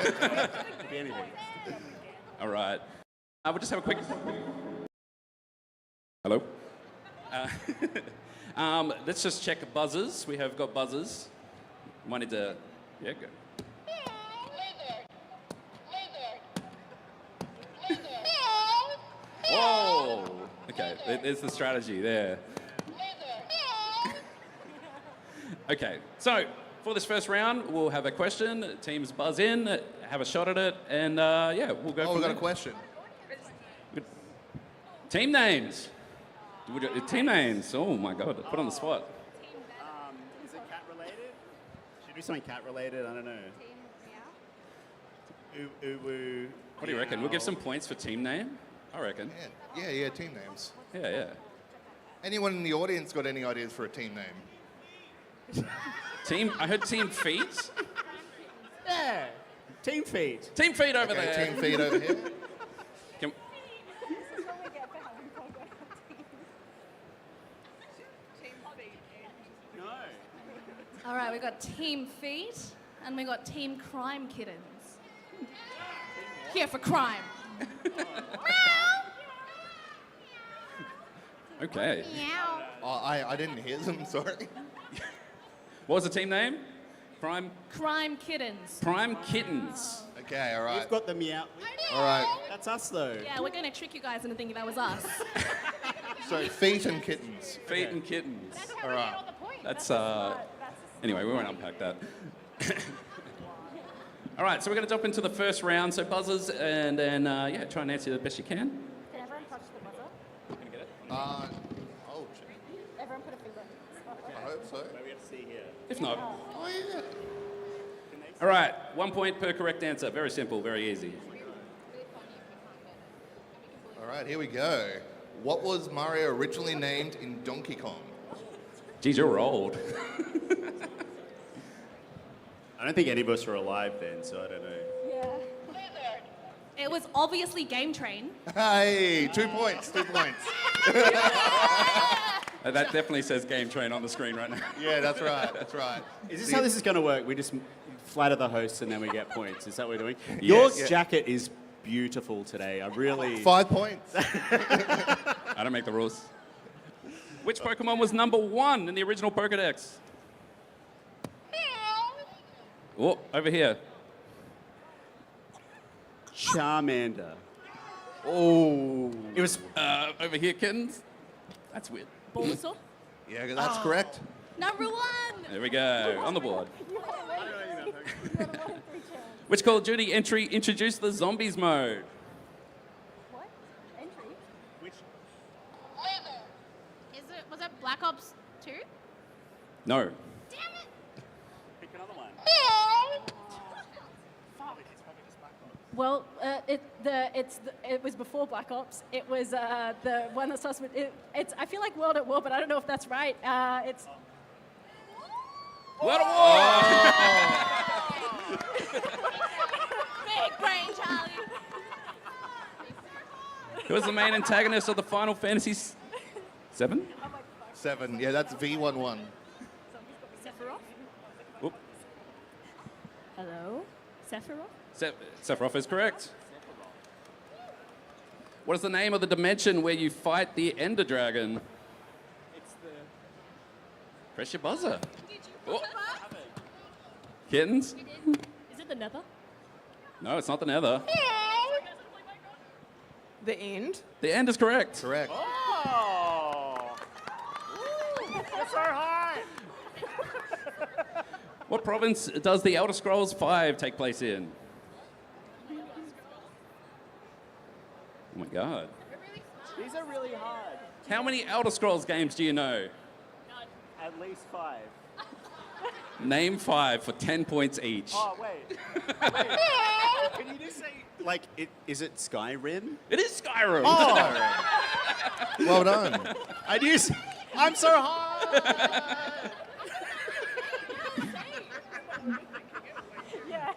Could be anything. All right. We'll just have a quick... Hello? Let's just check buzzers. We have got buzzers. Might need to... Yeah, go. Whoa! Okay, there's the strategy there. Okay, so for this first round, we'll have a question. Teams buzz in, have a shot at it, and yeah, we'll go. Oh, we've got a question. Team names. Team names. Oh my God, put on the spot. Is it cat related? Should we do something cat related? I don't know. Uwu. What do you reckon? We'll give some points for team name. I reckon. Yeah, team names. Yeah. Anyone in the audience got any ideas for a team name? I heard team feet. Yeah. Team feet. Team feet over there. Team feet over here. No. All right, we got Team Feet and we got Team Crime Kittens. Here for crime. Okay. Oh, I didn't hear them, sorry. What was the team name? Crime Kittens. Prime Kittens. Okay, all right. We've got the meow. All right. That's us, though. Yeah, we're going to trick you guys into thinking that was us. So, feet and kittens. Feet and kittens. All right. That's anyway, we won't unpack that. All right, so we're going to jump into the first round. So buzzers, and then yeah, try and answer the best you can. Can everyone touch the buzzer? Can you get it? Oh, shit. Everyone put a finger. I hope so. Maybe we have to see here. If not. Oh, yeah. All right, 1 point per correct answer. Very simple, very easy. All right, here we go. What was Mario originally named in Donkey Kong? Geez, you're old. I don't think any of us were alive then, so I don't know. Yeah. It was obviously Game Train. Hey, 2 points, 2 points. That definitely says Game Train on the screen right now. Yeah, that's right, that's right. Is this how this is going to work? We just flatter the host and then we get points. Is that what we're doing? Yes. Your jacket is beautiful today. I really... 5 points. I don't make the rules. Which Pokemon was number 1 in the original Pokedex? Oh, over here. Charmander. Oh. It was... over here, kittens. That's weird. Bulbasaur. Yeah, that's correct. Number 1. There we go, on the board. Which Call of Duty entry introduced the zombies mode? What? Entry? Which... Was it Black Ops 2? No. Damn it! Pick another one. Well, it was before Black Ops. It was the one that starts with it's. I feel like World at War, but I don't know if that's right. It's World at War! big brain, Charlie. Who was the main antagonist of the Final Fantasy 7? 7, yeah, that's V11. Sephiroth. Whoop. Hello, Sephiroth. Sephiroth is correct. What is the name of the dimension where you fight the Ender Dragon? It's the... Press your buzzer. Did you Kittens? Is it the Nether? No, it's not the Nether. The end? The End is correct. Correct. Oh! That's so high! What province does the Elder Scrolls V take place in? Oh my God. These are really hard. How many Elder Scrolls games do you know? At least 5. Name 5 for 10 points each. Oh, wait. Can you just say, like, is it Skyrim? It is Skyrim. Oh! Well done. I'm so high!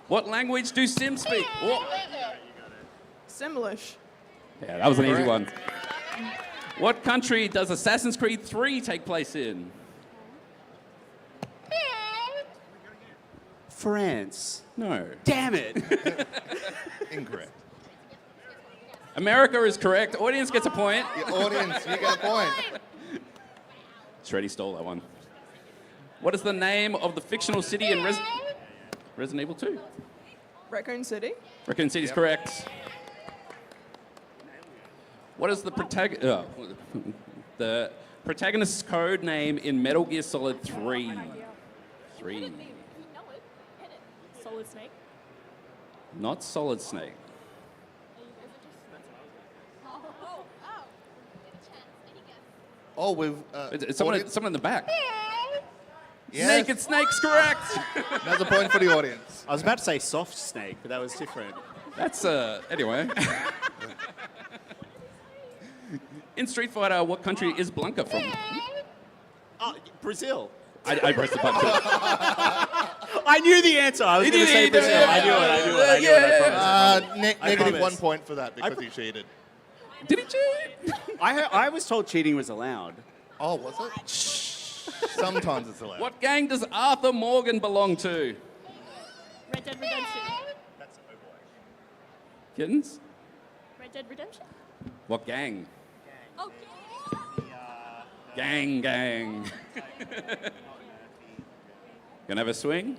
What language do Sims speak? Oh. Simlish. Yeah, that was an easy one. What country does Assassin's Creed 3 take place in? France. No. Damn it. Incorrect. America is correct. Audience gets a point. The audience, you get a point. Shreddy stole that one. What is the name of the fictional city in Resident Evil 2? Raccoon City. Raccoon City's correct. What is the protagonist's code name in Metal Gear Solid 3? 3. Solid Snake. Not Solid Snake. Oh, we've... It's someone in the back. Yes. Naked Snake's correct. Another point for the audience. I was about to say Soft Snake, but that was different. That's, anyway. In Street Fighter, what country is Blanca from? Oh, Brazil. I pressed the button. I knew the answer. I was going to say Brazil. I knew it. I promise. Negative promise. 1 point for that because he cheated. Did he cheat? I was told cheating was allowed. Oh, was it? Sometimes it's allowed. What gang does Arthur Morgan belong to? Red Dead Redemption. Kittens? Red Dead Redemption. What gang? Okay. Gang. Gonna have a swing?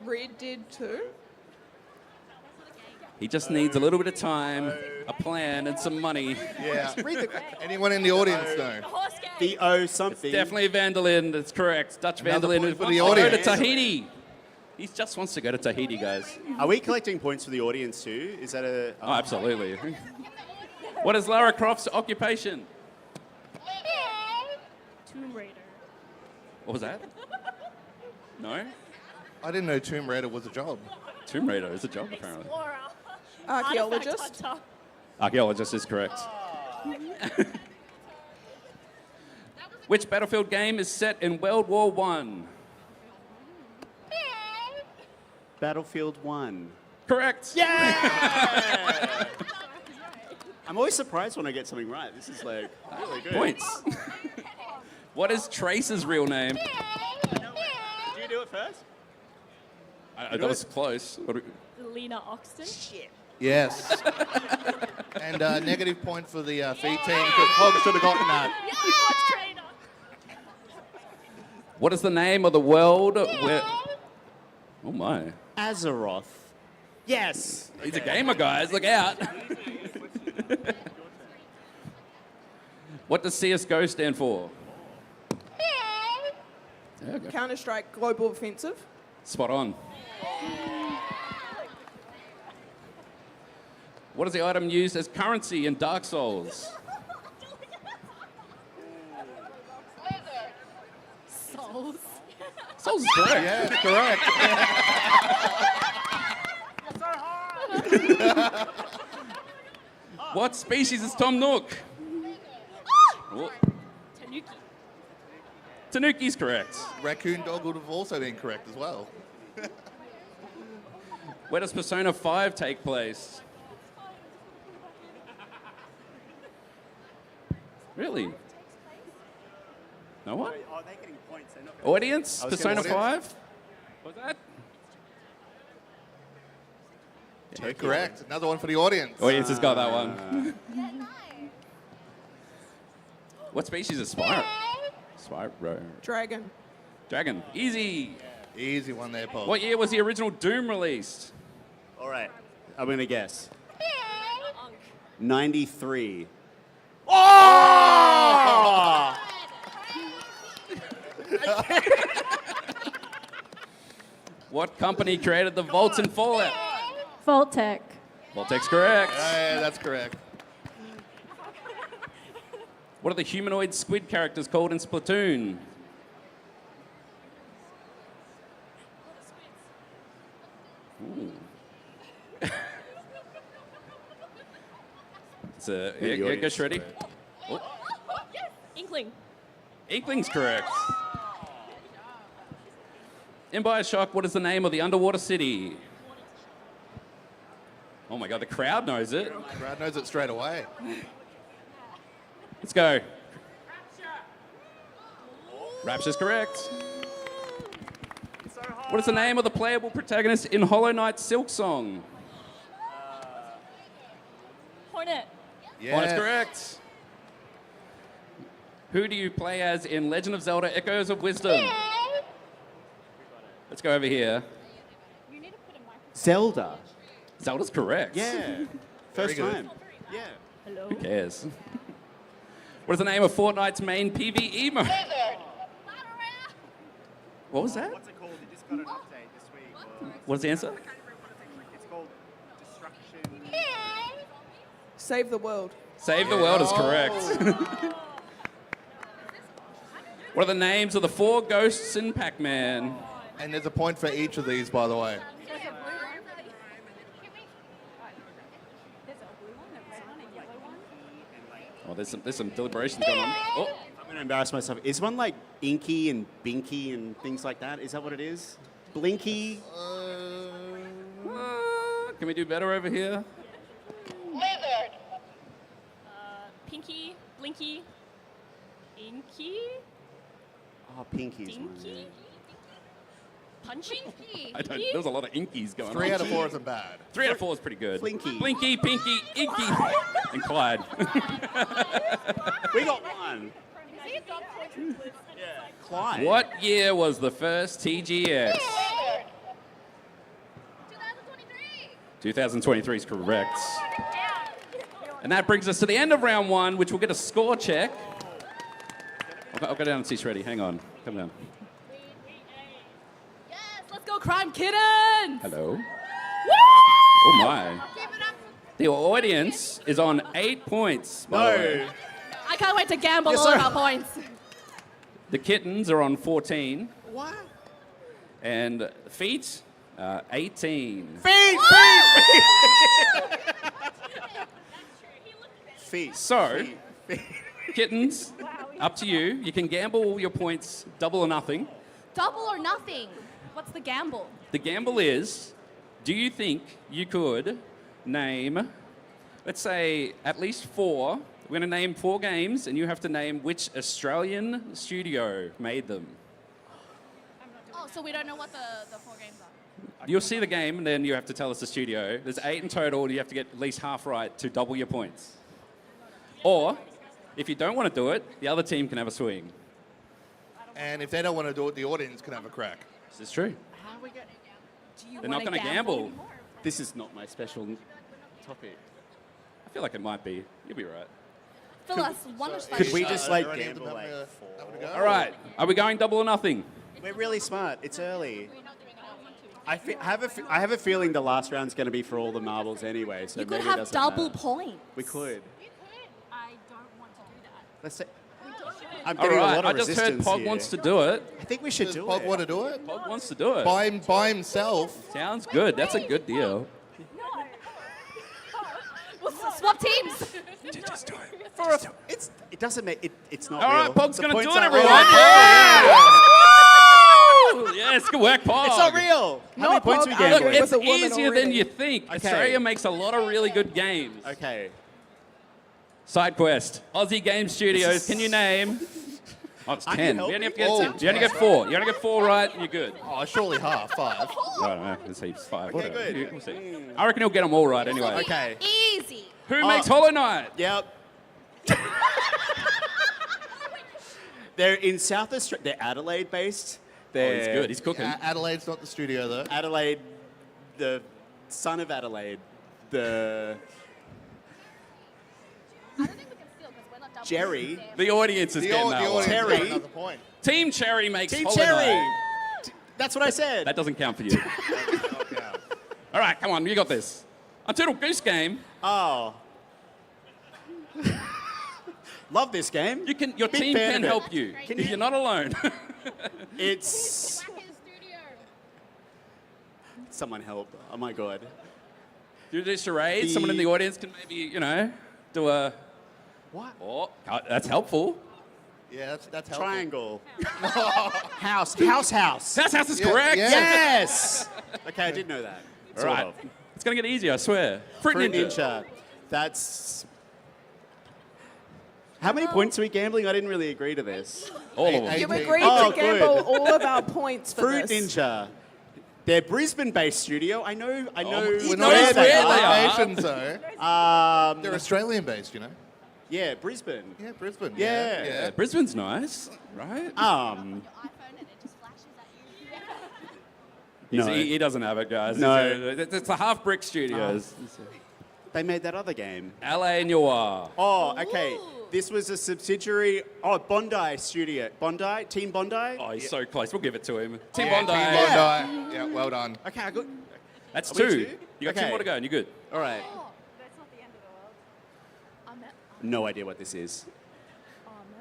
Red Dead 2. He just needs a little bit of time, a plan, and some money. Yeah. Anyone in the audience know? The horse game. The O something. Definitely Vandalin, that's correct. Dutch Another Vandalin point who for wants the to go to audience. Tahiti. He just wants to go to Tahiti, guys. Are we collecting points for the audience too? Is that a... Oh, absolutely. What is Lara Croft's occupation? Tomb Raider. What was that? No? I didn't know Tomb Raider was a job. Tomb Raider is a job, apparently. Explorer. Archaeologist. Artifact hunter. Archaeologist is correct. Which Battlefield game is set in World War One? Battlefield 1. Correct. Yeah! I'm always surprised when I get something right. This is like really good. Points. What is Trace's real name? Did you do it first? That was close. Lena Oxton. Yes. And negative point for the feed team because Hog should have gotten that. Trainer. What is the name of the world where... Oh my. Azeroth. Yes. He's a gamer, guys. Look out. What does CSGO stand for? Yeah, go. Counter-Strike Global Offensive. Spot on. What is the item used as currency in Dark Souls? Souls. Souls is correct. Yeah, correct. What species is Tom Nook? Oh, Tanuki. Tanuki's correct. Raccoon Dog would have also been correct as well. Where does Persona 5 take place? Really? No one? Oh, they're getting points. They're not... Audience? I was Persona gonna- 5? What's that? Yeah, correct. Another one for the audience. Audience has got that one. What species is Spyro? Spyro. Dragon. Dragon. Easy. Easy one there, Paul. What year was the original Doom released? All right. I'm going to guess. Unk. 93. Oh! What company created the Vaults in Fallout? Vault-Tec. Vault-Tec's correct. Yeah, that's correct. What are the humanoid squid characters called in Splatoon? Ooh. It's a here go Shreddy. Oh, Inkling. Inkling's correct. In Bioshock, what is the name of the underwater city? Oh my god, the crowd knows it. Brad knows it straight away. Let's go. Rapture's correct. What is the name of the playable protagonist in Hollow Knight Silk Song? Hornet. Yeah. Oh, that's correct. Who do you play as in Legend of Zelda Echoes of Wisdom? Let's go over here. Zelda. Zelda's correct. Yeah. First good. time. Yeah. Hello. Who cares? What is the name of Fortnite's main PvE mode? What was that? What's it called? It just got an update this week. What's the answer? It's called Destruction. Save the world. Save the World is correct. What are the names of the 4 ghosts in Pac-Man? And there's a point for each of these, by the way. Oh, there's some deliberations going on. Oh, I'm going to embarrass myself. Is one like Inky and Binky and things like that? Is that what it is? Blinky? can we do better over here? Pinky, Blinky, Inky, Oh, Pinky's one. Dinky, Yeah. Punchy. There's a lot of inkies going 3 on. out of 4 isn't bad. 3 out of 4 is pretty good. Flinky. Blinky, Pinky, Inky, and Clyde. We got one. Clyde. What year was the first TGX? 2023 is correct. And that brings us to the end of round 1, which will get a score check. I'll go down and see Shreddy. Hang on. Come down. Yes, let's go, Crime Kittens! Hello. Woo! Oh my. The audience is on 8 points, by the way. No. I can't wait to gamble Yes, all of sir. our points. The kittens are on 14. What? And feet, 18. Feet. So, Feet. kittens, up to you. You can gamble your points double or nothing. Double or nothing. What's the gamble? The gamble is, do you think you could name, let's say, at least 4? We're going to name 4 games, and you have to name which Australian studio made them. Oh, so we don't know what the 4 games are. You'll see the game, and then you have to tell us the studio. There's 8 in total, and you have to get at least half right to double your points. Or, if you don't want to do it, the other team can have a swing. And if they don't want to do it, the audience can have a crack. This is true. Do you They're not wanna going to gamble. anymore? This is not my special topic. I feel like it might be. You'll be right. Fill us one So Australian. Could we just like are any of them gamble having like having a go? All right. Are we going double or nothing? We're really smart. It's early. I have a feeling the last round's going to be for all the marbles anyway, so You maybe could it have doesn't double matter. points. We could. I don't want to do that. Let's say. I'm All getting a right. lot I of just heard resistance Pog here. wants to do it. I think we should Does do Pog it. want to do it? Pog wants to do it. By himself. Sounds good. That's a good deal. We'll swap teams. Just do it. It doesn't make it. It's not All real. right, Pog's The going to points do it, aren't everyone. real. Woo! Yes, good work, Pog. It's not real. How many Not points Pog, are we I Look, agree. gambling? was it's a woman easier than already. you think. Okay. Australia makes a lot of really good games. Okay. Side quest. Aussie Game Studios. Can you name? Oh, it's I 10. can help You only have to you. get Oh, 10. You only get 4. You only get 4 right, and you're good. Oh, surely half, 5. I don't know. Let's see. 5. Okay, Whatever. good. We'll see. I reckon he'll get them all right anyway. Okay. Easy. Who makes Hollow Knight? Yep. They're in South Australia. They're Adelaide based. Oh, They're he's good. He's cooking. Adelaide's not the studio, though. Adelaide, the son of Adelaide, the I don't think we can steal because we're not double. Jerry. The audience is The getting au- that the one. audience Terry. got another point. Team Cherry makes Team Hollow Cherry. Knight. That's what I said. That doesn't count for you. All right, come on. You got this. Untitled Goose Game. Oh. Love this game. You can. Your Big team fan can of it. help you. Can You're not alone. It's someone help. Oh my god. Do this charade. Someone in the audience can maybe, do a. What? Oh, that's helpful. Yeah, that's helpful. Triangle. House. House. That's house is Yeah, correct. yeah. Yes. Okay, I did know that. All Sort right. of. It's gonna get easier, I swear. Fruit Fruit Ninja. Ninja. That's. How many points are we gambling? I didn't really agree to this. All of them. Eight. You've agreed Oh, to gamble good. all of our points for Fruit this. Ninja. They're Brisbane-based studio. I know. he We're knows not where they are. locations, though. Um, They're Australian-based, you know. yeah, Brisbane. Yeah, Brisbane. Yeah. Yeah, Brisbane's nice, right? iPhone and it just flashes at you. No. He doesn't have it, guys. No. It's the Half Brick Studios. They made that other game. LA Noir. Oh, okay. Ooh. This was a subsidiary. Oh, Bondi Studio. Bondi? Team Bondi? Oh, he's so close. We'll give it to him. Team Yeah, Bondi. Team Bondi. Yeah, well done. Okay, I got. That's Are we 2. two? You got 2 Okay. more to go, and you're good. All right. Oh, that's not the end of the world. No idea what this is.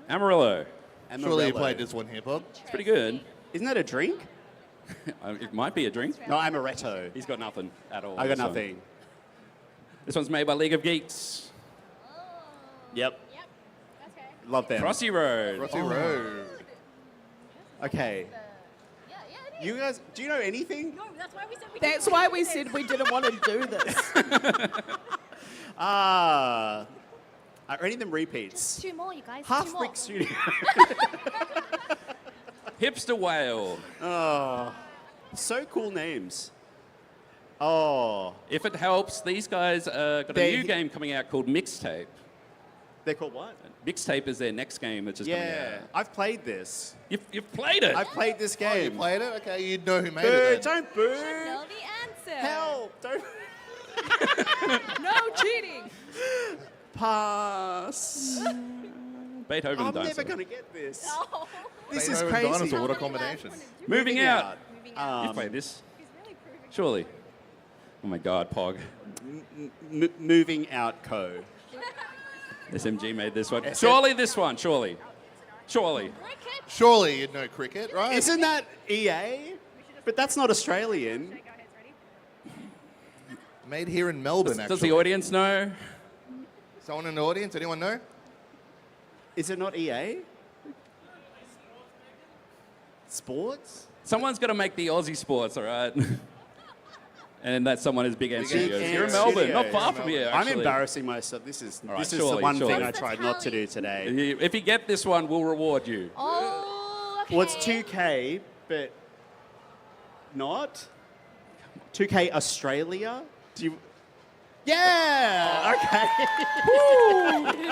Amarillo. Surely you Amarillo. played this one here, Bob. It's pretty good. Isn't that a drink? It might be a drink. No, amaretto. He's got nothing at all. I got This one. nothing. This one's made by League of Geeks. Yep. Yep. Okay. Love them. Crossy Road. Rocky Road. Okay. Yeah, it is. You guys, do you know anything? No, that's why we said we That's why we said we didn't want to do this. Are any of them repeats? 2 more, you guys. 2 Half more. Brick Studio. Hipster Whale. Oh, so cool names. Oh, If it helps, these guys got a They- new game coming out called Mixtape. they're called what? Mixtape is their next game that's just coming Yeah, out. I've played this. You've played it. I've played this Oh, you game. played it? Okay, you'd know who made Boo! it then. Don't boo! Know the answer. Help! Don't No cheating. pass. Beethoven I'm Dinosaur. never gonna get this. Oh. This is Beethoven crazy. Dinosaur, what a combination. Moving out. Moving out. You've played this, He's really proving surely. Oh my God, Pog. Moving out co. SMG made this one. SM Surely this one, surely. Surely. cricket. Surely you'd know cricket, right? Isn't that EA? But that's not Australian. Made here in Melbourne, Does actually. the audience know? Someone in the audience? Anyone know? Is it not EA? Sports? Someone's got to make the Aussie sports, all right? And that someone is Big Ant Studios. Ant You're in Melbourne, not Studios. far from here, I'm actually. embarrassing myself. This is All right, this is surely, the one surely. thing I What's the tried not to do tally? today. If you get this one, we'll reward you. Oh, okay. Well, it's 2K, but not 2K Australia. Do you? Yeah. Okay.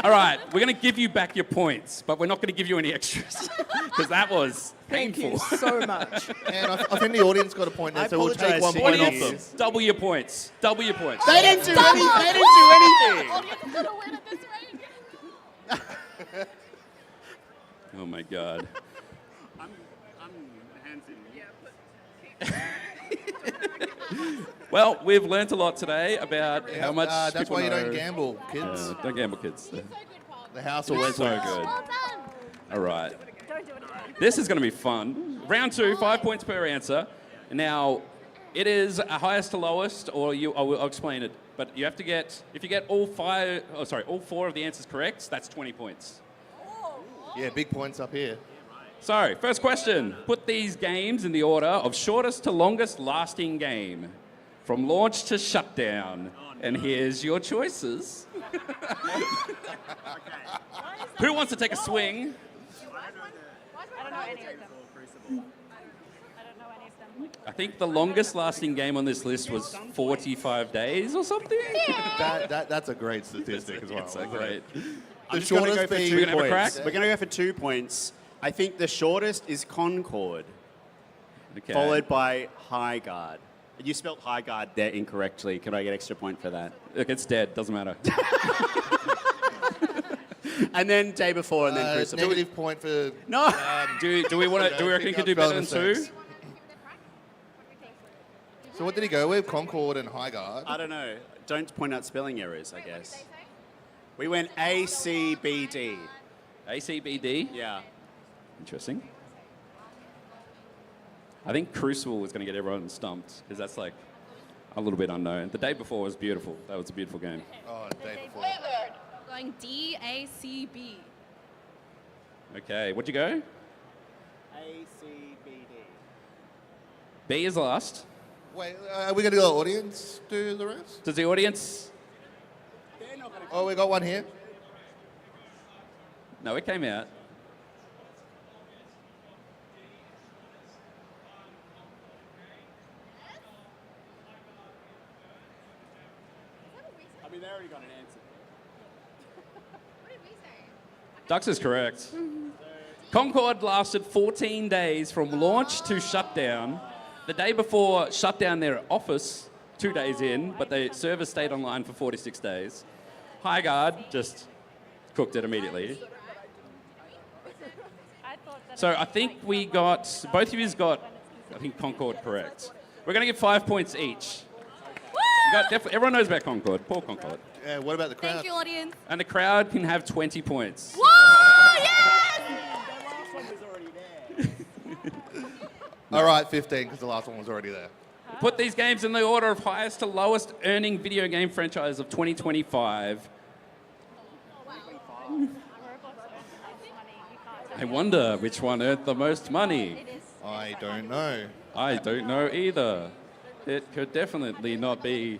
All right, we're going to give you back your points, but we're not going to give you any extras because that was Thank you painful. so much. And I think the audience got a point there, I so we'll take apologise 1 to point you. off them. Double your points. Double your points. They didn't do anything. They didn't do anything. Audience is gonna win at this rate. Oh my God. Well, we've learnt a lot today about how much That's people why you know. don't gamble, kids. Don't gamble, kids. So good, Paul. The house always So wins. good. Well done. All right. Don't do it again. This is going to be fun. Round 2, 5 points per answer. Now, it is a highest to lowest, or I'll explain it. But you have to get, if you get all 4 of the answers correct, that's 20 points. Yeah, big points up here. So, first question. Put these games in the order of shortest to longest lasting game. From launch to shutdown. And here's your choices. Who wants to take a swing? I don't know any of them. I don't know any of them. I think the longest lasting game on this list was 45 days or something. That's a great statistic as well. It's so great. The I'm just gonna go shortest for being... 2 We're gonna have a points. crack? We're going to go for 2 points. I think the shortest is Concord, Okay. followed by High Guard. You spelled High Guard there incorrectly. Can I get extra point for that? Look, it's dead. Doesn't matter. And then day before, and then Crucible. negative point for... No. Do we want to? Do we reckon you can do better than 2? So what did he go with? Concord and High Guard? I don't know. Don't point out spelling errors, I guess. We went A, C, B, D. ACBD. Yeah. Interesting. I think Crucible was going to get everyone stumped because that's like a little bit unknown. The day before was beautiful. That was a beautiful game. Oh, day before. Going D-A-C-B. Okay, what'd you go? A, C, B, D. B is last. Wait, are we going to go audience do the rest? Does the audience? Oh, we got one here. No, it came out. mean, they already got an answer. Dux is correct. Concorde lasted 14 days from launch to shutdown. The day before shut down their office, 2 days in, but the server stayed online for 46 days. Highguard just cooked it immediately. So I think we got, both of you got, I think, Concorde correct. We're going to give 5 points each. Everyone knows about Concorde. Poor Concorde. Yeah, what about the crowd? Thank you, audience. And the crowd can have 20 points. Whoa! Yes! The last one was already there. All right, 15, because the last one was already there. Put these games in the order of highest to lowest earning video game franchise of 2025. I wonder which one earned the most money. I don't know. I don't know either. It could definitely not be.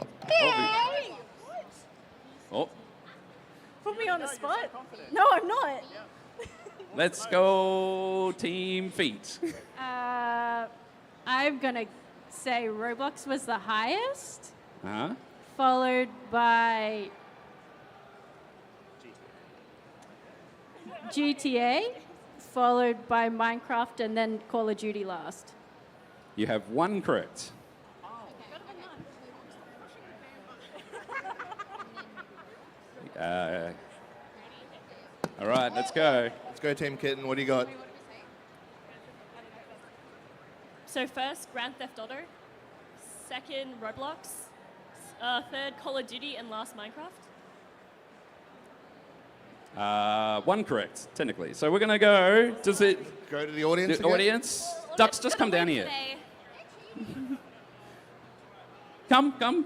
Oh, Put me on the spot. No, I'm not. let's go Team Feet. I'm gonna say Roblox was the highest, Huh? followed by GTA, followed by Minecraft, and then Call of Duty last. You have one correct. All right, let's go. Let's go, Team Kitten. What do you got? So first, Grand Theft Auto. Second, Roblox. Third, Call of Duty, and last, Minecraft. One correct, technically. So we're going to go. Does it. Go to the audience The again? audience? Ducks, just come down here. Today. Come. on.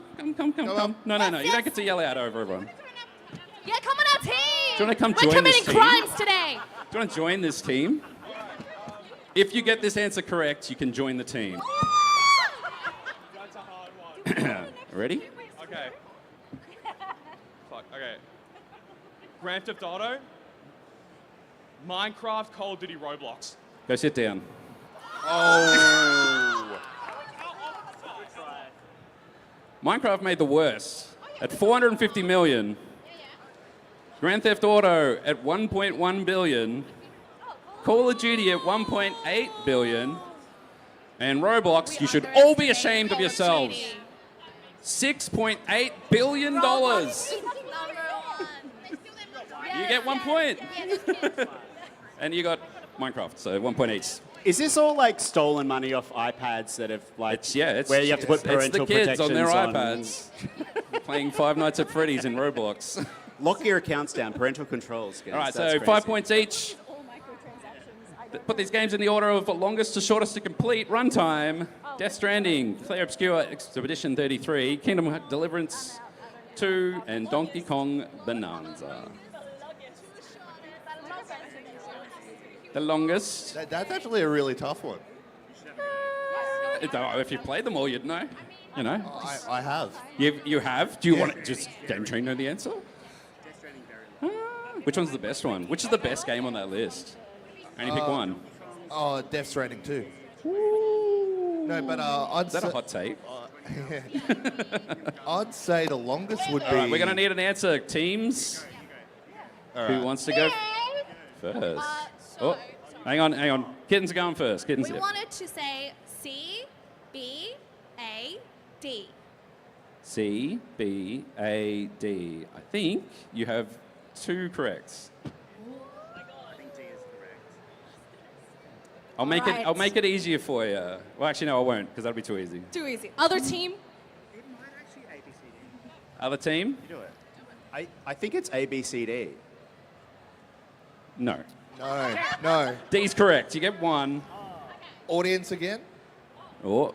No. You don't get to yell out over everyone. Yeah, come on our team. Do you want to come We're join committing this team? crimes today. Do you want to join this team? If you get this answer correct, you can join the team. That's a hard one. Ready? Okay. Fuck, okay. Grand Theft Auto, Minecraft, Call of Duty, Roblox. Go sit down. Oh. Minecraft made the worst at 450 million. Grand Theft Auto at 1.1 billion. Call of Duty at 1.8 billion. And Roblox, you should all be ashamed of yourselves. $6.8 billion. Number one. You get 1 point. And you got Minecraft, so 1 point each. Is this all like stolen money off iPads that have like It's where you have to put it's parental the kids on their protections iPads playing Five Nights at Freddy's in Roblox. Lock your accounts down. Parental controls. Guys. All right, That's so crazy. 5 points each. Put these games in the order of longest to shortest to complete. Runtime, Death Stranding, Claire Obscure Expedition 33, Kingdom Deliverance 2, and Donkey Kong Bonanza. The longest. That's actually a really tough one. If you played them all, you'd know. You know. I have. You have? Do you want to just Game Train know the answer? Which one's the best one? Which is the best game on that list? Only pick one. Oh, Death Stranding 2. No, but I'd Is that a say, hot take? I'd say the longest would be. All right, we're going to need an answer. Teams, All who right. wants to go first? Oh, hang on. Kittens are going first. Kittens. We yeah. wanted to say C, B, A, D. C, B, A, D. I think you have two corrects. I'll make Right. I'll make it easier for you. Well, actually, no, I won't, because that'll be too easy. Too easy. Other team. Other team? You do it. I think it's A, B, C, D. No. No. D's correct. You get one. Audience again? Oh,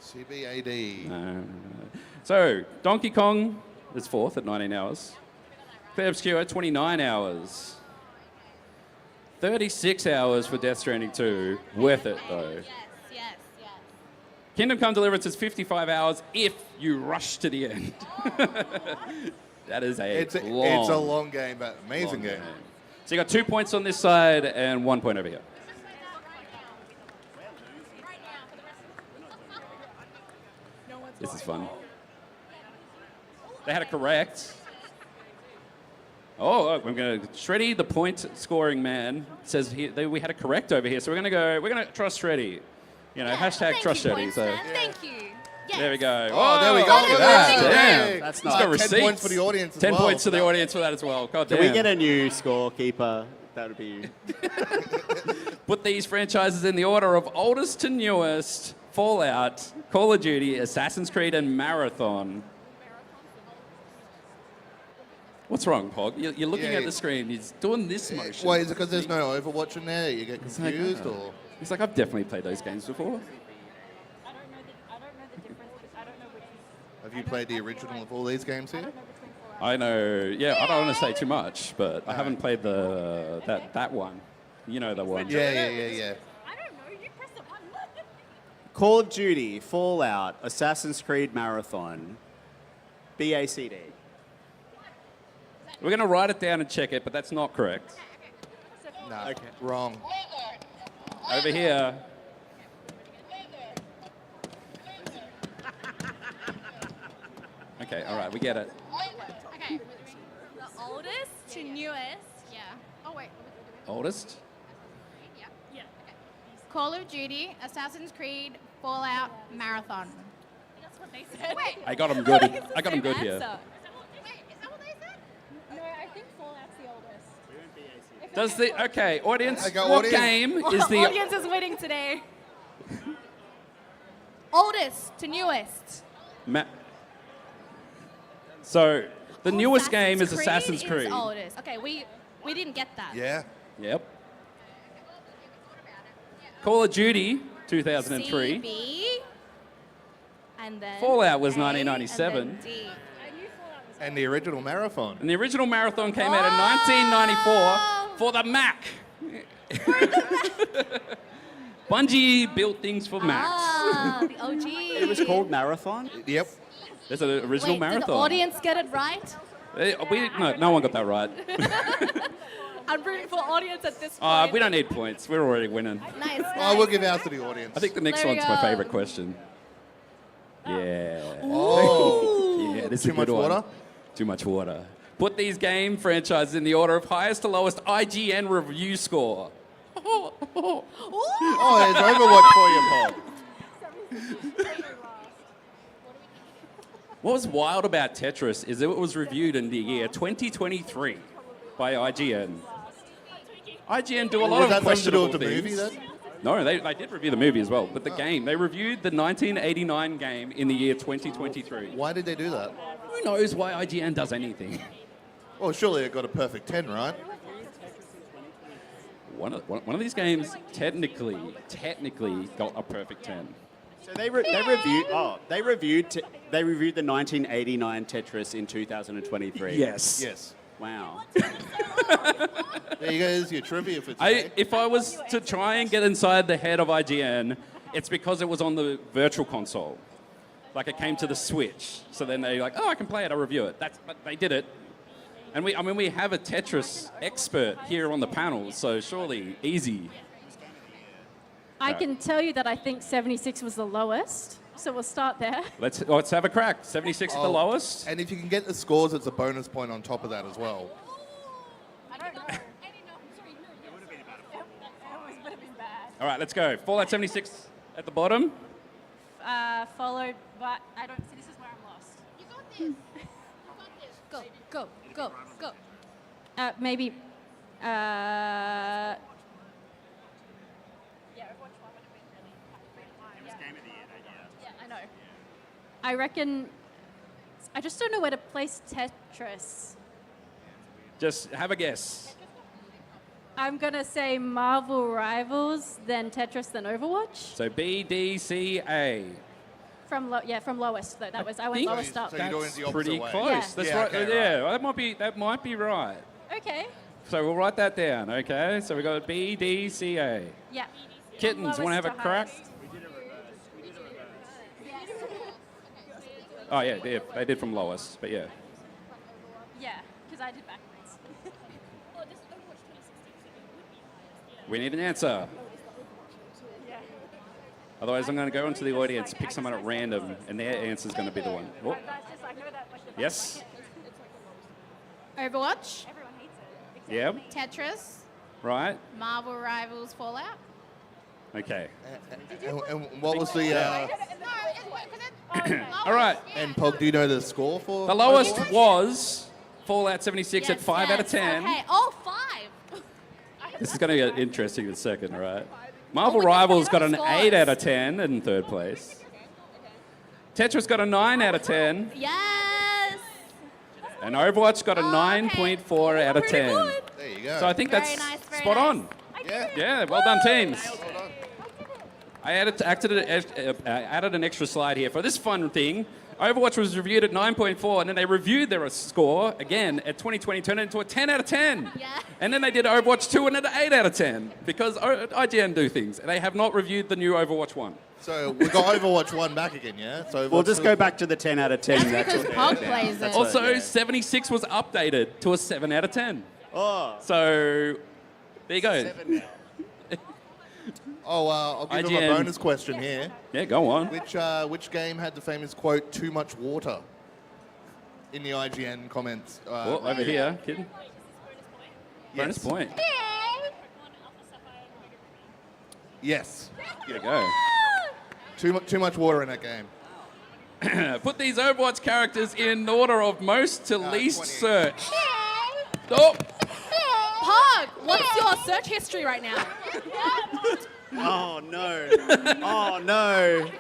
CBAD. no. So, Donkey Kong is fourth at 19 hours. Claire Obscure at 29 hours. 36 hours for Death Stranding 2. Worth it, though. Yes. Kingdom Come Deliverance is 55 hours if you rush to the end. That is It's a long, long game, but amazing long game. So you got 2 points on this side and 1 point over here. This is fun. They had it correct. Oh, look, I'm going to Shreddy, the point scoring man, says we had it correct over here. So we're going to trust Shreddy. You know, hashtag trust Shreddy. So Thank you. Yes. there we go. Oh, there we go. Look at that. Damn. That's He's not got 10 receipts. points for the audience as 10 well. points to the audience for that as well. God Can damn. we get a new scorekeeper? That would be. Put these franchises in the order of oldest to newest: Fallout, Call of Duty, Assassin's Creed, and Marathon. What's wrong, Pog? You're looking Yeah, at the screen. He's doing this motion. Wait, is it because there's no Overwatch in there? You get confused, or? He's like, I've definitely played those games before. I don't know the difference. I don't know which is. Have you played the original of all these games here? I know. Yeah, I don't want to say too much, but I haven't played that one. You know the one. Yeah. I don't know. You press the button. Call of Duty, Fallout, Assassin's Creed Marathon, BACD. We're going to write it down and check it, but that's not correct. No, Okay. wrong. Over here. Okay, all right, we get it. Okay. The oldest to newest. Yeah. Oh wait. Oldest? Yeah. Call of Duty, Assassin's Creed, Fallout, Marathon. That's what they said. Wait. I got him good. I got him good here. Wait, is that what they said? No, I think Fallout's the oldest. Does the okay, audience? Okay, What audience. game is the Audience is winning today. Oldest to newest. So the newest game is Assassin's Is Creed. oldest. Okay, we didn't get that. Yeah. Yep. Call of Duty, 2003. CB, and then Fallout was A, 1997. and then D. And the original Marathon. And the original Marathon came out in 1994 for the Mac. Bungie built things for Macs. Ah, the OG. It was called Marathon? Yep. There's an original Wait, Marathon. did the audience get it right? No one got that right. I'm rooting for audience at this point. We don't need points. We're already winning. Nice. Oh, we'll give ours to the audience. I think the next There we one's my go. favorite question. Yeah. Oh. Yeah, this is Too a much good one. water? Too much water. Put these game franchises in the order of highest to lowest IGN review score. Oh, there's Overwatch for you, Paul. What was wild about Tetris is it was reviewed in the year 2023 by IGN. IGN do a lot Was of that something to do questionable with the things. movie then? No, they did review the movie as well, but the game. They reviewed the 1989 game in the year 2023. Why did they do that? Who knows why IGN does anything? Well, surely it got a perfect 10, right? One of these games technically got a perfect 10. So they reviewed the 1989 Tetris in 2023. Yes. Yes. Wow. There you go, is your trivia for today. If I was to try and get inside the head of IGN, it's because it was on the virtual console. Like it came to the Switch. So then they're like, oh, I can play it, I'll review it. But they did it. And we have a Tetris expert here on the panel, so surely easy. I can tell you that I think 76 was the lowest, so we'll start there. Let's have a crack. 76 is the lowest. And if you can get the scores, it's a bonus point on top of that as well. I don't know. All right, let's go. Fallout 76 at the bottom. Followed by, I don't see, this is where I'm lost. You got this. You got this. Go. Maybe, Yeah, Overwatch 1 would have been really high. It was game of the year that year. yeah, I know. I reckon, I just don't know where to place Tetris. Just have a guess. I'm gonna say Marvel Rivals, then Tetris, then Overwatch. So B, D, C, A. From lowest though. That was I went think- lowest up. So you're going the opposite Pretty way. close. Yeah. That's Yeah, right. okay, Yeah, that might be right. Okay. So we'll write that down, okay? So we got B, D, C, A. Yeah. Kittens, want to have a Lowest to crack? highest. Oh, yeah, they did from lowest, but yeah. Yeah, because I did backwards. We need an answer. Otherwise, I'm going to go into the audience, pick someone at random, and their answer is going to be the one. Oh. Yes? Overwatch, Yeah? Tetris, Right? Marvel Rivals, Fallout. Okay. And what was the... All right. and Pog, do you know the score for... The lowest Overwatch? was Fallout 76 at Yes, 5 out of yes. 10. Okay, oh, 5. This is going to get interesting in a second, all right? Marvel we just Rivals got got an our 8 scores. out of 10 in third place. Tetris got a 9 out of 10. Yes. And Overwatch got a 9.4 out of 10. Good. There you go. So I think Very that's nice, very spot nice. on. Yeah. Yeah, well done, teams. Well done. I added an extra slide here for this fun thing. Overwatch was reviewed at 9.4, and then they reviewed their score again at 2020, turned it into a 10 out of 10. Yeah. And then they did Overwatch 2 and an 8 out of 10 because IGN do things. They have not reviewed the new Overwatch 1. So we got Overwatch 1 back again, yeah? So We'll just go back to the 10 out of 10. That's because Pog plays it. Also, 76 was updated to a 7 out of 10. Oh, So there you go. 7 now. Oh, I'll give them IGN. a bonus question here. Yeah, go on. Which game had the famous quote, "too much water"? In the IGN comments. Oh, over here, kid. Bonus Yes. point. Yes. There you go. Too much water in that game. Put these Overwatch characters in order of most to least 28. search. Oh, Pog, what's your search history right now? Oh, no. Oh, no.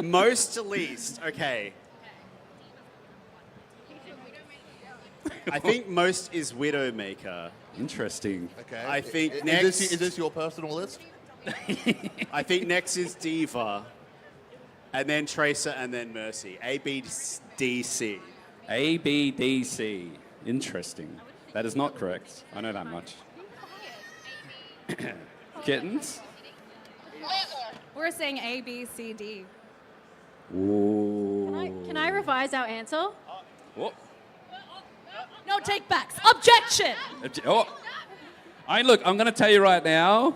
Most to least. Okay. I think most is Widowmaker. interesting. Okay. I think is next- Is this your personal list? I think next is Diva. And then Tracer and then Mercy. A, B, D, C. A, B, D, C. Interesting. That is not correct. I know that much. Kittens? We're saying A, B, C, D. Ooh. Can I revise our answer? Oh. No take backs. Objection. Oh. Look, I'm going to tell you right now,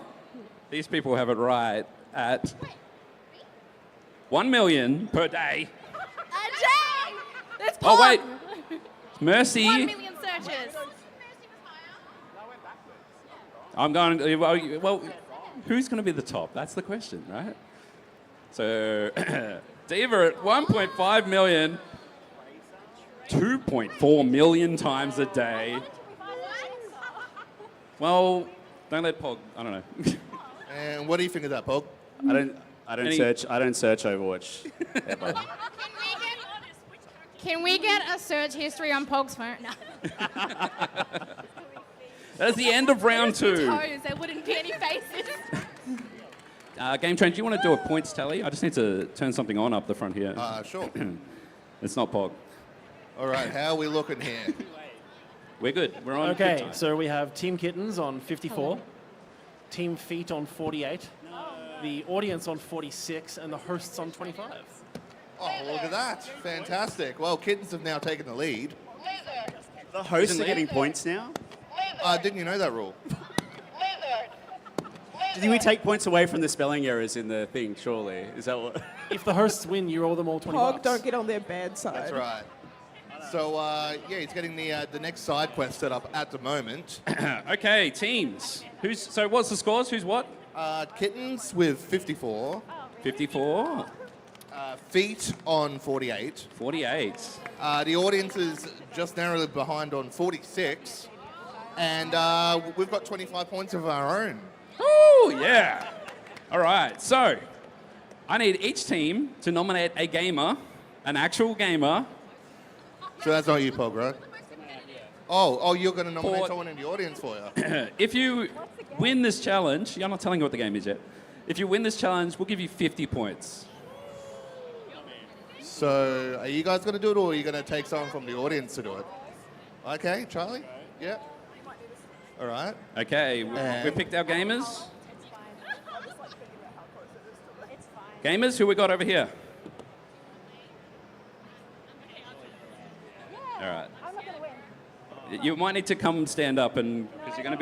these people have it right at 1 million per day. There's Pog. Oh, wait. Mercy. 1 million searches. I'm going, well, who's going to be the top? That's the question, right? So, Diva at 1.5 million, 2.4 million times a day. Well, don't let Pog, I don't know. And what do you think of that, Pog? I don't Any- search Overwatch. ever. Can we get a search history on Pog's phone? No. That's the end of round 2. Toes, there wouldn't be any faces. Game Train, do you want to do a points tally? I just need to turn something on up the front here. Sure. It's not Pog. All right, how are we looking here? We're good. We're on good Okay, time. so we have Team Kittens on 54, Team Feet on 48, the audience on 46, and the hosts on 25. Oh, look at that. Fantastic. Well, Kittens have now taken the lead. The hosts Isn't are it? getting points now? Didn't you know that rule? Did we take points away from the spelling errors in the thing, surely? Is that what? If the hosts win, you owe them all 20 Pog, bucks. don't get on their bad side. That's right. So, yeah, he's getting the next side quest set up at the moment. Okay, teams. So what's the scores? Who's what? Kittens with 54, 54, Feet on 48. 48. The audience is just narrowly behind on 46. And we've got 25 points of our own. Oh, yeah. All right, so I need each team to nominate a gamer, an actual gamer. So that's not you, Pog, right? Oh, you're going to nominate For- someone in the audience for you. If you win this challenge, I'm not telling you what the game is yet. If you win this challenge, we'll give you 50 points. So are you guys going to do it, or are you going to take someone from the audience to do it? Okay, Charlie? Yeah. All right. Okay, we And- picked our gamers. Gamers, who we got over here? All right. You might need to come stand up, and because you're going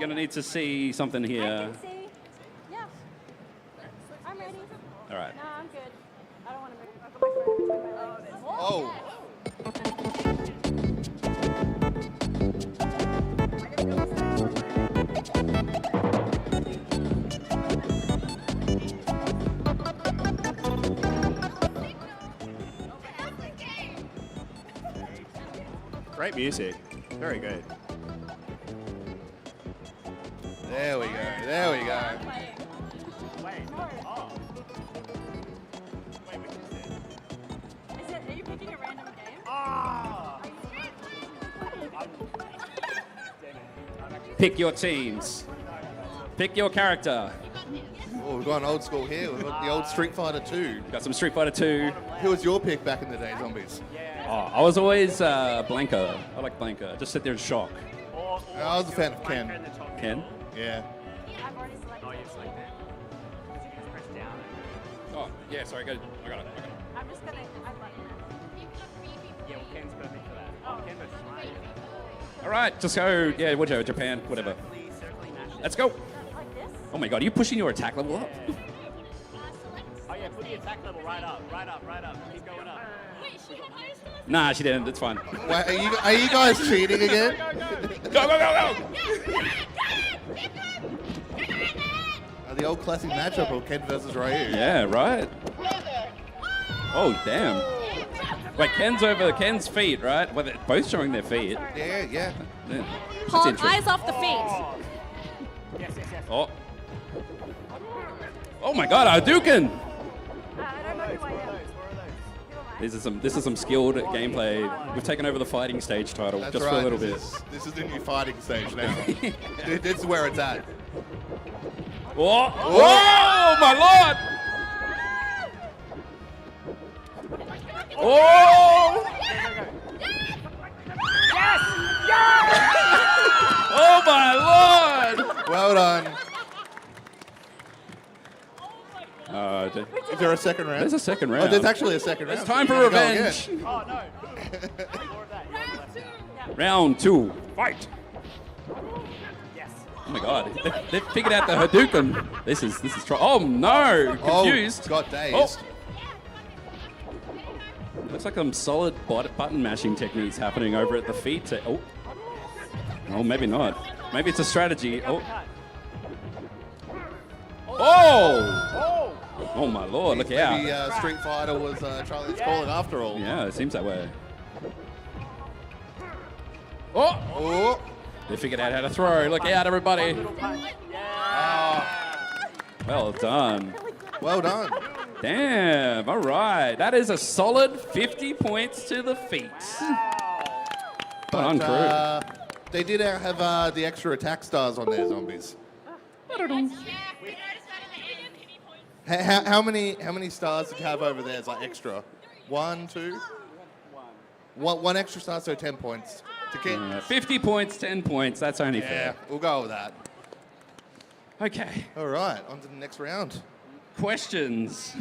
to need to see something here. Oh. Great music. Very good. There we go. There we go. Is it, are you picking a random game? Pick your teams. Pick your character. Oh, we've got an old school here. We've got the old Street Fighter 2. Got some Street Fighter 2. Who was your pick back in the day, Zombies? Oh, I was always Blanca. I like Blanca. Just sit there and shock. I was a fan of Ken. Ken? Yeah. I've already selected. Oh, yeah, sorry, go. I got it. I'm just gonna. I'm letting it. All right, just go. Yeah, whatever, Japan, whatever. Let's go. Like this? Oh my god, are you pushing your attack level up? Oh yeah, put the attack level right up. Keep going up. Wait, she had higher stars? Nah, she didn't. It's fine. Wait, are you guys cheating again? Go! The old classic matchup of Ken versus Ryu. Yeah, right. Oh, damn. Wait, Ken's feet, right? Well, they're both showing their feet. Yeah. Yeah. That's Pog, interesting. eyes off the feet. Yes. Oh. Oh my god, Hadouken! I don't know who I am. This is some skilled gameplay. We've taken over the fighting stage title That's just right. for a little bit. This is the new fighting stage now. This is where it's at. Whoa! Whoa, my lord! Oh! Oh my lord! Well done. Oh, Is there a second round? there's a second Oh, round. there's actually a second round. It's time for We're gonna go revenge. again. Oh no. More of that. Round 2, fight! Yes. Oh my god, they've figured out the Hadouken. This is oh no, confused. Oh, got dazed. Looks like some solid button mashing techniques happening over at the feet. Oh, maybe not. Maybe it's a strategy. Oh my lord, look out. Maybe Street Fighter was Charlie's calling after all. Yeah, it seems that way. Oh. They figured out how to throw. Look out, everybody. Well done. Well done. Damn, all right. That is a solid 50 points to the feet. Well done, crew. They did have the extra attack stars on their Zombies. How many stars did you have over there? It's like extra. 1, 2? One extra star, so 10 points. To keep. 50 points, 10 points. That's only Yeah, fair. we'll go with that. Okay. All right, on to the next round. Questions.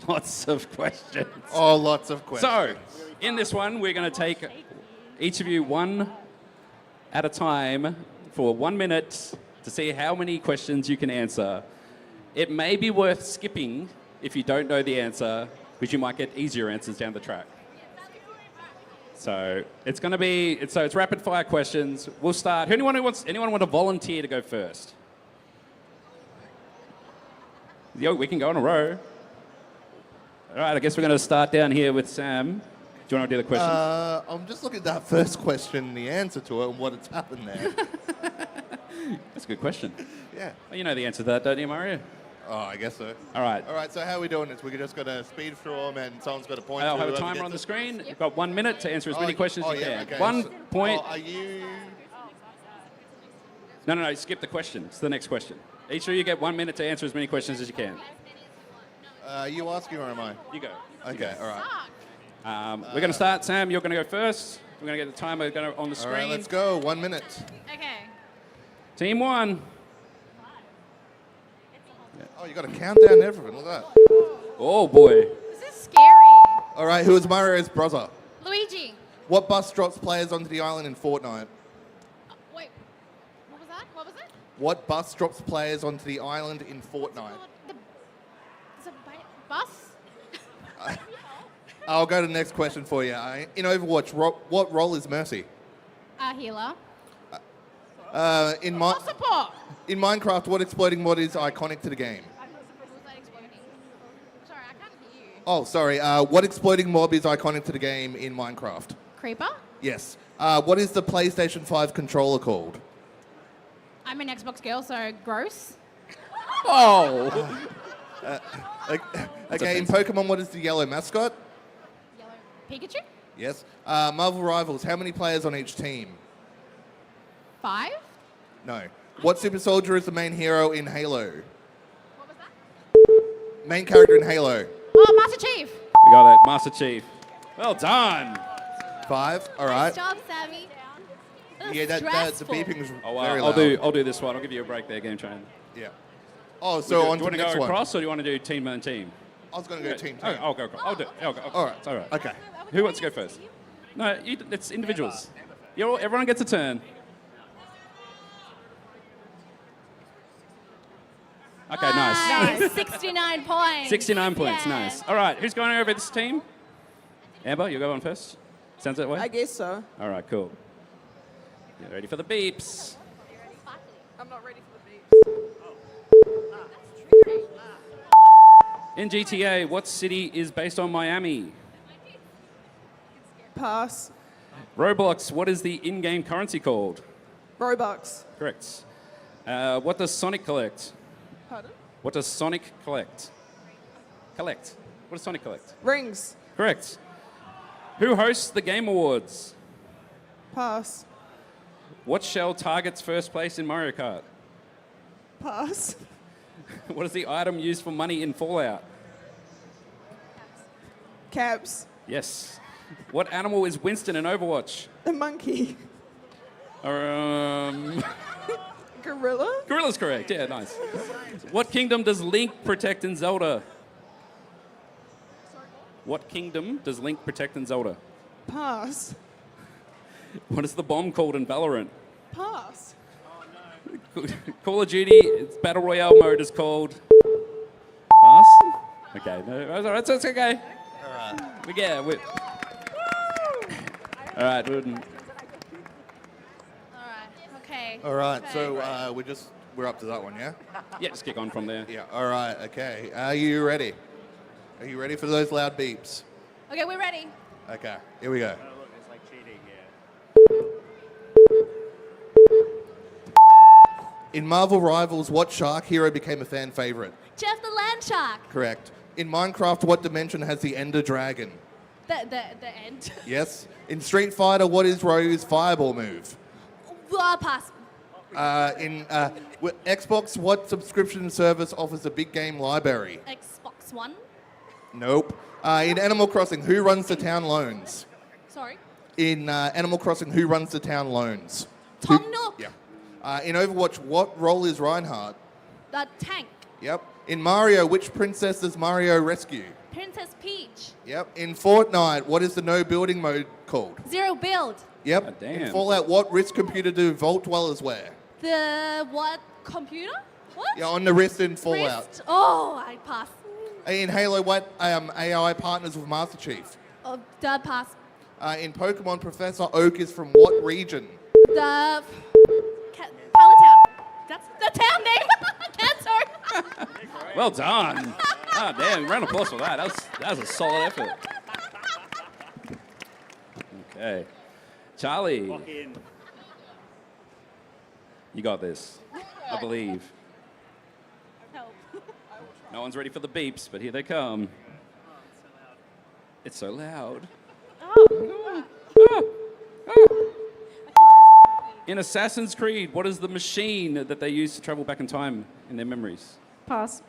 Lots of questions. Oh, lots of questions. So, in this one, we're going to take each of you one at a time for 1 minute to see how many questions you can answer. It may be worth skipping if you don't know the answer, because you might get easier answers down the track. So it's going to be, it's rapid fire questions. We'll start. Anyone want to volunteer to go first? Yo, we can go in a row. All right, I guess we're going to start down here with Sam. Do you want to do the questions? I'm just looking at that first question, the answer to it, and what it's happened there. That's a good question. Yeah. Well, you know the answer to that, don't you, Mario? Oh, I guess so. All right. All right, so how are we doing this? We're just going to speed through them and someone's got to point I'll to have a whoever timer gets on the it? screen. You've got 1 minute to answer as many questions as you yeah, can. okay. 1 So- point. Are you... No, skip the question. It's the next question. Each of you get 1 minute to answer as many questions as you can. Are you asking or am I? You go. Okay, all right. We're going to start. Sam, you're going to go first. We're going to get the timer on the All screen. right, let's go. 1 minute. Okay. Team 1. Oh, you got a countdown and everything. Look at that. Oh, boy. This is scary. All right, who is Mario's brother? Luigi. What bus drops players onto the island in Fortnite? Wait. What was that? What was it? What bus drops players onto the island in Fortnite? It's a bus? I'll go to the next question for you. In Overwatch, what role is Mercy? A healer. In Support. Minecraft, what exploding mod is iconic to the game? Sorry, I can't hear you. Oh, sorry. What exploding mob is iconic to the game in Minecraft? Creeper. Yes. What is the PlayStation 5 controller called? I'm an Xbox girl, so gross. Oh! Okay, in Pokemon, what is the yellow mascot? Yellow Pikachu. Yes. Marvel Rivals, how many players on each team? 5. No. What super soldier is the main hero in Halo? What was that? Main character in Halo? Oh, Master Chief. We got it, Master Chief. Well done. 5. All right. Nice job, Sammy. Yeah, the beeping is Oh, very I'll loud. do this one. I'll give you a break there, Game Train. Yeah. Oh, Do so you on to want the to next go one. across, or do you want to do team and team? I was going to go team. Oh, I'll go. I'll do. I'll go. All right. It's all right. Okay. Who wants to go first? No, it's individuals. Everyone gets a turn. Okay, nice. Nice. 69 points. 69 points, Yeah. nice. All right, who's going over this team? Amber, you'll go on first? Sounds that way? I guess so. All right, cool. Get ready for the beeps. I'm not ready for the beeps. In GTA, what city is based on Miami? Pass. Roblox, what is the in-game currency called? Robux. Correct. What does Sonic collect? Pardon? What does Sonic collect? Collect. What does Sonic collect? Rings. Correct. Who hosts the Game Awards? Pass. What shell targets first place in Mario Kart? Pass. What is the item used for money in Fallout? Caps. Yes. What animal is Winston in Overwatch? A monkey. Gorilla. Gorilla's correct. Yeah, nice. What kingdom does Link protect in Zelda? What kingdom does Link protect in Zelda? Pass. What is the bomb called in Valorant? Pass. Call of Duty, its Battle Royale mode is called... Pass? Okay, no, that's all right, it's okay. All right. Yeah, we're... All right, Okay. All right. Okay. So we're up to that one, yeah? yeah, just kick on from there. Yeah. All right. Okay. Are you ready? Are you ready for those loud beeps? Okay, we're ready. Okay. Here we go. Oh, look, it's like cheating here. In Marvel Rivals, what shark hero became a fan favorite? Jeff the Land Shark. Correct. In Minecraft, what dimension has the Ender Dragon? The end. Yes. In Street Fighter, what is Ryu's fireball move? Pass. With Xbox, what subscription service offers a big game library? Xbox One. Nope. In Animal Crossing, who runs the town loans? Sorry. In Animal Crossing, who runs the town loans? Tom Nook. Yeah. In Overwatch, what role is Reinhardt? The tank. Yep. In Mario, which princess does Mario rescue? Princess Peach. Yep. In Fortnite, what is the no building mode called? Zero build. Yep. God damn. In Fallout, what wrist computer do Vault Dwellers wear? The what computer? What? Yeah, on the wrist in Fallout. Wrist. Oh, I pass. In Halo, what AI partners with Master Chief? Oh, the pass. In Pokemon, Professor Oak is from what region? The Palatown. That's the town name. Sorry. Well done. Oh, damn, round of applause for that. That was a solid effort. Okay. Charlie, Lock in. you got this. I believe. Help. No one's ready for the beeps, but here they come. It's so loud. In Assassin's Creed, what is the machine that they use to travel back in time in their memories? Pass.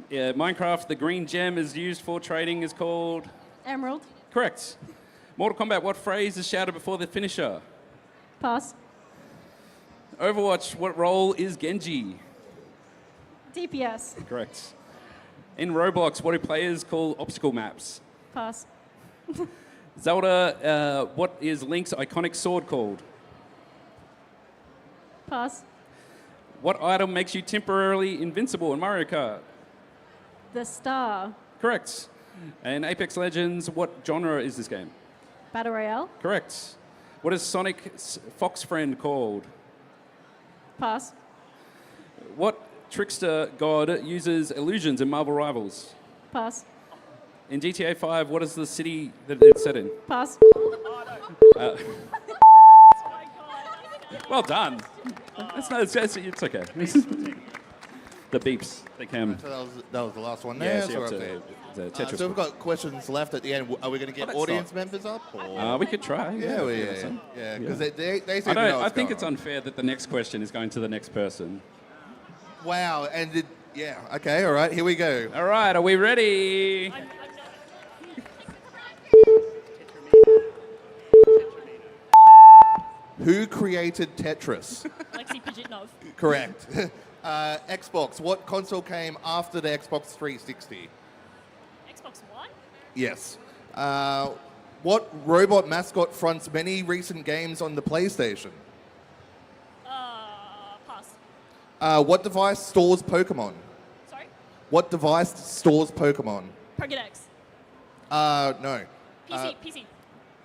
Yeah, Minecraft, the green gem is used for trading is called... Emerald. Correct. Mortal Kombat, what phrase is shouted before the finisher? Pass. Overwatch, what role is Genji? DPS. Correct. In Roblox, what do players call obstacle maps? Pass. Zelda, what is Link's iconic sword called? Pass. What item makes you temporarily invincible in Mario Kart? The star. Correct. And Apex Legends, what genre is this game? Battle Royale. Correct. What is Sonic's fox friend called? Pass. What trickster god uses illusions in Marvel Rivals? Pass. In GTA 5, what is the city that it's set in? Pass. Well done. It's okay. The beeps, they can. So that was the last one Yeah, there. so you have to Tetris. So we've got questions left at the end. Are we going to get let's audience start. members up? Or? We could try. Yeah, because they seem to know I what's think going it's on. unfair that the next question is going to the next person. Wow, okay, all right, here we go. All right, are we ready? Who created Tetris? Lexi Pajitnov. Correct. Xbox, what console came after the Xbox 360? Xbox One? Yes. What robot mascot fronts many recent games on the PlayStation? Pass. What device stores Pokemon? Sorry? What device stores Pokemon? Pokedex. No. PC.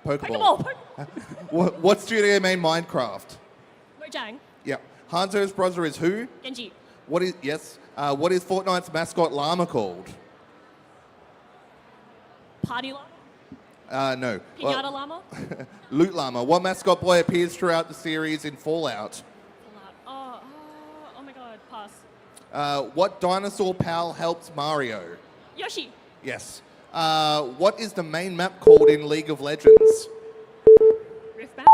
Pokeball. Pokeball. What studio made Minecraft? Mojang. Yeah. Hanzo's brother is who? Genji. What is Fortnite's mascot llama called? Party Llama. No. Pinata Llama. Loot Llama. What mascot boy appears throughout the series in Fallout? Oh my god. Pass. What dinosaur pal helps Mario? Yoshi. Yes. What is the main map called in League of Legends? Riftbound.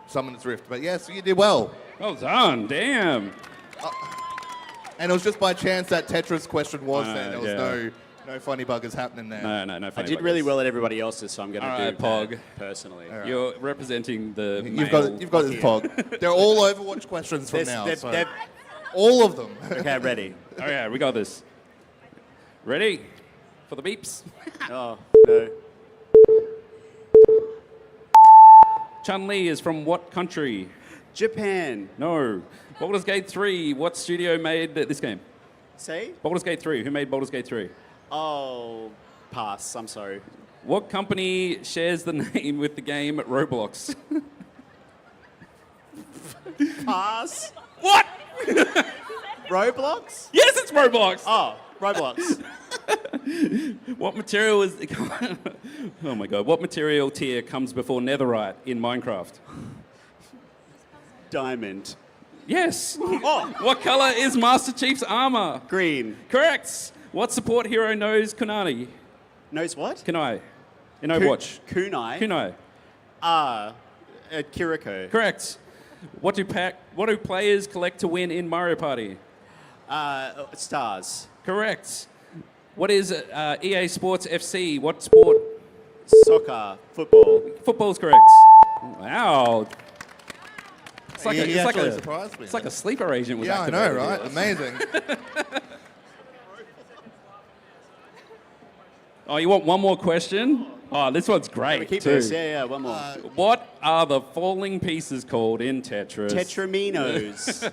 Summon's Rift. But yes, you did well. Well done, damn. And it was just by chance that Tetris question was there. There was yeah. no funny buggers happening there. No. I Funny did really buggers. well at everybody else's, so I'm going All to right, do Pog. that personally. You're representing the You've got this, Pog. They're all Overwatch questions from now. So all of them. Okay, ready. Okay, we got this. Ready? For the beeps. Oh, no. Chun-Li is from what country? Japan. No. Baldur's Gate 3, what studio made this game? Say? Baldur's Gate 3, who made Baldur's Gate 3? Oh, pass. I'm sorry. What company shares the name with the game Roblox? Pass. What? Roblox? Yes, it's Roblox. Oh, Roblox. What material is... Oh my god. What material tier comes before netherite in Minecraft? Diamond. Yes. Oh. What color is Master Chief's armor? Green. Correct. What support hero knows Kunai? Knows what? Kunai. In Overwatch. Kunai. Kunai. Kiriko. Correct. What do players collect to win in Mario Party? Stars. Correct. What is EA Sports FC? What sport? Soccer. Football. Football's correct. Wow. It's like, He it's like actually a surprised me. it's like a sleeper agent was Yeah, I know, activated right? here. Amazing. Oh, you want one more question? Oh, this one's great. We keep too. this. Yeah, one more. What are the falling pieces called in Tetris? Tetraminos.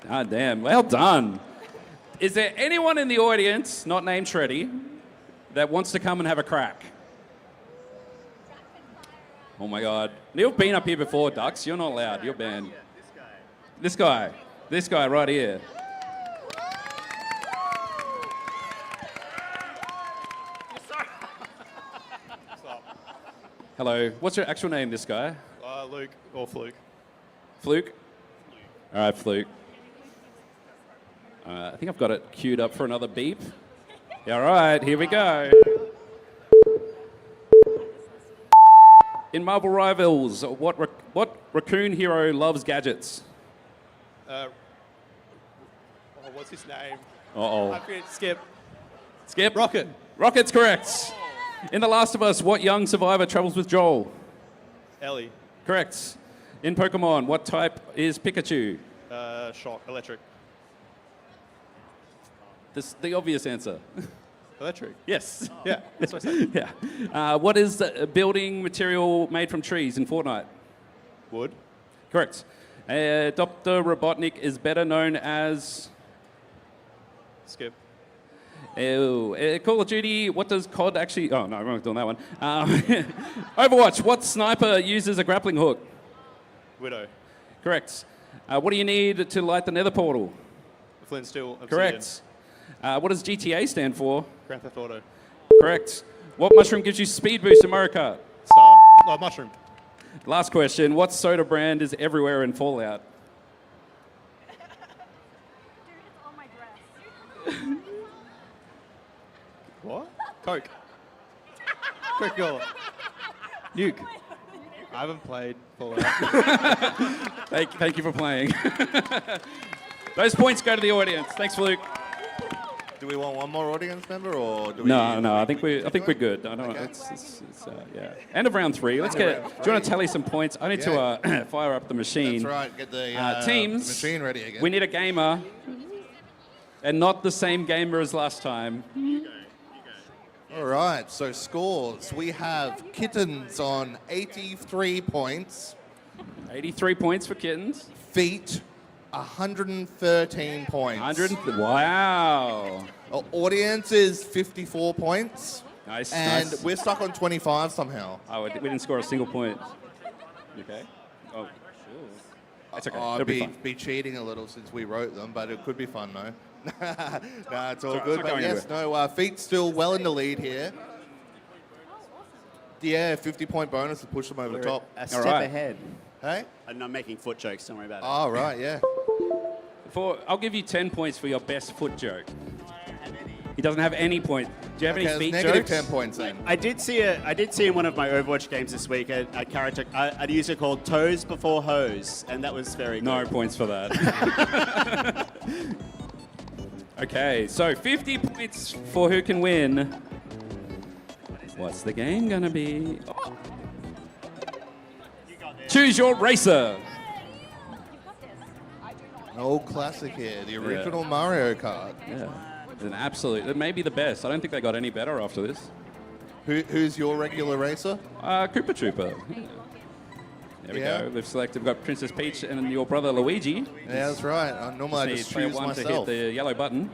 Ah, damn. Well done. Is there anyone in the audience, not named Shreddy, that wants to come and have a crack? Oh my God. You've been up here before, Dux. You're not allowed. You're banned. This guy. This guy right here. Hello. What's your actual name, this guy? Luke or Fluke. Fluke? All right, Fluke. I think I've got it queued up for another beep. All right, here we go. In Marvel Rivals, what raccoon hero loves gadgets? What's his name? Uh-oh. I forget. Skip. Skip? Rocket. Rocket's correct. In The Last of Us, what young survivor travels with Joel? Ellie. Correct. In Pokemon, what type is Pikachu? Shock. Electric. The obvious answer. Electric. Yes. Yeah. That's what I said. Yeah. What is a building material made from trees in Fortnite? Wood. Correct. Dr. Robotnik is better known as... Skip. Ew. Call of Duty, what does COD actually... Oh, no, I'm not doing that one. Overwatch, what sniper uses a grappling hook? Widow. Correct. What do you need to light the nether portal? Flint Steel. Obsidian. Correct. What does GTA stand for? Grand Theft Auto. Correct. What mushroom gives you speed boost in Mario Kart? Star. Oh, mushroom. Last question. What soda brand is everywhere in Fallout? What? Coke. Coca-Cola. Nuke. I haven't played Fallout. Thank you for playing. Those points go to the audience. Thanks, Luke. Do we want one more audience member, or do we? No. I think we're good. I don't. Okay. It's yeah. End of round 3. Let's get. Do you want to tally some points? I need to fire up the machine. That's right. Get the teams. machine ready again. We need a gamer, and not the same gamer as last time. All right. So scores. We have Kittens on 83 points. 83 points for Kittens. Feet. 113 points. Wow. Audience is 54 points. Nice. And nice. we're stuck on 25 somehow. Oh, we didn't score a single point. Okay. Oh, sure. That's okay. I'll It'll be fun. be cheating a little since we wrote them, but it could be fun, though. No, it's all It's good. not But going yes, no, Feet still well in the lead here. Yeah, 50-point bonus to push them over the top. A step right. ahead. Hey? I'm not making foot jokes, don't worry about it. Oh, right, yeah. I'll give you 10 points for your best foot joke. He doesn't have any point. Do you have any Okay, feet negative jokes? 10 points then. I did see in one of my Overwatch games this week a character, a user called Toes Before Hose, and that was very good. No points for that. Okay, so 50 points for who can win. What's the game gonna be? Oh. Choose your racer. An old classic here, the original Mario Kart. Yeah, it's an absolute. It may be the best. I don't think they got any better after this. Who's your regular racer? Koopa Trooper. There we go. We've got Princess Peach and your brother Luigi. Yeah, that's right. Normally I just choose one myself. to hit the yellow button.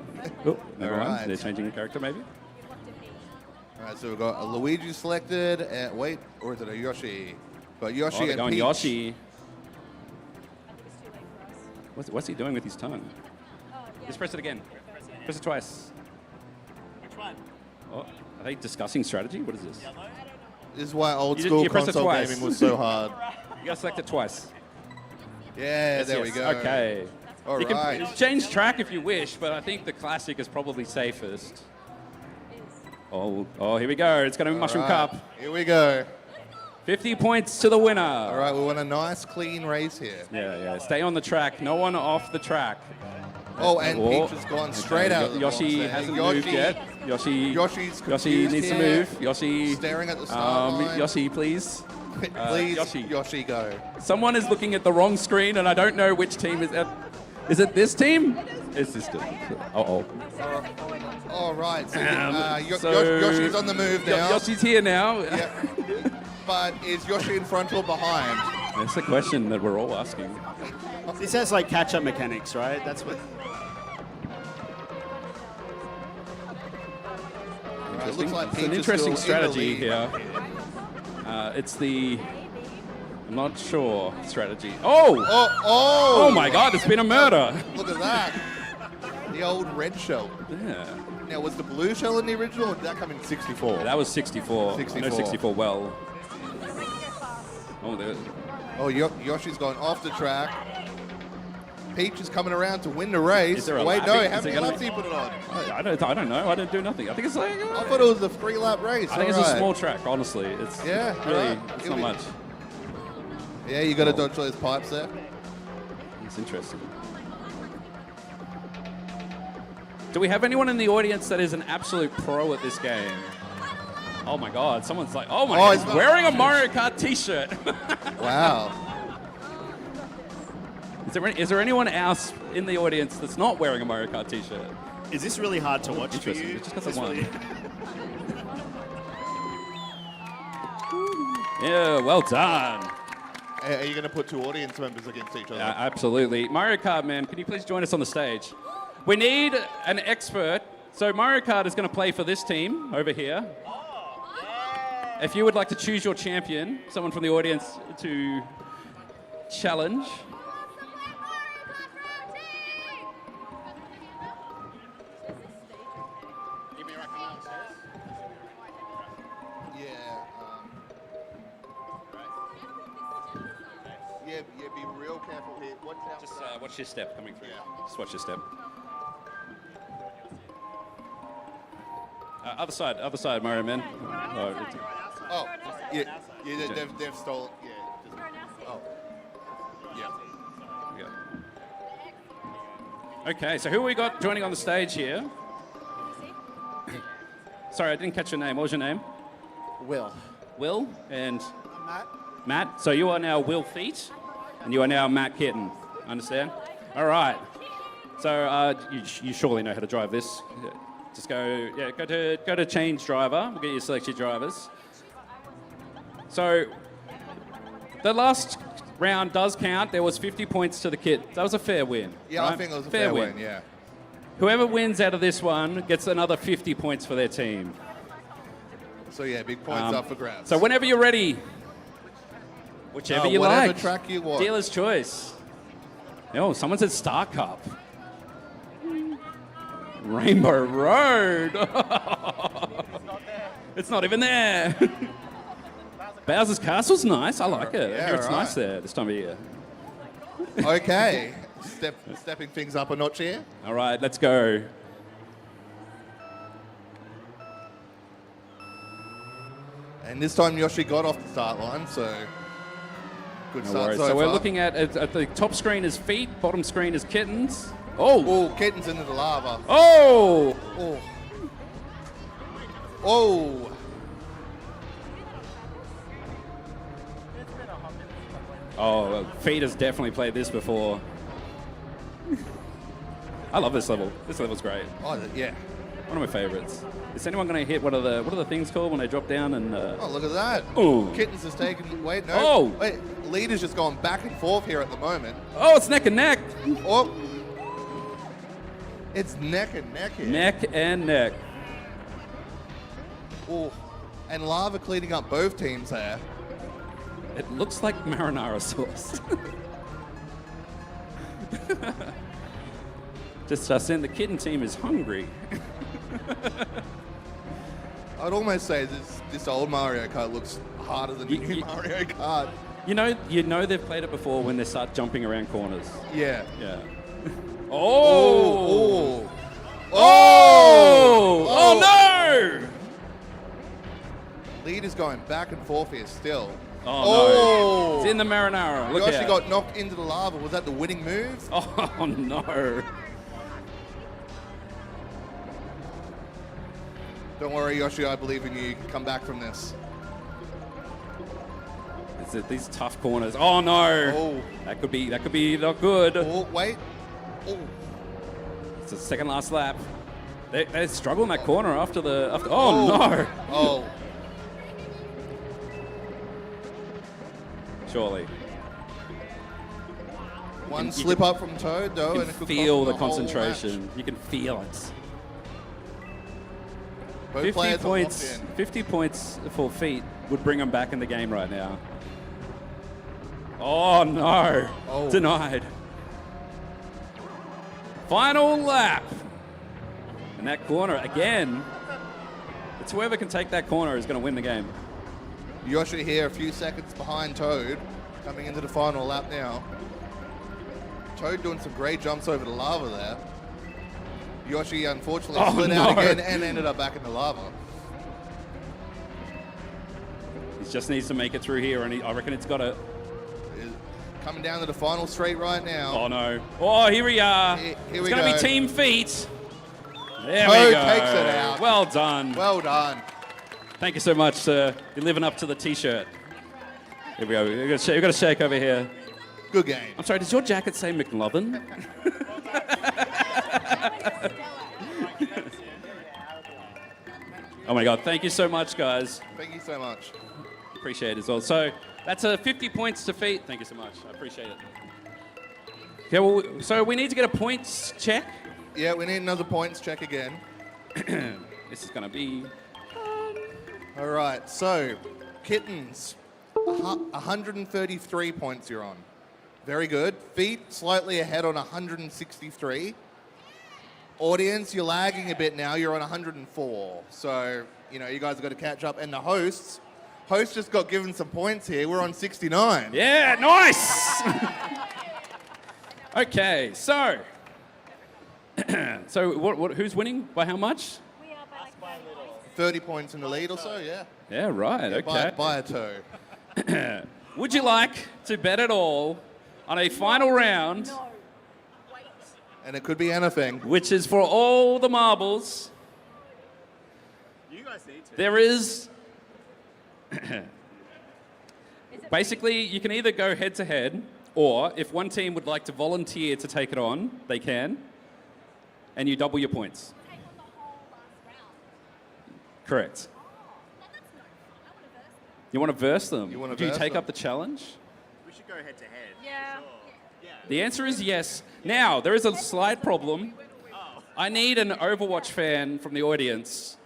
Oh, never mind. Alright. They're changing the character maybe. All right, so we've got a Luigi selected. Wait, or is it a Yoshi? Got Yoshi they're and going Peach. Yoshi. What's he doing with his tongue? Just press it again. Press it twice. Which one? Oh, are they discussing strategy? What is this? This is why old You school press it console twice. gaming was so hard. You gotta select it twice. Yeah, there we go. Okay. All You right. can change track if you wish, but I think the classic is probably safest. Oh, here we go. It's going to be Mushroom All Cup. right, here we go. 50 points to the winner. All right, we want a nice, clean race here. Yeah. Stay on the track. No one off the track. Oh, and Peach has gone straight out of the Yoshi box there. hasn't Yoshi- moved yet. Yoshi's Yoshi confused needs to here. move. Yoshi. Staring at the start line. Yoshi, please. Please, Yoshi, go. Someone is looking at the wrong screen, and I don't know which team is. Is it this team? It's this team. Uh-oh. All right, so, So- Yoshi's on the move now. Yoshi's here now. Yeah. But is Yoshi in front or behind? That's the question that we're all asking. This has like catch-up mechanics, right? That's what. All right, looks like It's Peach an is interesting still in the strategy lead. here. It's the I'm not sure strategy. Oh! Oh my God! It's been a murder. Look at that. The old red shell. Yeah. Now, was the blue shell in the original, or did that come in 64? That was 64. 64. I know 64 well. Oh, there. Oh, Yoshi's gone off the track. Peach is coming around to win the race. Is there a Wait, lapping? no, Is how it many gonna laps be- did he put it on? I don't know. I don't do nothing. I think it's like. I thought it was a 3-lap race. I think it's All a right. small track. Honestly, it's Yeah, really right. it's Here not we- much. Yeah, you got to dodge those pipes there. It's interesting. Do we have anyone in the audience that is an absolute pro at this game? Oh my God! Someone's like, oh my God, he's he's wearing a Mario Kart T-shirt. Wow. Is there anyone else in the audience that's not wearing a Mario Kart T-shirt? Is this really hard to watch for Interesting. you? It's just got Is the this one. really- Yeah, well done. Are you going to put two audience members against each other? Absolutely. Mario Kart, man, can you please join us on the stage? We need an expert. So Mario Kart is going to play for this team over here. If you would like to choose your champion, someone from the audience to challenge. Yeah, be real careful here. Watch out. Just watch your step coming through. Just watch your step. Other side, Mario Man. They've stolen. Okay, so who we got joining on the stage here? Sorry, I didn't catch your name. What was your name? Will. Will and Matt. Matt. So you are now Will Feet, and you are now Matt Kitten. Understand? All right. So you surely know how to drive this. Just go to change driver. We'll get you to select your drivers. So the last round does count. There was 50 points to the kit. That was a fair win. Yeah, right? I think it was a fair win, yeah. Whoever wins out of this one gets another 50 points for their team. So yeah, big points up for grabs. So whenever you're ready, whichever you whatever like. track you want. Dealer's choice. Oh, someone said Star Cup. Rainbow Road. It's not even there. Bowser's Castle's nice. I like it. Yeah, I hear it's right. nice there this time of year. Okay. Stepping things up a notch here. All right, let's go. And this time Yoshi got off the start line, so good No start worries. so So we're far. looking at the top screen is feet, bottom screen is kittens. Oh! Kitten's into the lava. Oh! Oh. Oh. Oh, Feet has definitely played this before. I love this level. This level's great. Oh, yeah. One of my favorites. Is anyone going to hit what are the things called when they drop down and? Oh, look at that. Ooh. Kittens has taken. Wait, no. Oh. Wait, lead is just going back and forth here at the moment. Oh, it's neck and neck. Oh. It's neck and neck here. Neck and neck. Oh. And lava cleaning up both teams there. It looks like marinara sauce. Just saying, the kitten team is hungry. I'd almost say this old Mario Kart looks harder than the new Mario Kart. You know they've played it before when they start jumping around corners. Yeah. Yeah. Oh! Oh! Oh! Oh no! Lead is going back and forth here still. Oh, no. It's in the marinara. Look Yoshi out. got knocked into the lava. Was that the winning move? Oh, no. Don't worry, Yoshi. I believe in you. You can come back from this. It's these tough corners. Oh, no. Oh. That could be not good. Oh, wait. Oh. It's the second last lap. They struggle in that corner after oh, no. Oh. Surely. One slip up from Toad, though, You and it can could feel the cost them the whole concentration. You can feel it. Both 50 players are locked points. in. 50 points for Feet would bring them back in the game right now. Oh no! Oh. Denied. Final lap. And that corner again. It's whoever can take that corner is going to win the game. Yoshi here, a few seconds behind Toad, coming into the final lap now. Toad doing some great jumps over the lava there. Yoshi unfortunately slid out again and ended up back in the lava. He just needs to make it through here, and I reckon it's got it. Coming down to the final straight right now. Oh no! Oh, here we are. Here it's we going to go. be Team Feet. There Toad we go. takes it out. Well done. Well done. Thank you so much, sir. You're living up to the T-shirt. Here we go. We've got a shake over here. Good game. I'm sorry, does your jacket say McLovin? Oh my God, thank you so much, guys. Thank you so much. Appreciate it as well. So that's a 50 points to Feet. Thank you so much. I appreciate it. Okay, well, so we need to get a points check. Yeah, we need another points check again. This is going to be... All right, so Kittens, 133 points you're on. Very good. Feet slightly ahead on 163. Audience, you're lagging a bit now. You're on 104. So, you guys have got to catch up. And the host just got given some points here. We're on 69. Yeah, nice! Okay, so... so who's winning? By how much? 30 points in the lead or so, yeah. Yeah, right, okay. By a toe. Would you like to bet it all on a final round? And it could be anything. Which is for all the marbles. You guys need to. There is... Basically, you can either go head-to-head, or if one team would like to volunteer to take it on, they can, and you double your points. Correct. You want to verse them? Do you take up the challenge? We should go head to head. Yeah. The answer is yes. Now, there is a slight problem. I need an Overwatch fan from the audience.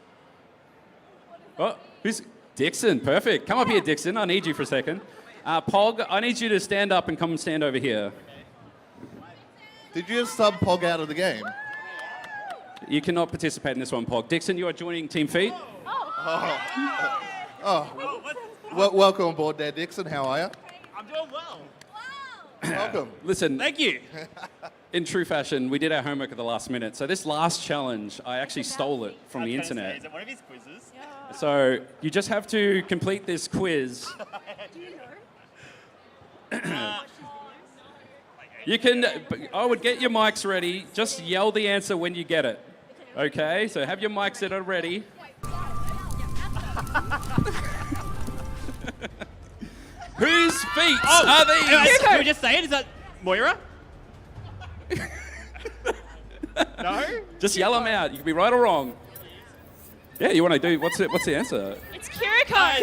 Oh, who's... Dixon, perfect. Come up here, Dixon. I need you for a second. Pog, I need you to stand up and come stand over here. Did you just sub Pog out of the game? You cannot participate in this one, Pog. Dixon, you are joining Team Feet. Welcome aboard there, Dixon. How are you? I'm doing well. Welcome. Listen. Thank you. In true fashion, we did our homework at the last minute. So this last challenge, I actually stole it from the internet. Is it one of his quizzes? Yeah. So you just have to complete this quiz. You can, I would get your mics ready. Just yell the answer when you get it. Okay, so have your mics set up ready. Whose feet are these? Can we just say it? Is that Moira? No? Just yell them out. You can be right or wrong. Yeah, you want to do, what's the answer? It's Kiriko.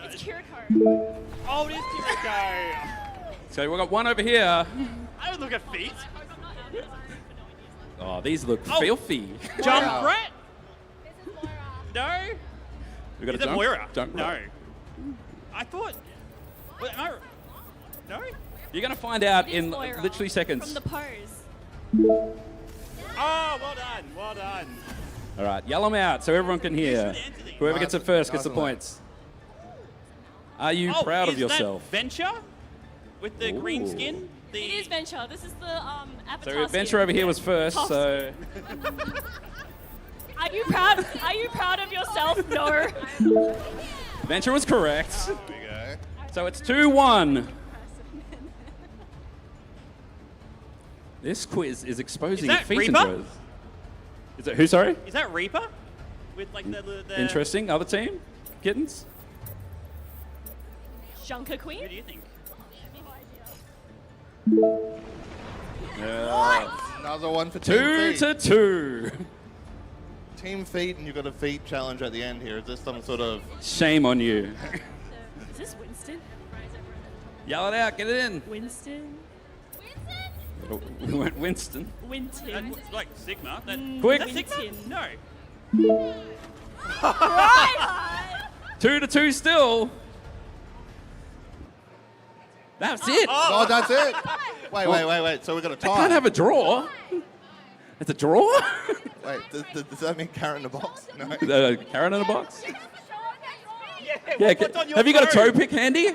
It's Kiriko. Oh, it is Kiriko. So we've got one over here. I don't look at feet. Oh, these look filthy. Jump Brett? No. We got Is a it jump? Moira? Jump No. right. I thought... Wait, am I... No? You're going to find out It is in Moira literally seconds. From the pose. Oh, well done. Well done. All right, yell them out so everyone can hear. Whoever gets it first gets the points. Are you proud of yourself? Is that Venture? With the green skin? It is Venture. This is the avatar So Venture skin. over here was first, Top so... Are you proud? Are you proud of yourself? No. Venture was correct. There we go. So it's 2-1. This quiz is exposing Is that feet Reaper? and toes. Is it who, sorry? Is that Reaper? With like the... Interesting. Other team? Kittens? Junker Queen? Who do you think? Another one for Team Feet. 2-2. Team Feet, and you've got a feet challenge at the end here. Is this some sort of... Shame on you. Is this Winston? Yell it out. Get it in. Winston? We went Winston. Winton. That's like Sigma. Quick. Is that Sigma? Winton. No. Right! 2-2 still. That's it. Oh, that's it. Wait. So we've got a tie. I can't have a draw. It's a draw? Wait, does that mean carrot in a box? No. Carrot in a box? Yeah, Yeah. what's on your Have you got a toe phone? pick handy?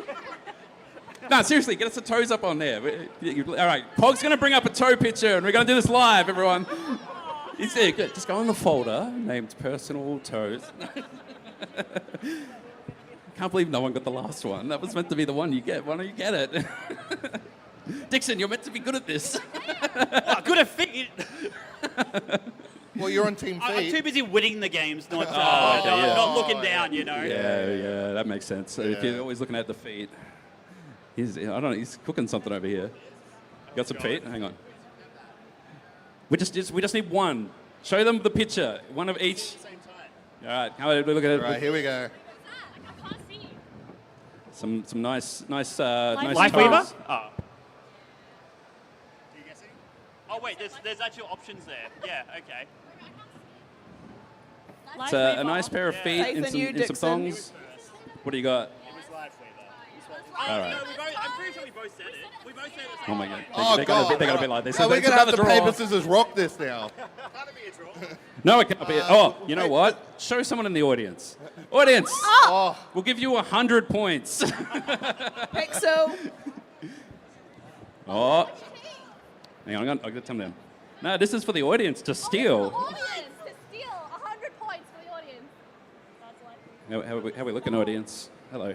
No, seriously, get us the toes up on there. All right, Pog's going to bring up a toe picture, and we're going to do this live, everyone. He's there. Just go in the folder named personal toes. Can't believe no one got the last one. That was meant to be the one you get. Why don't you get it? Dixon, you're meant to be good at this. Oh, good at feet. Well, you're on Team I'm Feet. too busy winning the games, not, yeah. not looking down, you know. Yeah, that makes sense. So if you're always looking at the feet, I don't know, he's cooking something over here. Got some feet? Hang on. We just need one. Show them the picture, one of each. All right, how about we look at it? All right, here we go. I can't see. Some nice Life toes. Weaver? Oh. Oh wait, there's actual options there. Yeah, okay. It's a nice pair of feet Faith in in you, some Dixon. thongs. What do you got? It was live fever. All right. No, I'm pretty sure we both said it. We both said it. Oh my god. Oh, They God. got a bit like this. So we're It's going to have another to draw. paper, scissors, rock this now. Can't it be a draw? No, it can't be. Oh, you know what? Show someone in the audience. Audience, Oh, we'll give you 100 points. Pixel. Oh. Hang on, I'll get some of them. No, this is for the audience to steal. Audience to steal 100 points for the audience. How we looking, audience? Hello.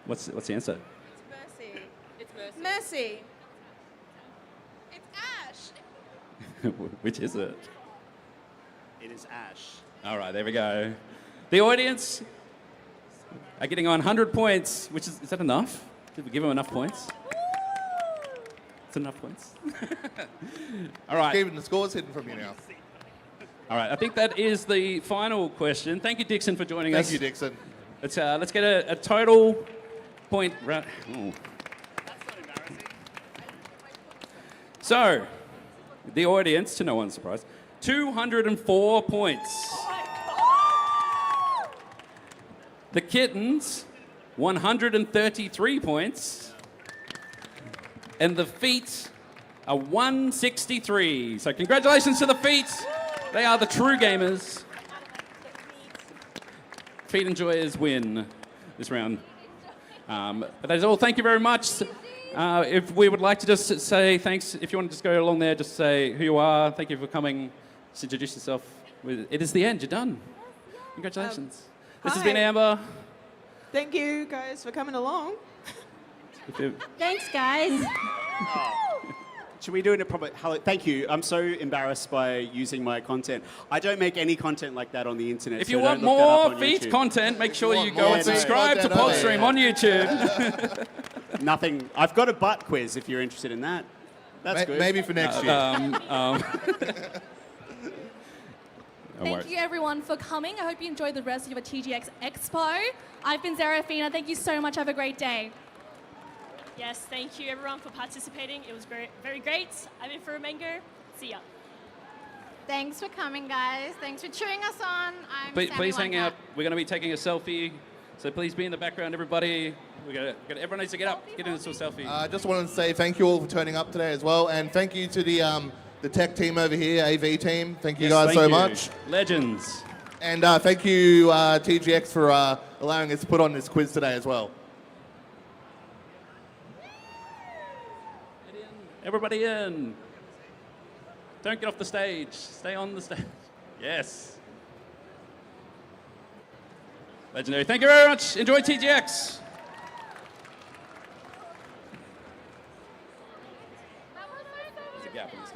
What's the answer? Mercy. It's Mercy. Mercy. It's Ash. Which is it? It is Ash. All right, there we go. The audience are getting on 100 points, which is that enough? Did we give them enough points? It's enough points. All right. Keeping the scores hidden from you now. All right, I think that is the final question. Thank you, Dixon, for joining us. Thank you, Dixon. Let's get a total point. Oh. That's not embarrassing. So, the audience, to no one's surprise, 204 points. The kittens, 133 points. And the feet are 163. So congratulations to the feet. They are the true gamers. Feet enjoyers win this round. But that is all. Thank you very much. If we would like to just say thanks, if you want to just go along there, just say who you are. Thank you for coming. Just introduce yourself. It is the end. You're done. Congratulations. This has been hi. Amber. Thank you guys for coming along. Thanks, guys. Should we do it in a proper... Thank you. I'm so embarrassed by using my content. I don't make any content like that on the internet. If so you don't want look that up more on feet YouTube. content, make sure you Want go more and feet subscribe to content, Podstream on YouTube. Nothing. I've got a butt quiz if you're interested in that. That's good. Maybe for next year. Thank you everyone for coming. I hope you enjoyed the rest of your TGX Expo. I've been Zarafina. Thank you so much. Have a great day. Yes, thank you everyone for participating. It was very, very great. I've been for Mango. See ya. Thanks for coming, guys. Thanks for cheering us on. I'm Please Sammy hang out. Wonka. We're going to be taking a selfie. So please be in the background, everybody. Everyone needs to get up, get into a selfie. I just wanted to say thank you all for turning up today as well. And thank you to the tech team over here, AV team. Thank you guys so much. Legends. And thank you, TGX, for allowing us to put on this quiz today as well. Everybody in. Don't get off the stage. Stay on the stage. Yes. Legendary. Thank you very much. Enjoy TGX. There's a gap on the stage.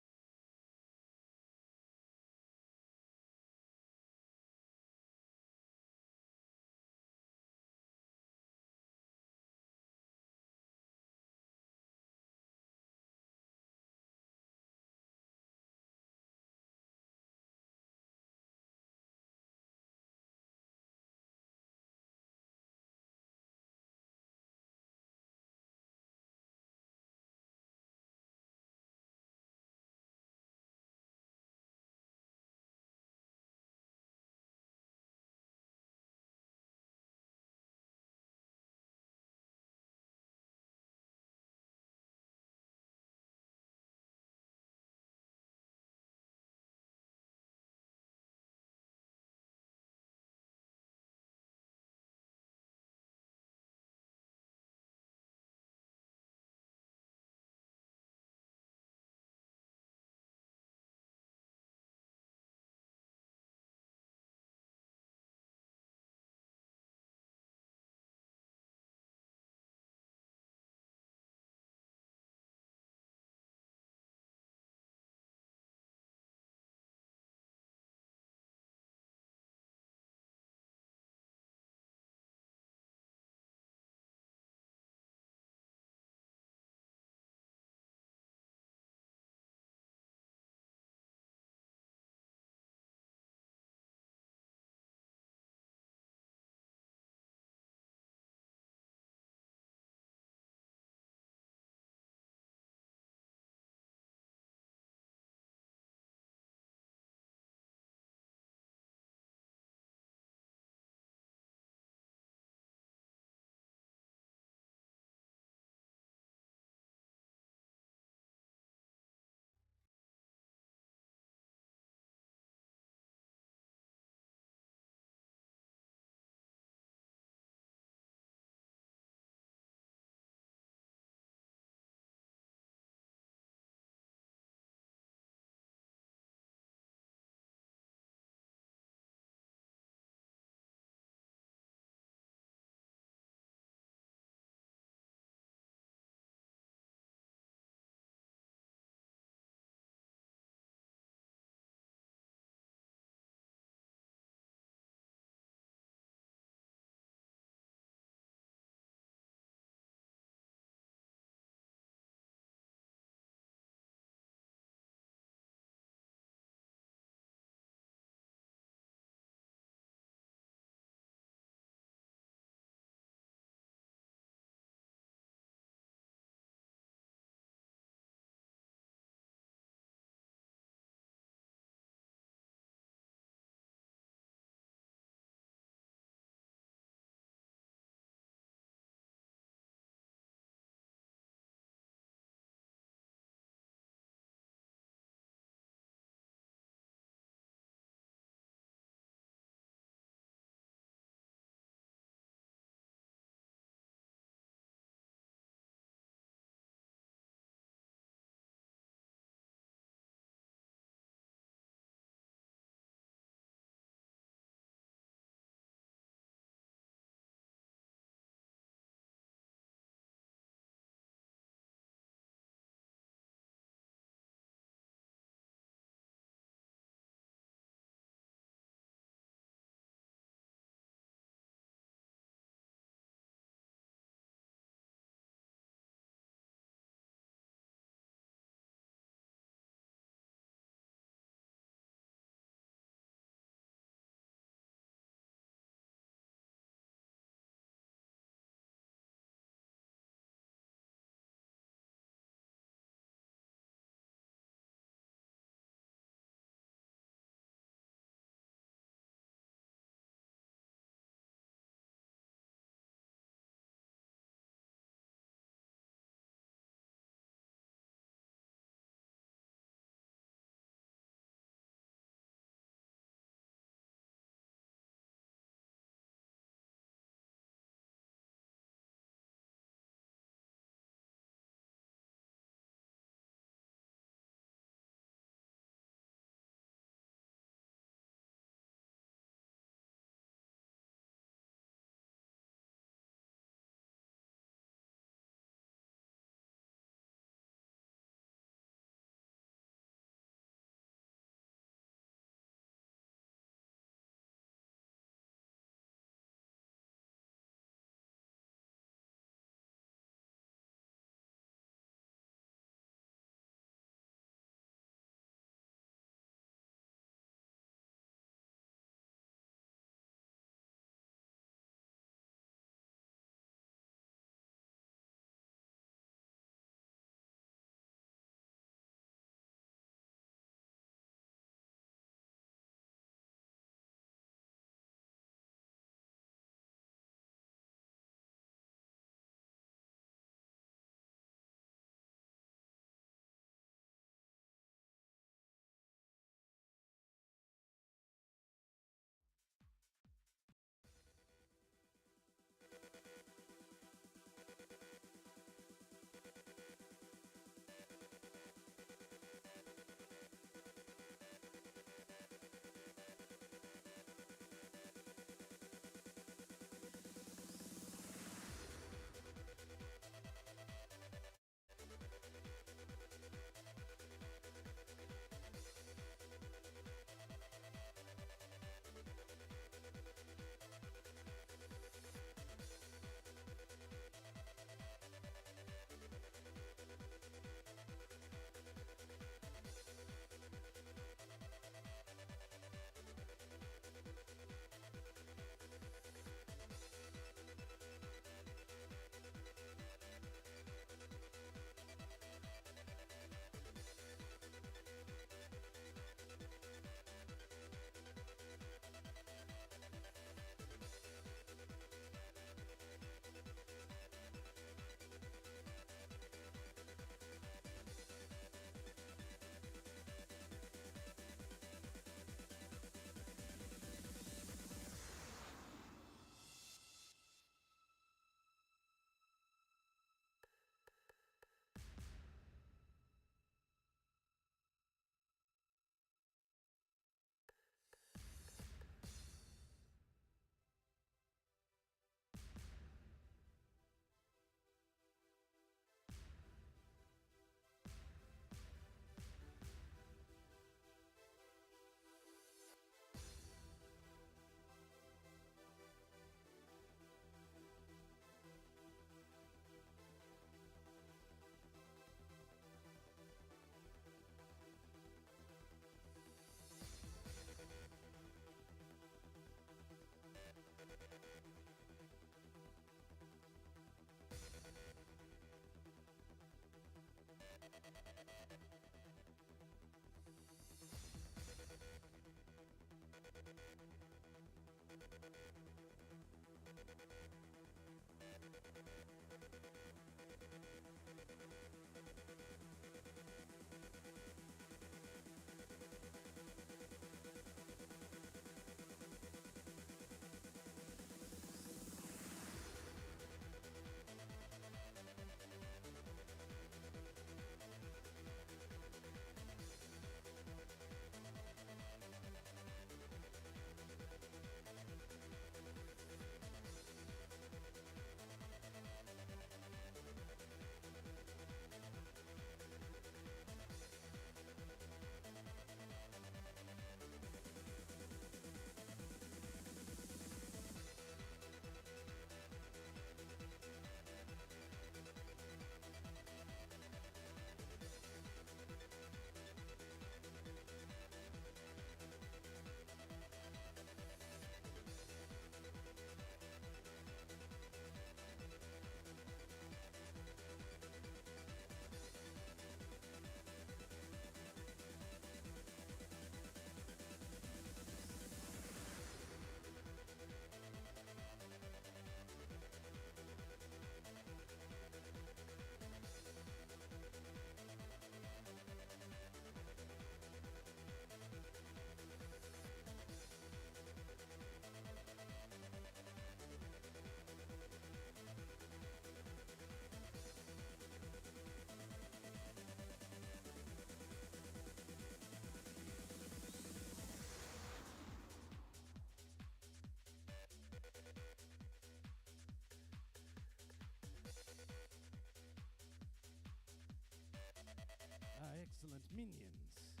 Excellent minions.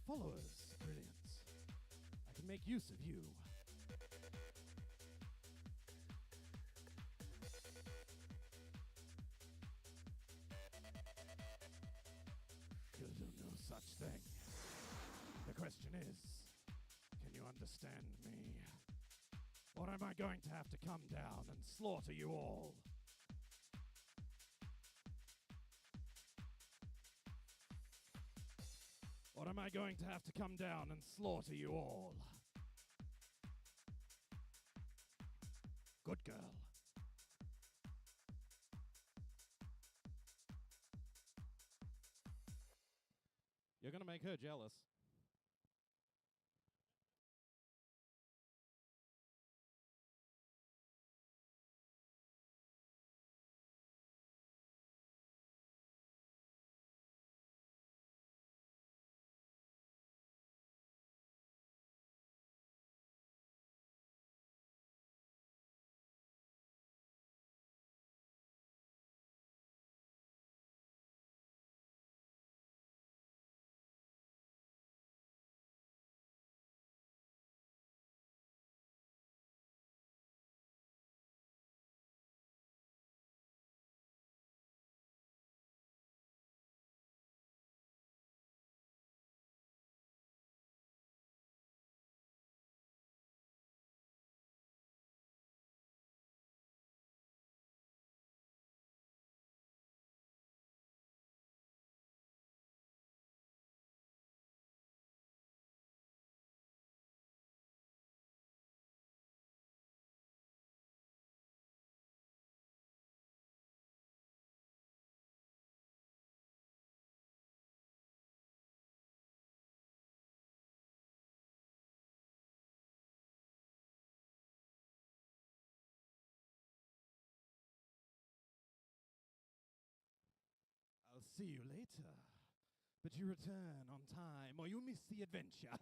Followers. Brilliant. I can make use of you. You'll do no such thing. The question is, can you understand me? Or am I going to have to come down and slaughter you all? Or am I going to have to come down and slaughter you all? Good girl. You're gonna make her jealous. I'll see you later. But you return on time or you miss the adventure.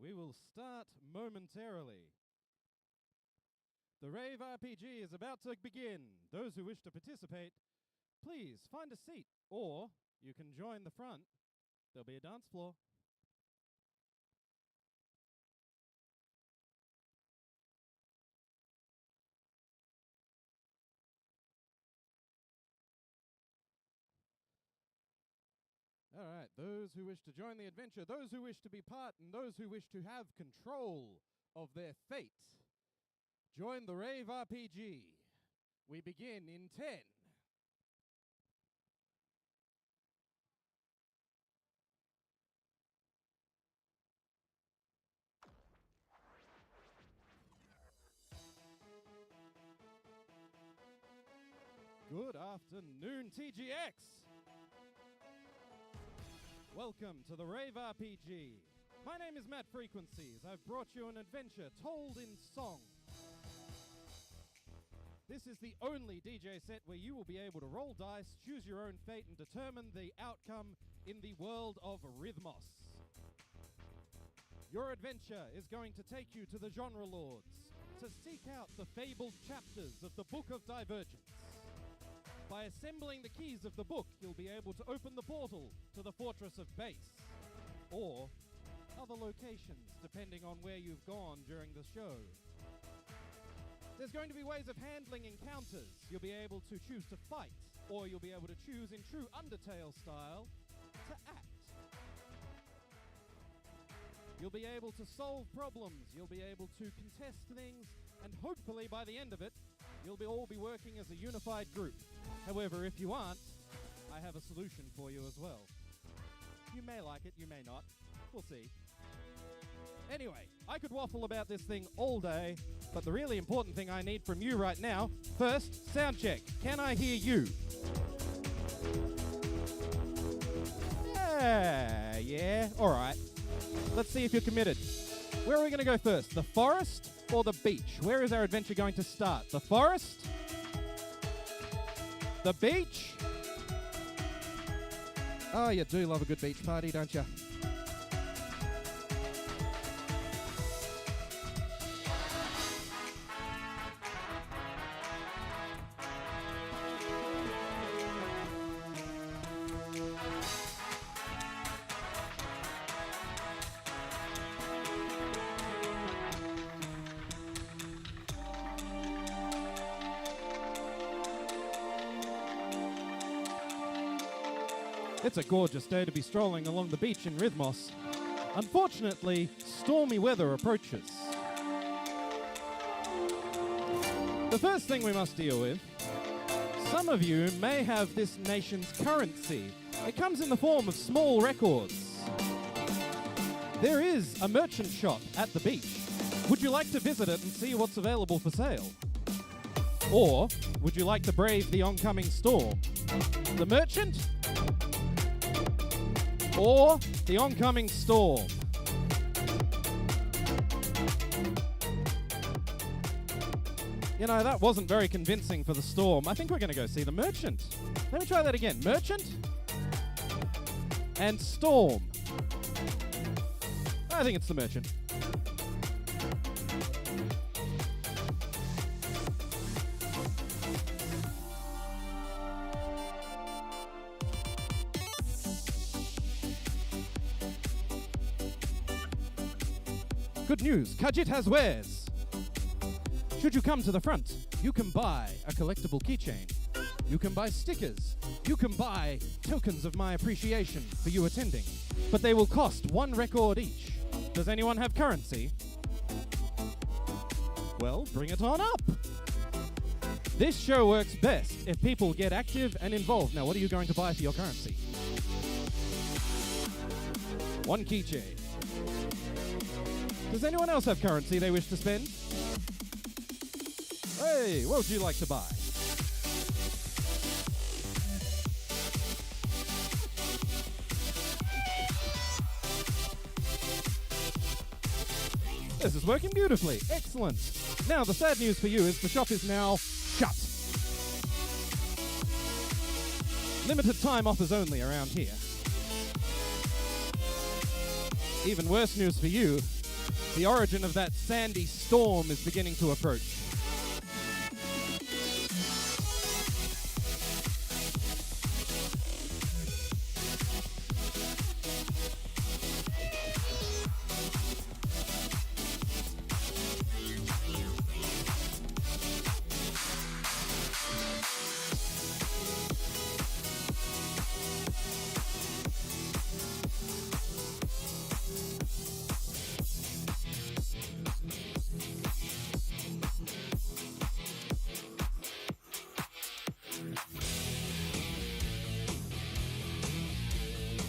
We will start momentarily. The Rave RPG is about to begin. Those who wish to participate, please find a seat, or you can join the front. There'll be a dance floor. All right, those who wish to join the adventure, those who wish to be part, and those who wish to have control of their fate, join the Rave RPG. We begin in 10. Good afternoon, TGX! Welcome to the Rave RPG. My name is Matt Frequencies. I've brought you an adventure told in song. This is the only DJ set where you will be able to roll dice, choose your own fate, and determine the outcome in the world of Rhythmos. Your adventure is going to take you to the Genre Lords to seek out the fabled chapters of the Book of Divergence. By assembling the keys of the book, you'll be able to open the portal to the Fortress of Base, or other locations, depending on where you've gone during the show. There's going to be ways of handling encounters. You'll be able to choose to fight, or you'll be able to choose in true Undertale style to act. You'll be able to solve problems, you'll be able to contest things, and hopefully by the end of it, you'll all be working as a unified group. However, if you aren't, I have a solution for you as well. You may like it, you may not. We'll see. Anyway, I could waffle about this thing all day, but the really important thing I need from you right now, first, sound check. Can I hear you? Yeah, all right. Let's see if you're committed. Where are we going to go first? The forest or the beach? Where is our adventure going to start? The forest? The beach? Oh, you do love a good beach party, don't you? It's a gorgeous day to be strolling along the beach in Rhythmos. Unfortunately, stormy weather approaches. The first thing we must deal with, some of you may have this nation's currency. It comes in the form of small records. There is a merchant shop at the beach. Would you like to visit it and see what's available for sale? Or would you like to brave the oncoming storm? The merchant? Or the oncoming storm? You know, that wasn't very convincing for the storm. I think we're going to go see the merchant. Let me try that again. Merchant and storm. I think it's the merchant. Good news, Kajit has wares. Should you come to the front, you can buy a collectible keychain. You can buy stickers. You can buy tokens of my appreciation for you attending. But they will cost 1 record each. Does anyone have currency? Well, bring it on up. This show works best if people get active and involved. Now, what are you going to buy for your currency? 1 keychain. Does anyone else have currency they wish to spend? Hey, what would you like to buy? This is working beautifully. Excellent. Now, the sad news for you is the shop is now shut. Limited time offers only around here. Even worse news for you, The origin of that sandy storm is beginning to approach.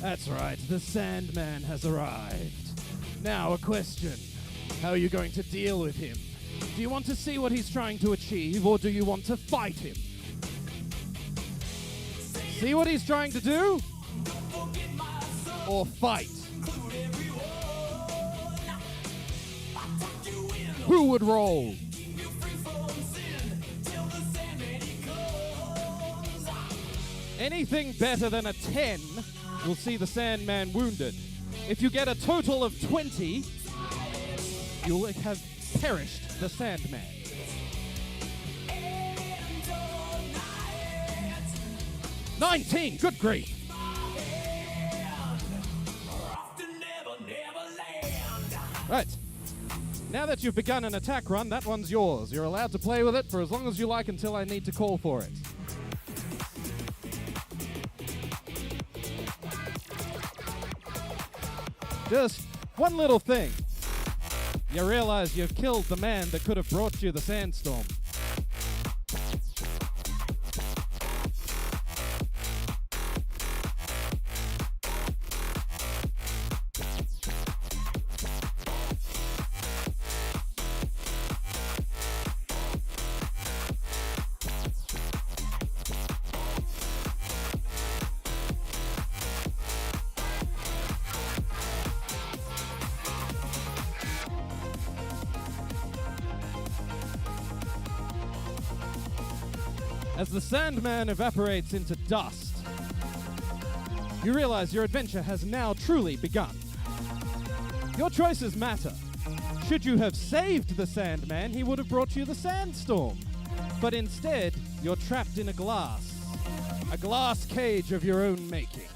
That's right, the Sandman has arrived. Now a question. How are you going to deal with him? Do you want to see what he's trying to achieve, or do you want to fight him? See what he's trying to do? Or fight? Who would roll? Anything better than a 10 will see the Sandman wounded. If you get a total of 20, you'll have perished the Sandman. $19, good grief. Right. Now that you've begun an attack run, that one's yours. You're allowed to play with it for as long as you like until I need to call for it. Just one little thing. You realize you've killed the man that could have brought you the sandstorm. As the Sandman evaporates into dust, you realize your adventure has now truly begun. Your choices matter. Should you have saved the Sandman, he would have brought you the sandstorm. But instead, you're trapped in a glass cage of your own making.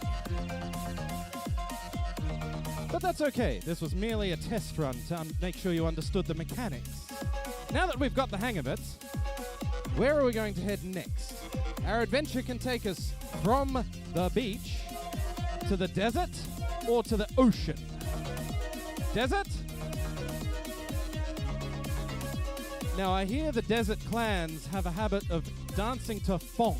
But that's okay. This was merely a test run to make sure you understood the mechanics. Now that we've got the hang of it, where are we going to head next? Our adventure can take us from the beach to the desert or to the ocean. Desert? Now I hear the desert clans have a habit of dancing to funk.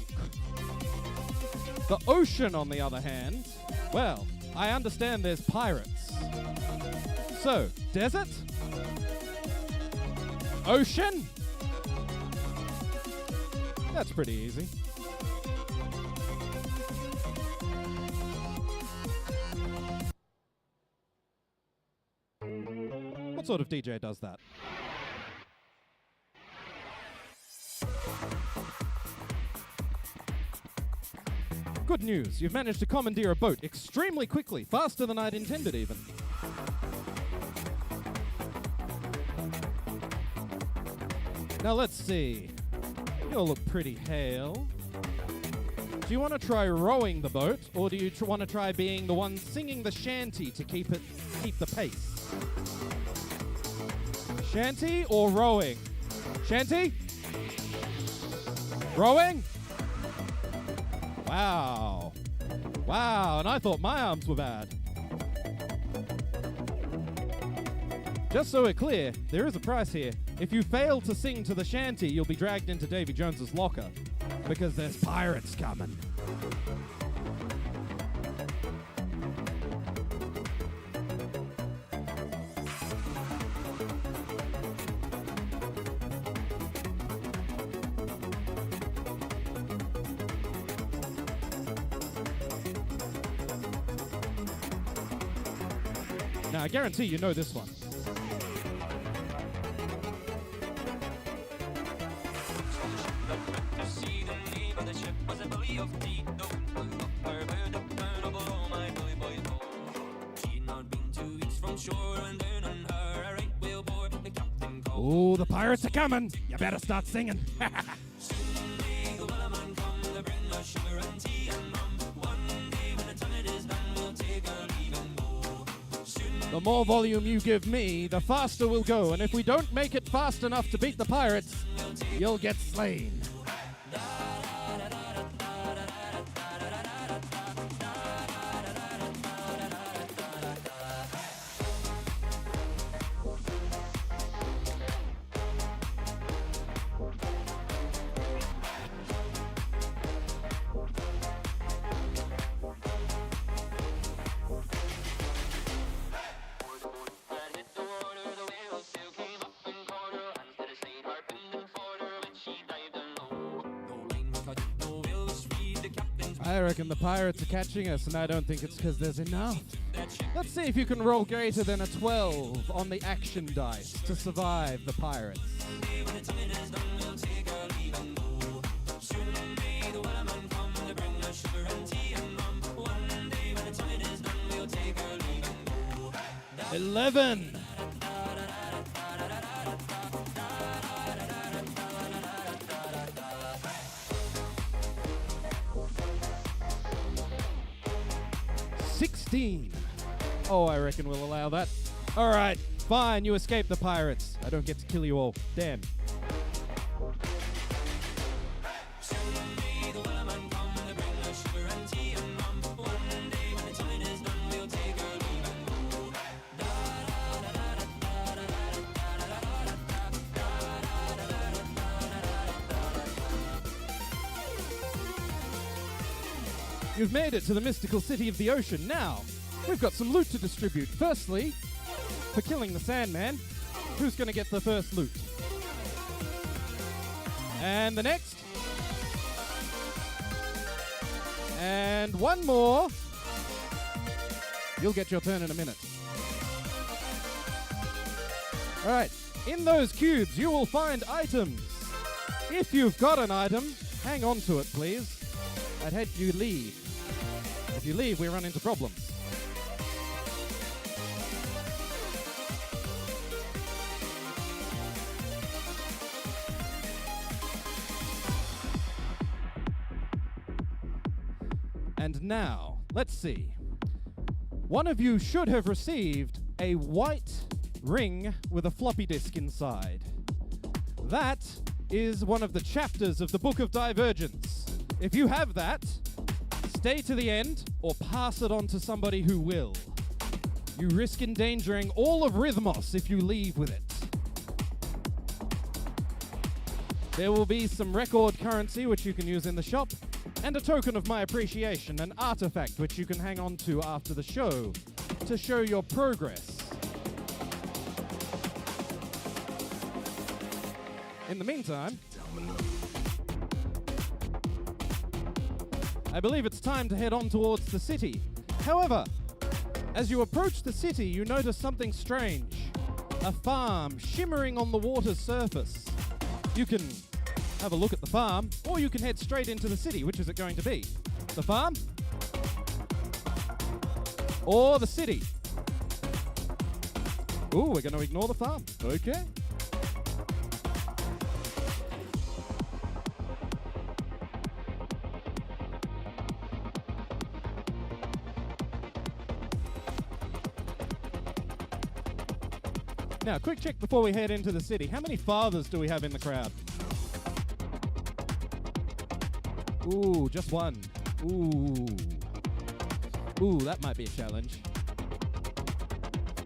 The ocean, on the other hand, well, I understand there's pirates. So, desert? Ocean? That's pretty easy. What sort of DJ does that? Good news, you've managed to commandeer a boat extremely quickly, faster than I'd intended even. Now let's see. You'll look pretty hale. Do you want to try rowing the boat, or do you want to try being the one singing the shanty to keep the pace? Shanty or rowing? Shanty? Rowing? Wow. Wow, and I thought my arms were bad. Just so we're clear, there is a price here. If you fail to sing to the shanty, you'll be dragged into Davy Jones's locker, because there's pirates coming. Now, I guarantee you know this one. Ooh, the pirates are coming. You better start singing. The more volume you give me, the faster we'll go. And if we don't make it fast enough to beat the pirates, you'll get slain. I reckon the pirates are catching us, and I don't think it's because there's enough. Let's see if you can roll greater than a 12 on the action dice to survive the pirates. $11. $16. Oh, I reckon we'll allow that. All right, fine, you escape the pirates. I don't get to kill you all. Damn. You've made it to the mystical city of the ocean. Now, we've got some loot to distribute. Firstly, for killing the Sandman, who's going to get the first loot? And the next. And one more. You'll get your turn in a minute. All right, in those cubes, you will find items. If you've got an item, hang on to it, please. I'd hate you leave. If you leave, we run into problems. And now, let's see. One of you should have received a white ring with a floppy disk inside. That is one of the chapters of the Book of Divergence. If you have that, stay to the end or pass it on to somebody who will. You risk endangering all of Rhythmos if you leave with it. There will be some record currency which you can use in the shop, and a token of my appreciation, an artifact which you can hang on to after the show to show your progress. In the meantime, I believe it's time to head on towards the city. However, as you approach the city, you notice something strange. A farm shimmering on the water's surface. You can have a look at the farm, or you can head straight into the city. Which is it going to be? The farm? Or the city? Ooh, we're going to ignore the farm. Okay. Now, quick check before we head into the city. How many fathers do we have in the crowd? Ooh, just one. Ooh. Ooh, that might be a challenge.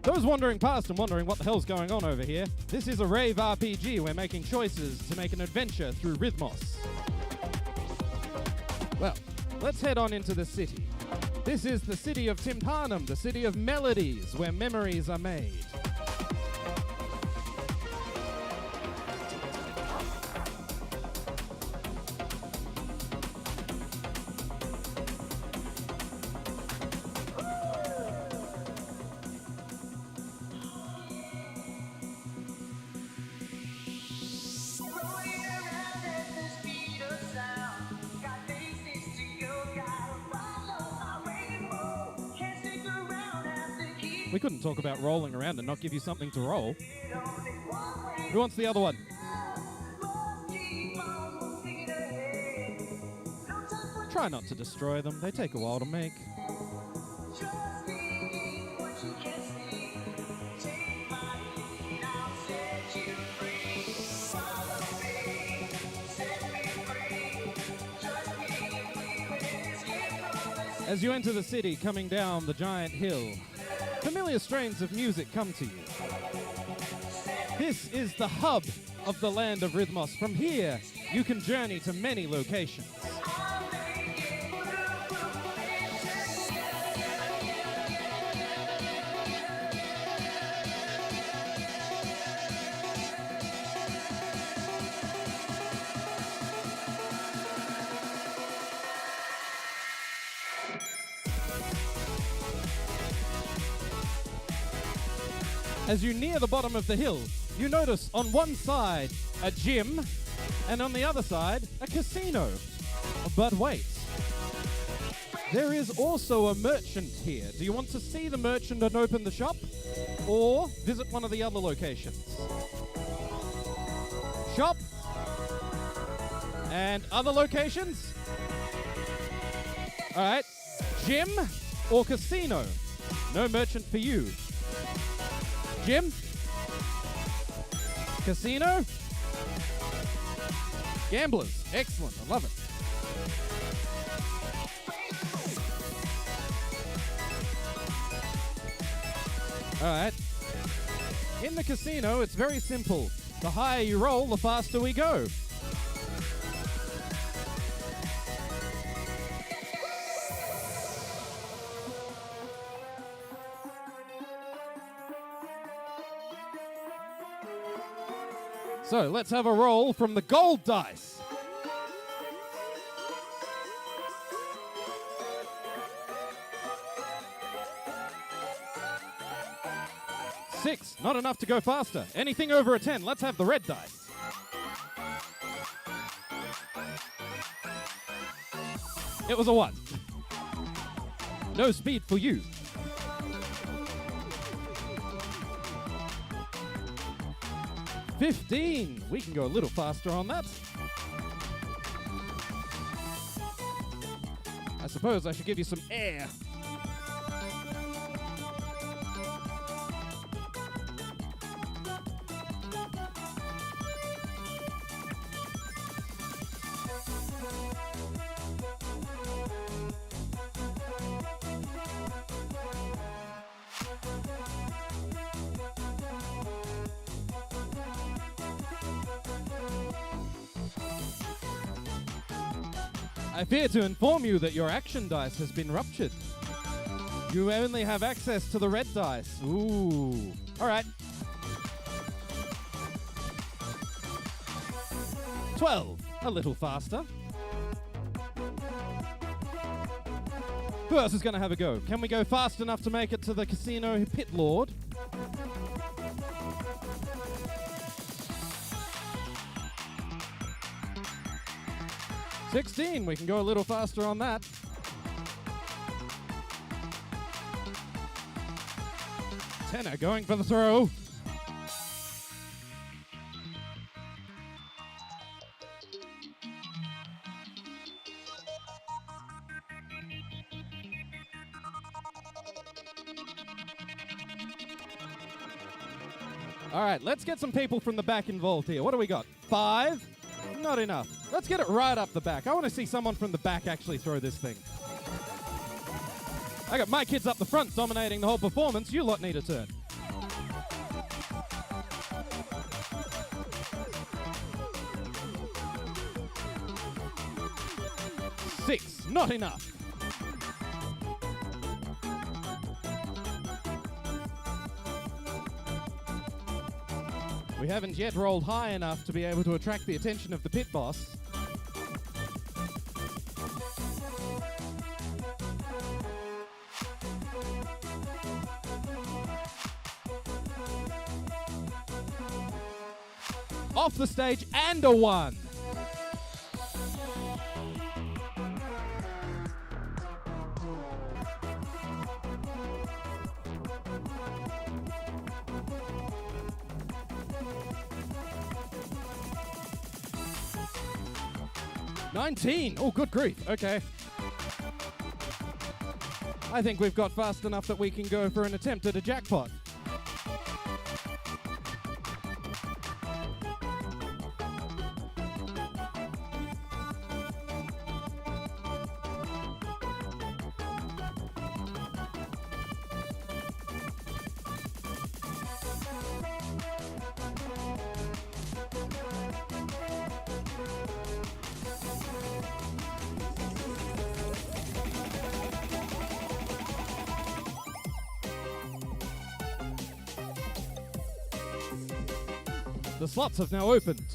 Those wandering past and wondering what the hell's going on over here, this is a rave RPG. We're making choices to make an adventure through Rhythmos. Well, let's head on into the city. This is the city of Timpanum, the city of melodies, where memories are made. We couldn't talk about rolling around and not give you something to roll. Who wants the other one? Try not to destroy them. They take a while to make. As you enter the city, coming down the giant hill, familiar strains of music come to you. This is the hub of the land of Rhythmos. From here, you can journey to many locations. As you near the bottom of the hill, you notice on one side a gym and on the other side a casino. But wait, there is also a merchant here. Do you want to see the merchant and open the shop, or visit one of the other locations? Shop and other locations? All right, gym or casino? No merchant for you. Gym? Casino? Gamblers. Excellent. I love it. All right. In the casino, it's very simple. The higher you roll, the faster we go. So let's have a roll from the gold dice. Six, not enough to go faster. Anything over a 10, let's have the red dice. It was a 1. No speed for you. 15. We can go a little faster on that. I suppose I should give you some air. I fear to inform you that your action dice has been ruptured. You only have access to the red dice. Ooh. All right. 12. A little faster. Who else is going to have a go? Can we go fast enough to make it to the casino pit lord? $16, we can go a little faster on that. Tenor going for the throw. All right, let's get some people from the back involved here. What do we got? 5? Not enough. Let's get it right up the back. I want to see someone from the back actually throw this thing. I got my kids up the front dominating the whole performance. You lot need a turn. Six, not enough. We haven't yet rolled high enough to be able to attract the attention of the pit boss. Off the stage and a 1. 19. Oh, good grief. Okay. I think we've got fast enough that we can go for an attempt at a jackpot. The slots have now opened.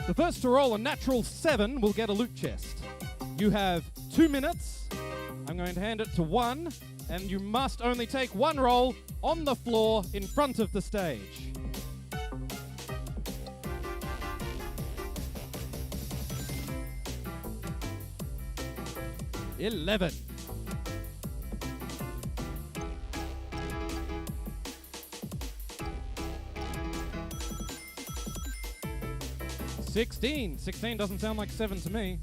The first to roll a natural 7 will get a loot chest. You have 2 minutes. I'm going to hand it to 1, and you must only take 1 roll on the floor in front of the stage. $11. 16. 16 doesn't sound like 7 to me.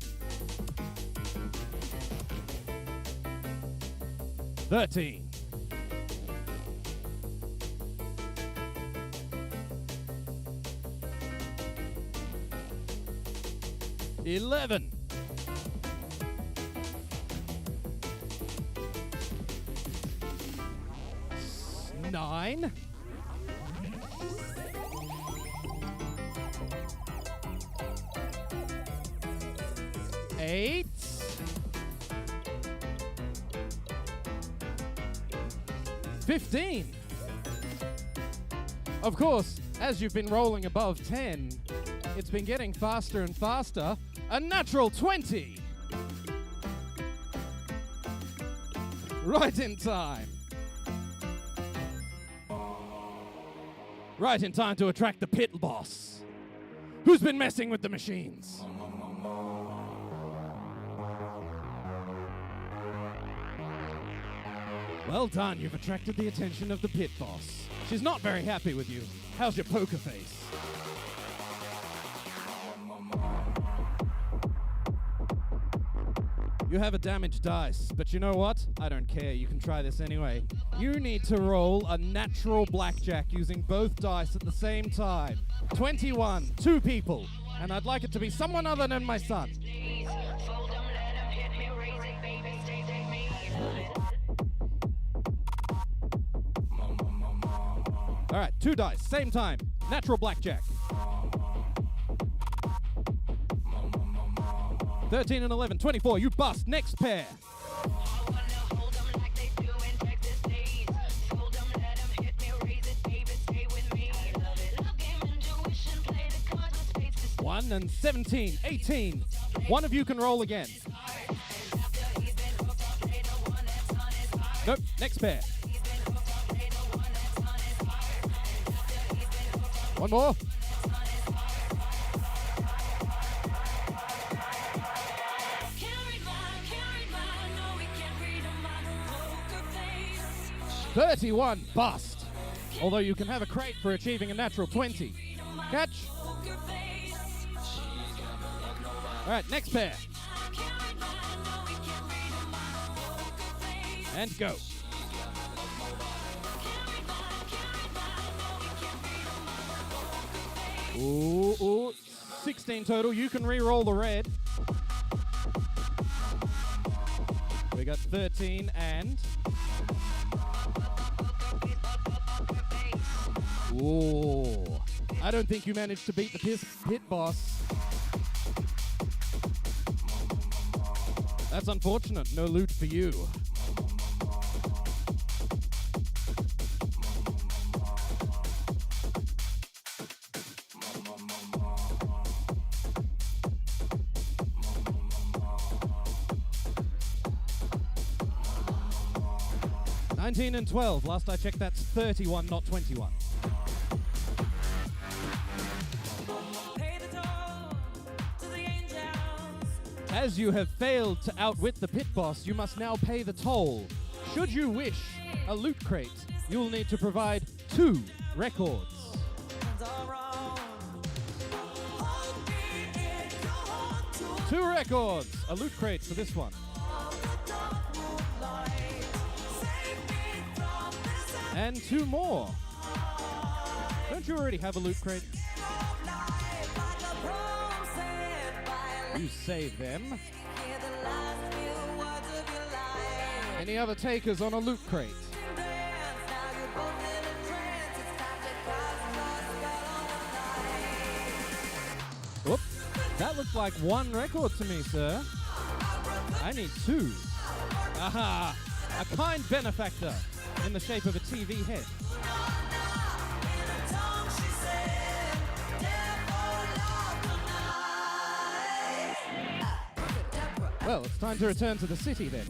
13. 11. 9. 8. 15. Of course, as you've been rolling above 10, it's been getting faster and faster. A natural 20. Right in time. Right in time to attract the pit boss. Who's been messing with the machines? Well done, you've attracted the attention of the pit boss. She's not very happy with you. How's your poker face? You have a damaged dice, but you know what? I don't care, you can try this anyway. You need to roll a natural blackjack using both dice at the same time. 21, 2 people, and I'd like it to be someone other than my son. All right, 2 dice, same time. Natural blackjack. 13 and 11, 24, you bust. Next pair. One and 17, 18. One of you can roll again. Nope, next pair. One more. $31 bust. Although you can have a crate for achieving a natural 20. Catch. All right, next pair. And go. Ooh, 16 total. You can re-roll the red. We got 13 and... Ooh. I don't think you managed to beat the pit boss. That's unfortunate. No loot for you. $19 and 12. Last I checked, that's 31, not 21. As you have failed to outwit the pit boss, you must now pay the toll. Should you wish a loot crate, you will need to provide 2 records. 2 records. A loot crate for this one. And 2 more. Don't you already have a loot crate? You save them. Any other takers on a loot crate? Whoop. That looks like 1 record to me, sir. I need 2. Aha! A kind benefactor in the shape of a TV head. Well, it's time to return to the city then.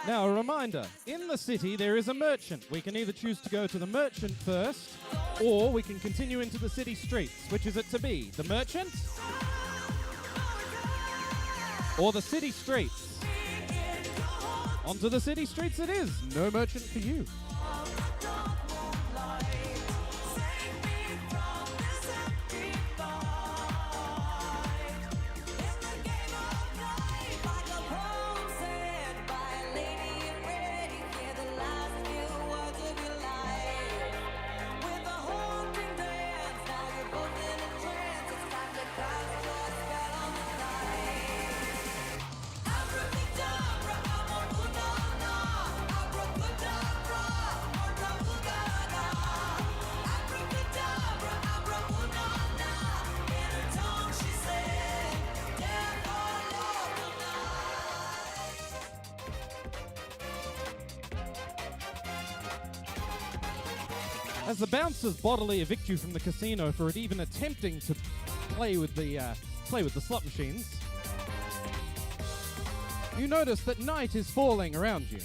Now, a reminder, in the city there is a merchant. We can either choose to go to the merchant first, or we can continue into the city streets. Which is it to be? The merchant? Or the city streets? Onto the city streets it is. No merchant for you. As the bouncers bodily evict you from the casino for it even attempting to play with the slot machines, you notice that night is falling around you.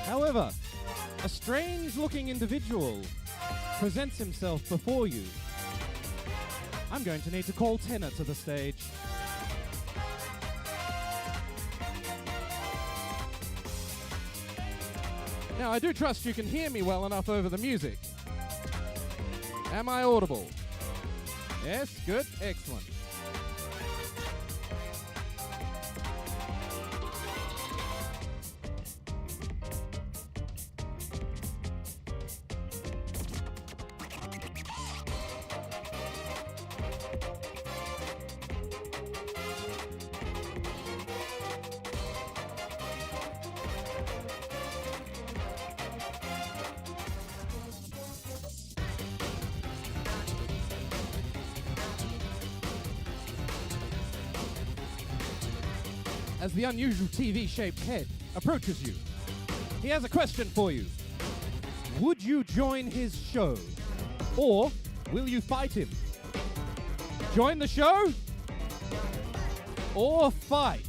However, a strange-looking individual presents himself before you. I'm going to need to call Tenor to the stage. Now, I do trust you can hear me well enough over the music. Am I audible? Yes, good, excellent. As the unusual TV-shaped head approaches you, he has a question for you. Would you join his show? Or will you fight him? Join the show? Or fight?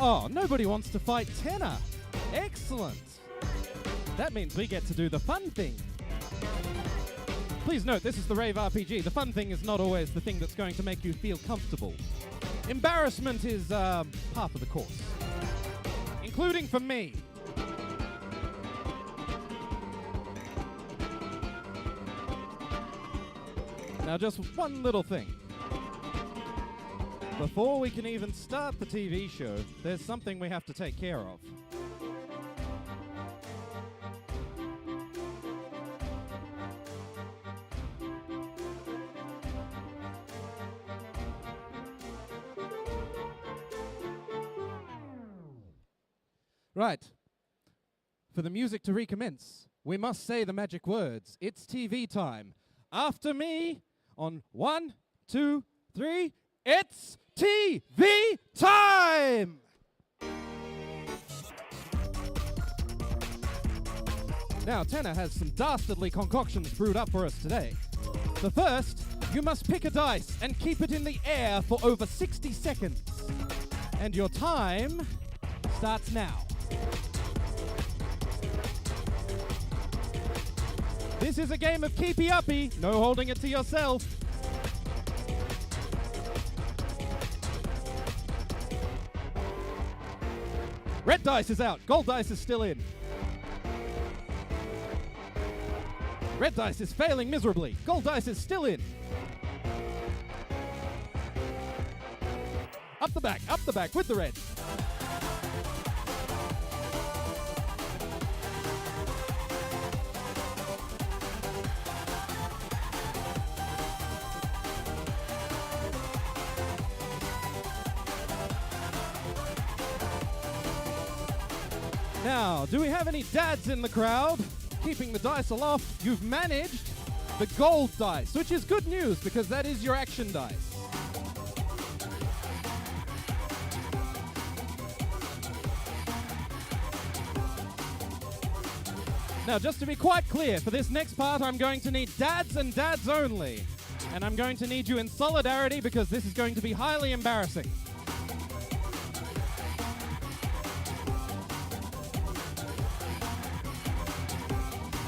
Oh, nobody wants to fight Tenor. Excellent. That means we get to do the fun thing. Please note, this is the Rave RPG. The fun thing is not always the thing that's going to make you feel comfortable. Embarrassment is part of the course, including for me. Now, just one little thing. Before we can even start the TV show, there's something we have to take care of. Right. For the music to recommence, we must say the magic words. It's TV time. After me, on 1, 2, 3, it's TV time! Now, Tenor has some dastardly concoctions brewed up for us today. The first, you must pick a dice and keep it in the air for over 60 seconds. And your time starts now. This is a game of keepy-uppy. No holding it to yourself. Red dice is out. Gold dice is still in. Red dice is failing miserably. Gold dice is still in. Up the back with the red. Now, do we have any dads in the crowd? Keeping the dice aloft, you've managed the gold dice, which is good news because that is your action dice. Now, just to be quite clear, for this next part, I'm going to need dads and dads only. And I'm going to need you in solidarity because this is going to be highly embarrassing.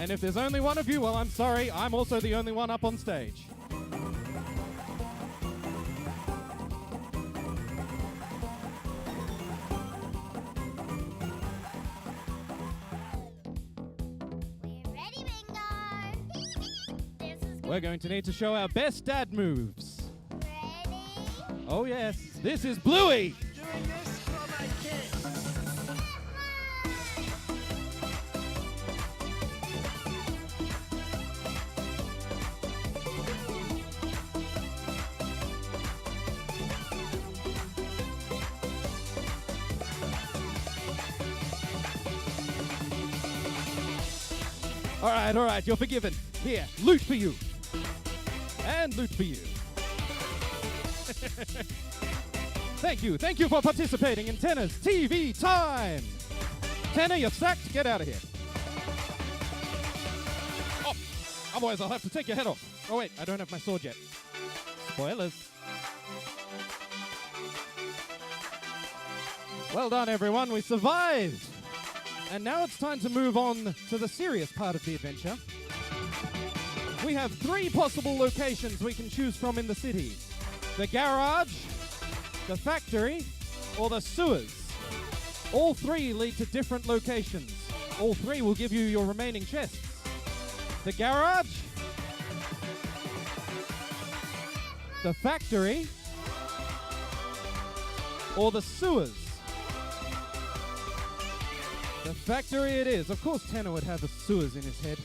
And if there's only one of you, well, I'm sorry, I'm also the only one up on stage. We're going to need to show our best dad moves. Ready? Oh yes, this is Bluey! Doing this for my kids. All right, you're forgiven. Here, loot for you. And loot for you. Thank you for participating in Tenner's TV Time. Tenner, you're sacked. Get out of here. Oh, otherwise I'll have to take your head off. Oh wait, I don't have my sword yet. Spoilers. Well done, everyone. We survived. And now it's time to move on to the serious part of the adventure. We have 3 possible locations we can choose from in the city. The garage, the factory, or the sewers. All 3 lead to different locations. All 3 will give you your remaining chests. The garage, the factory, or the sewers. The factory it is. Of course Tanner would have the sewers in his head.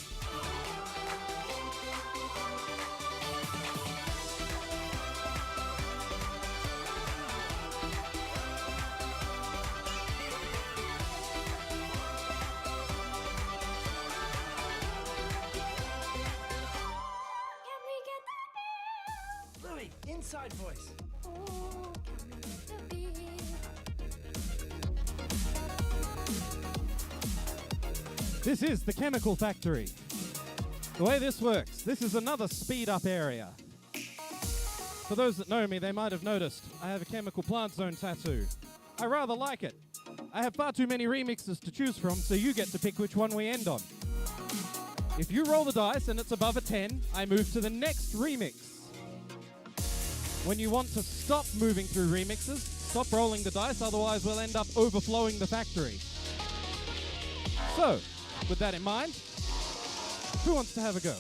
Louis, inside voice. This is the chemical factory. The way this works, this is another speed-up area. For those that know me, they might have noticed I have a chemical plant zone tattoo. I rather like it. I have far too many remixes to choose from, so you get to pick which one we end on. If you roll the dice and it's above a 10, I move to the next remix. When you want to stop moving through remixes, stop rolling the dice, otherwise we'll end up overflowing the factory. So, with that in mind, who wants to have a go?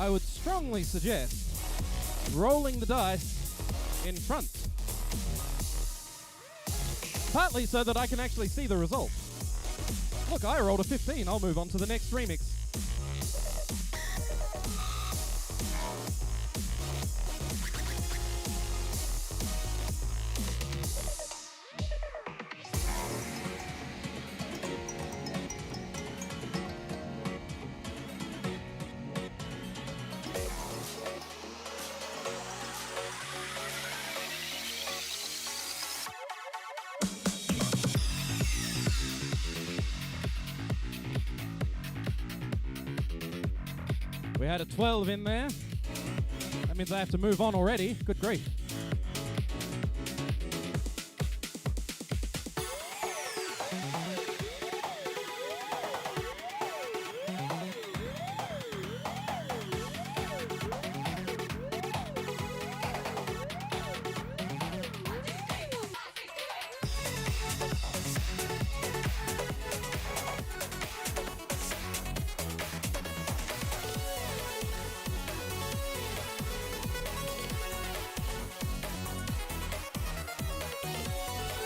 I would strongly suggest rolling the dice in front. Partly so that I can actually see the result. Look, I rolled a 15. I'll move on to the next remix. We had a 12 in there. That means I have to move on already. Good grief.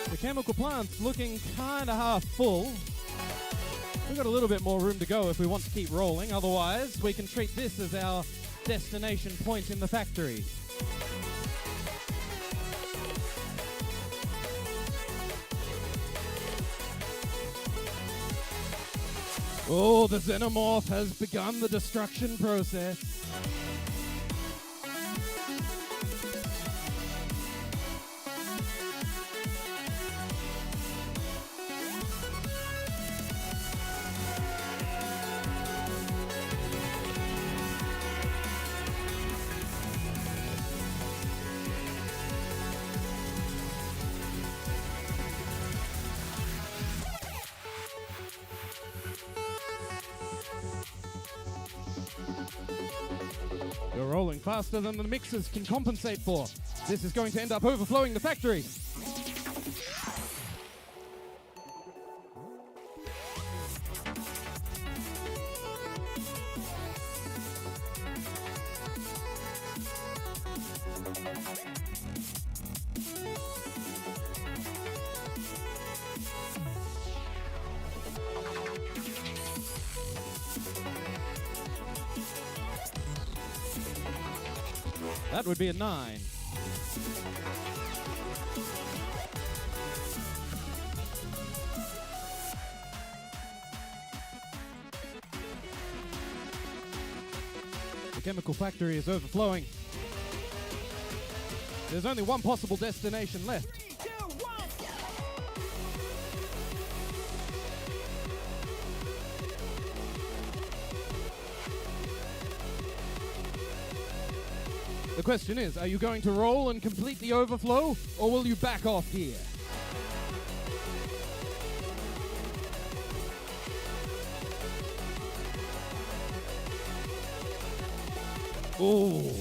The chemical plant's looking kind of half full. We've got a little bit more room to go if we want to keep rolling. Otherwise, we can treat this as our destination point in the factory. Oh, the xenomorph has begun the destruction process. You're rolling faster than the mixers can compensate for. This is going to end up overflowing the factory. That would be a 9. The chemical factory is overflowing. There's only one possible destination left. The question is, are you going to roll and complete the overflow, or will you back off here? Oh.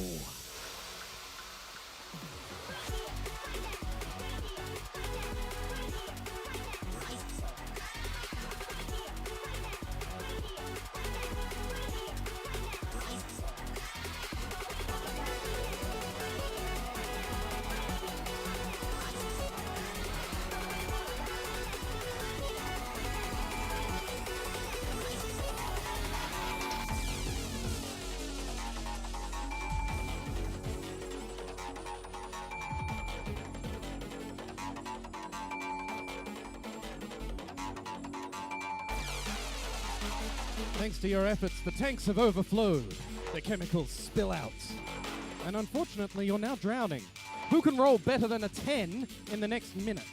Thanks to your efforts, the tanks have overflowed. The chemicals spill out. And unfortunately, you're now drowning. Who can roll better than a 10 in the next minute?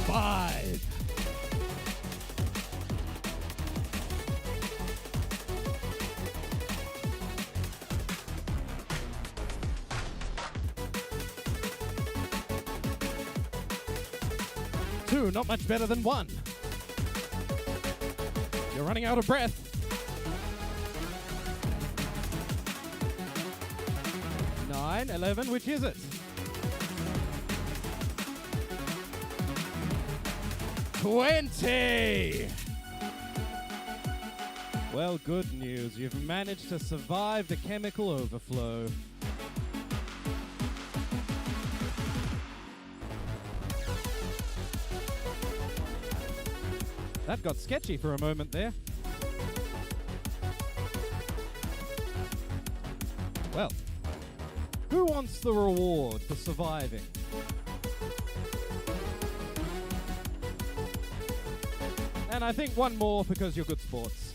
Five. Two, not much better than 1. You're running out of breath. 9, 11, which is it? 20! Well, good news. You've managed to survive the chemical overflow. That got sketchy for a moment there. Well, who wants the reward for surviving? And I think one more because you're good sports.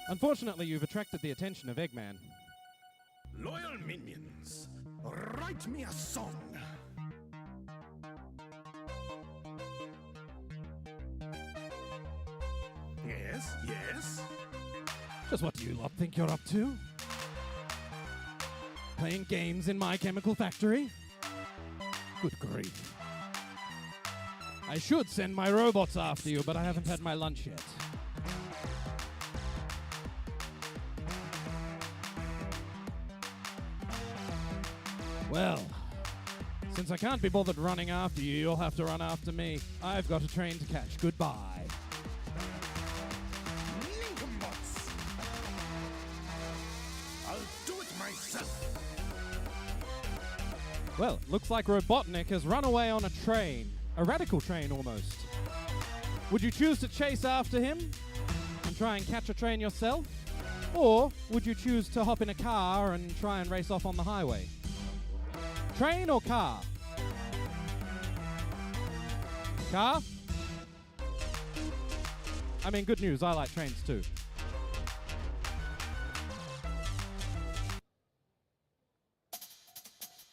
Unfortunately, you've attracted the attention of Eggman. Loyal minions, write me a song. Yes, yes. Just what do you lot think you're up to? Playing games in my chemical factory? Good grief. I should send my robots after you, but I haven't had my lunch yet. Well, since I can't be bothered running after you, you'll have to run after me. I've got a train to catch. Goodbye. Nincombots. I'll do it myself. Well, looks like Robotnik has run away on a train. A radical train, almost. Would you choose to chase after him and try and catch a train yourself? Or would you choose to hop in a car and try and race off on the highway? Train or car? Car? I mean, good news, I like trains too.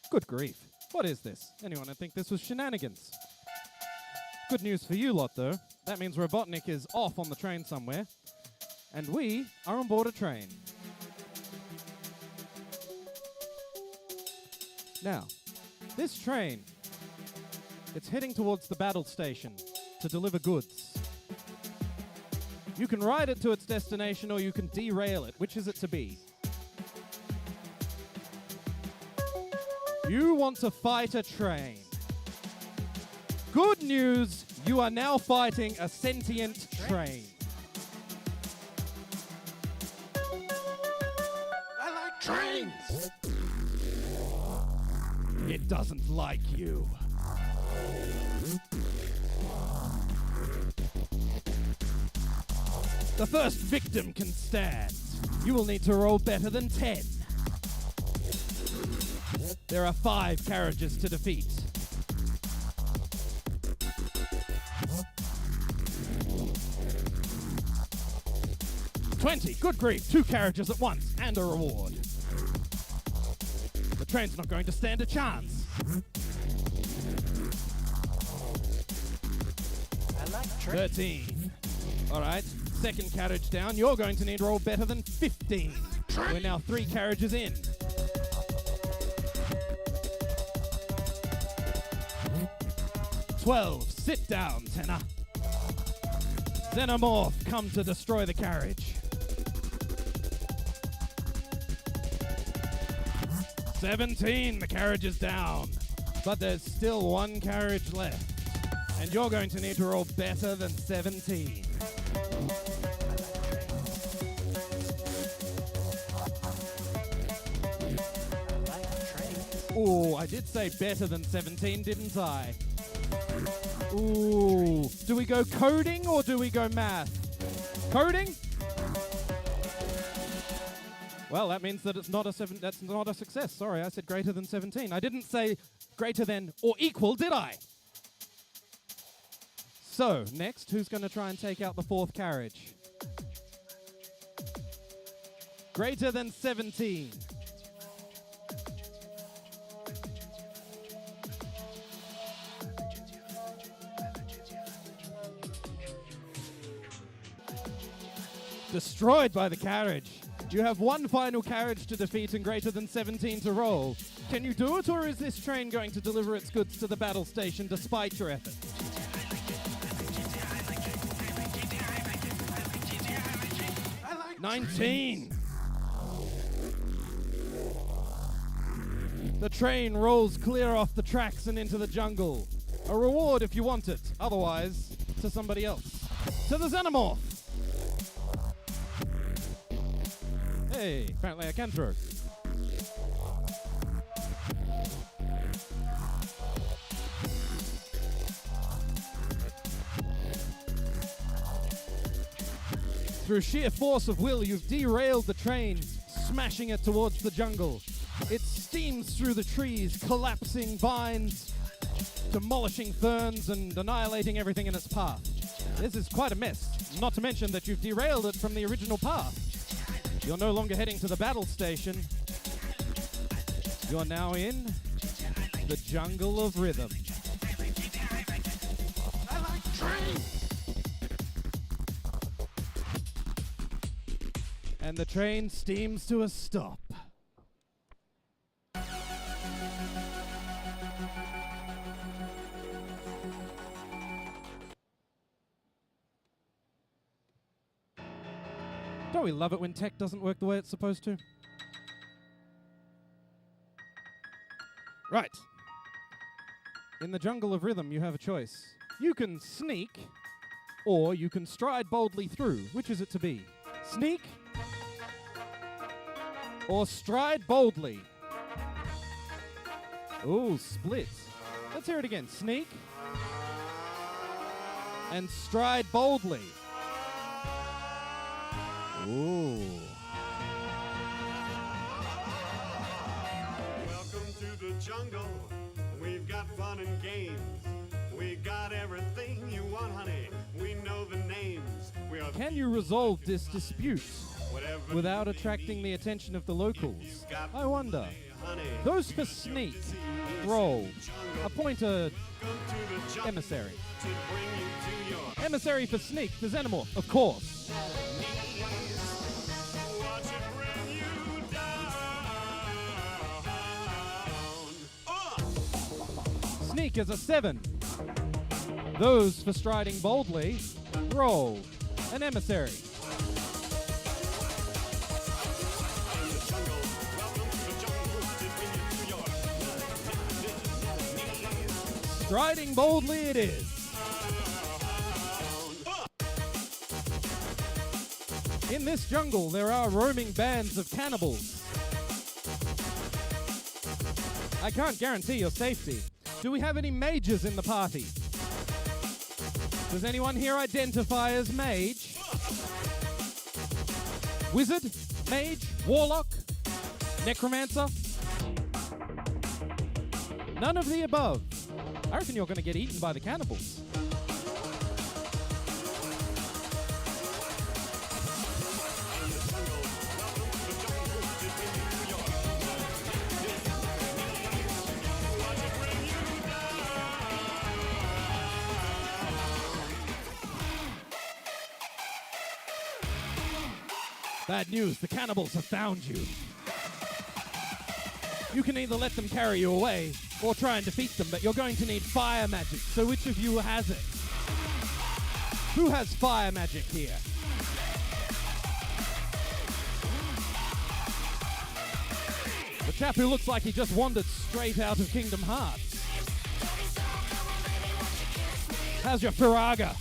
Good grief. What is this? Anyone would think this was shenanigans. Good news for you lot, though. That means Robotnik is off on the train somewhere, and we are on board a train. Now, this train, it's heading towards the battle station to deliver goods. You can ride it to its destination or you can derail it. Which is it to be? You want to fight a train. Good news, you are now fighting a sentient train. I like trains. It doesn't like you. The first victim can stand. You will need to roll better than 10. There are 5 carriages to defeat. $20. Good grief. 2 carriages at once and a reward. The train's not going to stand a chance. I like trains. 13. All right. Second carriage down. You're going to need to roll better than 15. We're now 3 carriages in. 12. Sit down, Tenor. Xenomorph, come to destroy the carriage. 17. The carriage is down. But there's still 1 carriage left. And you're going to need to roll better than 17. Ooh, I did say better than 17, didn't I? Ooh, do we go coding or do we go math? Coding? Well, that means that it's not that's not a success. Sorry, I said greater than 17. I didn't say greater than or equal, did I? So, next, who's going to try and take out the 4th carriage? Greater than 17. Destroyed by the carriage. You have 1 final carriage to defeat and greater than 17 to roll. Can you do it, or is this train going to deliver its goods to the battle station despite your efforts? 19. The train rolls clear off the tracks and into the jungle. A reward if you want it, otherwise, to somebody else. To the Xenomorph! Hey, apparently I can throw. Through sheer force of will, you've derailed the train, smashing it towards the jungle. It steams through the trees, collapsing vines, demolishing ferns, and annihilating everything in its path. This is quite a mess, not to mention that you've derailed it from the original path. You're no longer heading to the battle station. You're now in the jungle of rhythm. I like trains. And the train steams to a stop. Don't we love it when tech doesn't work the way it's supposed to? Right. In the jungle of rhythm, you have a choice. You can sneak, or you can stride boldly through. Which is it to be? Sneak or stride boldly? Ooh, split. Let's hear it again. Sneak and stride boldly. Ooh. Welcome to the jungle. We've got fun and games. We got everything you want, honey. We know the names. Can you resolve this dispute without attracting the attention of the locals? I wonder. Those for sneak, roll, appoint a emissary. Emissary for sneak, the Xenomorph, of course. Sneak is a 7. Those for striding boldly, roll an emissary. Striding boldly it is. In this jungle, there are roaming bands of cannibals. I can't guarantee your safety. Do we have any mages in the party? Does anyone here identify as mage? Wizard? Mage? Warlock? Necromancer? None of the above. I reckon you're going to get eaten by the cannibals. Bad news, the cannibals have found you. You can either let them carry you away or try and defeat them, but you're going to need fire magic. So which of you has it? Who has fire magic here? The chap who looks like he just wandered straight out of Kingdom Hearts. How's your Firaga?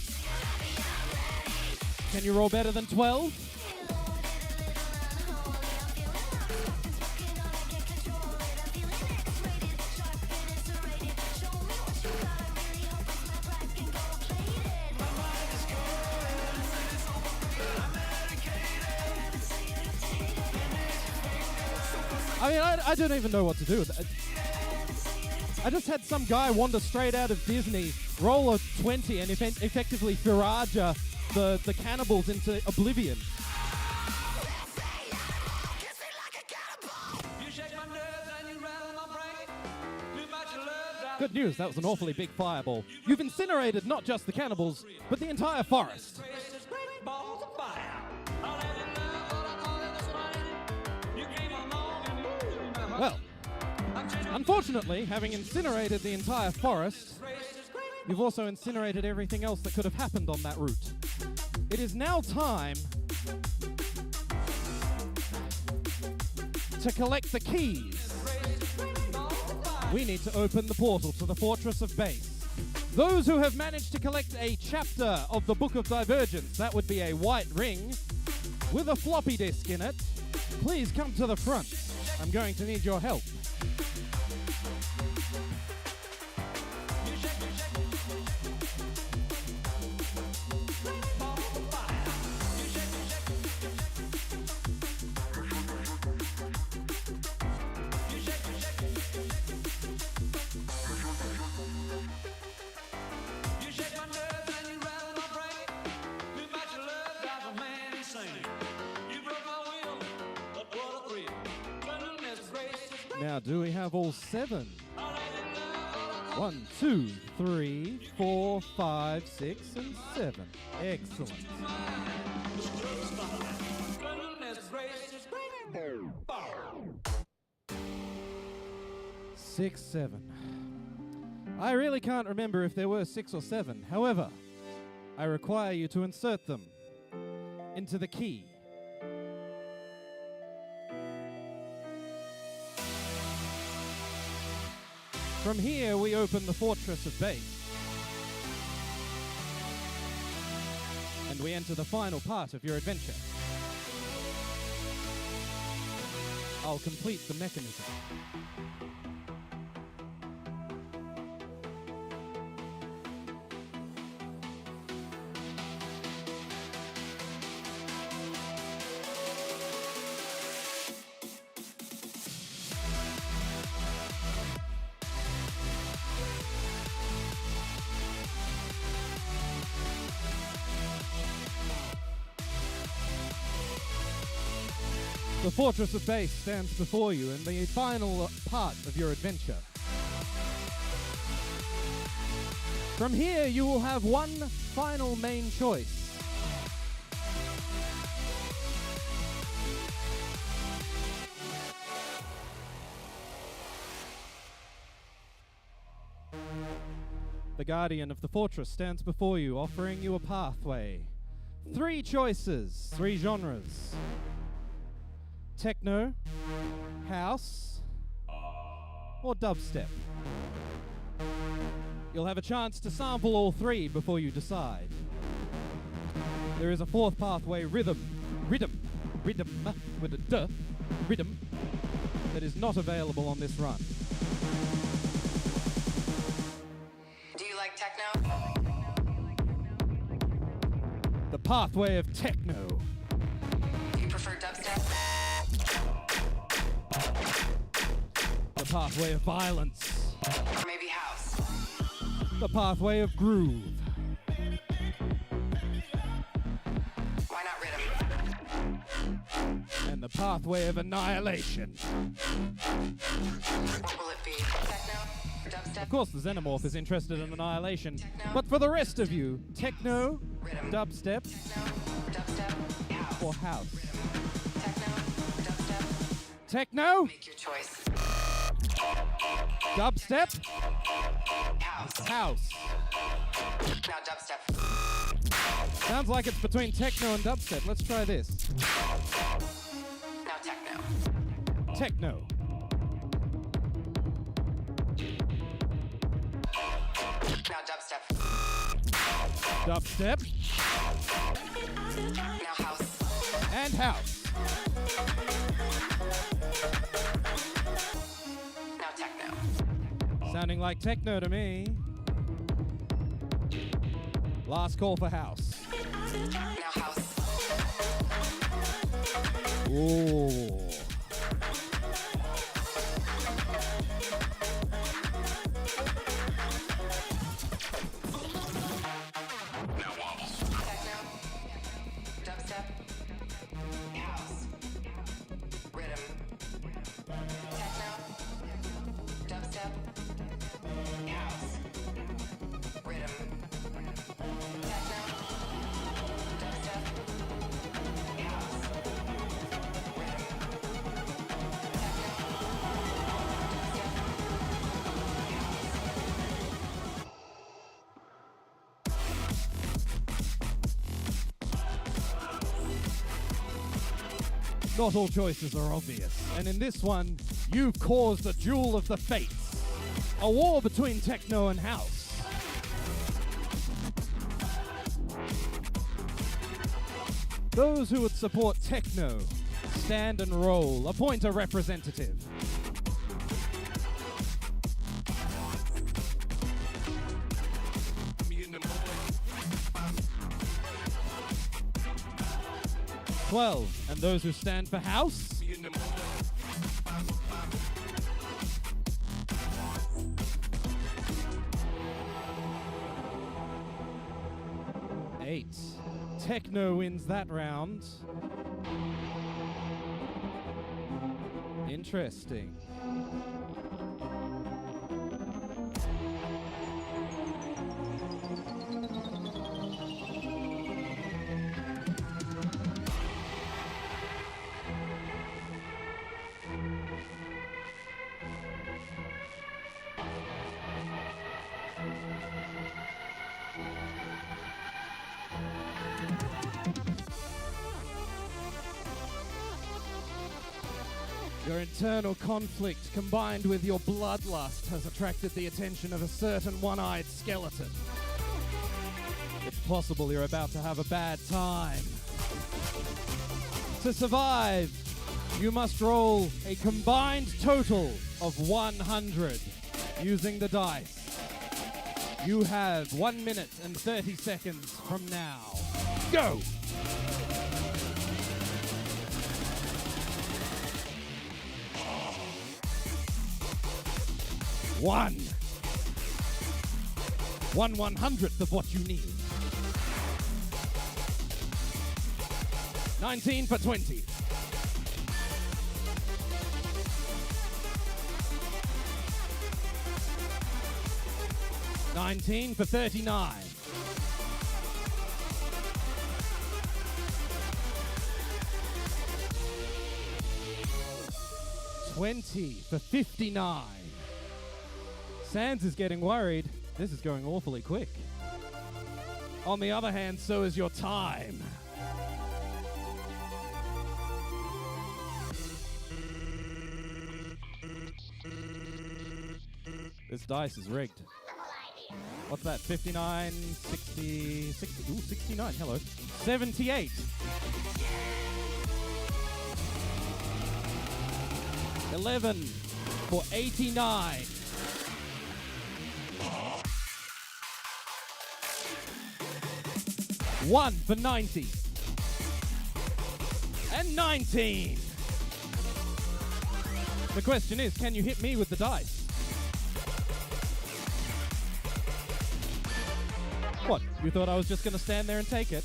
Can you roll better than 12? I mean, I don't even know what to do with it. I just had some guy wander straight out of Disney, roll a 20, and effectively Firaga the cannibals into oblivion. Good news, that was an awfully big fireball. You've incinerated not just the cannibals, but the entire forest. Well, unfortunately, having incinerated the entire forest, you've also incinerated everything else that could have happened on that route. It is now time to collect the keys. We need to open the portal to the Fortress of Base. Those who have managed to collect a chapter of the Book of Divergence, that would be a white ring with a floppy disk in it, please come to the front. I'm going to need your help. Now, do we have all 7? 1, 2, 3, 4, 5, 6, and 7. Excellent. 6, 7. I really can't remember if there were 6 or 7. However, I require you to insert them into the key. From here, we open the Fortress of Base. And we enter the final part of your adventure. I'll complete the mechanism. The Fortress of Base stands before you in the final part of your adventure. From here, you will have one final main choice. The Guardian of the Fortress stands before you, offering you a pathway. 3 choices, 3 genres. Techno, house, or dubstep. You'll have a chance to sample all 3 before you decide. There is a 4th pathway, rhythm with a D, rhythm, that is not available on this run. Do you like techno? The pathway of techno. Do you prefer dubstep? The pathway of violence. Or maybe house? The pathway of groove. Why not rhythm? And the pathway of annihilation. What will it be? Techno? Dubstep? Of course, the Xenomorph is interested in annihilation, but for the rest of you, techno, Rhythm. dubstep, Dubstep? House? or house. Techno? Dubstep? Techno, Make your choice. dubstep, House. house. Now dubstep. Sounds like it's between techno and dubstep. Let's try this. Now techno. Techno. Now dubstep. Dubstep Now house. and house. Now techno. Sounding like techno to me. Last call for house. Now house. Ooh. Techno. Dubstep. House. Rhythm. Techno. Dubstep. House. Rhythm. Techno. Dubstep. House. Rhythm. Not all choices are obvious, and in this one, you've caused a duel of the fates. A war between techno and house. Those who would support techno, stand and roll, appoint a representative. And those who stand for house. Eight. Techno wins that round. Interesting. Your internal conflict combined with your bloodlust has attracted the attention of a certain one-eyed skeleton. It's possible you're about to have a bad time. To survive, you must roll a combined total of 100 using the dice. You have 1 minute and 30 seconds from now. Go! One 1/100th of what you need. 19 for 20. 19 for 39. 20 for 59. Sands is getting worried. This is going awfully quick. On the other hand, so is your time. This dice is rigged. What's that? 59, 60, 60, ooh, 69, hello. 78. $11 for 89. $1 for 90. And 19. The question is, can you hit me with the dice? What, you thought I was just going to stand there and take it?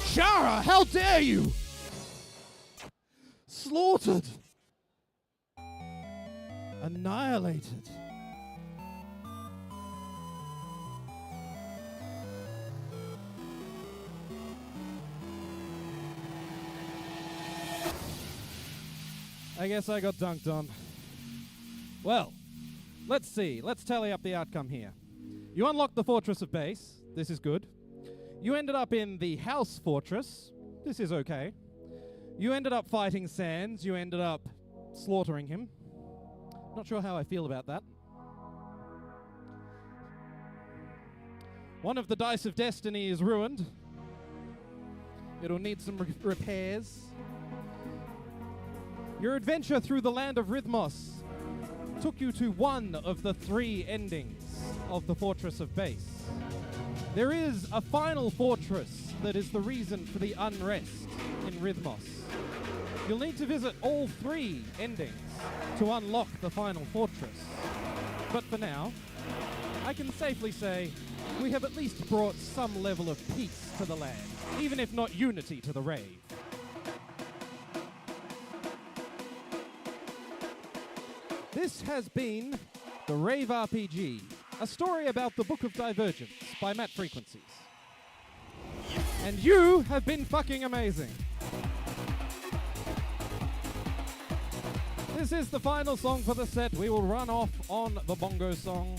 Shara, how dare you! Slaughtered. Annihilated. I guess I got dunked on. Well, let's see. Let's tally up the outcome here. You unlocked the Fortress of Base. This is good. You ended up in the House Fortress. This is okay. You ended up fighting Sands. You ended up slaughtering him. Not sure how I feel about that. One of the Dice of Destiny is ruined. It'll need some repairs. Your adventure through the land of Rhythmos took you to one of the 3 endings of the Fortress of Base. There is a final fortress that is the reason for the unrest in Rhythmos. You'll need to visit all 3 endings to unlock the final fortress. But for now, I can safely say we have at least brought some level of peace to the land, even if not unity to the rave. This has been The Rave RPG, a story about the Book of Divergence by Matt Frequencies. And you have been fucking amazing. This is the final song for the set. We will run off on the bongo song.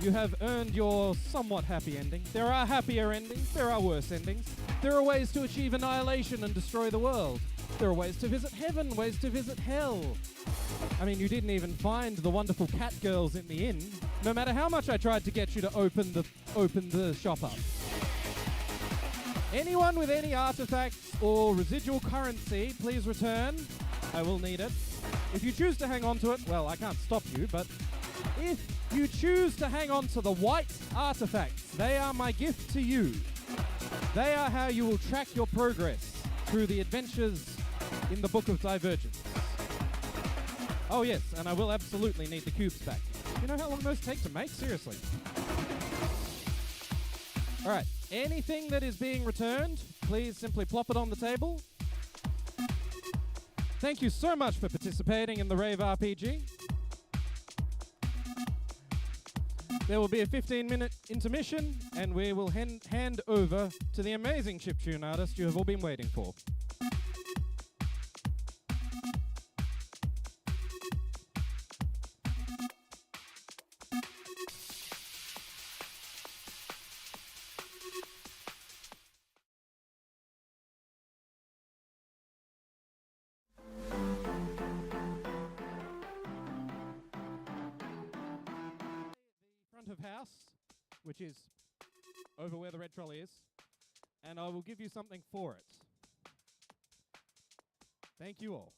You have earned your somewhat happy ending. There are happier endings, there are worse endings. There are ways to achieve annihilation and destroy the world. There are ways to visit heaven, ways to visit hell. I mean, you didn't even find the wonderful cat girls in the inn, no matter how much I tried to get you to open the shop up. Anyone with any artifacts or residual currency, please return. I will need it. If you choose to hang on to it, well, I can't stop you, but if you choose to hang on to the white artifacts, they are my gift to you. They are how you will track your progress through the adventures in the Book of Divergence. Oh yes, and I will absolutely need the cubes back. You know how long those take to make? Seriously. All right, anything that is being returned, please simply plop it on the table. Thank you so much for participating in the Rave RPG. There will be a 15-minute intermission, and we will hand over to the amazing chiptune artist you have all been waiting for. Front of house, which is over where the red trolley is, and I will give you something for it. Thank you all.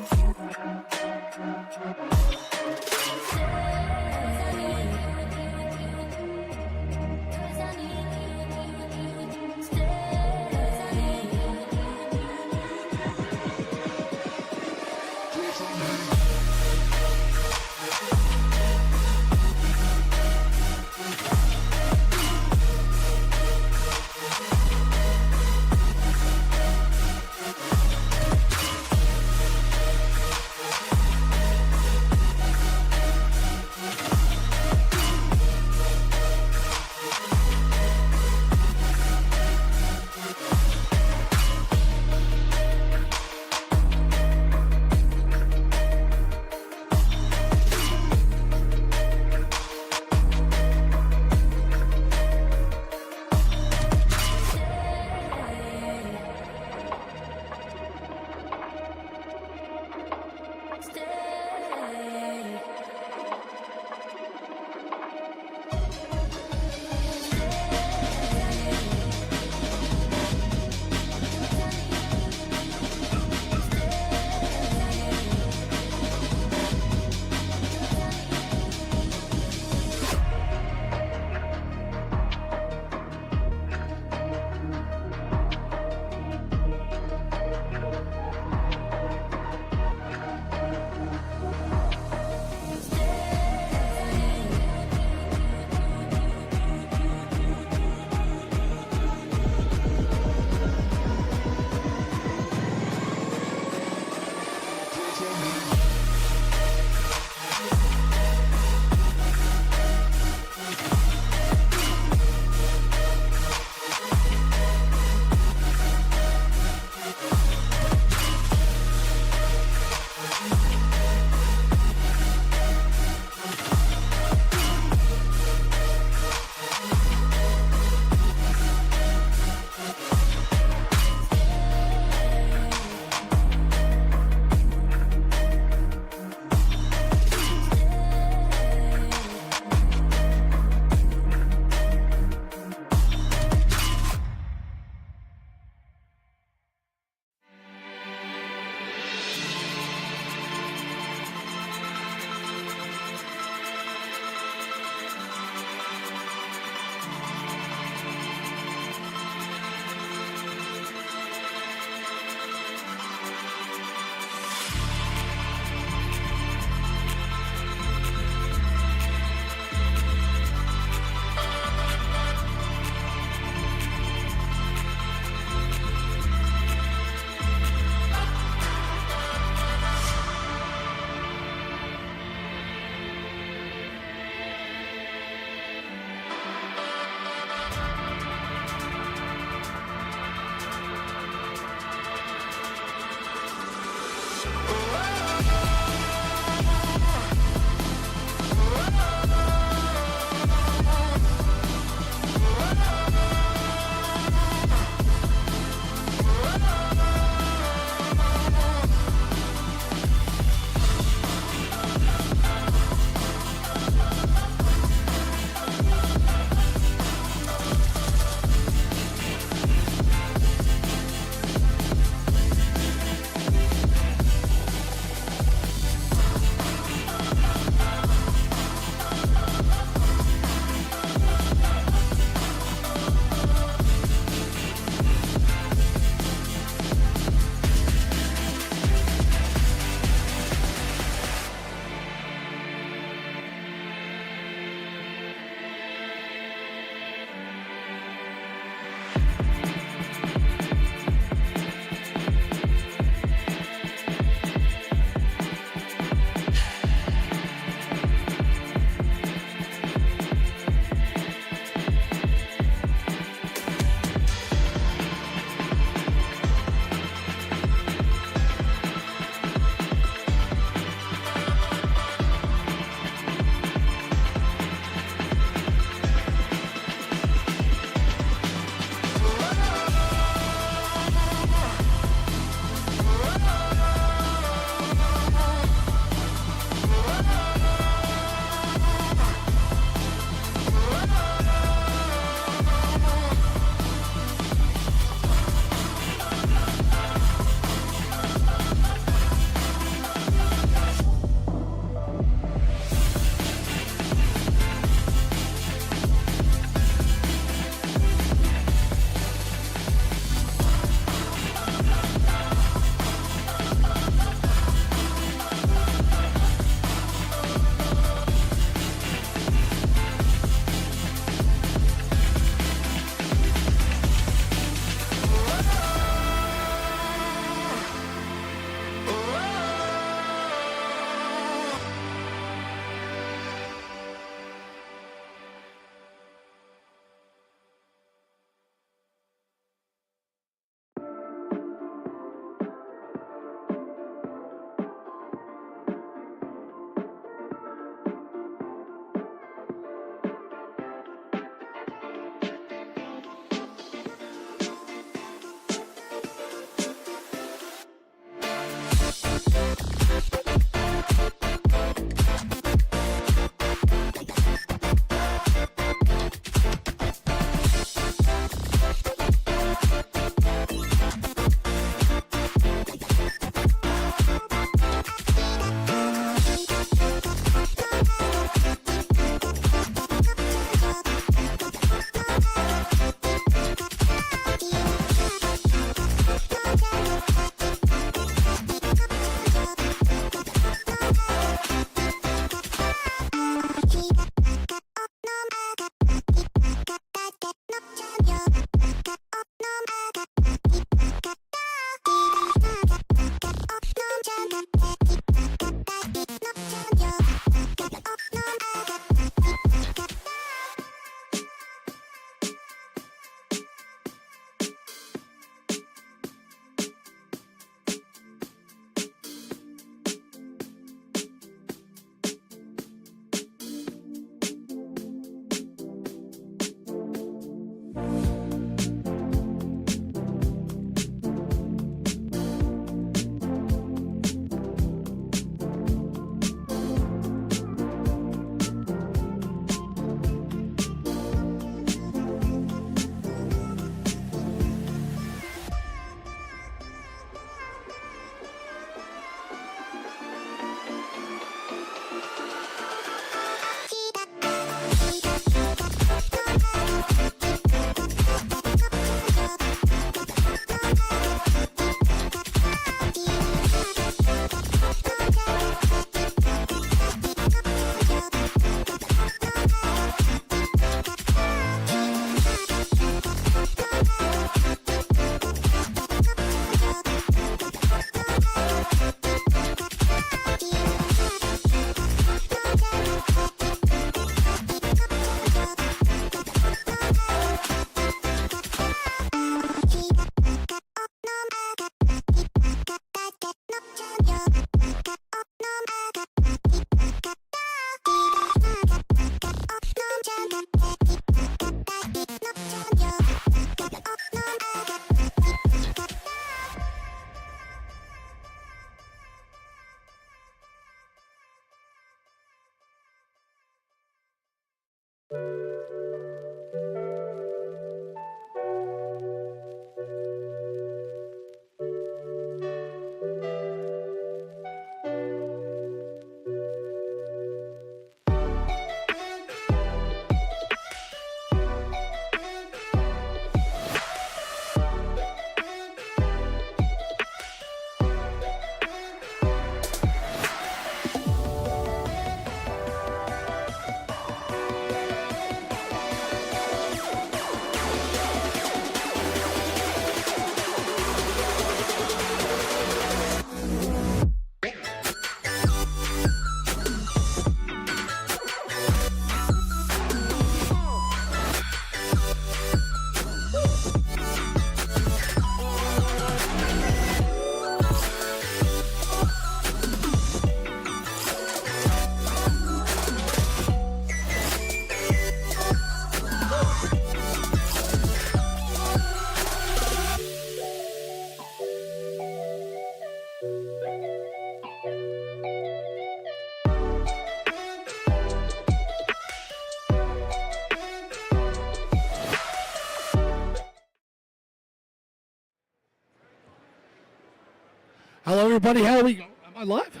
Hello, everybody. How are we? Am I live?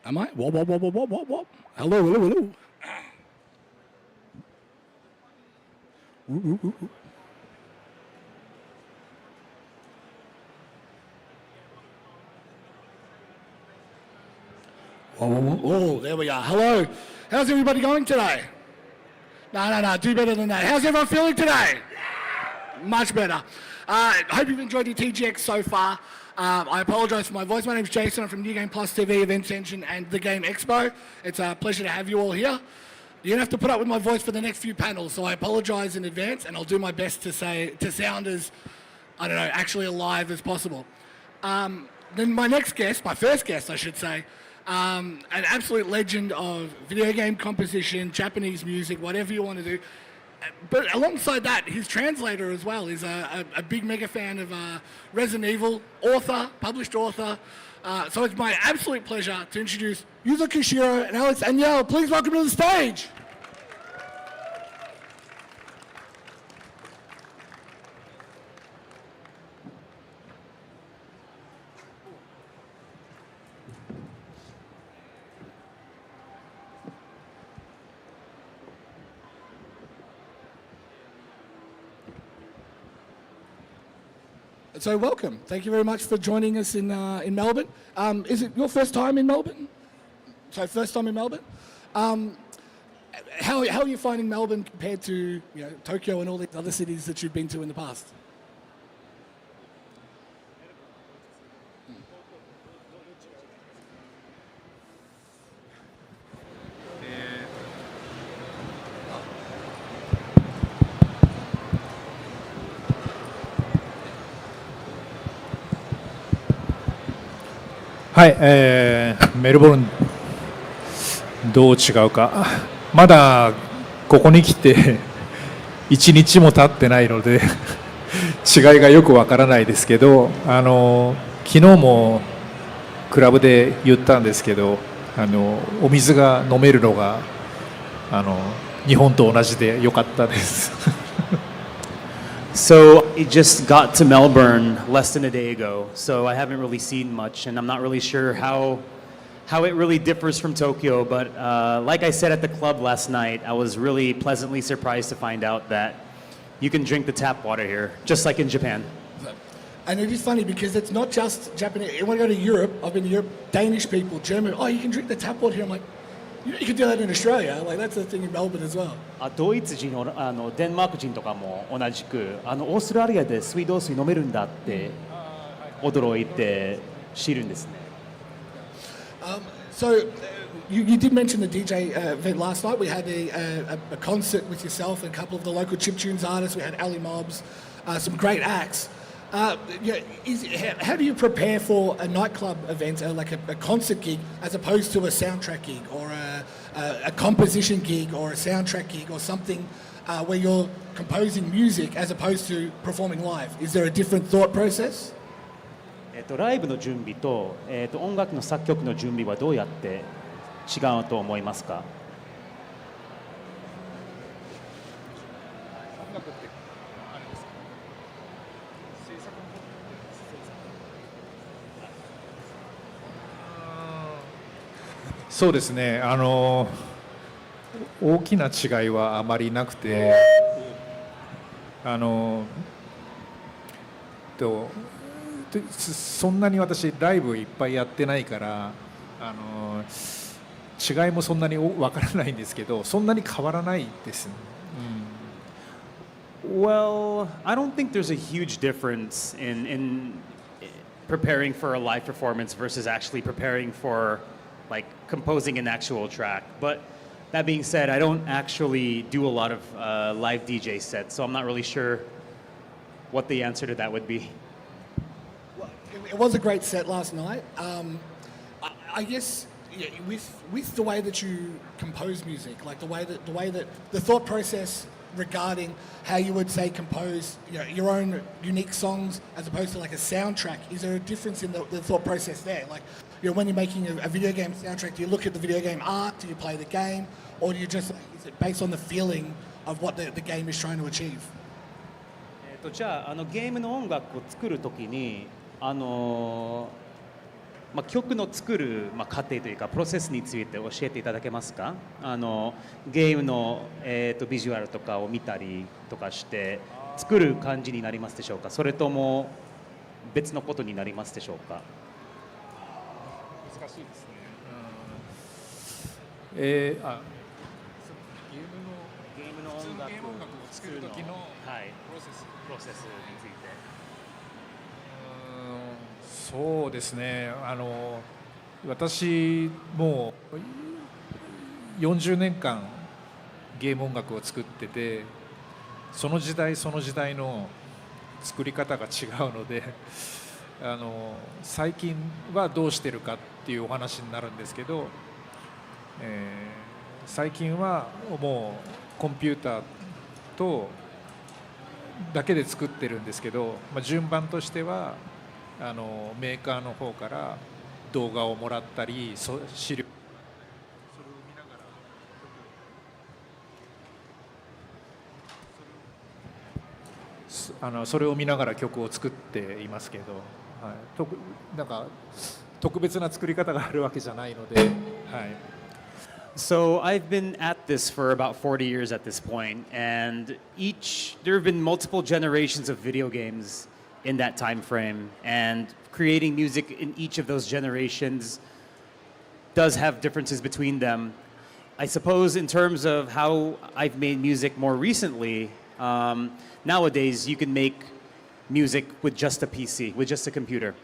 Am I? Whoa, whoa, whoa, whoa, whoa, whoa, whoa. Hello, hello, hello. Ooh, ooh, ooh, ooh. Whoa, whoa, whoa. Oh, there we are. Hello. How's everybody going today? No. Do better than that. How's everyone feeling today? Much better. Hope you've enjoyed your TGX so far. I apologise for my voice. My name's Jason. I'm from New Game Plus TV, Events Engine, and the Game Expo. It's a pleasure to have you all here. You're going to have to put up with my voice for the next few panels, so I apologise in advance, and I'll do my best to sound as, I don't know, actually alive as possible. Then my next guest, my first guest, I should say, an absolute legend of video game composition, Japanese music, whatever you want to do. But alongside that, his translator as well is a big mega fan of Resident Evil, published author. So it's my absolute pleasure to introduce Yuzo Koshiro and Alex Anyel. Please welcome to the stage. So welcome. Thank you very much for joining us in Melbourne. Is it your first time in Melbourne? So first time in Melbourne. How are you finding Melbourne compared to Tokyo and all these other cities that you've been to in the past?はい、メルボルンどう違うかまだここに来て1日も経ってないので違いがよくわからないですけど昨日もクラブで言ったんですけどお水が飲めるのが日本と同じでよかったです。So I just got to Melbourne less than a day ago, so I haven't really seen much, and I'm not really sure how it really differs from Tokyo. But like I said at the club last night, I was really pleasantly surprised to find out that you can drink the tap water here, just like in Japan. And it is funny because it's not just Japanese. When I go to Europe, I've been to Europe, Danish people, German, oh, you can drink the tap water here. I'm like, you can do that in Australia. Like, that's the thing in Melbourne as well. ドイツ人デンマーク人とかも同じくオーストラリアで水道水飲めるんだって驚いて知るんですね。So you did mention the DJ event last night. We had a concert with yourself and a couple of the local chiptunes artists. We had Ali Mobs, some great acts. How do you prepare for a nightclub event, like a concert gig, as opposed to a soundtrack gig or a composition gig or a soundtrack gig or something where you're composing music as opposed to performing live? Is there a different thought process? ライブの準備と音楽の作曲の準備はどうやって違うと思いますか楽ってあれですか？制作の方そうですね。大きな違いはあまりなくて、そんなに私ライブいっぱいやってないから、違いもそんなにわからないんですけど、そんなに変わらないですね。Well, I don't think there's a huge difference in preparing for a live performance versus actually preparing for like composing an actual track. But that being said, I don't actually do a lot of live DJ sets, so I'm not really sure what the answer to that would be. Well, it was a great set last night. I guess with the way that you compose music, like the way that the thought process regarding how you would say compose your own unique songs as opposed to like a soundtrack, is there a difference in the thought process there? Like, when you're making a video game soundtrack, do you look at the video game art, do you play the game, or do you just, is it based on the feeling of what the game is trying to achieve? じゃあゲームの音楽を作るときに曲の作る過程というかプロセスについて教えていただけますか？ゲームのビジュアルとかを見たりとかして作る感じになりますでしょうか？それとも別のことになりますでしょうか？難しいですね。ゲームの音楽を作る時のプロセスについて。そうですね。私もう40年間ゲーム音楽を作ってて、その時代その時代の作り方が違うので、最近はどうしてるかっていうお話になるんですけど、最近はもうコンピューターとだけで作ってるんですけど、順番としてはメーカーの方から動画をもらったり、資料それを見ながら曲を作っていますけど、なんか特別な作り方があるわけじゃないので、はい。So I've been at this for about 40 years at this point, and there have been multiple generations of video games in that time frame, and creating music in each of those generations does have differences between them. I suppose in terms of how I've made music more recently, nowadays you can make music with just a PC, with just a computer.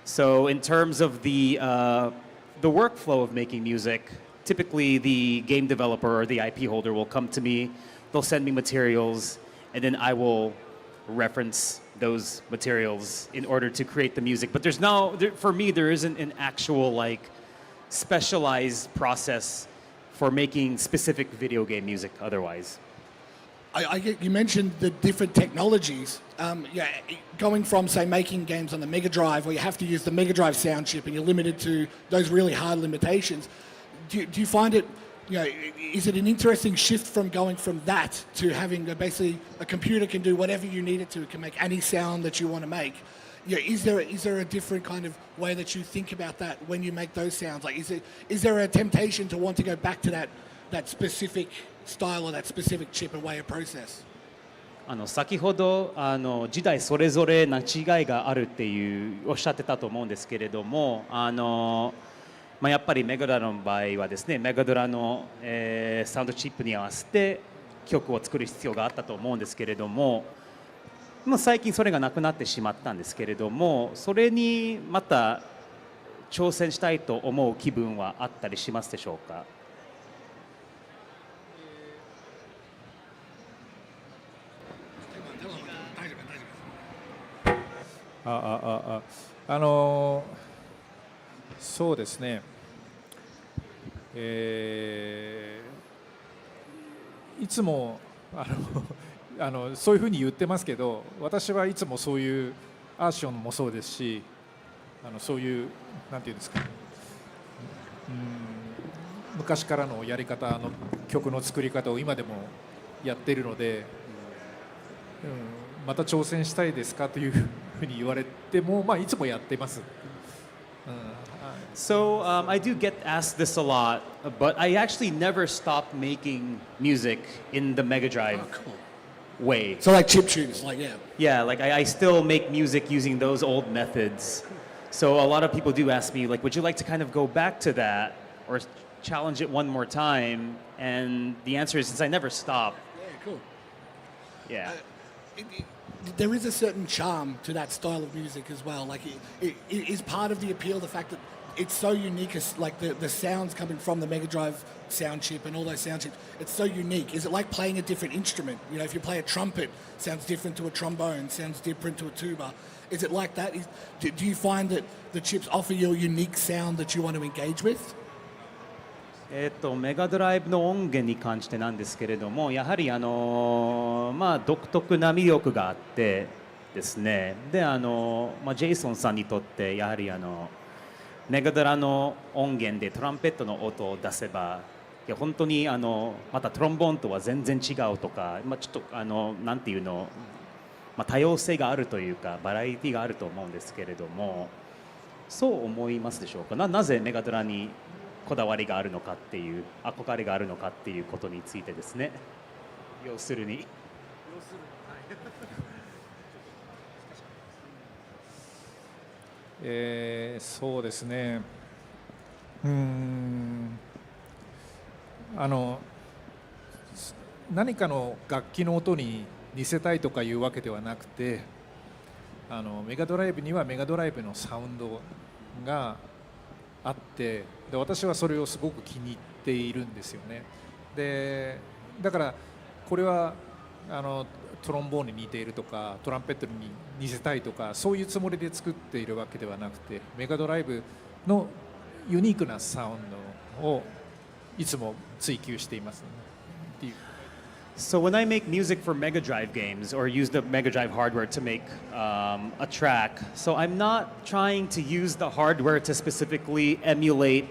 So in terms of the workflow of making music, typically the game developer or the IP holder will come to me, they'll send me materials, and then I will reference those materials in order to create the music. But for me, there isn't an actual like specialized process for making specific video game music otherwise. I get you mentioned the different technologies. Going from say making games on the Mega Drive, where you have to use the Mega Drive sound chip and you're limited to those really hard limitations. Do you find it, is it an interesting shift from going from that to having basically a computer can do whatever you need it to, it can make any sound that you want to make? Is there a different kind of way that you think about that when you make those sounds? Like, is there a temptation to want to go back to that specific style or that specific chip and way of process? 先ほど時代それぞれな違いがあるっておっしゃってたと思うんですけれども、やっぱりメガドラの場合はですね、メガドラの、サウンドチップに合わせて曲を作る必要があったと思うんですけれども、最近それがなくなってしまったんですけれども、それにまた挑戦したいと思う気分はあったりしますでしょうか？そうですね、いつもそういうふうに言ってますけど、私はいつもそういうアーションもそうですし、そういうなんていうんですか、昔からのやり方の曲の作り方を今でもやっているので、また挑戦したいですかというふうに言われても、まあ、いつもやってます。So I do get asked this a lot, but I actually never stopped making music in the Mega Drive way. So like chip tunes, like yeah. Yeah, like I still make music using those old methods. So a lot of people do ask me, like, would you like to kind of go back to that or challenge it one more time? And the answer is, since I never stop. Yeah, cool. Yeah. There is a certain charm to that style of music as well. Like it is part of the appeal, the fact that it's so unique, like the sounds coming from the Mega Drive sound chip and all those sound chips, it's so unique. Is it like playing a different instrument? You know, if you play a trumpet, sounds different to a trombone, sounds different to a tuba. Is it like that? Do you find that the chips offer you a unique sound that you want to engage with? メガドライブの音源に関してなんですけれども、やはりまあ、独特な魅力があってですね、でジェイソンさんにとってやはりメガドラの音源でトランペットの音を出せば、いや本当にまたトロンボーンとは全然違うとか、まあ、ちょっとなんていうの、まあ、多様性があるというかバラエティがあると思うんですけれども、そう思いますでしょうか。なぜメガドラにこだわりがあるのかっていう、憧れがあるのかっていうことについてですね。要するに。そうですね。何かの楽器の音に似せたいとかいうわけではなくて、メガドライブにはメガドライブのサウンドがあって、で私はそれをすごく気に入っているんですよね。でだからこれはトロンボーンに似ているとかトランペットに似せたいとかそういうつもりで作っているわけではなくて、メガドライブのユニークなサウンドをいつも追求しています、ね、っていう。So when I make music for Mega Drive games or use the Mega Drive hardware to make a track, so I'm not trying to use the hardware to specifically emulate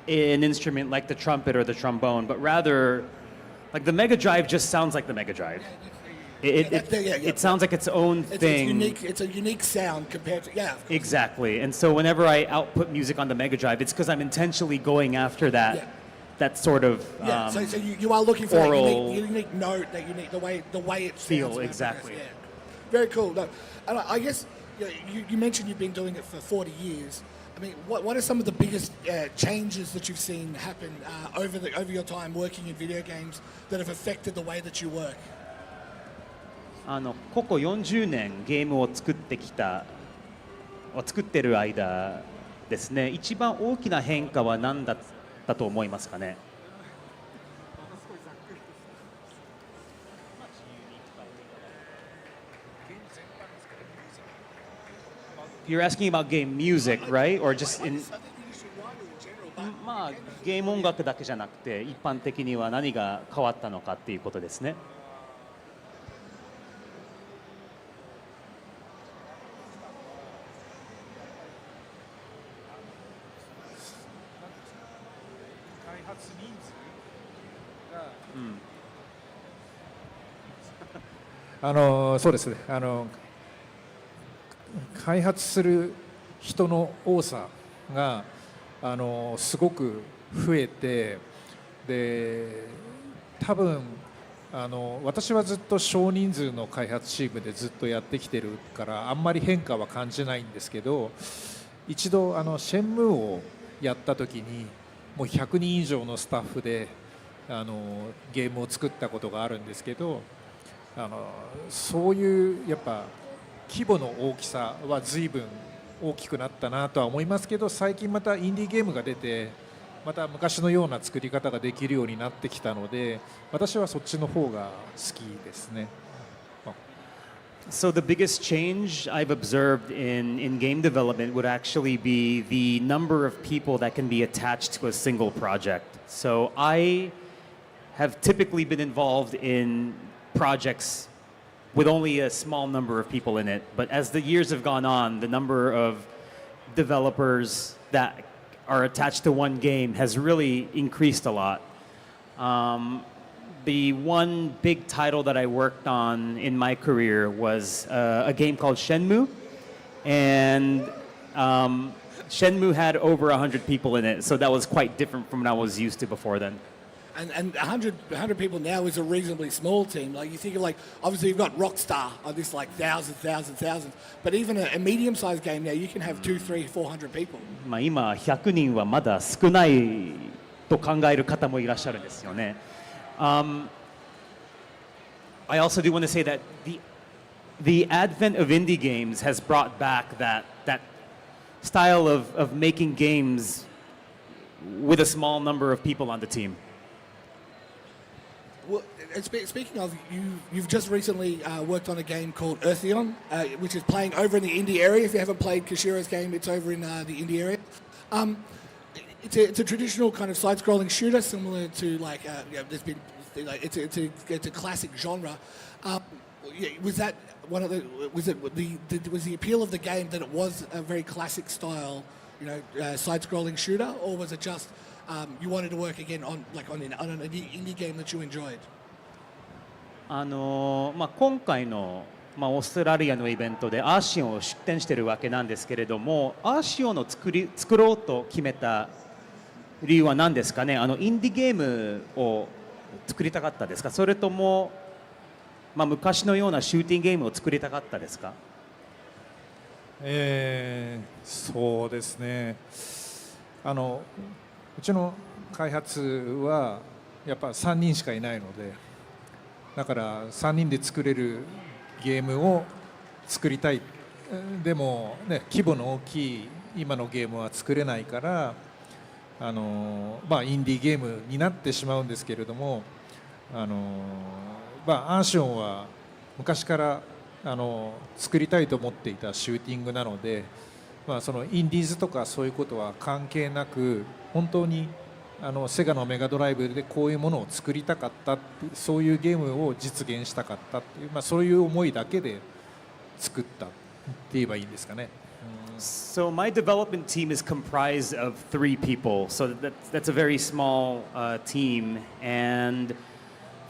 an instrument like the trumpet or the trombone, but rather, like the Mega Drive just sounds like the Mega Drive. It sounds like its own thing. It's a unique sound compared to, yeah. Exactly. And so whenever I output music on the Mega Drive, it's because I'm intentionally going after that. Yeah. That sort of so you are looking for oral that unique note, that unique the way it feel sounds. Exactly. Yeah. Very cool. No, and I guess you mentioned you've been doing it for 40 years. I mean, what are some of the biggest changes that you've seen happen over your time working in video games that have affected the way that you work? ここ40年ゲームを作ってる間ですね、一番大きな変化は何だったと思いますかね。You're asking about game music, right? Or just in まあゲーム音楽だけじゃなくて一般的には何が変わったのかっていうことですね。そうですね。開発する人の多さがすごく増えて、で多分私はずっと少人数の開発チームでずっとやってきてるからあんまり変化は感じないんですけど、一度シェンムーをやった時にもう100人以上のスタッフでゲームを作ったことがあるんですけど、そういうやっぱ規模の大きさは随分大きくなったなとは思いますけど、最近またインディーゲームが出てまた昔のような作り方ができるようになってきたので、私はそっちの方が好きですね。So the biggest change I've observed in game development would actually be the number of people that can be attached to a single project. So I have typically been involved in projects with only a small number of people in it. But as the years have gone on, the number of developers that are attached to one game has really increased a lot. the one big title that I worked on in my career was a game called Shenmue, and Shenmue had over 100 people in it, so that was quite different from what I was used to before then. And 100 people now is a reasonably small team. Like you think of like, obviously you've got Rockstar on this like thousands. But even a medium-sized game now, you can have 200, 300, 400 people. まあ今100人はまだ少ないと考える方もいらっしゃるんですよね。I also do want to say that the advent of indie games has brought back that style of making games with a small number of people on the team. Well, speaking of, you've just recently worked on a game called Eartheon, which is playing over in the indie area. If you haven't played Koshiro's game, it's over in the indie area. It's a traditional kind of side-scrolling shooter, similar to like there's been like it's a classic genre. Was that one of the was the appeal of the game that it was a very classic style, side-scrolling shooter, or was it just you wanted to work again on an indie game that you enjoyed? 今回の、オーストラリアのイベントでアーシオンを出展しているわけなんですけれども、アーシオンを作ろうと決めた理由は何ですかね。インディゲームを作りたかったですか、それとも、昔のようなシューティングゲームを作りたかったですか。そうですね。うちの開発はやっぱ3人しかいないので、だから3人で作れるゲームを作りたい。でもね、規模の大きい今のゲームは作れないから、インディーゲームになってしまうんですけれども、アーションは昔から作りたいと思っていたシューティングなので、そのインディーズとかそういうことは関係なく、本当にセガのメガドライブでこういうものを作りたかったって、そういうゲームを実現したかったっていう、そういう思いだけで作ったって言えばいいんですかね。So my development team is comprised of 3 people, so that's a very small team, and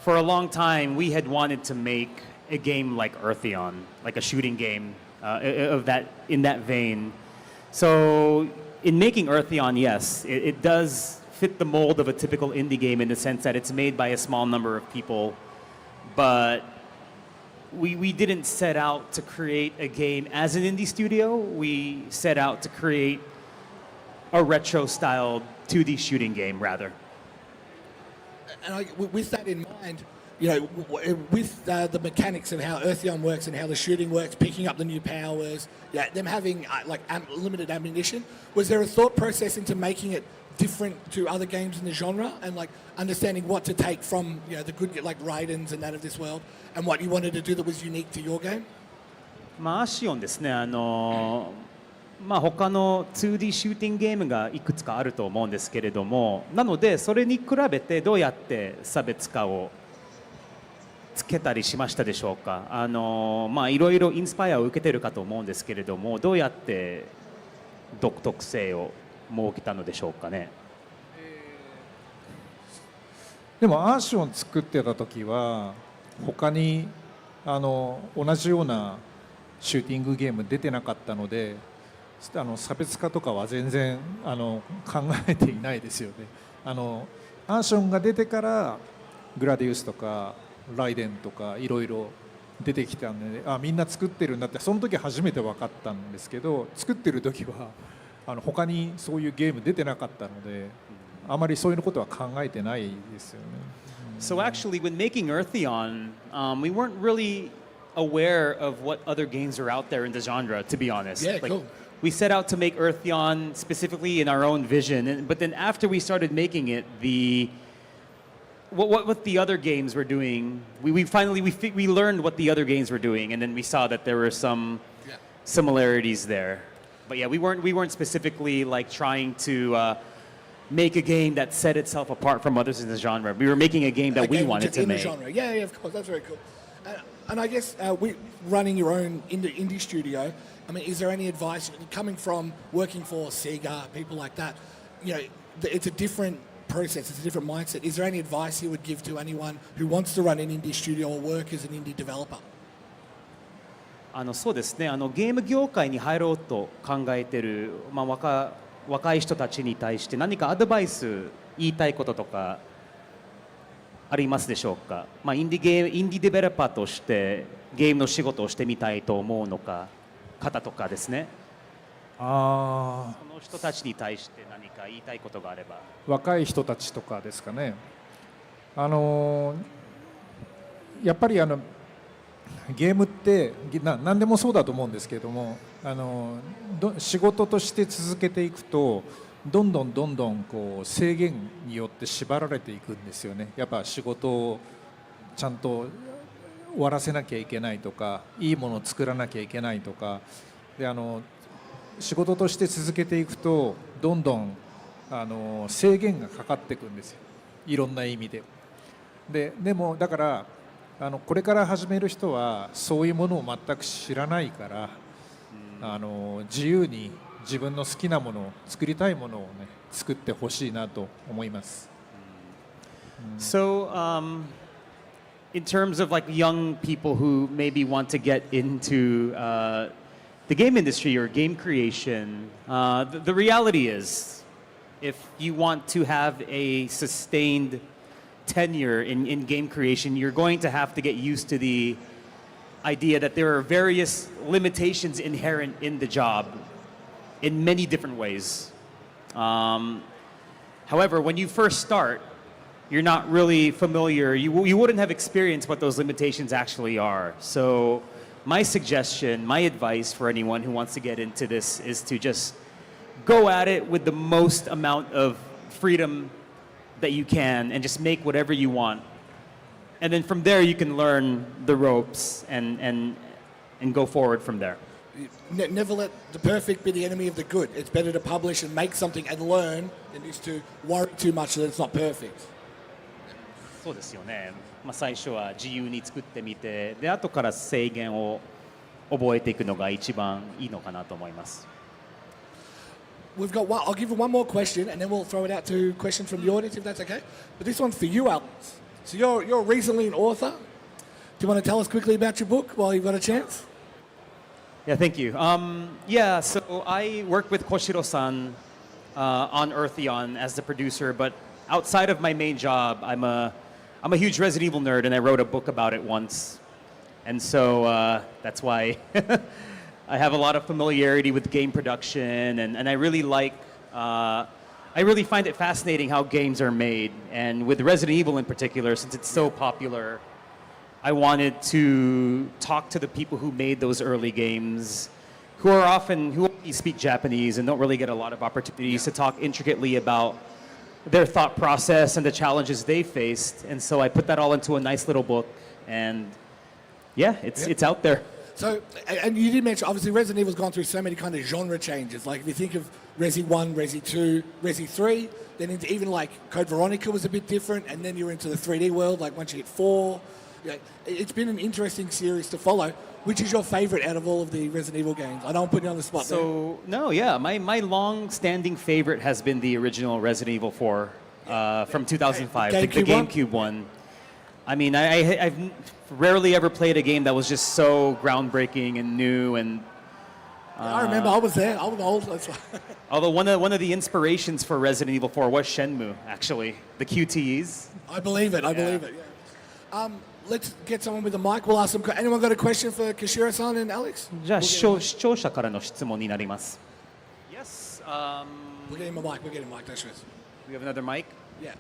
for a long time we had wanted to make a game like Eartheon, like a shooting game in that vein. So in making Eartheon, yes, it does fit the mold of a typical indie game in the sense that it's made by a small number of people, but we didn't set out to create a game as an indie studio. We set out to create a retro-styled 2D shooting game, rather. And with that in mind, with the mechanics of how Eartheon works and how the shooting works, picking up the new powers, them having limited ammunition, was there a thought process into making it different to other games in the genre, and understanding what to take from the good Raidens and that of this world, and what you wanted to do that was unique to your game? アーシオンですね。他の 2D シューティングゲームがいくつかあると思うんですけれども、なのでそれに比べてどうやって差別化をつけたりしましたでしょうか。いろいろインスパイアを受けているかと思うんですけれども、どうやって独特性を設けたのでしょうかね。でもアーション作ってた時は他に同じようなシューティングゲーム出てなかったので、差別化とかは全然考えていないですよね。アーションが出てからグラディウスとかライデンとかいろいろ出てきたんで、みんな作ってるんだって、その時初めて分かったんですけど、作ってる時は他にそういうゲーム出てなかったので、あまりそういうことは考えてないですよね。So actually, when making Eartheon, we weren't really aware of what other games are out there in the genre, to be honest. Yeah, cool. We set out to make Eartheon specifically in our own vision, but then after we started making it, what the other games were doing, we finally learned what the other games were doing, and then we saw that there were some similarities there. But yeah, we weren't specifically trying to make a game that set itself apart from others in the genre. We were making a game that we wanted to make. Genre. Yeah, of course, that's very cool. And I guess running your own indie studio, I mean, is there any advice coming from working for Sega, people like that? It's a different process. It's a different mindset. Is there any advice you would give to anyone who wants to run an indie studio or work as an indie developer? そうですね、ゲーム業界に入ろうと考えている、若い人たちに対して何かアドバイス言いたいこととかありますでしょうか。インディデベロッパーとしてゲームの仕事をしてみたいと思うのか方とかですね。その人たちに対して何か言いたいことがあれば。若い人たちとかですかね。やっぱりゲームって何でもそうだと思うんですけれども、仕事として続けていくとどんどんこう制限によって縛られていくんですよね。やっぱ仕事をちゃんと終わらせなきゃいけないとか、いいものを作らなきゃいけないとかで、仕事として続けていくとどんどん制限がかかっていくんですよ、いろんな意味で。でもだからこれから始める人はそういうものを全く知らないから、自由に自分の好きなものを作りたいものをね作ってほしいなと思います。So, in terms of like young people who maybe want to get into the game industry or game creation, the reality is, if you want to have a sustained tenure in game creation, you're going to have to get used to the idea that there are various limitations inherent in the job in many different ways. However, when you first start, you're not really familiar, you wouldn't have experienced what those limitations actually are. So my suggestion, my advice for anyone who wants to get into this is to just go at it with the most amount of freedom that you can and just make whatever you want. And then from there you can learn the ropes and go forward from there. Never let the perfect be the enemy of the good. It's better to publish and make something and learn than is to worry too much that it's not perfect. そうですよね。最初は自由に作ってみて、で後から制限を覚えていくのが一番いいのかなと思います。We've got one. I'll give you one more question, and then we'll throw it out to questions from the audience, if that's okay. But this one's for you, Alex. So you're recently an author. Do you want to tell us quickly about your book while you've got a chance? Yeah, thank you. So I work with Koshiro-san on Eartheon as the producer, but outside of my main job, I'm a huge Resident Evil nerd, and I wrote a book about it once, and so that's why I have a lot of familiarity with game production, and I really I really find it fascinating how games are made, and with Resident Evil in particular, since it's so popular, I wanted to talk to the people who made those early games, who only speak Japanese and don't really get a lot of opportunities to talk intricately about their thought process and the challenges they faced. And so I put that all into a nice little book, and it's out there. So, and you did mention, obviously Resident Evil's gone through so many kind of genre changes. Like if you think of Resi 1, Resi 2, Resi 3, then into even like Code Veronica was a bit different, and then you're into the 3D world, like once you hit 4. It's been an interesting series to follow. Which is your favorite out of all of the Resident Evil games? I don't put you on the spot there. My long-standing favorite has been the original Resident Evil 4 from 2005, the GameCube one. I mean, I've rarely ever played a game that was just so groundbreaking and new. And I remember, I was there. I was old. That's why. Although one of the inspirations for Resident Evil 4 was Shenmue, actually, the QTEs. I believe it. Yeah. Let's get someone with a mic. We'll ask them. Anyone got a question for Koshiro-san and Alex? じゃあ視聴者からの質問になります。Yes. We'll get him a mic. We'll get him a mic. No stress. We have another mic? Yeah.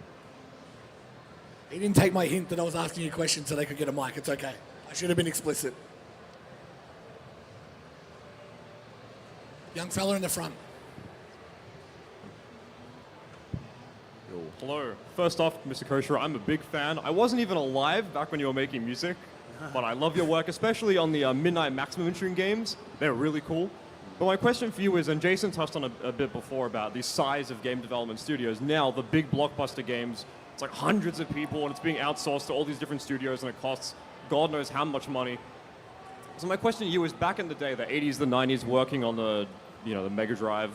He didn't take my hint that I was asking you questions so they could get a mic. It's okay. I should have been explicit. Young fella in the front. Hello. First off, Mr. Koshiro, I'm a big fan. I wasn't even alive back when you were making music, but I love your work, especially on the Midnight Maximum Entry games. They're really cool. But my question for you is, and Jason touched on a bit before about the size of game development studios. Now, the big blockbuster games, it's like hundreds of people, and it's being outsourced to all these different studios, and it costs God knows how much money. So my question to you is, back in the day, the 80s, the 90s, working on the Mega Drive,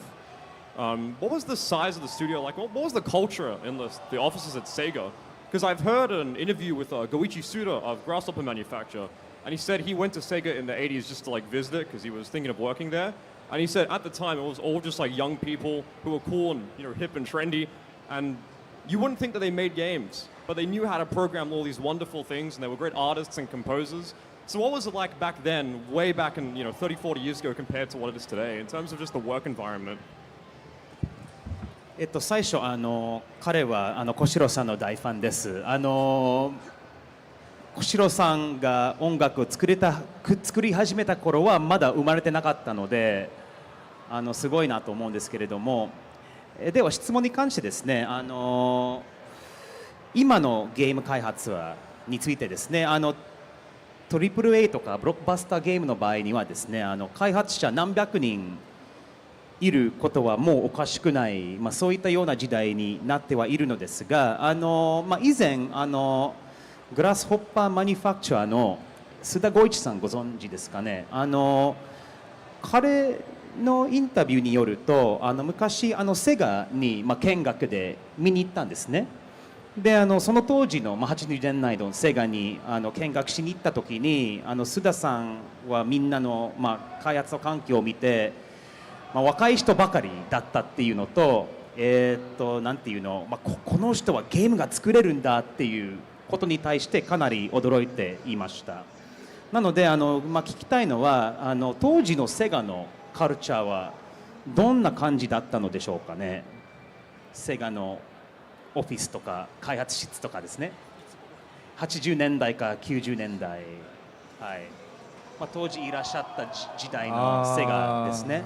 what was the size of the studio like? What was the culture in the offices at Sega? Because I've heard an interview with Goichi Suda of Grasshopper Manufacture, and he said he went to Sega in the 80s just to like visit it because he was thinking of working there. And he said at the time it was all just like young people who were cool and hip and trendy, and you wouldn't think that they made games, but they knew how to program all these wonderful things, and they were great artists and composers. So what was it like back then, way back in 30, 40 years ago compared to what it is today in terms of just the work environment? 最初彼は小城さんの大ファンです。小城さんが音楽を作り始めた頃はまだ生まれてなかったので、すごいなと思うんですけれども、では質問に関してですね、今のゲーム開発についてですね、AAA とかブロックバスターゲームの場合にはですね、開発者何百人いることはもうおかしくない、そういったような時代になってはいるのですが、以前グラスホッパーマニュファクチャーの須田剛一さんご存知ですかね。彼のインタビューによると昔セガに見学で見に行ったんですね。でその当時の80年代のセガに見学しに行った時に須田さんはみんなの開発の環境を見て、若い人ばかりだったっていうのと、なんていうの、この人はゲームが作れるんだっていうことに対してかなり驚いていました。なので聞きたいのは当時のセガのカルチャーはどんな感じだったのでしょうかね。セガのオフィスとか開発室とかですね。80年代か90年代、はい、当時いらっしゃった時代のセガですね。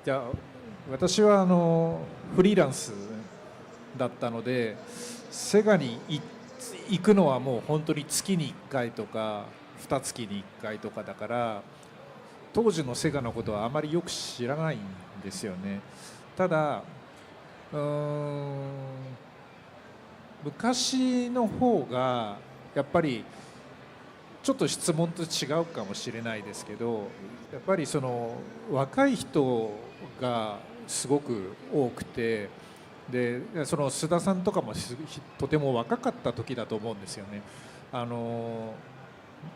じゃあ私はフリーランスだったのでセガに行くのはもう本当に月に1回とか2月に1回とかだから当時のセガのことはあまりよく知らないんですよね。ただ昔の方がやっぱりちょっと質問と違うかもしれないですけど、やっぱりその若い人がすごく多くて、でその須田さんとかもとても若かった時だと思うんですよね。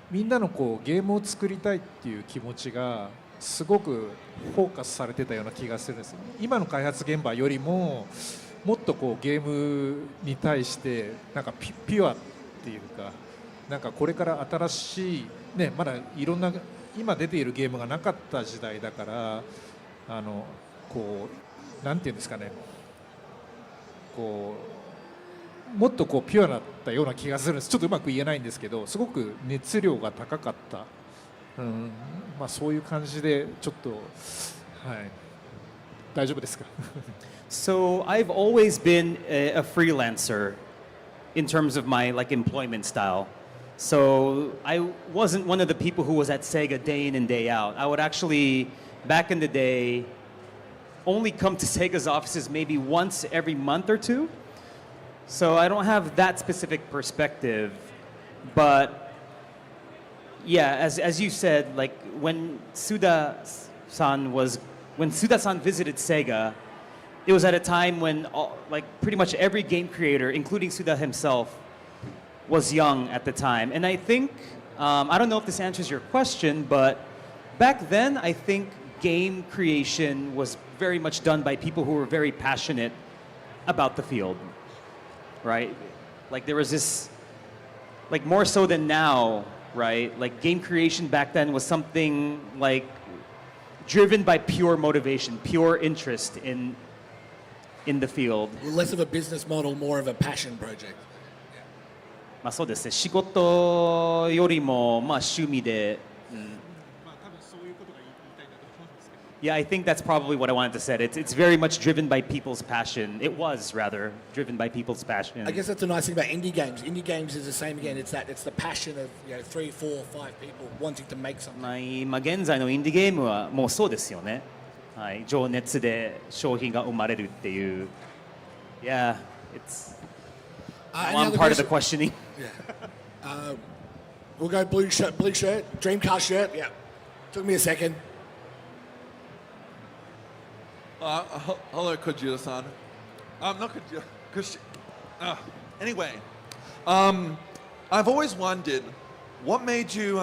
みんなのゲームを作りたいっていう気持ちがすごくフォーカスされてたような気がするんです。今の開発現場よりももっとゲームに対してなんかピュアっていうか、なんかこれから新しいね、まだいろんな今出ているゲームがなかった時代だから、なんていうんですかね、もっとピュアだったような気がするんです。ちょっとうまく言えないんですけど、すごく熱量が高かった、そういう感じでちょっと、はい、大丈夫ですかSo I've always been a freelancer in terms of my employment style. So I wasn't one of the people who was at Sega day in and day out. I would actually, back in the day, only come to Sega's offices maybe once every month or two. So I don't have that specific perspective. But yeah, as you said, when Suda-san visited Sega, it was at a time when pretty much every game creator, including Suda himself, was young at the time. And I think, I don't know if this answers your question, but back then I think game creation was very much done by people who were very passionate about the field, right? There was this, more so than now, right? Game creation back then was something driven by pure motivation, pure interest in the field. Less of a business model, more of a passion project. そうですね。仕事よりも趣味で。Yeah, I think that's probably what I wanted to say. It's very much driven by people's passion. It was rather driven by people's passion. I guess that's the nice thing about indie games. Indie games is the same again. It's the passion of 3, 4, 5 people wanting to make something. 今現在のインディゲームはもうそうですよね。はい、情熱で商品が生まれるっていう。Yeah, it's one part of the questioning. Yeah. We'll go blue shirt, Dreamcast shirt. Yeah. Took me a second. Hello, Kojiro-san. Not Kojiro. Anyway, I've always wondered what made you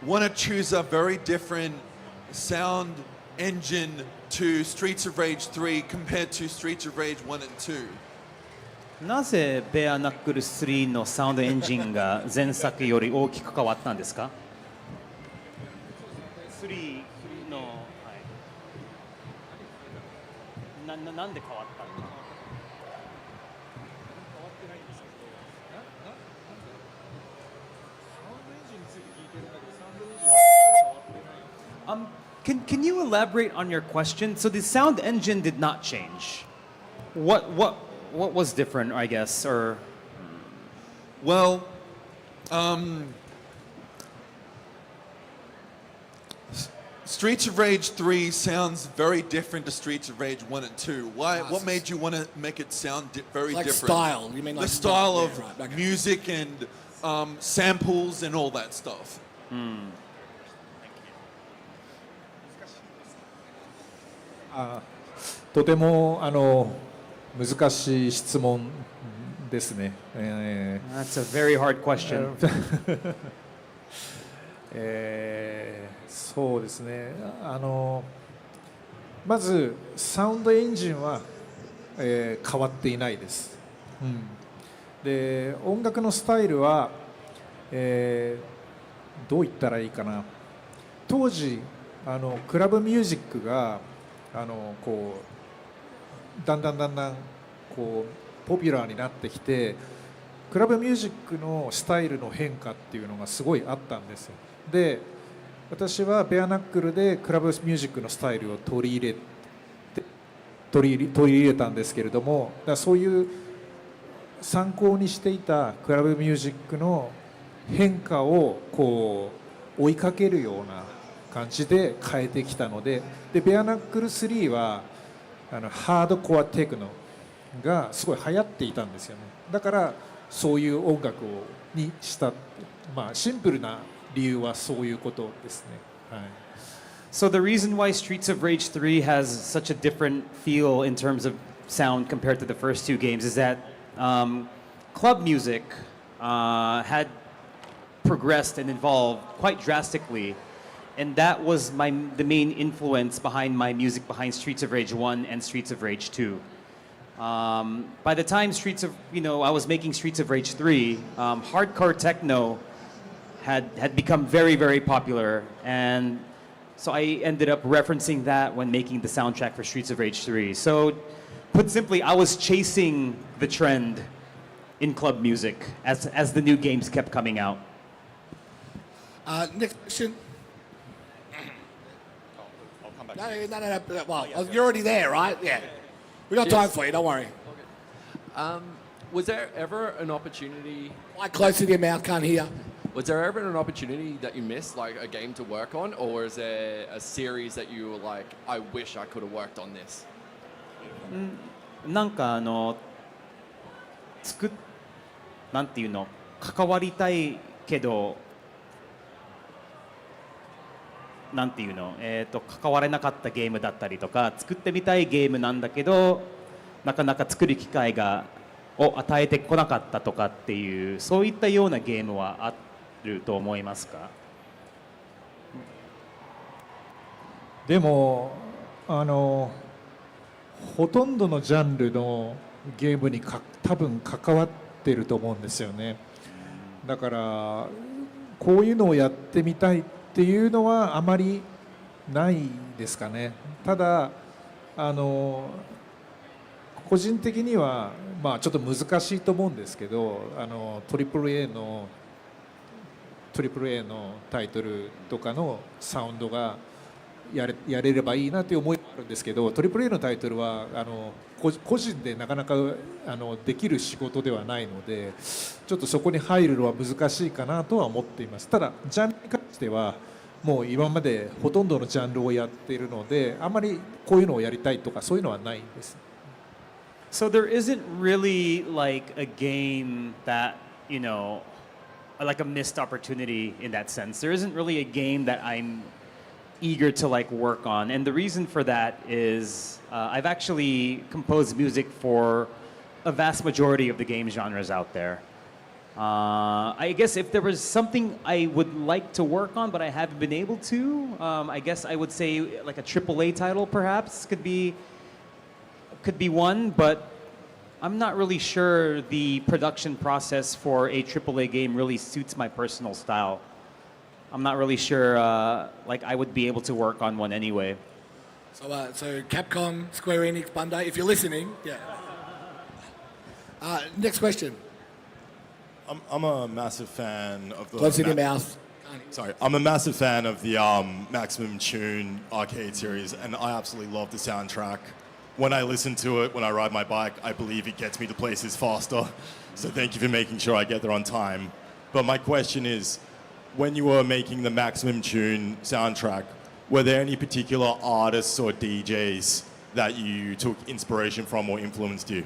want to choose a very different sound engine to Streets of Rage 3 compared to Streets of Rage 1 and 2. なぜベアナックル3のサウンドエンジンが前作より大きく変わったんですか？ 3の、はい、なんで変わったの？ Can you elaborate on your question? So the sound engine did not change. What was different, I guess, or? Well, Streets of Rage 3 sounds very different to Streets of Rage 1 and 2. Why? What made you want to make it sound very like different? Style. You mean like the style yeah, of right, okay. music and samples and all that stuff. Hmm. とても難しい質問ですね。That's a very hard question. そうですね。まずサウンドエンジンは、変わっていないです。で音楽のスタイルは、どう言ったらいいかな。当時クラブミュージックがこうだんだんこうポピュラーになってきてクラブミュージックのスタイルの変化っていうのがすごいあったんですよ。で私はベアナックルでクラブミュージックのスタイルを取り入れたんですけれども、だからそういう参考にしていたクラブミュージックの変化をこう追いかけるような感じで変えてきたので、ベアナックル3はハードコアテクノがすごい流行っていたんですよね。だからそういう音楽にした、まあシンプルな理由はそういうことですね。はい。So the reason why Streets of Rage 3 has such a different feel in terms of sound compared to the first two games is that club music had progressed and evolved quite drastically, and that was the main influence behind my music behind Streets of Rage 1 and Streets of Rage 2. By the time I was making Streets of Rage 3, hardcore techno had become very, very popular, and so I ended up referencing that when making the soundtrack for Streets of Rage 3. So, put simply, I was chasing the trend in club music as the new games kept coming out. Next question. I'll come back. No. Well, you're already there, right? Yeah. We got time for you. Don't worry. Was there ever an opportunity? Quite close to your mouth, can't hear. Was there ever an opportunity that you missed, like a game to work on, or is there a series that you were like, I wish I could have worked on this? なんかなんていうの、関わりたいけど、なんていうの、関われなかったゲームだったりとか、作ってみたいゲームなんだけど、なかなか作る機会を与えてこなかったとかっていう、そういったようなゲームはあると思いますか？でもほとんどのジャンルのゲームに多分関わってると思うんですよね。だからこういうのをやってみたいっていうのはあまりないですかね。ただ個人的にはまあちょっと難しいと思うんですけど、AAA のタイトルとかのサウンドがやれればいいなという思いもあるんですけど、AAA のタイトルは個人でなかなかできる仕事ではないので、ちょっとそこに入るのは難しいかなとは思っています。ただジャンルに関してはもう今までほとんどのジャンルをやっているので、あまりこういうのをやりたいとかそういうのはないんです。So there isn't really like a game that, like a missed opportunity in that sense. There isn't really a game that I'm eager to like work on. And the reason for that is I've actually composed music for a vast majority of the game genres out there. I guess if there was something I would like to work on but I haven't been able to, I guess I would say like a AAA title perhaps could be one, but I'm not really sure the production process for a AAA game really suits my personal style. I'm not really sure like I would be able to work on one anyway. So Capcom, Square Enix, Bandai, if you're listening, yeah. Next question. I'm a massive fan of the... Close in your mouth. Sorry, I'm a massive fan of the Maximum Tune arcade series, and I absolutely love the soundtrack. When I listen to it, when I ride my bike, I believe it gets me to places faster. So thank you for making sure I get there on time. But my question is, when you were making the Maximum Tune soundtrack, were there any particular artists or DJs that you took inspiration from or influenced you?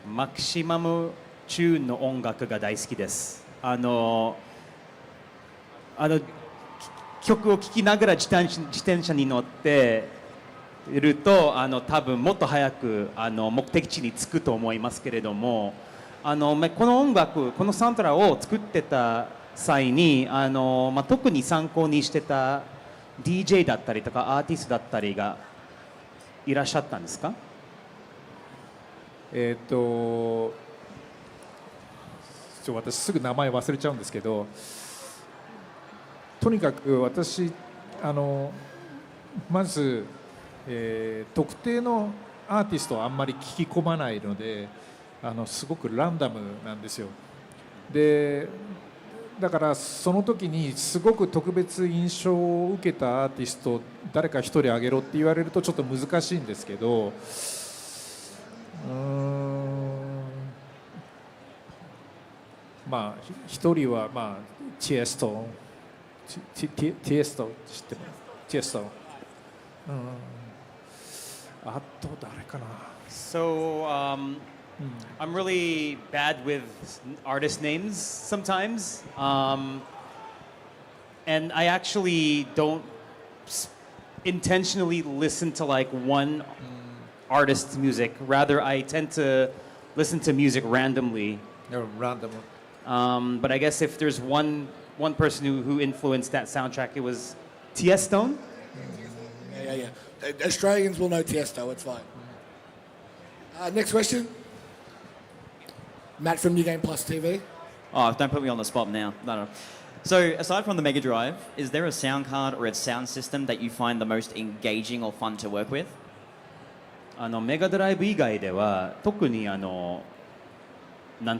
Maximum Tune の音楽が大好きです。曲を聴きながら自転車に乗っていると多分もっと早く目的地に着くと思いますけれども、この音楽、このサントラを作ってた際に特に参考にしてた DJ だったりとかアーティストだったりがいらっしゃったんですか？私すぐ名前忘れちゃうんですけど、とにかく私まず、特定のアーティストはあんまり聞き込まないのですごくランダムなんですよ。でだからその時にすごく特別印象を受けたアーティスト誰か一人挙げろって言われるとちょっと難しいんですけど、まあ一人はティエスト知ってますティエスト、あと誰かな。 So I'm really bad with artist names sometimes, and I actually don't intentionally listen to like one artist's music. Rather, I tend to listen to music randomly. Random. But I guess if there's one person who influenced that soundtrack, it was Tiesto. Yeah. Australians will know Tiesto, it's fine. Next question. Matt from New Game Plus TV. Oh, don't put me on the spot now. No. So, aside from the Mega Drive, is there a sound card or a sound system that you find the most engaging or fun to work with? メガドライブ以外では特になん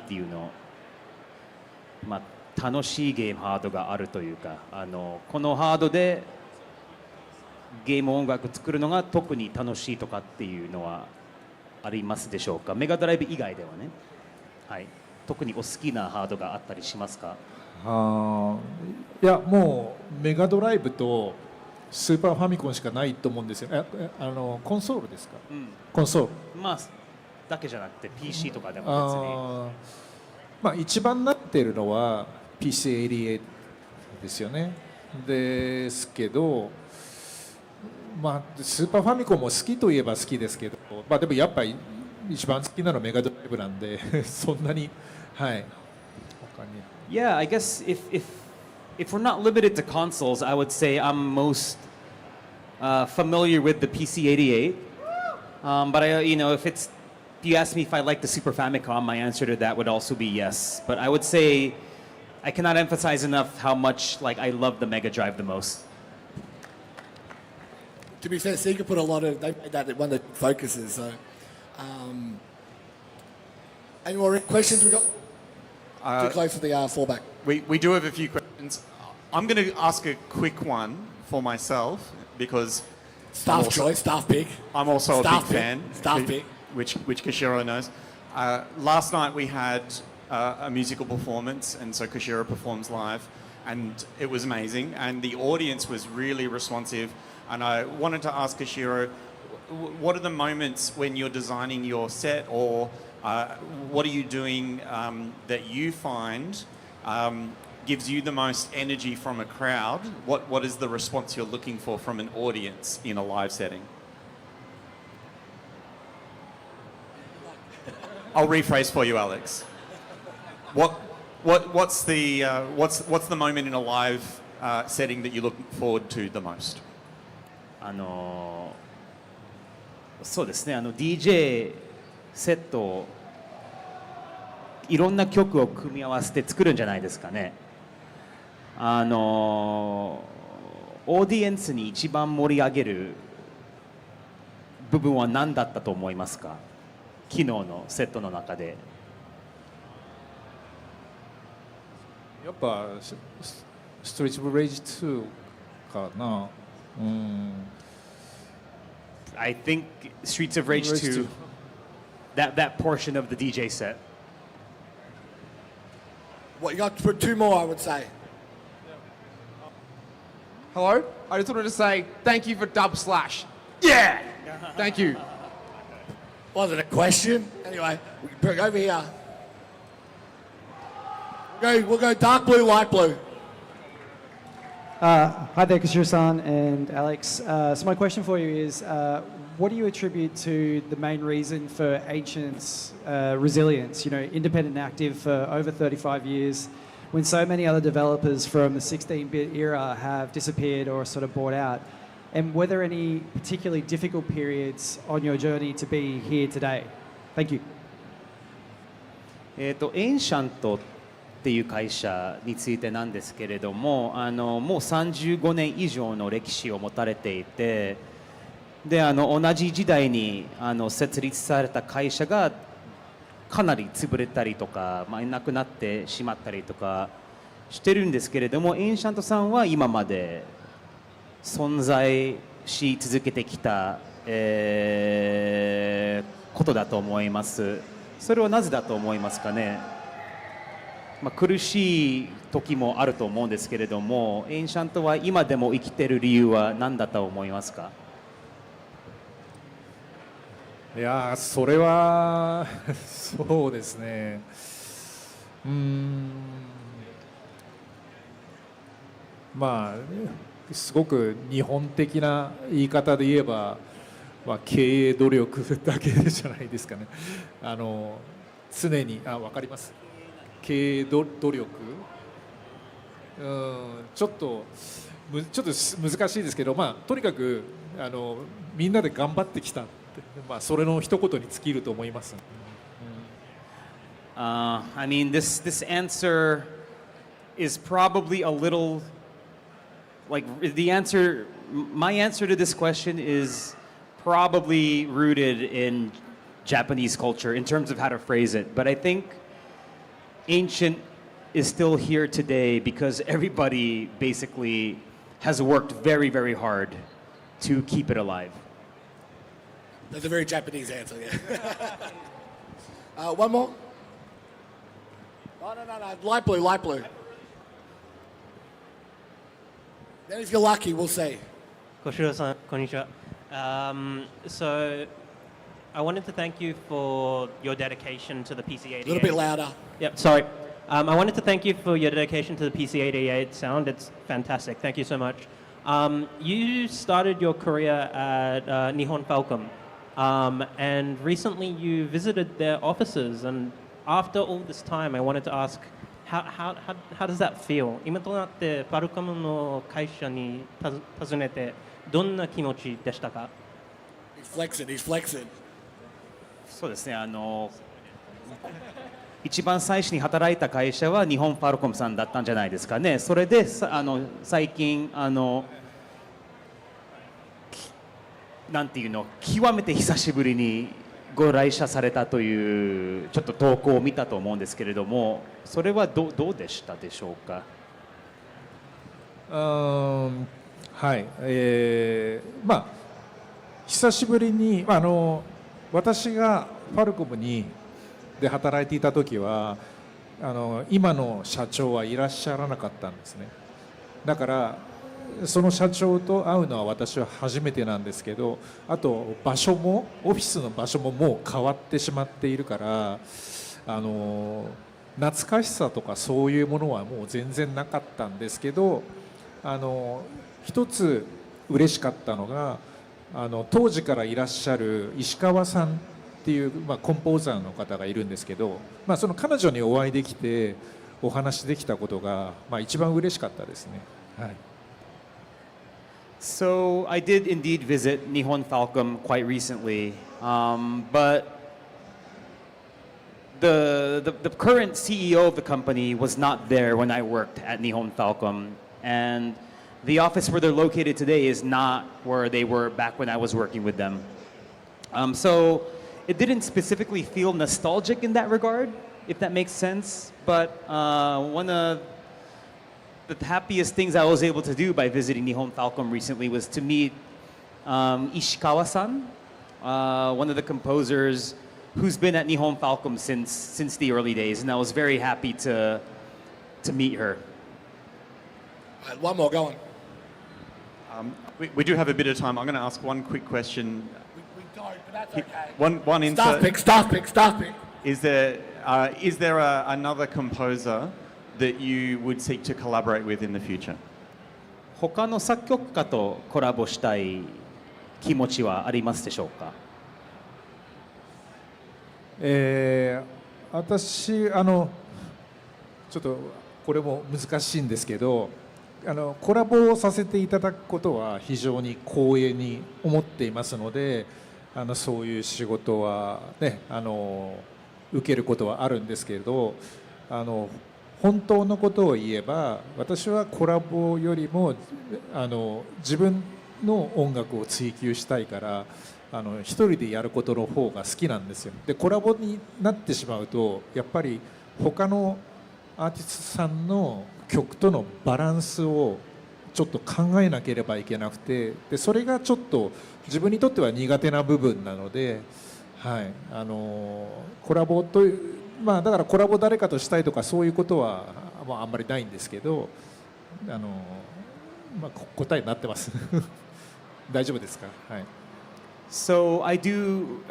ていうの、楽しいゲームハードがあるというか、このハードでゲーム音楽作るのが特に楽しいとかっていうのはありますでしょうか？メガドライブ以外ではね。はい。特にお好きなハードがあったりしますか？いやもうメガドライブとスーパーファミコンしかないと思うんですよ。コンソールですか？コンソール。だけじゃなくて PC とかでも別に。一番なってるのは PC88 ですよね。ですけど、スーパーファミコンも好きといえば好きですけど、でもやっぱり一番好きなのはメガドライブなんでそんなにはい。Yeah, I guess if we're not limited to consoles, I would say I'm most familiar with the PC88. But if you ask me if I like the Super Famicom, my answer to that would also be yes. But I would say I cannot emphasize enough how much I love the Mega Drive the most. To be fair, Sega put a lot of they made that one of the focuses. So, any more questions we got? Too close to the fallback. We do have a few questions. I'm going to ask a quick one for myself because staff choice, staff pick. I'm also a big fan. Staff pick, which Koshiro knows. Last night we had a musical performance, and so Koshiro performs live, and it was amazing, and the audience was really responsive. And I wanted to ask Koshiro, what are the moments when you're designing your set, or what are you doing that you find gives you the most energy from a crowd? What is the response you're looking for from an audience in a live setting? I'll rephrase for you, Alex. What's the moment in a live setting that you look forward to the most? そうですね、DJ セットをいろんな曲を組み合わせて作るんじゃないですかね。オーディエンスに一番盛り上げる部分は何だったと思いますか？昨日のセットの中で。やっぱストリートブレイジ2かな。I think Streets of Rage 2, that portion of the DJ set. What, you got to put two more, I would say. Hello? I just wanted to say thank you for Dub Slash. Yeah! Thank you. Wasn't a question. Anyway, we can bring over here. We'll go dark blue, light blue. Hi there, Koshiro-san and Alex. So my question for you is, what do you attribute to the main reason for Ancient's resilience? You know, independent and active for over 35 years, when so many other developers from the 16-bit era have disappeared or sort of bought out. And were there any particularly difficult periods on your journey to be here today? Thank you. Ancientっていう会社についてなんですけれども、もう35年以上の歴史を持たれていて、で同じ時代に設立された会社がかなり潰れたりとか、いなくなってしまったりとかしてるんですけれども、エンシャントさんは今まで存在し続けてきた、ことだと思います。それはなぜだと思いますかね。苦しい時もあると思うんですけれども、エンシャントは今でも生きている理由は何だと思いますか？いやそれはそうですね。すごく日本的な言い方で言えば、経営努力だけじゃないですかね。常に分かります。経営努力、ちょっと難しいですけど、とにかくみんなで頑張ってきたって、それの一言に尽きると思います。I mean, this answer is probably a little like my answer to this question is probably rooted in Japanese culture in terms of how to phrase it, but I think Ancient is still here today because everybody basically has worked very, very hard to keep it alive. That's a very Japanese answer, yeah. One more? No, light blue, light blue. Then if you're lucky, we'll see. Koshiro-san, konnichiwa. So I wanted to thank you for your dedication to the PC-88. A little bit louder. Yep, sorry. I wanted to thank you for your dedication to the PC-88 sound. It's fantastic. Thank you so much. You started your career at Nihon Falcom, and recently you visited their offices. And after all this time, I wanted to ask, how does that feel? 今となってファルコムの会社に訪ねてどんな気持ちでしたか？ He's flexing. そうですね。一番最初に働いた会社は日本ファルコムさんだったんじゃないですかね。それで最近なんていうの、極めて久しぶりにご来社されたというちょっと投稿を見たと思うんですけれども、それはどうでしたでしょうか？はい、久しぶりに私がファルコムで働いていた時は今の社長はいらっしゃらなかったんですね。だからその社長と会うのは私は初めてなんですけど、あとオフィスの場所ももう変わってしまっているから、懐かしさとかそういうものはもう全然なかったんですけど、一つ嬉しかったのが当時からいらっしゃる石川さんっていう、コンポーザーの方がいるんですけど、その彼女にお会いできてお話できたことが、一番嬉しかったですね。はい。So I did indeed visit Nihon Falcom quite recently, but the current CEO of the company was not there when I worked at Nihon Falcom, and the office where they're located today is not where they were back when I was working with them. So it didn't specifically feel nostalgic in that regard, if that makes sense, but one of the happiest things I was able to do by visiting Nihon Falcom recently was to meet Ishikawa-san, one of the composers who's been at Nihon Falcom since the early days, and I was very happy to meet her. All right, one more, go on. We do have a bit of time. I'm going to ask one quick question. We don't, but that's okay. One insert. Staff pick. Is there another composer that you would seek to collaborate with in the future? 他の作曲家とコラボしたい気持ちはありますでしょうか？私ちょっとこれも難しいんですけど、コラボをさせていただくことは非常に光栄に思っていますので、そういう仕事はね、受けることはあるんですけれど、本当のことを言えば私はコラボよりも自分の音楽を追求したいから一人でやることの方が好きなんですよ。でコラボになってしまうとやっぱり他のアーティストさんの曲とのバランスをちょっと考えなければいけなくて、でそれがちょっと自分にとっては苦手な部分なので、はい、コラボというだからコラボ誰かとしたいとかそういうことは、あんまりないんですけど、答えになってます。大丈夫ですか？はい。So I do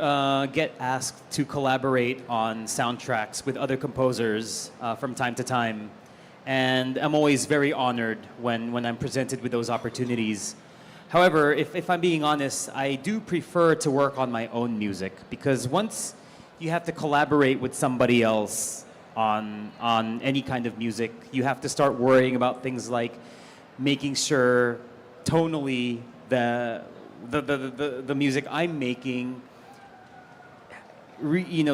get asked to collaborate on soundtracks with other composers from time to time, and I'm always very honored when I'm presented with those opportunities. However, if I'm being honest, I do prefer to work on my own music, because once you have to collaborate with somebody else on any kind of music, you have to start worrying about things like making sure tonally the music I'm making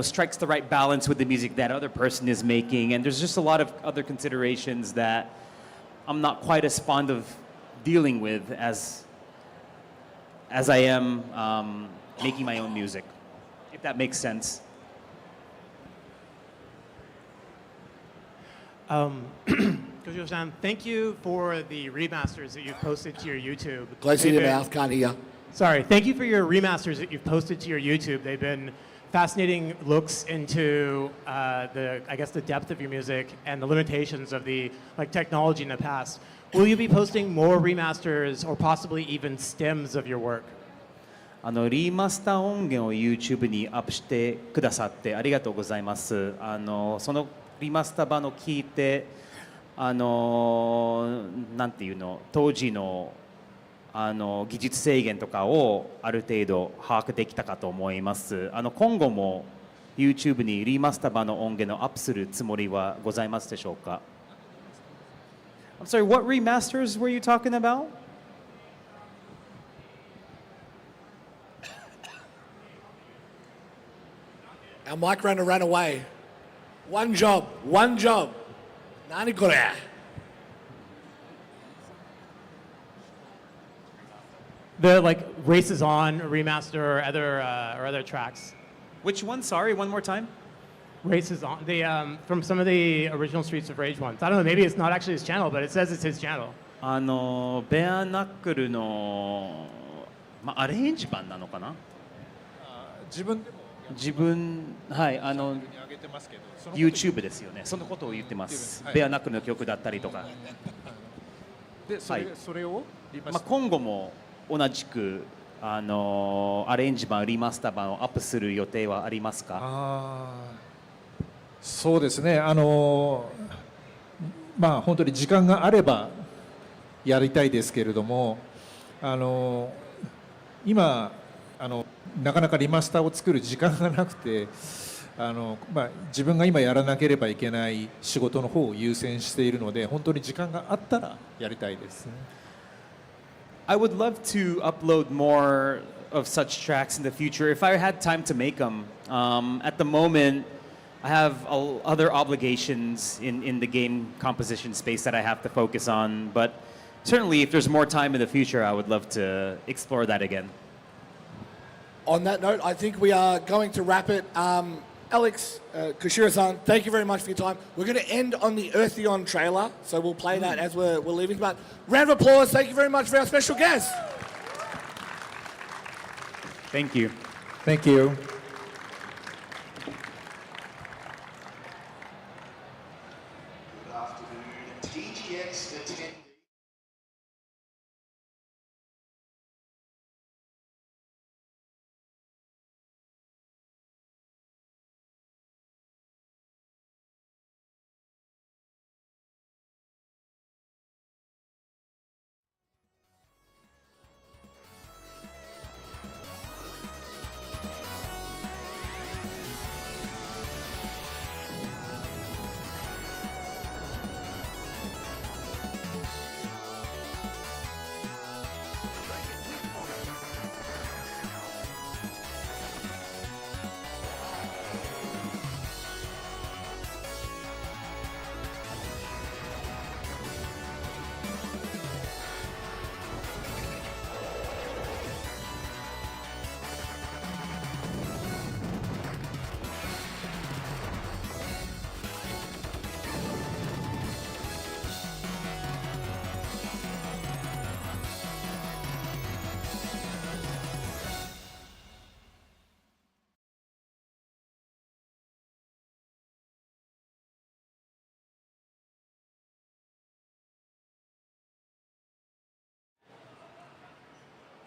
strikes the right balance with the music that other person is making, and there's just a lot of other considerations that I'm not quite as fond of dealing with as I am making my own music, if that makes sense. Koshiro-san, thank you for the remasters that you've posted to your YouTube. Close to your mouth, can't hear. Sorry, thank you for your remasters that you've posted to your YouTube. They've been fascinating looks into the depth of your music and the limitations of the technology in the past. Will you be posting more remasters or possibly even stems of your work? リマスター音源を YouTube にアップしてくださってありがとうございます。そのリマスター版を聞いてなんていうの、当時の技術制限とかをある程度把握できたかと思います。今後も YouTube にリマスター版の音源をアップするつもりはございますでしょうか？ I'm sorry, what remasters were you talking about? Our mic runner ran away. One job. Nani kore? The Races On remaster or other tracks. Which one? Sorry, one more time. Races On. From some of the original Streets of Rage ones. I don't know. Maybe it's not actually his channel, but it says it's his channel. ベアナックルのアレンジ版なのかな？自分はい、YouTube ですよね。そのことを言ってます。ベアナックルの曲だったりとか。で、それを今後も同じくアレンジ版、リマスター版をアップする予定はありますか？そうですね、まあ、本当に時間があればやりたいですけれども、今なかなかリマスターを作る時間がなくて、まあ、自分が今やらなければいけない仕事の方を優先しているので、本当に時間があったらやりたいですね。I would love to upload more of such tracks in the future if I had time to make them. At the moment, I have other obligations in the game composition space that I have to focus on, but certainly if there's more time in the future, I would love to explore that again. On that note, I think we are going to wrap it. Alex, Koshiro-san, thank you very much for your time. We're going to end on the Eartheon trailer, so we'll play that as we're leaving. But round of applause, thank you very much for our special guest. Thank you. Thank you. Good afternoon, TGX attendees.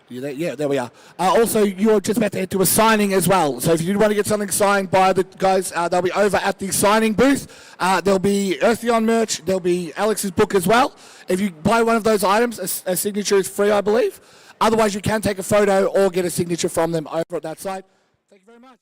Yeah, there we are. Also, you're just about to head to a signing as well. So if you do want to get something signed by the guys, they'll be over at the signing booth. There'll be Eartheon merch. There'll be Alex's book as well. If you buy one of those items, a signature is free, I believe. Otherwise, you can take a photo or get a signature from them over at that side. Thank you very much.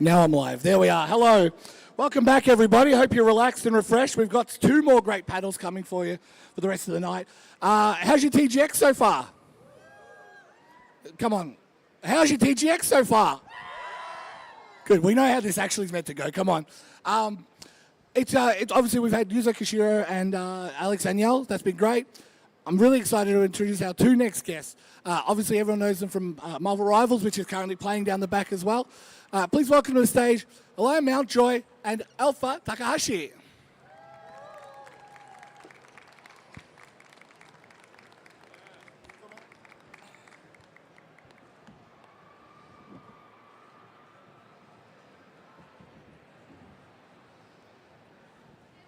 Now I'm live. There we are. Hello. Welcome back, everybody. Hope you're relaxed and refreshed. We've got 2 more great paddles coming for you for the rest of the night. How's your TGX so far? Come on. How's your TGX so far? Good. We know how this actually is meant to go. Come on. It's obviously we've had Yuzo Koshiro and Alex Aniel. That's been great. I'm really excited to introduce our 2 next guests. Obviously, everyone knows them from Marvel Rivals, which is currently playing down the back as well. Please welcome to the stage Eliah Mountjoy and Alpha Takahashi.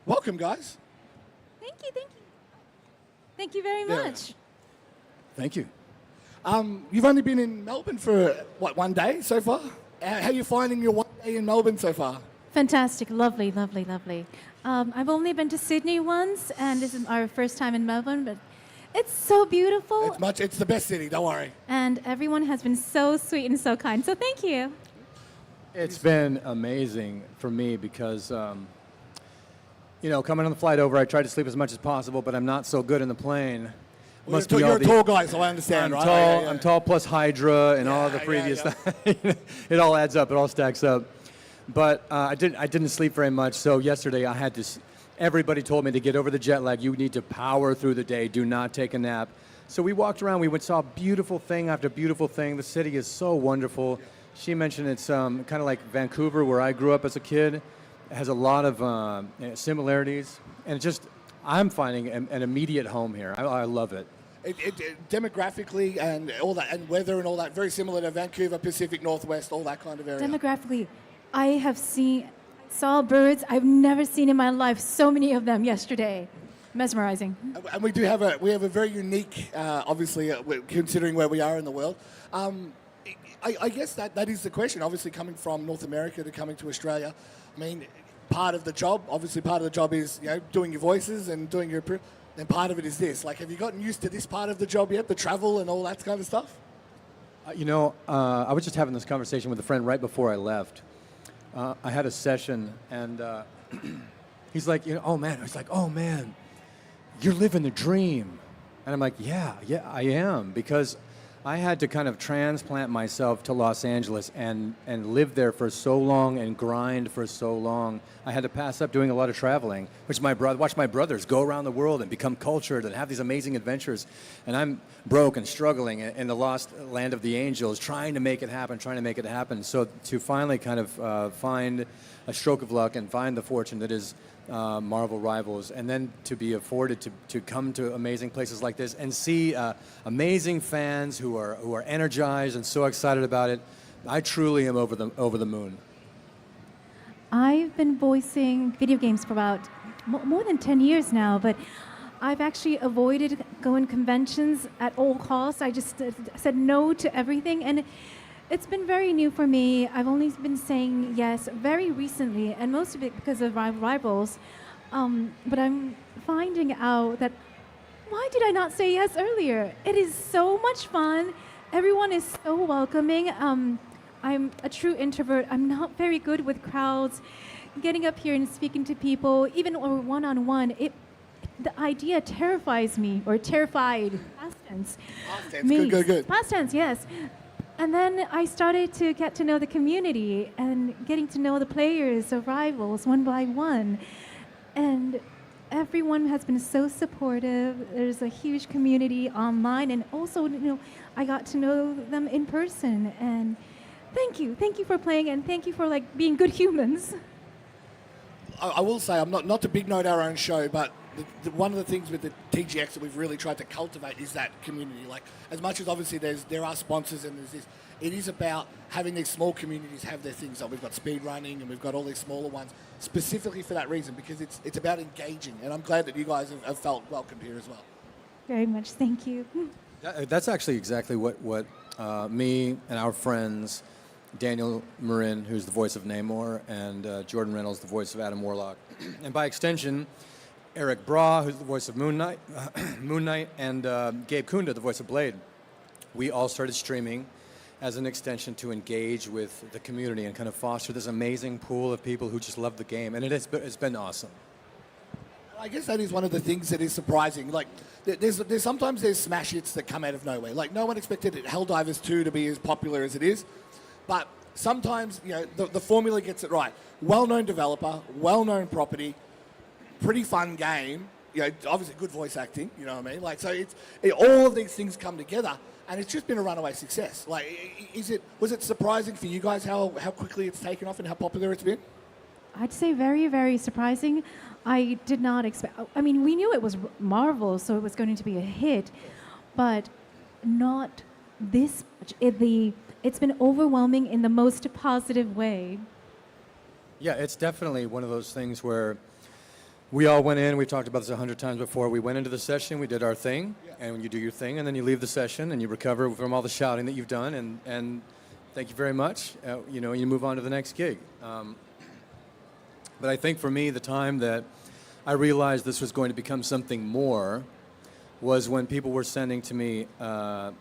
Welcome, guys. Thank you, thank you. Thank you very much. Thank you. You've only been in Melbourne for, what, 1 day so far? How are you finding your 1 day in Melbourne so far? Fantastic, lovely, lovely, lovely. I've only been to Sydney once, and this is our first time in Melbourne, but it's so beautiful. It's the best city, don't worry. And everyone has been so sweet and so kind, so thank you. It's been amazing for me because, coming on the flight over, I tried to sleep as much as possible, but I'm not so good in the plane. Well, you're a tall guy, so I understand, right? Tall, I'm tall plus Hydra and all the previous it all adds up. It all stacks up. But I didn't sleep very much, so yesterday I had to. Everybody told me to get over the jet lag. You need to power through the day. Do not take a nap. So we walked around. We saw beautiful thing after beautiful thing. The city is so wonderful. She mentioned it's kind of like Vancouver, where I grew up as a kid. It has a lot of similarities, and I'm finding an immediate home here. I love it. Demographically and all that, and weather and all that, very similar to Vancouver, Pacific Northwest, all that kind of area. Demographically, I saw birds I've never seen in my life, so many of them yesterday. Mesmerizing. And we have a very unique, obviously, considering where we are in the world. I guess that is the question, obviously coming from North America to coming to Australia. I mean, part of the job is, doing your voices and doing your, and part of it is this. Like, have you gotten used to this part of the job yet, the travel and all that kind of stuff? I was just having this conversation with a friend right before I left. I had a session, and he's like, oh man, you're living the dream. And I'm like, yeah, I am, because I had to kind of transplant myself to Los Angeles and live there for so long and grind for so long. I had to pass up doing a lot of traveling, watch my brothers go around the world and become cultured and have these amazing adventures. And I'm broke and struggling in the lost land of the angels, trying to make it happen. So to finally kind of find a stroke of luck and find the fortune that is Marvel Rivals, and then to be afforded to come to amazing places like this and see amazing fans who are energized and so excited about it. I truly am over the moon. I've been voicing video games for about more than 10 years now, but I've actually avoided going conventions at all costs. I just said no to everything, and it's been very new for me. I've only been saying yes very recently, and most of it because of Rivals. But I'm finding out that why did I not say yes earlier? It is so much fun. Everyone is so welcoming. I'm a true introvert. I'm not very good with crowds. Getting up here and speaking to people, even or one-on-one, the idea terrifies me, or terrified. Past tense. Past tense. Good. Past tense, yes. And then I started to get to know the community and getting to know the players of Rivals one by one. And everyone has been so supportive. There's a huge community online, and also, I got to know them in person. And thank you for playing, and thank you for being good humans. I will say, I'm not to big note our own show, but one of the things with the TGX that we've really tried to cultivate is that community. Like, as much as obviously there are sponsors and there's this, it is about having these small communities have their things. Like, we've got speed running and we've got all these smaller ones specifically for that reason, because it's about engaging. And I'm glad that you guys have felt welcomed here as well. Very much, thank you. That's actually exactly what me and our friends, Daniel Marin, who's the voice of Namor, and Jordan Reynolds, the voice of Adam Warlock, and by extension, Eric Bra, who's the voice of Moon Knight, and Gabe Kunda, the voice of Blade. We all started streaming, as an extension to engage with the community and kind of foster this amazing pool of people who just love the game. And it's been awesome. I guess that is one of the things that is surprising. Like, there's sometimes there's smash hits that come out of nowhere. Like, no one expected Helldivers 2 to be as popular as it is, but sometimes, you know, the formula gets it right. Well-known developer, well-known property, pretty fun game. You know, obviously good voice acting. You know what I mean? Like, so all of these things come together, and it's just been a runaway success. Like, was it surprising for you guys how quickly it's taken off and how popular it's been? I'd say very, very surprising. I did not expect. I mean, we knew it was Marvel, so it was going to be a hit, but not this much. It's been overwhelming in the most positive way. Yeah, it's definitely one of those things where we all went in. We've talked about this 100 times before. We went into the session, we did our thing, and when you do your thing, and then you leave the session and you recover from all the shouting that you've done, and thank you very much. You know, you move on to the next gig. But I think for me, the time that I realized this was going to become something more was when people were sending to me,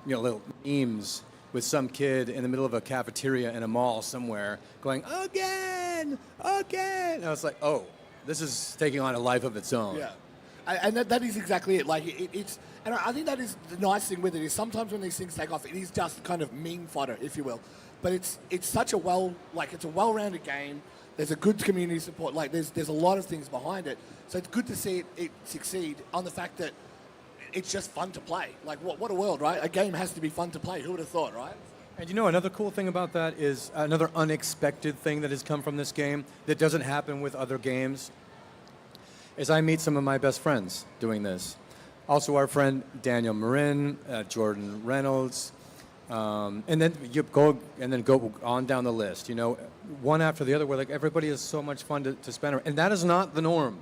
little memes with some kid in the middle of a cafeteria in a mall somewhere going, again. And I was like, oh, this is taking on a life of its own. Yeah. And that is exactly it. Like, it's, and I think that is the nice thing with it is sometimes when these things take off, it is just kind of meme fodder, if you will. But it's such a it's a well-rounded game. There's a good community support. Like, there's a lot of things behind it. So it's good to see it succeed on the fact that it's just fun to play. Like, what a world, right? A game has to be fun to play. Who would have thought, right? And you know, another cool thing about that is another unexpected thing that has come from this game that doesn't happen with other games is I meet some of my best friends doing this. Also our friend Daniel Marin, Jordan Reynolds, and then you go on down the list, you know, one after the other, where like everybody is so much fun to spend. And that is not the norm.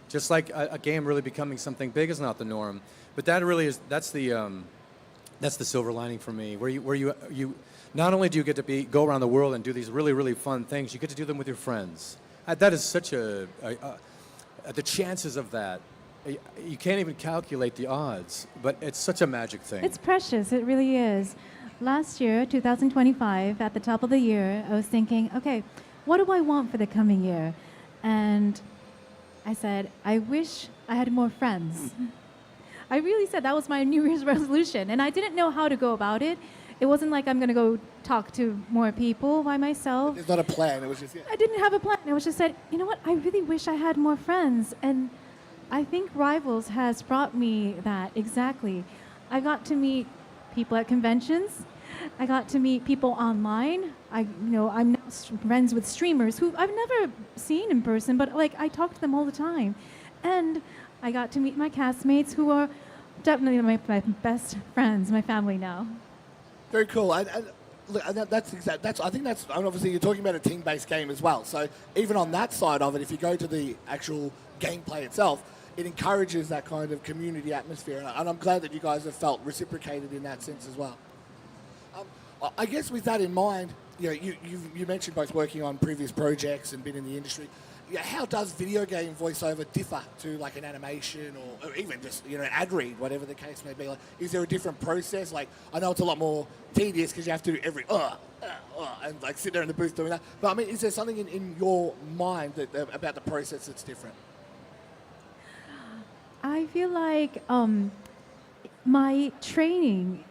Just like a game really becoming something big is not the norm. But that really is, that's the silver lining for me, where you not only do you get to go around the world and do these really, really fun things, you get to do them with your friends. That is such the chances of that, you can't even calculate the odds, but it's such a magic thing. It's precious, it really is. Last year, 2025, at the top of the year, I was thinking, okay, what do I want for the coming year? And I said, I wish I had more friends. I really said that was my New Year's resolution, and I didn't know how to go about it. It wasn't like I'm going to go talk to more people by myself. It's not a plan. It was just, I didn't have a plan. I was just said, you know what? I really wish I had more friends. And I think Rivals has brought me that exactly. I got to meet people at conventions. I got to meet people online. I'm now friends with streamers who I've never seen in person, but like I talk to them all the time. And I got to meet my castmates who are definitely my best friends, my family now. Very cool. I think that's obviously you're talking about a team-based game as well. So even on that side of it, if you go to the actual gameplay itself, it encourages that kind of community atmosphere, and I'm glad that you guys have felt reciprocated in that sense as well. I guess with that in mind, you mentioned both working on previous projects and been in the industry. How does video game voiceover differ to like an animation or even just ad read, whatever the case may be? Like, is there a different process? Like, I know it's a lot more tedious because you have to do every and like sit there in the booth doing that. But I mean, is there something in your mind about the process that's different? I feel like my training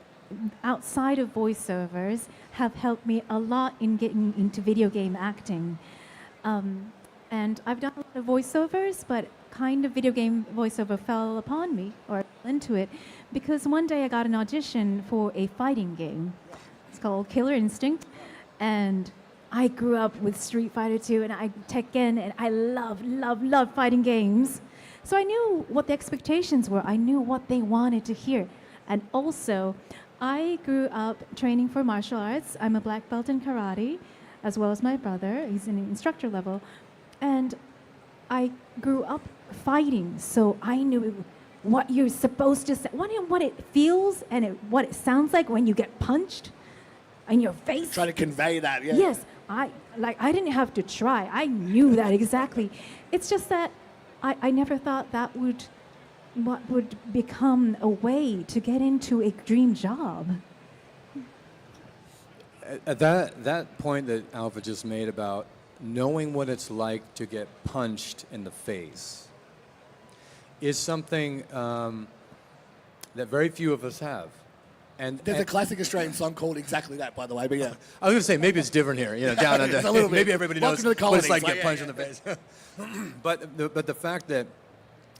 outside of voiceovers have helped me a lot in getting into video game acting. And I've done a lot of voiceovers, but kind of video game voiceover fell upon me, or into it, because one day I got an audition for a fighting game. It's called Killer Instinct, and I grew up with Street Fighter 2 and Tekken, and I love fighting games. So I knew what the expectations were. I knew what they wanted to hear. And also, I grew up training for martial arts. I'm a black belt in karate, as well as my brother. He's an instructor level. And I grew up fighting, so I knew what you're supposed to say, what it feels and what it sounds like when you get punched in your face. Try to convey that, yeah. Yes, I didn't have to try. I knew that exactly. It's just that I never thought that would become a way to get into a dream job. That point that Alpha just made about knowing what it's like to get punched in the face is something that very few of us have. And There's a classic Australian song called exactly that, by the way. But yeah, I was going to say maybe it's different here, down under. It's a little bit. Maybe everybody knows Welcome to the what it's like colonies. to get punched in the face. But the fact that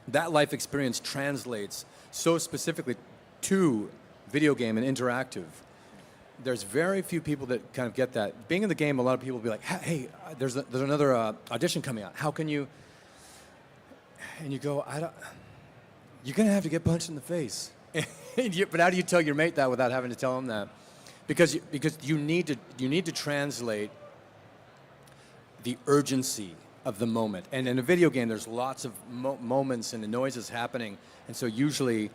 that life experience translates so specifically to video game and interactive, there's very few people that kind of get that. Being in the game, a lot of people will be like, hey, there's another audition coming out. How can you? And you go, you're going to have to get punched in the face. But how do you tell your mate that without having to tell him that? Because you need to translate the urgency of the moment. And in a video game, there's lots of moments and the noises happening, and so usually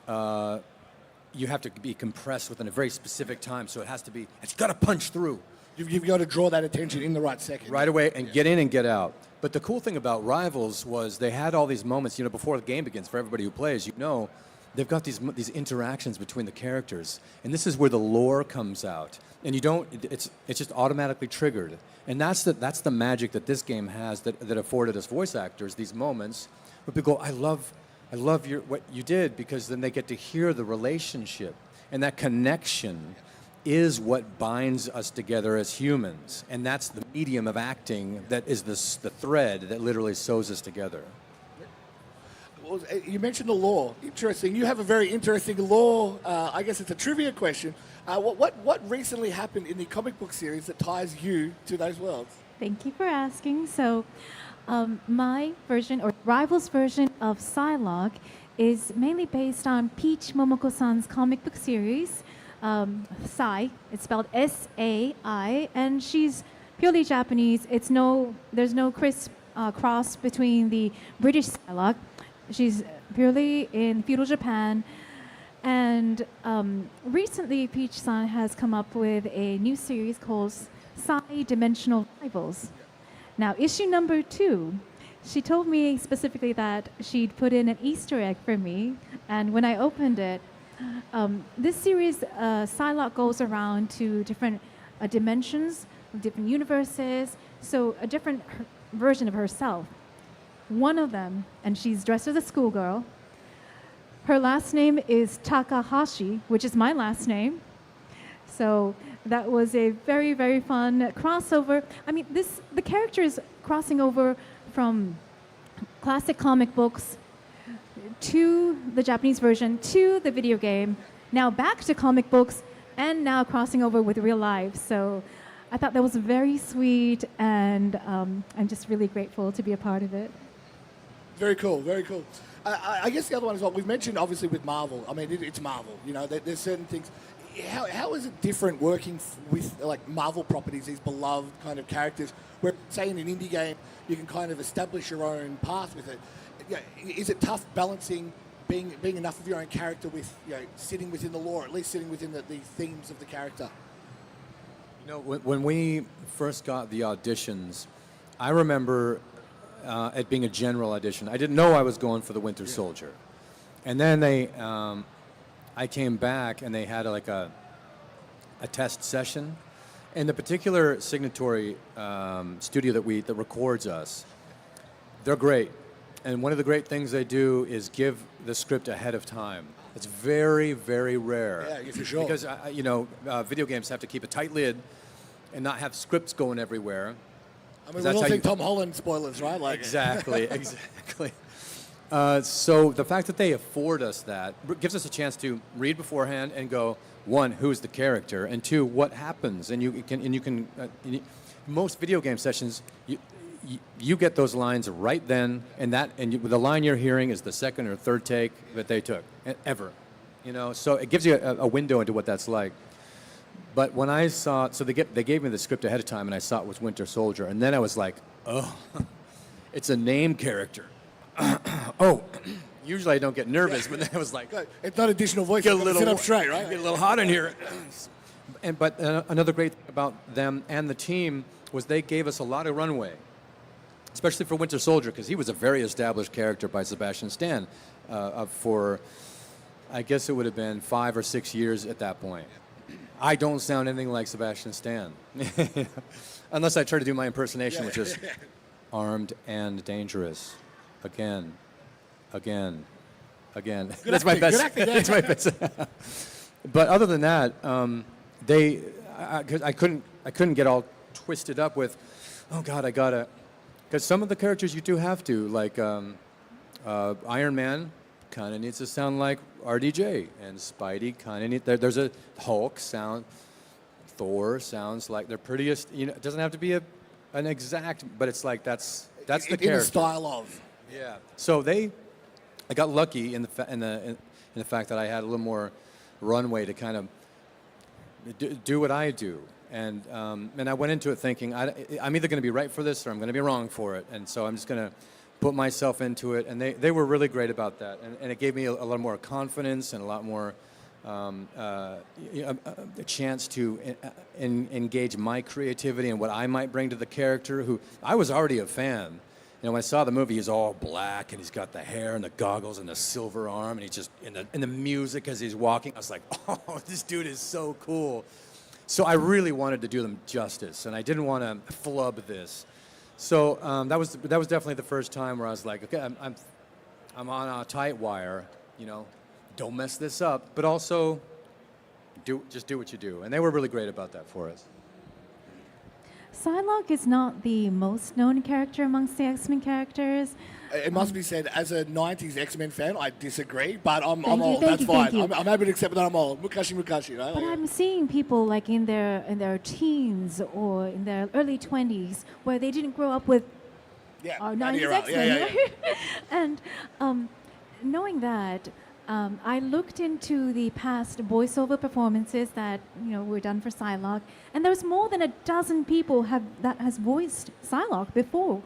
you have to be compressed within a very specific time. So it's got to punch through. You've got to draw that attention in the right second. Right away and get in and get out. But the cool thing about Rivals was they had all these moments, before the game begins, for everybody who plays, they've got these interactions between the characters. And this is where the lore comes out. And it's just automatically triggered. And that's the magic that this game has that afforded us voice actors, these moments where people go, I love what you did, because then they get to hear the relationship. And that connection is what binds us together as humans. And that's the medium of acting that is the thread that literally sews us together. Well, you mentioned the law. Interesting. You have a very interesting law. I guess it's a trivia question. What recently happened in the comic book series that ties you to those worlds? Thank you for asking. So, my version, or Rivals version of Psylocke, is mainly based on Peach Momoko-san's comic book series, Sai. It's spelled S-A-I, and she's purely Japanese. There's no crisp cross between the British Psylocke. She's purely in feudal Japan. And recently, Peach-san has come up with a new series called Sai Dimensional Rivals. Now, issue number 2, she told me specifically that she'd put in an Easter egg for me. And when I opened it, this series, Psylocke goes around to different dimensions, different universes, so a different version of herself. One of them, and she's dressed as a schoolgirl. Her last name is Takahashi, which is my last name. So that was a very, very fun crossover. I mean, the character is crossing over from classic comic books to the Japanese version, to the video game, now back to comic books, and now crossing over with real life. So I thought that was very sweet, and I'm just really grateful to be a part of it. Very cool, very cool. I guess the other one as well, we've mentioned obviously with Marvel. I mean, it's Marvel. There's certain things. How is it different working with like Marvel properties, these beloved kind of characters, where, say, in an indie game, you can kind of establish your own path with it? Is it tough balancing being enough of your own character with sitting within the lore, at least sitting within the themes of the character? When we first got the auditions, I remember it being a general audition. I didn't know I was going for the Winter Soldier. And then I came back and they had a test session. And the particular signatory studio that records us, they're great. And one of the great things they do is give the script ahead of time. It's very, very rare. Yeah, for sure. Because, video games have to keep a tight lid and not have scripts going everywhere. I mean, we're all seeing Tom Holland spoilers, right? Exactly. So the fact that they afford us that gives us a chance to read beforehand and go, 1, who's the character, and 2, what happens. And you can most video game sessions, you get those lines right then, and the line you're hearing is the second or third take that they took ever. So it gives you a window into what that's like. But when I saw, they gave me the script ahead of time, and I saw it was Winter Soldier, and then I was like, oh, it's a name character. Oh, usually I don't get nervous, but then I was like, it's not additional voice. Sit up straight, right? Get a little hot in here. But another great thing about them and the team was they gave us a lot of runway, especially for Winter Soldier, because he was a very established character by Sebastian Stan for, I guess it would have been 5 or 6 years at that point. I don't sound anything like Sebastian Stan. Unless I try to do my impersonation, which is armed and dangerous. Again. That's my best. That's my best. But other than that, I couldn't get all twisted up with, oh God, I gotta, because some of the characters you do have to, like Iron Man kind of needs to sound like RDJ, and Spidey kind of needs, there's a Hulk sound, Thor sounds like their prettiest, it doesn't have to be an exact, but it's like that's the character. In the style of. Yeah. So I got lucky in the fact that I had a little more runway to kind of do what I do, and I went into it thinking I'm either going to be right for this or I'm going to be wrong for it, and so I'm just going to put myself into it, and they were really great about that, and it gave me a lot more confidence and a lot more a chance to engage my creativity and what I might bring to the character, who I was already a fan. When I saw the movie, he's all black, and he's got the hair and the goggles and the silver arm, and he's just in the music as he's walking. I was like, oh, this dude is so cool. So I really wanted to do them justice, and I didn't want to flub this. So that was definitely the first time where I was like, okay, I'm on a tight wire, don't mess this up, but also just do what you do. And they were really great about that for us. Psylocke is not the most known character amongst the X-Men characters. It must be said, as a 90s X-Men fan, I disagree, but I'm Thank you, old. thank That's you, fine. thank you. I'm happy to accept that I'm old. Mukashi, right? But I'm seeing people like in their teens or in their early 20s where they didn't grow up with our 90s X-Men. And knowing that, I looked into the past voiceover performances that were done for Psylocke, and there's more than a dozen people that has voiced Psylocke before,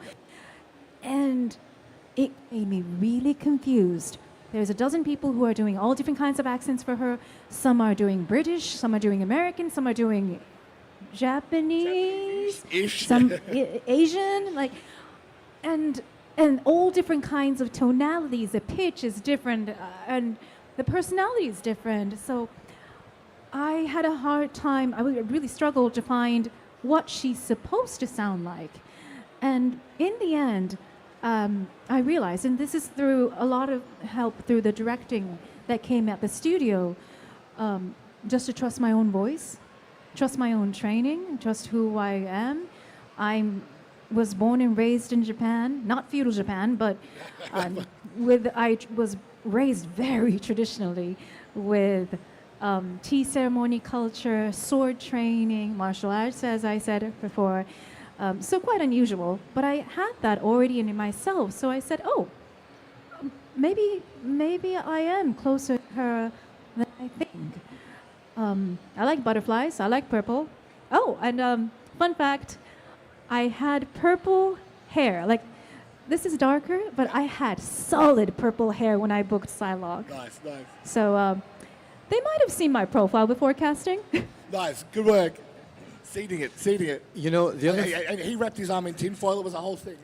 and it made me really confused. There's a dozen people who are doing all different kinds of accents for her. Some are doing British, some are doing American, some are doing Japanese, some Asian, and all different kinds of tonalities. The pitch is different, and the personality is different. So I had a hard time. I really struggled to find what she's supposed to sound like. And in the end, I realized, and this is through a lot of help through the directing that came at the studio, just to trust my own voice, trust my own training, trust who I am. I was born and raised in Japan, not feudal Japan, but I was raised very traditionally with tea ceremony culture, sword training, martial arts, as I said before. So quite unusual, but I had that already in myself. So I said, oh, maybe I am closer to her than I think. I like butterflies. I like purple. Oh, and fun fact, I had purple hair. Like, this is darker, but I had solid purple hair when I booked Psylocke. Nice. So they might have seen my profile before casting. Nice, good work. Seeding it. The other... And he wrapped his arm in tinfoil. It was a whole thing.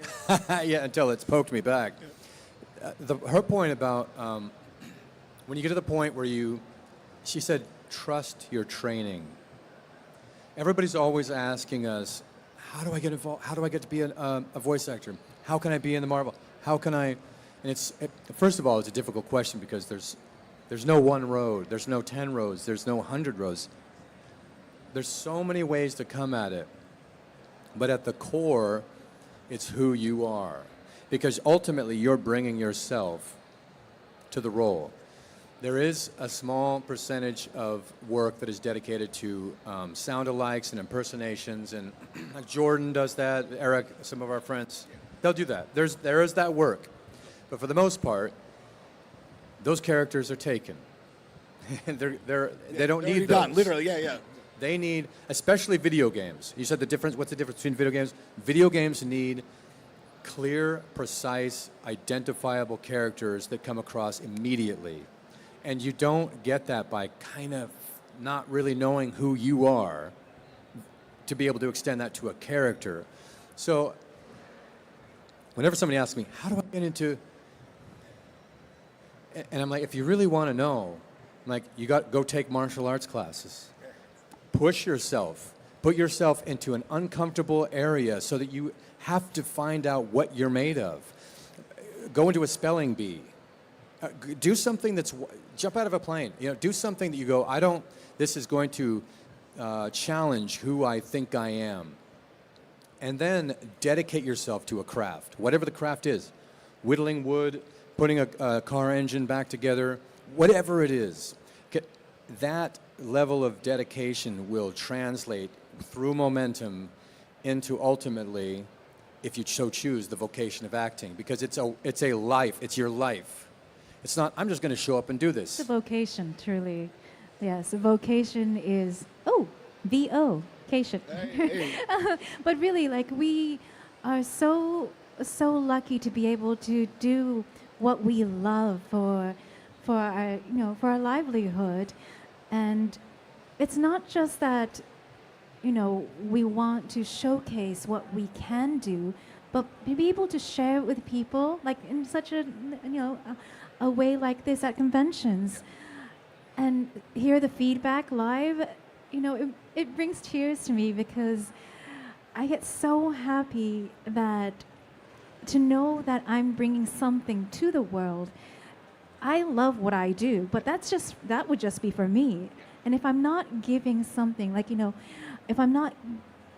Yeah, until it's poked me back. Her point about when you get to the point where she said, trust your training. Everybody's always asking us, how do I get involved? How do I get to be a voice actor? How can I be in the Marvel? How can I? And first of all, it's a difficult question because there's no one road. There's no 10 roads. There's no 100 roads. There's so many ways to come at it. But at the core, it's who you are. Because ultimately, you're bringing yourself to the role. There is a small percentage of work that is dedicated to sound-alikes and impersonations, and like Jordan does that, Eric, some of our friends, they'll do that. There is that work. But for the most part, those characters are taken. They don't need those. Done, literally, yeah. They need, especially video games. You said the difference, what's the difference between video games? Video games need clear, precise, identifiable characters that come across immediately. And you don't get that by kind of not really knowing who you are to be able to extend that to a character. So whenever somebody asks me, how do I get into... And I'm like, if you really want to know, I'm like, go take martial arts classes. push yourself. Put yourself into an uncomfortable area so that you have to find out what you're made of. Go into a spelling bee. Do something jump out of a plane. Do something that you go, this is going to challenge who I think I am. And then dedicate yourself to a craft, whatever the craft is. Whittling wood, putting a car engine back together, whatever it is. That level of dedication will translate through momentum into ultimately, if you so choose, the vocation of acting, because it's a life. It's your life. It's not, I'm just going to show up and do this. It's a vocation, truly. Yes, a vocation is, V-O-cation. But really, we are so lucky to be able to do what we love for our livelihood. And it's not just that, we want to showcase what we can do, but to be able to share it with people, in such a way like this at conventions, and hear the feedback live, it brings tears to me, because I get so happy to know that I'm bringing something to the world. I love what I do, but that would just be for me. And if I'm not giving something, if I'm not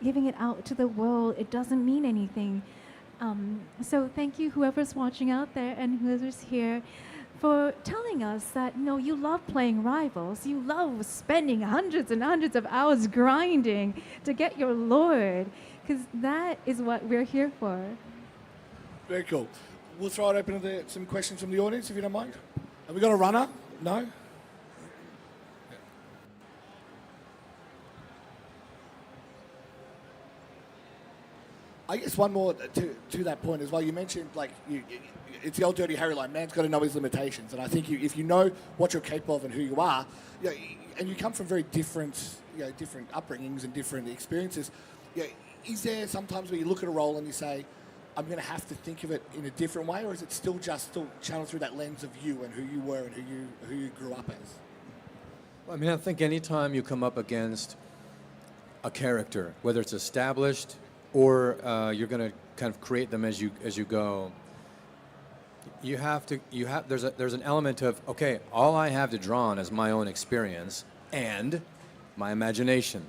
giving it out to the world, it doesn't mean anything. So thank you, whoever's watching out there and whoever's here, for telling us that, you love playing Rivals. You love spending hundreds and hundreds of hours grinding to get your Lord, because that is what we're here for. Very cool. We'll throw it open to some questions from the audience, if you don't mind. Have we got a runner? No? I guess one more to that point as well. You mentioned, it's the old dirty Harry line, man's got to know his limitations. And I think if you know what you're capable of and who you are, and you come from very different upbringings and different experiences, is there sometimes where you look at a role and you say, I'm going to have to think of it in a different way, or is it still channeled through that lens of you and who you were and who you grew up as? Well, I think anytime you come up against a character, whether it's established or you're going to kind of create them as you go, there's an element of, okay, all I have to draw on is my own experience and my imagination.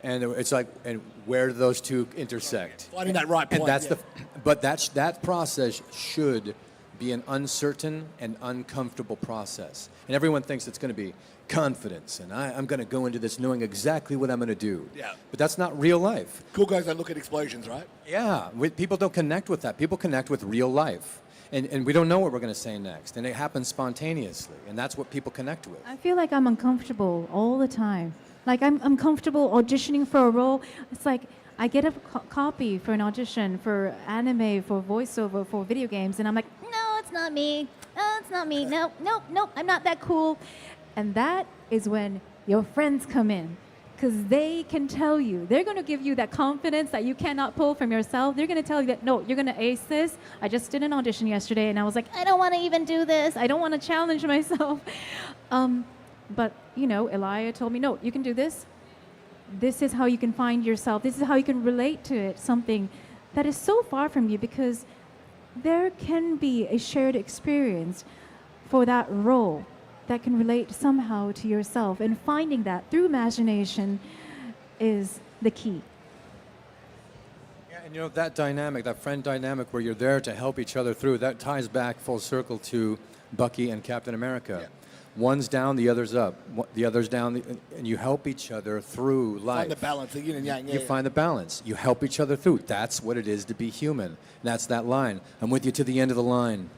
And it's and where do those two intersect? Finding that right point. And that process should be an uncertain and uncomfortable process. And everyone thinks it's going to be confidence, and I'm going to go into this knowing exactly what I'm going to do. Yeah. But that's not real life. Cool guys don't look at explosions, right? Yeah. People don't connect with that. People connect with real life. And we don't know what we're going to say next. And it happens spontaneously. And that's what people connect with. I feel like I'm uncomfortable all the time. I'm comfortable auditioning for a role. It's I get a copy for an audition for anime, for voiceover, for video games, and I'm like, no, it's not me. No, it's not me. No, I'm not that cool. And that is when your friends come in, because they can tell you. They're going to give you that confidence that you cannot pull from yourself. They're going to tell you that, no, you're going to ace this. I just did an audition yesterday, and I was like, I don't want to even do this. I don't want to challenge myself. But, Eliah told me, no, you can do this. This is how you can find yourself. This is how you can relate to it, something that is so far from you, because there can be a shared experience for that role that can relate somehow to yourself. And finding that through imagination is the key. Yeah, and that dynamic, that friend dynamic where you're there to help each other through, that ties back full circle to Bucky and Captain America. Yeah. One's down, the other's up. The other's down, and you help each other through life. Find the balance, the yin and yang. You find the balance. You help each other through. That's what it is to be human. And that's that line. I'm with you to the end of the line.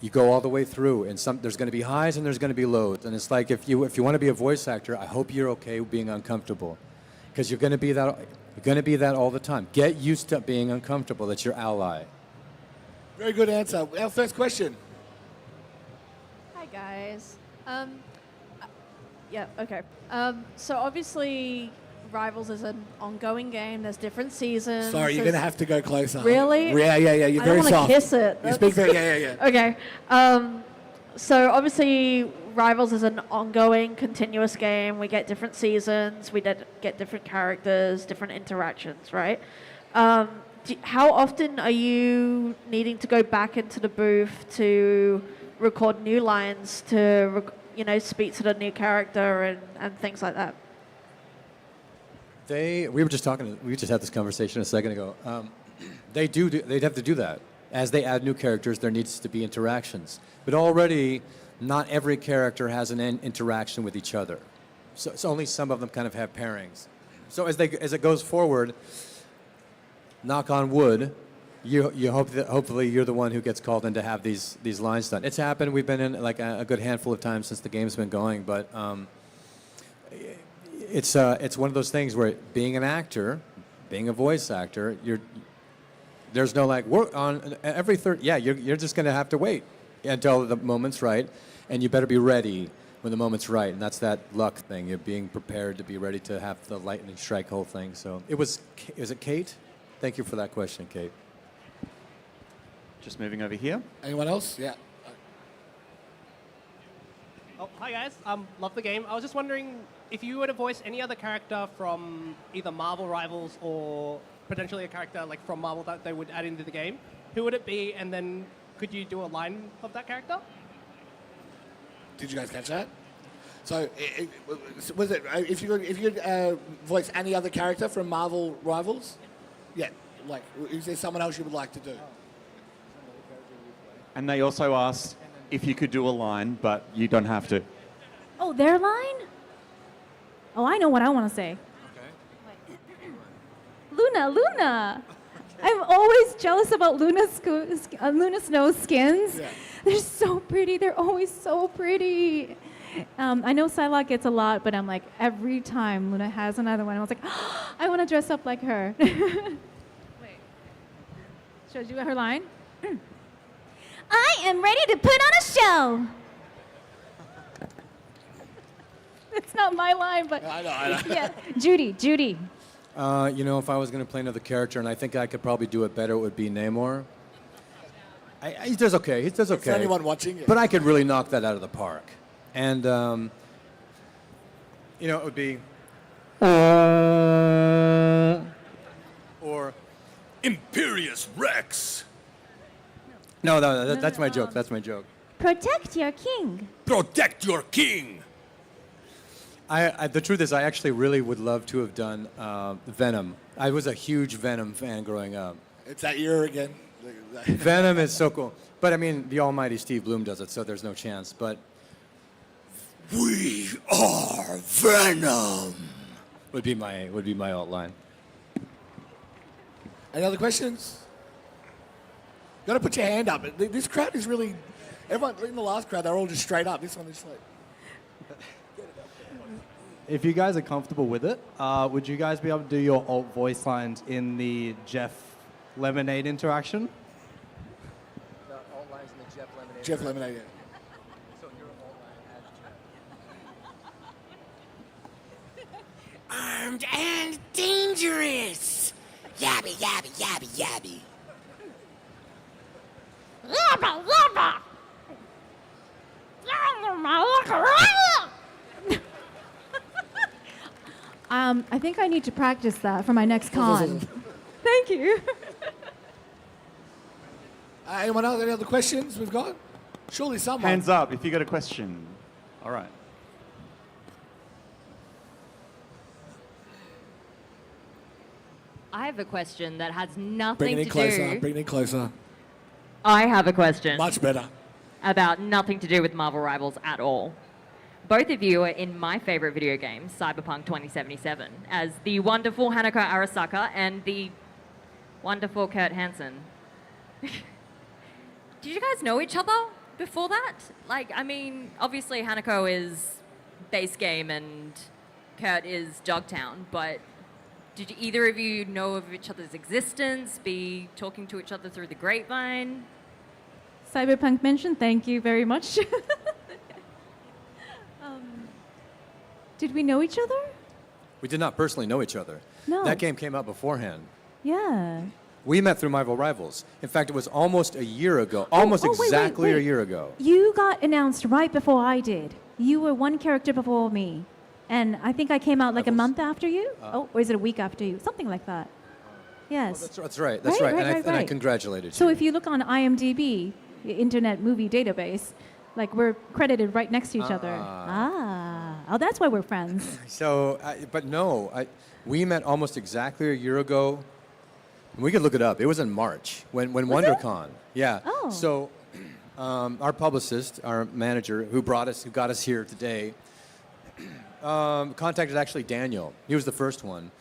You go all the way through, and there's going to be highs and there's going to be lows. And it's like, if you want to be a voice actor, I hope you're okay with being uncomfortable, because you're going to be that. You're going to be that all the time. Get used to being uncomfortable. That's your ally. Very good answer. Our first question. Hi guys. Yeah, okay. So obviously Rivals is an ongoing game. There's different seasons. Sorry, you're going to have to go closer. Really? Yeah. You're very soft. I don't want to kiss it. You speak very, yeah. Okay. So obviously Rivals is an ongoing, continuous game. We get different seasons, we get different characters, different interactions, right? How often are you needing to go back into the booth to record new lines, to speak to the new character and things like that? We just had this conversation a second ago. They'd have to do that. As they add new characters, there needs to be interactions. But already, not every character has an interaction with each other. So only some of them kind of have pairings. So as it goes forward, knock on wood, you hope that hopefully you're the one who gets called in to have these lines done. It's happened. We've been in like a good handful of times since the game's been going, but it's one of those things where being an actor, being a voice actor, there's no like work on every third. Yeah, you're just going to have to wait until the moment's right, and you better be ready when the moment's right, and that's that luck thing. You're being prepared to be ready to have the lightning strike whole thing. So is it Kate? Thank you for that question, Kate. Just moving over here. Anyone else? Yeah. Oh, hi guys. Love the game. I was just wondering if you were to voice any other character from either Marvel Rivals or potentially a character like from Marvel that they would add into the game, who would it be? And then could you do a line of that character? Did you guys catch that? So, was it if you could voice any other character from Marvel Rivals? Yeah. Like, is there someone else you would like to do? And they also asked if you could do a line, but you don't have to. Oh, their line? Oh, I know what I want to say. Luna. I'm always jealous about Luna Snow's skins. Yeah. They're so pretty. They're always so pretty. I know Psylocke gets a lot, but I'm like, every time Luna has another one, I was like, oh, I want to dress up like her. Wait. Should I do her line? I am ready to put on a show. It's not my line, but I know. yeah. Judy. If I was going to play another character, and I think I could probably do it better, it would be Namor. He does okay. Is anyone watching? But I could really knock that out of the park. And, it would be... or Imperious Rex. No, that's my joke. That's my joke. Protect your king. Protect your king. The truth is, I actually really would love to have done Venom. I was a huge Venom fan growing up. It's that year again. Venom is so cool. But I mean, the almighty Steve Bloom does it, so there's no chance. But we are Venom would be my alt line. Any other questions? You got to put your hand up. This crowd is really... Everyone in the last crowd, they're all just straight up. This one is like... If you guys are comfortable with it, would you guys be able to do your alt voice lines in the Jeff Lemonade interaction? The alt lines in the Jeff Lemonade. Jeff Lemonade, yeah. So your alt line as Jeff. Armed and dangerous. Yabby, yabby, yabby, yabby. Yabba, yabba. I think I need to practice that for my next con. Thank you. Anyone else? Any other questions we've got? Surely someone. Hands up if you got a question. All right. I have a question that has nothing Bring it in to closer. do. Bring it in closer. I have a question. Much better. About nothing to do with Marvel Rivals at all. Both of you are in my favorite video game, Cyberpunk 2077, as the wonderful Hanako Arasaka and the wonderful Kurt Hansen. Did you guys know each other before that? Like, I mean, obviously Hanako is base game and Kurt is Jugtown, but did either of you know of each other's existence, be talking to each other through the grapevine? Cyberpunk mentioned, thank you very much. Did we know each other? We did not personally know each other. No. That game came out beforehand. Yeah. We met through Marvel Rivals. In fact, it was almost a year ago. Almost wait, exactly wait. a year ago. You got announced right before I did. you were one character before me, and I think I came out like a month after you. Or is it a week after you? Something like that. Yes. That's right. That's right. And I congratulated you. So if you look on IMDb, the Internet Movie Database, like we're credited right next to each other. Oh, that's why we're friends. So, we met almost exactly a year ago. We could look it up. It was in March when WonderCon. Yeah. Oh. So, our publicist, our manager, who got us here today, contacted actually Daniel. He was the first one,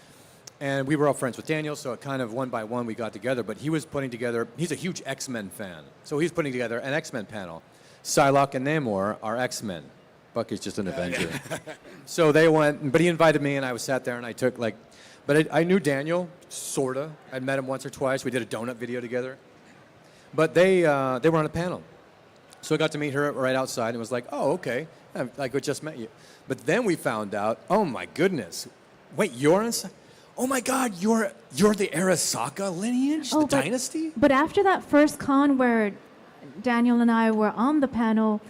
and we were all friends with Daniel. So, it kind of one by one we got together. But he was putting together. He's a huge X-Men fan, so he's putting together an X-Men panel. Psylocke and Namor are X-Men. Bucky's just an Avenger. So they went, but he invited me, and I sat there, and I took but I knew Daniel, sorta. I'd met him once or twice. We did a donut video together. But they were on a panel. So I got to meet her right outside, and was like, oh, okay. I just met you. But then we found out, oh my goodness. Wait, oh my God, you're the Arasaka lineage, the dynasty? But after that first con where Daniel and I were on the panel,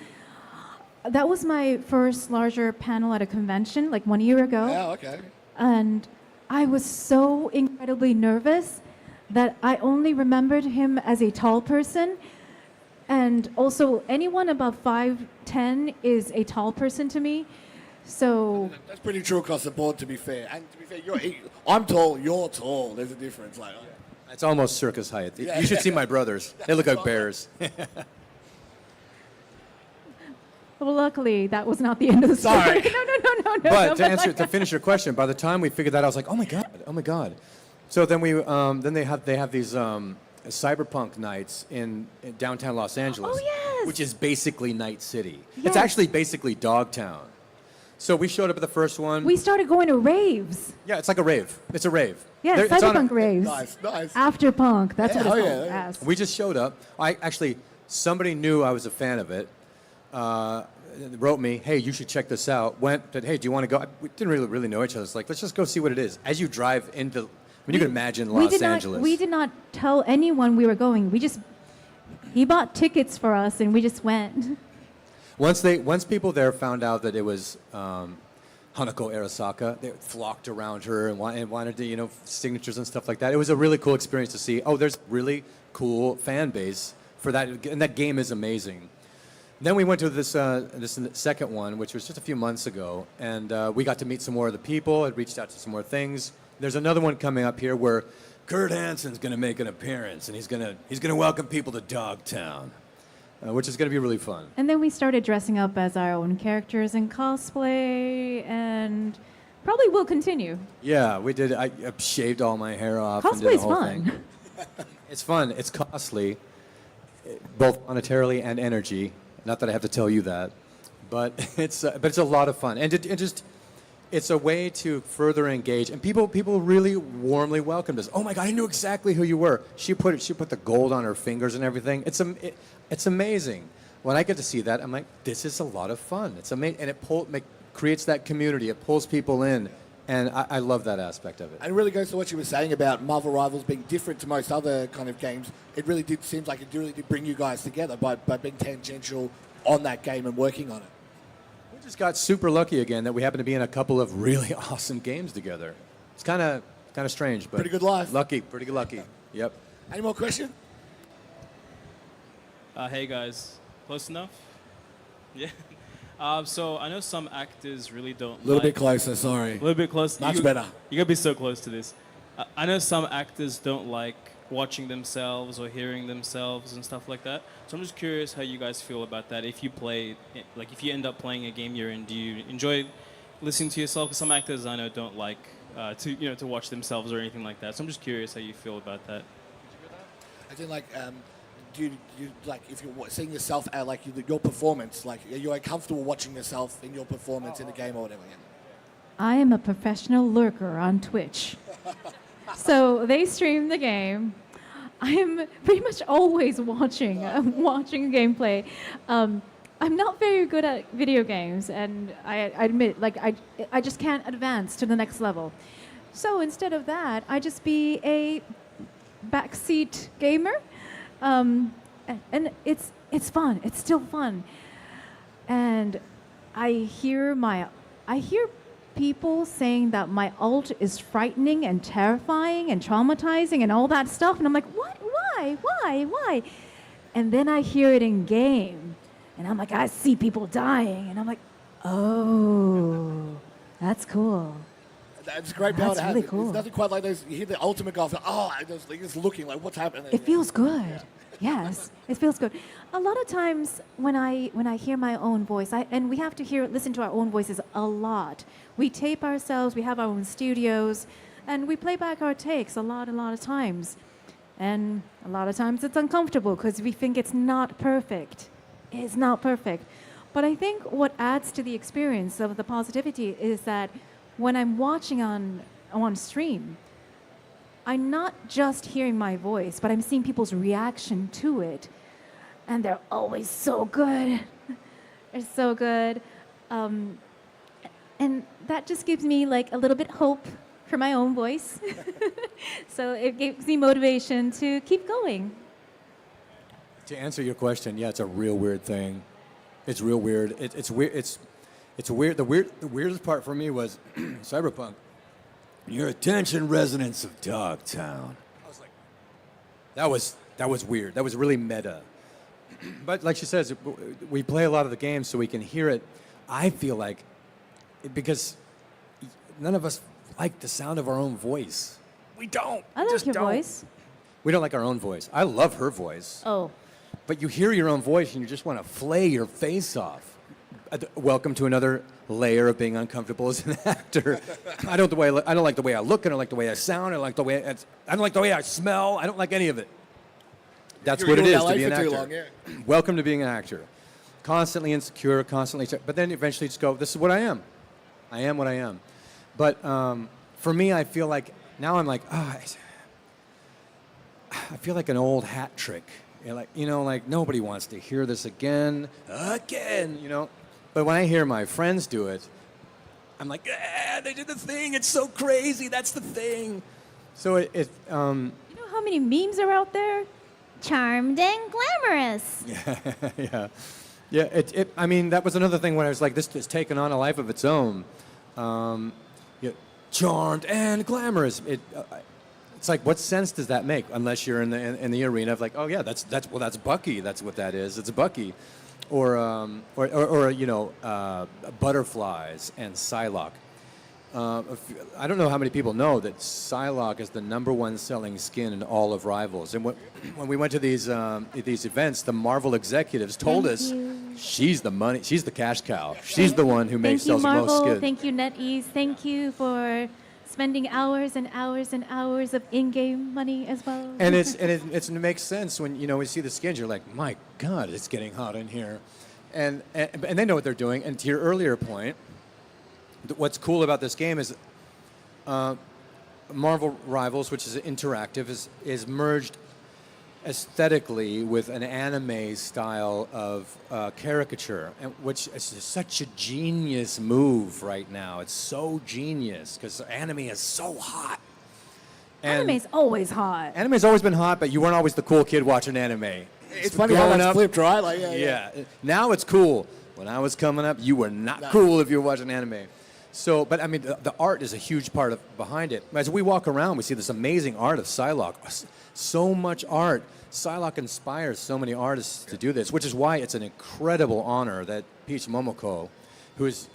that was my first larger panel at a convention, like 1 year ago. Yeah, okay. And I was so incredibly nervous that I only remembered him as a tall person. And also, anyone above 5'10" is a tall person to me. So That's pretty true across the board, to be fair. And to be fair, I'm tall, you're tall. There's a difference. It's almost circus height. Yeah. You should see my brothers. They look like bears. well, luckily, that was not the end of the story. Sorry. No. But to finish your question, by the time we figured that out, I was like, oh my god. So then they have these cyberpunk nights in downtown Los Angeles, which is basically Night City. Yes. It's actually basically Dogtown. So we showed up at the first one. We started going to raves. Yeah, it's like a rave. It's a rave. Yeah, cyberpunk raves. Nice. After punk, that's what it's called. Yes. We just showed up. Somebody knew I was a fan of it. Wrote me, hey, you should check this out. Said, hey, do you want to go? We didn't really know each other. It's like, let's just go see what it is. As you drive into, you can imagine Los Angeles. We did not tell anyone we were going. He bought tickets for us, and we just went. Once people there found out that it was Hanako Arasaka, they flocked around her and wanted to, signatures and stuff like that. It was a really cool experience to see. Oh, there's really cool fan base for that, and that game is amazing. Then we went to this second one, which was just a few months ago, and we got to meet some more of the people. I'd reached out to some more things. There's another one coming up here where Kurt Hansen's going to make an appearance, and he's going to welcome people to Dogtown, which is going to be really fun. And then we started dressing up as our own characters in cosplay, and probably will continue. Yeah, we did. I shaved all my hair off. Cosplay and did the is whole fun. thing. It's fun. It's costly, both monetarily and energy. Not that I have to tell you that, but it's a lot of fun, and it's a way to further engage. And people really warmly welcomed us. Oh my God, I knew exactly who you were. She put the gold on her fingers and everything. It's amazing. When I get to see that, I'm like, this is a lot of fun. It's amazing, and it creates that community. It pulls people in. And I love that aspect of it. And it really goes to what you were saying about Marvel Rivals being different to most other kind of games. It really seems like it really did bring you guys together by being tangential on that game and working on it. We just got super lucky again that we happen to be in a couple of really awesome games together. It's kind of strange, but pretty good life. Pretty lucky. Yep. Any more questions? Hey guys, close enough? Yeah. So I know some actors really don't. A little bit closer, sorry. A little bit closer. Much better. You gotta be so close to this. I know some actors don't like watching themselves or hearing themselves and stuff like that. So I'm just curious how you guys feel about that. If you end up playing a game you're in, do you enjoy listening to yourself? Because some actors I know don't like to watch themselves or anything like that. So I'm just curious how you feel about that. I think do you like if you're seeing yourself your performance, are you comfortable watching yourself in your performance in the game or whatever? Yeah. I am a professional lurker on Twitch. So they stream the game. I am pretty much always watching gameplay. I'm not very good at video games, and I admit, I just can't advance to the next level. So instead of that, I just be a backseat gamer. And it's fun. It's still fun. And I hear people saying that my alt is frightening and terrifying and traumatizing and all that stuff, and I'm like, what? Why? And then I hear it in game, and I'm like, I see people dying, and I'm like, oh, that's cool. It's a great power That's to have. really cool. There's nothing quite like those. You hear the ultimate golf. Just looking like what's happening. It feels good. Yes, it feels good. A lot of times when I hear my own voice, and we have to listen to our own voices a lot. We tape ourselves. We have our own studios, and we play back our takes a lot of times. And a lot of times it's uncomfortable because we think it's not perfect. It's not perfect. But I think what adds to the experience of the positivity is that when I'm watching on stream, I'm not just hearing my voice, but I'm seeing people's reaction to it. And they're always so good. They're so good. And that just gives me like a little bit hope for my own voice. So it gives me motivation to keep going. To answer your question, yeah, it's a real weird thing. It's real weird. It's weird. It's weird. The weirdest part for me was Cyberpunk. Your attention, residents of Dogtown. I was like, that was weird. That was really meta. But like she says, we play a lot of the games so we can hear it. I feel like because none of us like the sound of our own voice. We don't. I like your voice. We don't like our own voice. I love her voice. Oh. But you hear your own voice and you just want to flay your face off. Welcome to another layer of being uncomfortable as an actor. I don't like the way I look. I don't like the way I sound. I don't like the way I smell. I don't like any of it. That's what it is to be an actor. Long, yeah. Welcome to being an actor. Constantly insecure, but then eventually just go, this is what I am. I am what I am. But for me, I feel like, now I'm like, I feel like an old hat trick. Like nobody wants to hear this again. But when I hear my friends do it, I'm like, they did the thing. It's so crazy. That's the thing. So You know how many memes are out there? Charmed and glamorous. Yeah. I mean, that was another thing when I was like, this has taken on a life of its own. Charmed and glamorous. It's like, what sense does that make? Unless you're in the arena of like, oh yeah, that's Bucky. That's what that is. It's Bucky, or butterflies and Psylocke. I don't know how many people know that Psylocke is the #1 selling skin in all of Rivals. And when we went to these events, the Marvel executives told us she's the money, she's the cash cow. She's the one who sells the most skin. Thank you, NetEase. Thank you for spending hours and hours and hours of in-game money as well. And it makes sense when we see the skins. You're like, my God, it's getting hot in here, and they know what they're doing. And to your earlier point, what's cool about this game is Marvel Rivals, which is interactive, is merged aesthetically with an anime style of caricature, which is such a genius move right now. It's so genius because anime is so hot. Anime's always hot. Anime's always been hot, but you weren't always the cool kid watching anime. It's funny how that's flipped, right? Like, yeah. Now it's cool. When I was coming up, you were not cool if you were watching anime. So, but I mean, the art is a huge part behind it. As we walk around, we see this amazing art of Psylocke. So much art. Psylocke inspires so many artists to do this, which is why it's an incredible honor that Peach Momoko, who has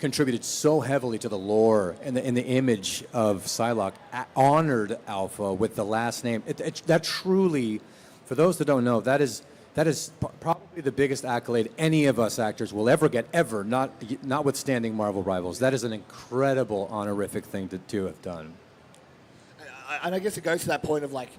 contributed so heavily to the lore and the image of Psylocke, honored Alpha with the last name. That truly, for those that don't know, that is probably the biggest accolade any of us actors will ever get, ever, notwithstanding Marvel Rivals. That is an incredible honorific thing to have done. And I guess it goes to that point of like,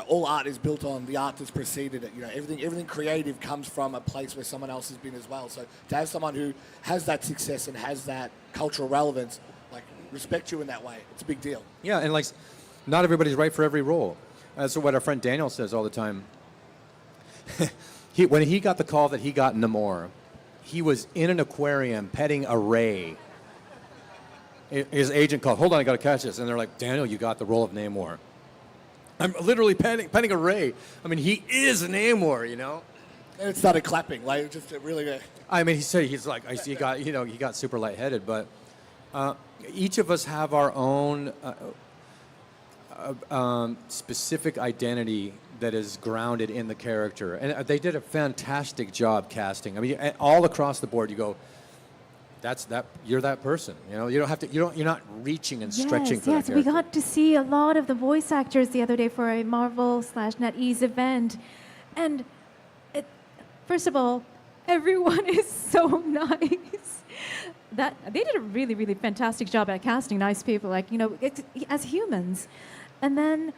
all art is built on the art that's preceded it. Everything creative comes from a place where someone else has been as well. So to have someone who has that success and has that cultural relevance, like respect you in that way, it's a big deal. Yeah, and like, not everybody's right for every role. That's what our friend Daniel says all the time. When he got the call that he got Namor, he was in an aquarium petting a ray. His agent called, hold on, I got to catch this. And they're like, Daniel, you got the role of Namor. I'm literally petting a ray. I mean, he is Namor, And it started clapping, like just really. I mean, he said he got super lightheaded, but each of us have our own specific identity that is grounded in the character, and they did a fantastic job casting. I mean, all across the board, you go, you're that person. You know, you don't have to. You're not reaching and stretching for that Yes, character. we got to see a lot of the voice actors the other day for a Marvel/NetEase event, and first of all, everyone is so nice. That they did a really, really fantastic job at casting nice people, like as humans, and then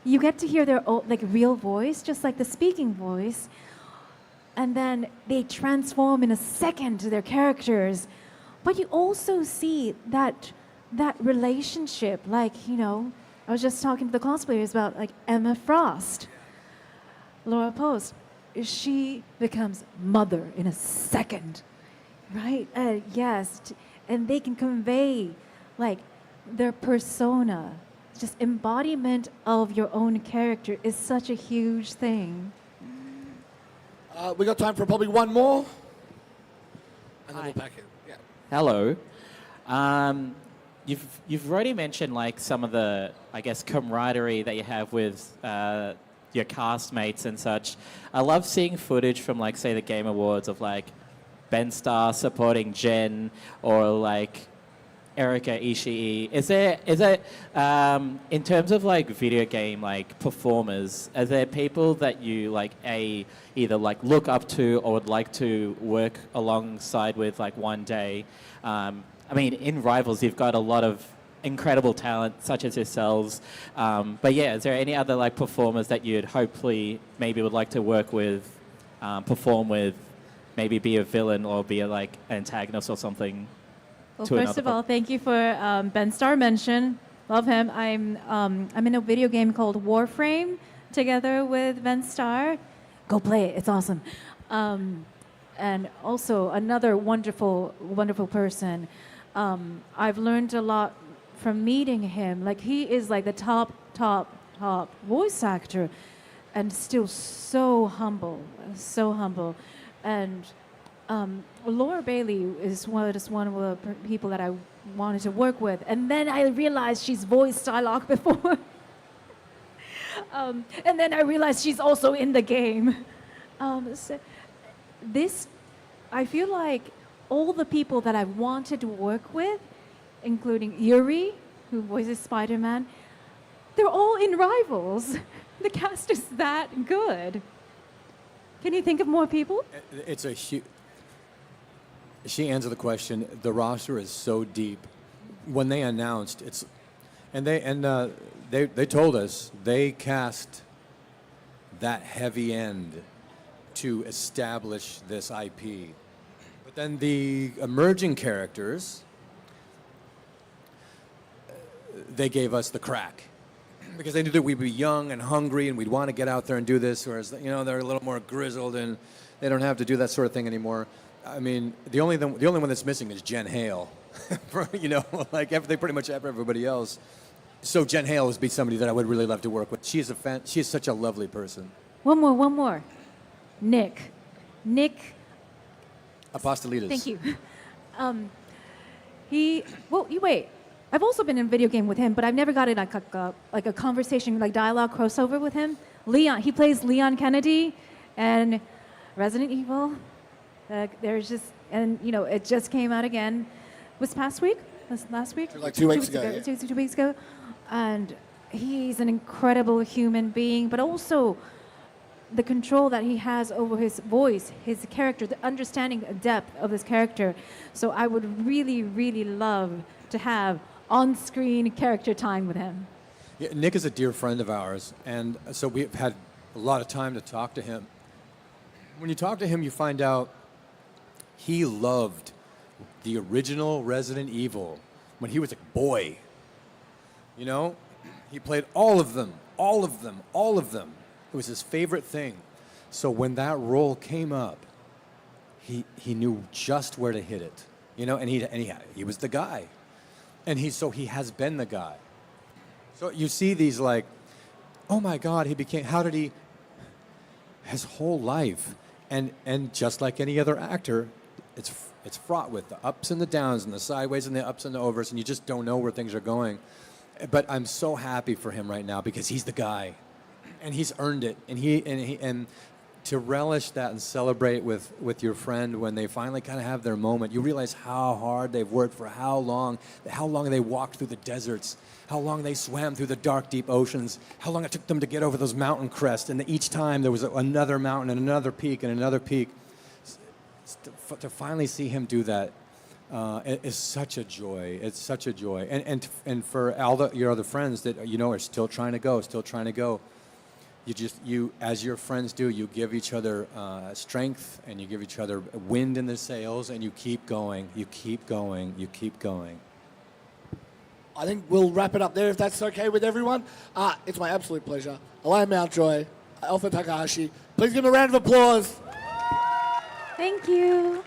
you get to hear their real voice, just like the speaking voice, and then they transform in a second to their characters. But you also see that relationship, I was just talking to the cosplayers about Emma Frost, Laura Post. She becomes mother in a second, right? Yes, and they can convey their persona. Just embodiment of your own character is such a huge thing. We got time for probably one more, and then we'll pack it. Yeah. Hello. You've already mentioned some of the, I guess, camaraderie that you have with your castmates and such. I love seeing footage from say the Game Awards of Ben Starr supporting Jen or Erika Ishii. Is there in terms of video game performers, are there people that you either look up to or would like to work alongside with one day? I mean, in Rivals, you've got a lot of incredible talent, such as yourselves. But yeah, is there any other performers that you'd hopefully maybe would like to work with, perform with, maybe be a villain or be an antagonist or something? Well, first of all, thank you for Ben Starr mention. Love him. I'm in a video game called Warframe together with Ben Starr. Go play it. It's awesome. And also another wonderful, wonderful person. I've learned a lot from meeting him. He is the top voice actor, and still so humble, and Laura Bailey is one of the people that I wanted to work with, and then I realized she's voiced Psylocke before, and then I realized she's also in the game. I feel like all the people that I wanted to work with, including Yuri, who voices Spider-Man, they're all in Rivals. The cast is that good. Can you think of more people? It's a huge. She answered the question. The roster is so deep. When they announced they told us they cast that heavy end to establish this IP. But then the emerging characters, they gave us the crack because they knew that we'd be young and hungry and we'd want to get out there and do this, whereas they're a little more grizzled and they don't have to do that sort of thing anymore. I mean, the only one that's missing is Jen Hale. They pretty much have everybody else. So Jen Hale would be somebody that I would really love to work with. She is such a lovely person. One more. Nick Apostolides. Thank you. Wait. I've also been in a video game with him, but I've never gotten a conversation, dialogue crossover with him. Leon, he plays Leon Kennedy, and Resident Evil. It just came out again. Was last week? 2 weeks ago. Yeah. 2 weeks ago, and he's an incredible human being, but also the control that he has over his voice, his character, the understanding the depth of his character. So I would really, really love to have on-screen character time with him. Yeah, Nick is a dear friend of ours, and so we've had a lot of time to talk to him. When you talk to him, you find out he loved the original Resident Evil when he was a boy. He played all of them. It was his favorite thing. So when that role came up, he knew just where to hit it. And he was the guy. And he has been the guy. So you see these oh my God, his whole life And just like any other actor, it's fraught with the ups and the downs and the sideways and the ups and the overs, and you just don't know where things are going. But I'm so happy for him right now because he's the guy, and he's earned it. And to relish that and celebrate with your friend when they finally kind of have their moment, you realize how hard they've worked for how long they walked through the deserts, how long they swam through the dark, deep oceans, how long it took them to get over those mountain crests, and each time there was another mountain and another peak and another peak. To finally see him do that is such a joy. It's such a joy. And for all your other friends that are still trying to go, you as your friends do, you give each other strength and you give each other wind in the sails, and you keep going, you keep going, you keep going. I think we'll wrap it up there if that's okay with everyone. It's my absolute pleasure. Eliah Mountjoy, Alpha Takahashi. Please give him a round of applause. Thank you.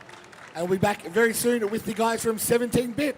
And we'll be back very soon with the guys from 17-Bit.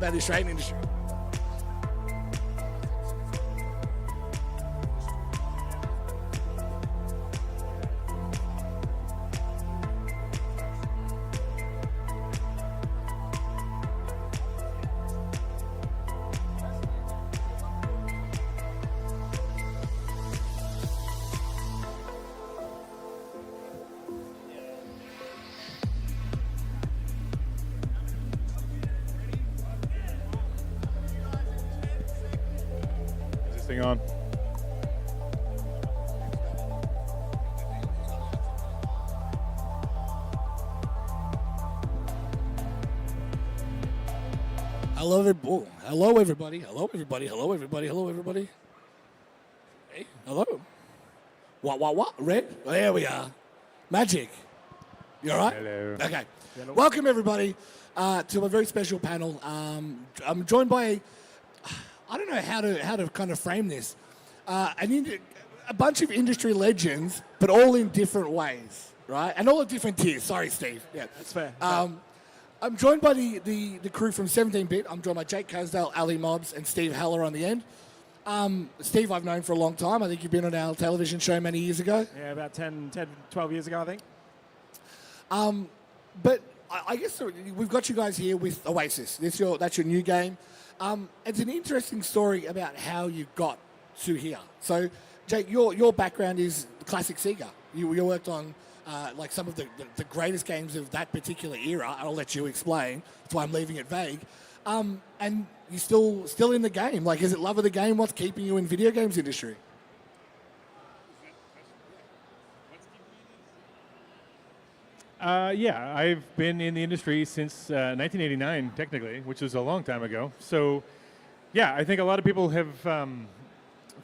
about the Australian industry. Is this thing on? Hello, everybody. Hello, everybody. Hello, everybody. Hello, everybody. Hello, everybody. Hey, hello. What? Red? There we are. Magic. You all right? Hello. Okay. Welcome, everybody, to a very special panel. I'm joined by, I don't know how to kind of frame this, a bunch of industry legends, but all in different ways, right? And all at different tiers. Sorry, Steve. Yeah, That's fair. I'm joined by the crew from 17-Bit. I'm joined by Jake Casdale, Ali Mobs, and Steve Heller on the end. Steve, I've known for a long time. I think you've been on our television show many years ago. Yeah, about 12 years ago, I think. But I guess we've got you guys here with Oasis. That's your new game. It's an interesting story about how you got to here. So, Jake, your background is classic Sega. You worked on like some of the greatest games of that particular era. I'll let you explain. That's why I'm leaving it vague. And you're still in the game. Like, is it love of the game? What's keeping you in video games industry? Yeah, I've been in the industry since 1989, technically, which is a long time ago. So, yeah, I think a lot of people have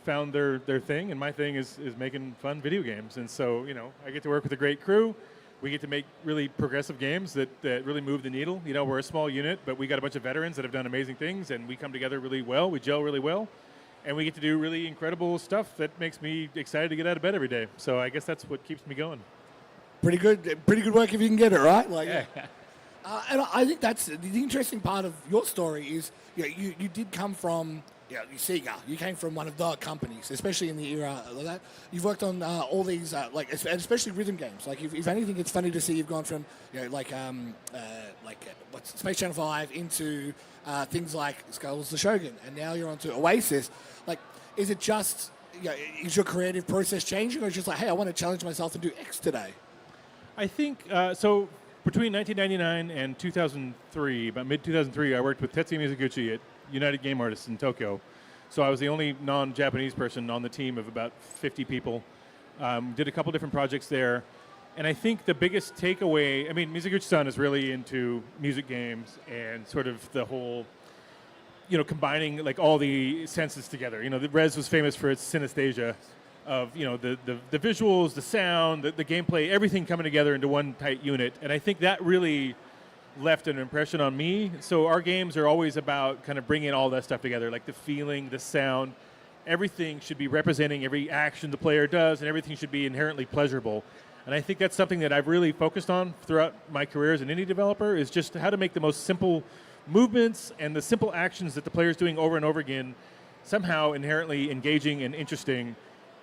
found their thing, and my thing is making fun video games. And so, I get to work with a great crew. We get to make really progressive games that really move the needle. We're a small unit, but we got a bunch of veterans that have done amazing things, and we come together really well. We gel really well, and we get to do really incredible stuff that makes me excited to get out of bed every day. So I guess that's what keeps me going. Pretty Pretty good work if you can get it, right? Like, yeah. And I think that's the interesting part of your story is you did come from Sega. You came from one of the companies, especially in the era of that. You've worked on all these especially rhythm games. Like if anything, it's funny to see you've gone from Space Channel 5 into things like Skulls the Shogun, and now you're onto Oasis. Like, is it just is your creative process changing, or just like, hey, I want to challenge myself and do X today? I think so. Between 1999 and 2003, about mid-2003, I worked with Tetsuya Mizuguchi at United Game Artists in Tokyo. So I was the only non-Japanese person on the team of about 50 people. Did a couple different projects there. And I think the biggest takeaway, Mizuguchi-san is really into music games and sort of the whole, combining like all the senses together. The Res was famous for its synesthesia of, the visuals, the sound, the gameplay, everything coming together into one tight unit. And I think that really left an impression on me. So our games are always about kind of bringing all that stuff together, like the feeling, the sound. Everything should be representing every action the player does, and everything should be inherently pleasurable. And I think that's something that I've really focused on throughout my career as an indie developer, is just how to make the most simple movements and the simple actions that the player's doing over and over again somehow inherently engaging and interesting.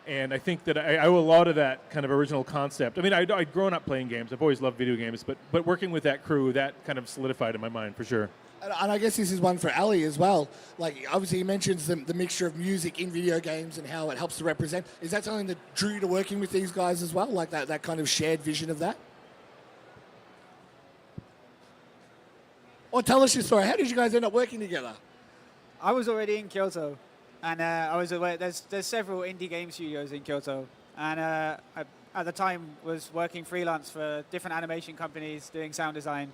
And I think that I owe a lot of that kind of original concept. I'd grown up playing games. I've always loved video games, but working with that crew, that kind of solidified in my mind for sure. And I guess this is one for Ali as well. Like, obviously, he mentions the mixture of music in video games and how it helps to represent. Is that something that drew you to working with these guys as well? Like that kind of shared vision of that? Or tell us your story. How did you guys end up working together? I was already in Kyoto. And I was aware there's several indie game studios in Kyoto, and I, at the time, was working freelance for different animation companies doing sound design.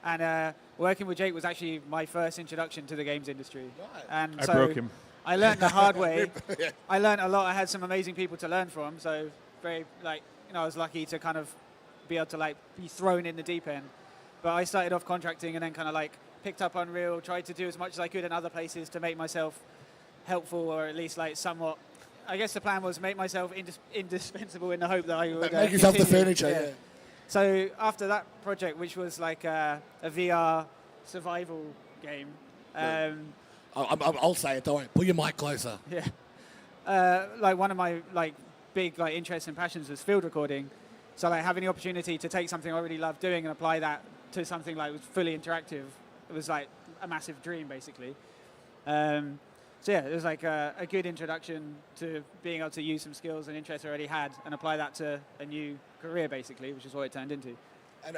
And working with Jake was actually my first introduction to the games industry. Right. And I so broke him. I learned the hard way. I learned a lot. I had some amazing people to learn from. So I was lucky to kind of be able to be thrown in the deep end. But I started off contracting and then kind of picked up Unreal, tried to do as much as I could in other places to make myself helpful, or at least somewhat. I guess the plan was make myself indispensable in the hope that I would make yourself continue. the furniture. Yeah. So after that project, which was a VR survival game, I'll say it. Don't worry. Pull your mic closer. Yeah. Like one of my big interests and passions was field recording. So like having the opportunity to take something I really love doing and apply that to something like was fully interactive, it was like a massive dream basically. So yeah, it was like a good introduction to being able to use some skills and interests I already had and apply that to a new career basically, which is what it turned into.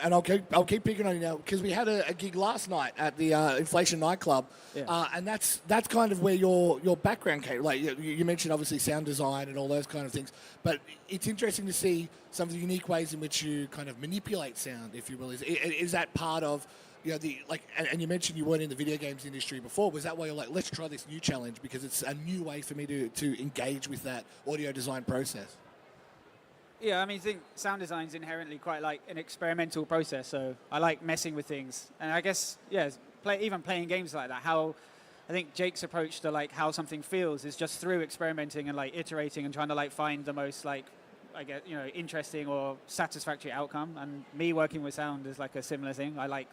And I'll keep picking on you now because we had a gig last night at the Inflation nightclub, and that's kind of where your background came. Like you mentioned, obviously sound design and all those kind of things, but it's interesting to see some of the unique ways in which you kind of manipulate sound, if you will. Is that part of and you mentioned you weren't in the video games industry before. Was that why you're like, let's try this new challenge because it's a new way for me to engage with that audio design process? Yeah, I mean, I think sound design is inherently quite like an experimental process, so I like messing with things. And I guess, even playing games like that, how I think Jake's approach to like how something feels is just through experimenting and like iterating and trying to like find the most interesting or satisfactory outcome. And me working with sound is like a similar thing. I like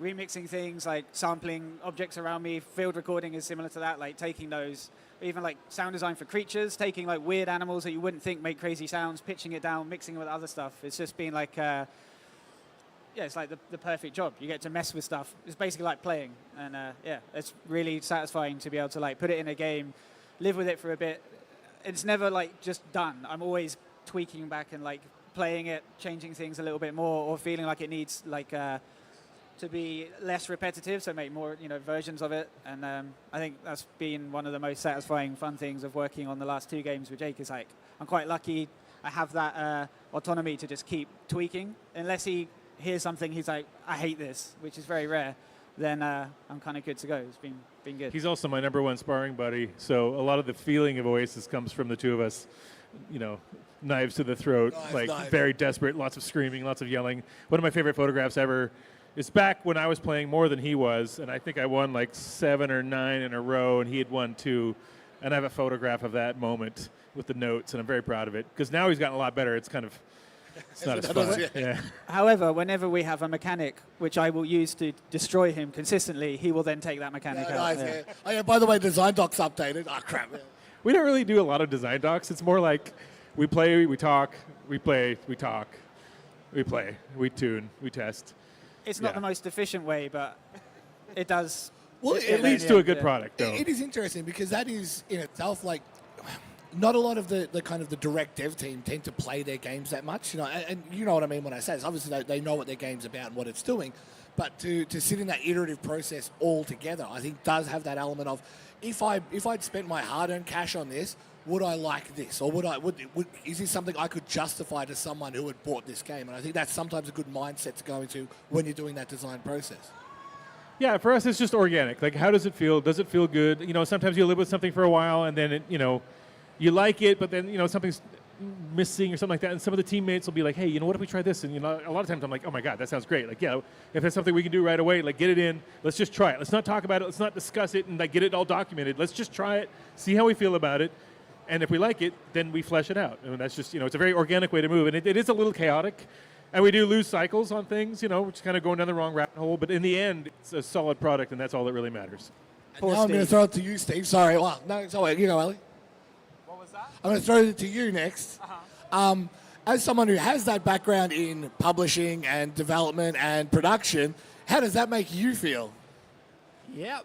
remixing things, like sampling objects around me. Field recording is similar to that, like taking those, even like sound design for creatures, taking like weird animals that you wouldn't think make crazy sounds, pitching it down, mixing it with other stuff. It's just been like, it's like the perfect job. You get to mess with stuff. It's basically like playing. And it's really satisfying to be able to like put it in a game, live with it for a bit. It's never like just done. I'm always tweaking back and like playing it, changing things a little bit more, or feeling like it needs like to be less repetitive, so make more versions of it. And I think that's been one of the most satisfying, fun things of working on the last two games with Jake. Is like I'm quite lucky. I have that autonomy to just keep tweaking. Unless he hears something, he's like, I hate this, which is very rare. Then I'm kind of good to go. It's been good. He's also my number one sparring buddy, so a lot of the feeling of Oasis comes from the two of us. Knives to the throat, very desperate, lots of screaming, lots of yelling. One of my favorite photographs ever is back when I was playing more than he was, and I think I won like 7 or 9 in a row, and he had won 2. And I have a photograph of that moment with the notes, and I'm very proud of it. Because now he's gotten a lot better. It's kind of, it's not as fun. Yeah. However, whenever we have a mechanic, which I will use to destroy him consistently, he will then take that mechanic out. Nice, yeah. Oh, yeah, by the way, design docs updated. Oh, crap. Yeah. We don't really do a lot of design docs. It's more like we play, we talk, we play, we talk, we play, we tune, we test. It's not the most efficient way, but it does. Well, it leads to a good product, though. It is interesting because that is in itself like not a lot of the kind of the direct dev team tend to play their games that much, and you know what I mean when I say this. Obviously, they know what their game's about and what it's doing, but to sit in that iterative process all together, I think does have that element of if I'd spent my hard-earned cash on this, would I like this? Or is this something I could justify to someone who had bought this game? And I think that's sometimes a good mindset to go into when you're doing that design process. Yeah, for us, it's just organic. Like, how does it feel? Does it feel good? Sometimes you live with something for a while, and then, you like it, but then, something's missing or something like that. And some of the teammates will be like, hey, what if we try this? And, a lot of times I'm like, oh, my God, that sounds great. Like, yeah, if there's something we can do right away, like, get it in. Let's just try it. Let's not talk about it. Let's not discuss it and, like, get it all documented. Let's just try it, see how we feel about it. And if we like it, then we flesh it out. And that's just, it's a very organic way to move. And it is a little chaotic. And we do lose cycles on things, we're just kind of going down the wrong rabbit hole. But in the end, it's a solid product, and that's all that really matters. And now I'm going to throw it to you, Steve. Sorry. Well, no, it's all right. You go, Ellie. What was that? I'm going to throw it to you next. As someone who has that background in publishing and development and production, how does that make you feel? Yeah,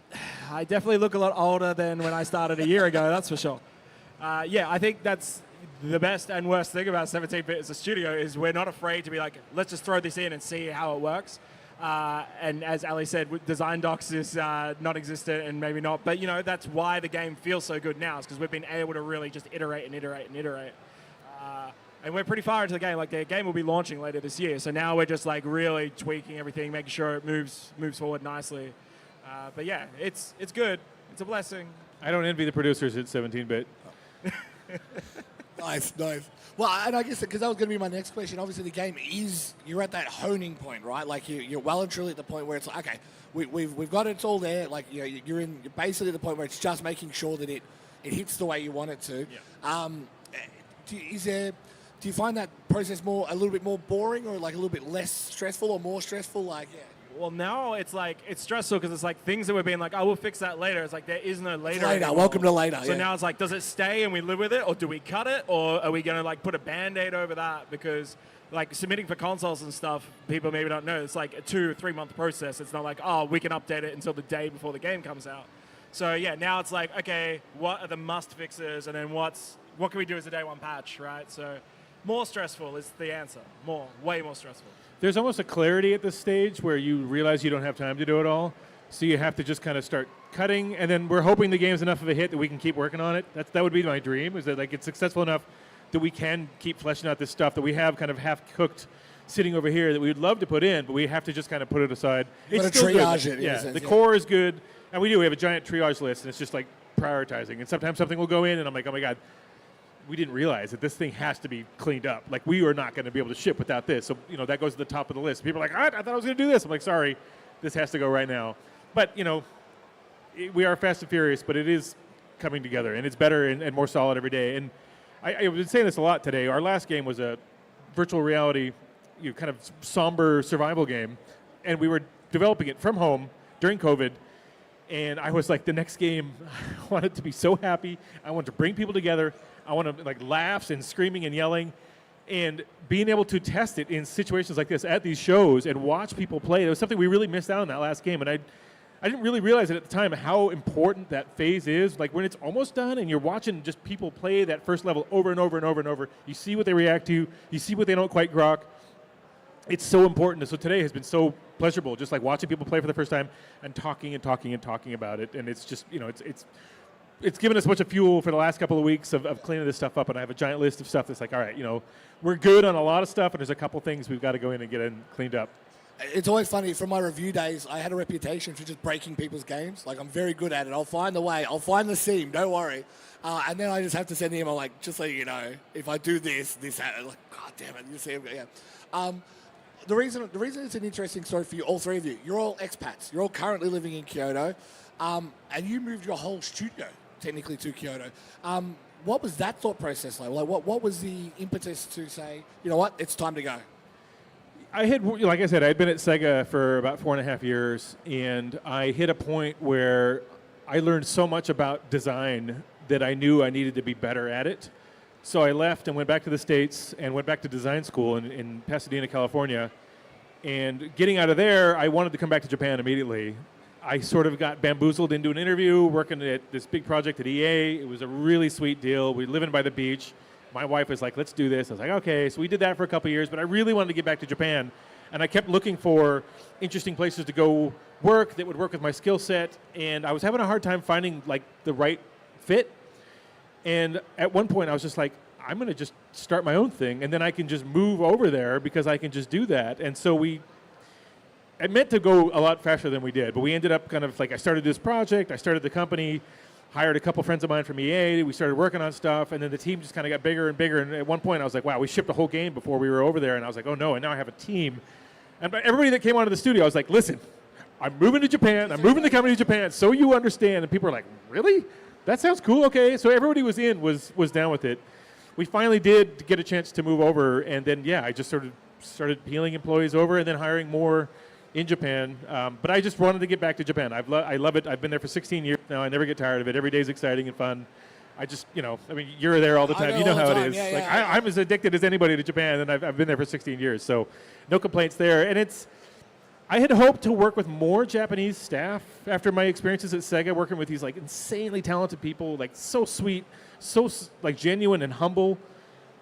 I definitely look a lot older than when I started a year ago, that's for sure. I think that's the best and worst thing about 17-bit as a studio is we're not afraid to be like, let's just throw this in and see how it works. And as Ali said, design docs is non-existent and maybe not. But, that's why the game feels so good now is because we've been able to really just iterate and iterate and iterate. And we're pretty far into the game. Like, the game will be launching later this year. So now we're just, like, really tweaking everything, making sure it moves forward nicely. But, yeah, it's good. It's a blessing. I don't envy the producers at 17-bit. Nice. Well, and I guess because that was going to be my next question. Obviously, the game you're at that honing point, right? Like you're well and truly at the point where it's like, okay, we've got it, it's all there. Like you're basically at the point where it's just making sure that it hits the way you want it to. Yeah. Do you find that process a little bit more boring, or like a little bit less stressful, or more stressful? Like, yeah. Well, now it's like, it's stressful because it's like things that we're being like, oh, we'll fix that later. It's like, there is no later. Later. anymore. Welcome to later. So yeah. now it's like, does it stay and we live with it, or do we cut it, or are we going to like put a Band-Aid over that? Because like submitting for consoles and stuff, people maybe don't know, it's like a 2 or 3 month process. It's not like, oh, we can update it until the day before the game comes out. So yeah, now it's like, okay, what are the must fixes, and then what can we do as a day one patch, right? So more stressful is the answer. Way more stressful. There's almost a clarity at this stage where you realize you don't have time to do it all. So you have to just kind of start cutting, and then we're hoping the game's enough of a hit that we can keep working on it. That would be my dream, is that like it's successful enough that we can keep fleshing out this stuff that we have kind of half-cooked sitting over here that we would love to put in, but we have to just kind of put it aside. It's still triage good. it. Yeah, Sense, the core is good, and we have a giant triage list, and it's just like prioritizing. And sometimes something will go in, and I'm like, oh my God, we didn't realize that this thing has to be cleaned up. Like, we are not going to be able to ship without this. So, that goes to the top of the list. People are like, I thought I was going to do this. I'm like, sorry, this has to go right now. But, we are fast and furious, but it is coming together, and it's better and more solid every day. And I've been saying this a lot today. Our last game was a virtual reality, kind of somber survival game, and we were developing it from home during COVID. And I was like, the next game, I want it to be so happy. I want to bring people together. I want to like laughs and screaming and yelling, and being able to test it in situations like this at these shows and watch people play. It was something we really missed out on that last game, and I didn't really realize it at the time how important that phase is. Like when it's almost done and you're watching just people play that first level over and over and over and over. You see what they react to. You see what they don't quite grok. It's so important. And so today has been so pleasurable, just like watching people play for the first time and talking and talking and talking about it. And it's just, it's given us a bunch of fuel for the last couple of weeks of cleaning this stuff up. And I have a giant list of stuff that's like, all right, we're good on a lot of stuff, and there's a couple things we've got to go in and get in cleaned up. It's always funny. From my review days, I had a reputation for just breaking people's games. Like, I'm very good at it. I'll find the way. I'll find the seam. Don't worry. And then I just have to send him, I'm like, just so you know, if I do this happens. Like, God damn it. You see him. Yeah. The reason it's an interesting story for you, all three of you, you're all expats. You're all currently living in Kyoto. And you moved your whole studio, technically, to Kyoto. What was that thought process like? Like, what was the impetus to say, you know what, it's time to go? Like I said, I'd been at Sega for about 4.5 years, and I hit a point where I learned so much about design that I knew I needed to be better at it. So I left and went back to the States and went back to design school in Pasadena, California. And getting out of there, I wanted to come back to Japan immediately. I sort of got bamboozled into an interview working at this big project at EA. It was a really sweet deal. We were living by the beach. My wife was like, let's do this. I was like, okay. So we did that for a couple of years, but I really wanted to get back to Japan. And I kept looking for interesting places to go work that would work with my skill set. And I was having a hard time finding like the right fit. And at one point I was just like, I'm going to just start my own thing, and then I can just move over there because I can just do that. And so I meant to go a lot faster than we did, but we ended up kind of like, I started this project, I started the company, hired a couple friends of mine from EA, we started working on stuff, and then the team just kind of got bigger and bigger. And at one point I was like, wow, we shipped a whole game before we were over there. And I was like, oh no, and now I have a team. And everybody that came onto the studio, I was like, listen, I'm moving to Japan, I'm moving the company to Japan, so you understand. And people were like, really? That sounds cool, okay. So everybody was down with it. We finally did get a chance to move over, and then, yeah, I just sort of started peeling employees over and then hiring more in Japan. But I just wanted to get back to Japan. I love it. I've been there for 16 years now. I never get tired of it. Every day is exciting and fun. I just, you're there all the time. You know how it is. Yeah, I'm as addicted as anybody to Japan, and I've been there for 16 years. So no complaints there. And I had hoped to work with more Japanese staff after my experiences at Sega, working with these like insanely talented people, like so sweet, so like genuine and humble.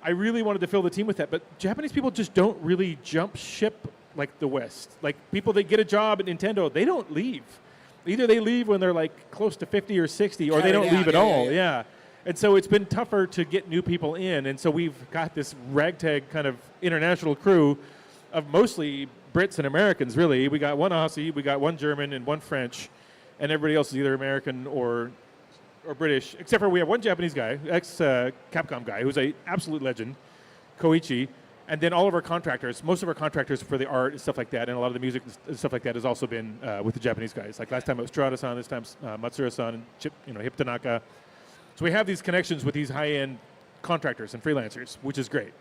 I really wanted to fill the team with that, but Japanese people just don't really jump ship like the West. Like people that get a job at Nintendo, they don't leave. Either they leave when they're like close to 50 or 60, or they don't leave at all. Yeah. And so it's been tougher to get new people in, and so we've got this ragtag kind of international crew of mostly Brits and Americans, really. We got one Aussie, we got one German, and one French, and everybody else is either American or British, except for we have one Japanese guy, ex-Capcom guy, who's an absolute legend, Koichi, and then all of our contractors, most of our contractors for the art and stuff like that, and a lot of the music and stuff like that has also been with the Japanese guys. Like last time it was Terada-san, this time Matsura-san, and Hip Tanaka. So we have these connections with these high-end contractors and freelancers, which is great.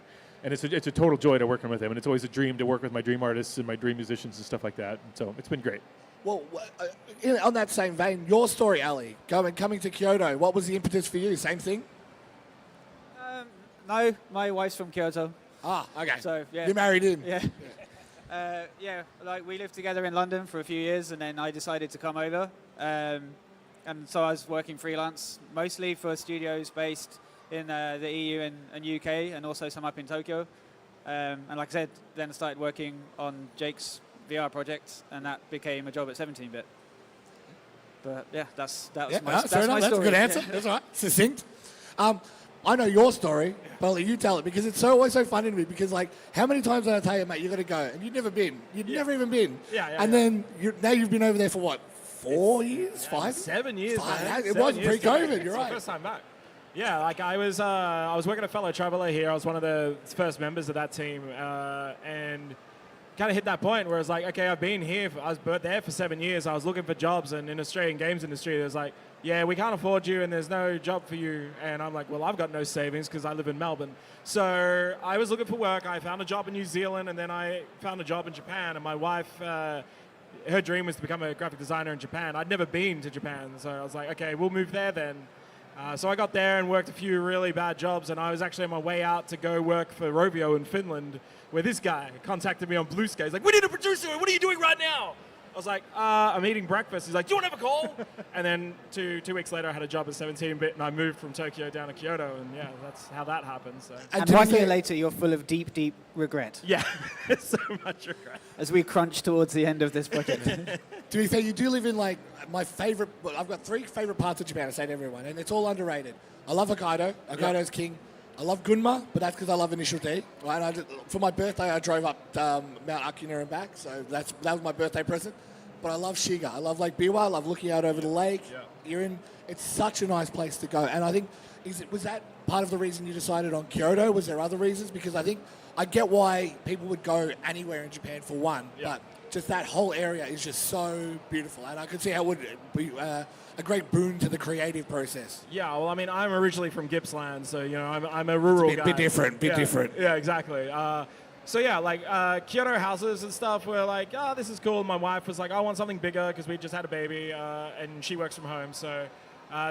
And it's a total joy to working with him, and it's always a dream to work with my dream artists and my dream musicians and stuff like that. And so it's been great. Well, on that same vein, your story, Ali, coming to Kyoto, what was the impetus for you? Same thing? No, my wife's from Kyoto. Ah, okay. So yeah, You married in. Yeah. Yeah, like we lived together in London for a few years, and then I decided to come over. And so I was working freelance, mostly for studios based in the EU and UK, and also some up in Tokyo. And like I said, then I started working on Jake's VR project, and that became a job at 17-bit. But yeah, that was my story. That's a good answer. That's all right. Succinct. I know your story, but you tell it, because it's always so funny to me, because like, how many times did I tell you, mate, you got to go, and you'd never been. You'd never even been. And then now you've been over there for what, 4 years? 5? 7 years. It was pre-COVID, you're right. It's the first time back. Yeah, like I was working at Fellow Traveller here. I was one of the first members of that team, and kind of hit that point where it's like, okay, I've been here. I was there for 7 years. I was looking for jobs, and in Australian games industry, there's like, yeah, we can't afford you, and there's no job for you. And I'm like, well, I've got no savings because I live in Melbourne. So I was looking for work. I found a job in New Zealand, and then I found a job in Japan. And my wife, her dream was to become a graphic designer in Japan. I'd never been to Japan, so I was like, okay, we'll move there then. So I got there and worked a few really bad jobs, and I was actually on my way out to go work for Rovio in Finland, where this guy contacted me on Blue Sky. He's like, we need a producer. What are you doing right now? I was like, I'm eating breakfast. He's like, do you want to have a call? And then two weeks later, I had a job at 17-bit, and I moved from Tokyo down to Kyoto, and yeah, that's how that happened. So. And 1 year later, you're full of deep, deep regret. Yeah, so much regret. As we crunch towards the end of this project. To be fair, you do live in like my favorite. Well, I've got 3 favorite parts of Japan. I say to everyone, and it's all underrated. I love Hokkaido. Hokkaido's king. I love Gunma, but that's because I love Initial D. Right? For my birthday, I drove up Mount Akina and back, so that was my birthday present. But I love Shiga. I love Lake Biwa. I love looking out over the lake. Yeah. It's such a nice place to go. And I think, was that part of the reason you decided on Kyoto? Was there other reasons? Because I think I get why people would go anywhere in Japan for one, but just that whole area is just so beautiful. And I could see how it would be a great boon to the creative process. Yeah, well, I mean, I'm originally from Gippsland, so, you know, I'm a rural guy. Bit different. Yeah, exactly. So yeah, like Kyoto houses and stuff were like, oh, this is cool. My wife was like, I want something bigger because we just had a baby, and she works from home. So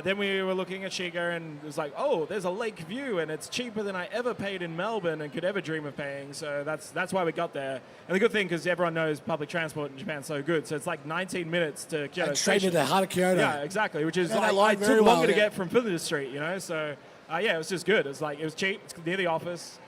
then we were looking at Shiga, and it was like, oh, there's a lake view, and it's cheaper than I ever paid in Melbourne and could ever dream of paying. So that's why we got there. And the good thing, because everyone knows public transport in Japan's so good, so it's like 19 minutes to Kyoto. And straight to the heart of Kyoto. Yeah, exactly. Which is like, it took longer to get from Flinders Street, you know. So yeah, it was just good. It was cheap. It's near the office.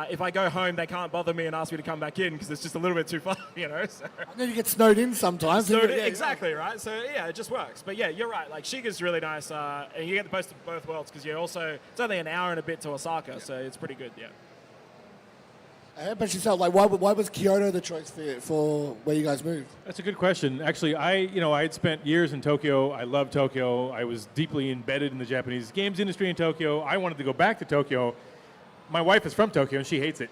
If I go home, they can't bother me and ask me to come back in because it's just a little bit too far, you know. So. And then you get snowed in sometimes. Exactly, right? So, yeah, it just works. But, yeah, you're right. Like, Shiga's really nice. And you get the best of both worlds because it's only an hour and a bit to Osaka, so it's pretty good, yeah. But yourself, like, why was Kyoto the choice for where you guys moved? That's a good question. Actually, I had spent years in Tokyo. I love Tokyo. I was deeply embedded in the Japanese games industry in Tokyo. I wanted to go back to Tokyo. My wife is from Tokyo, and she hates it.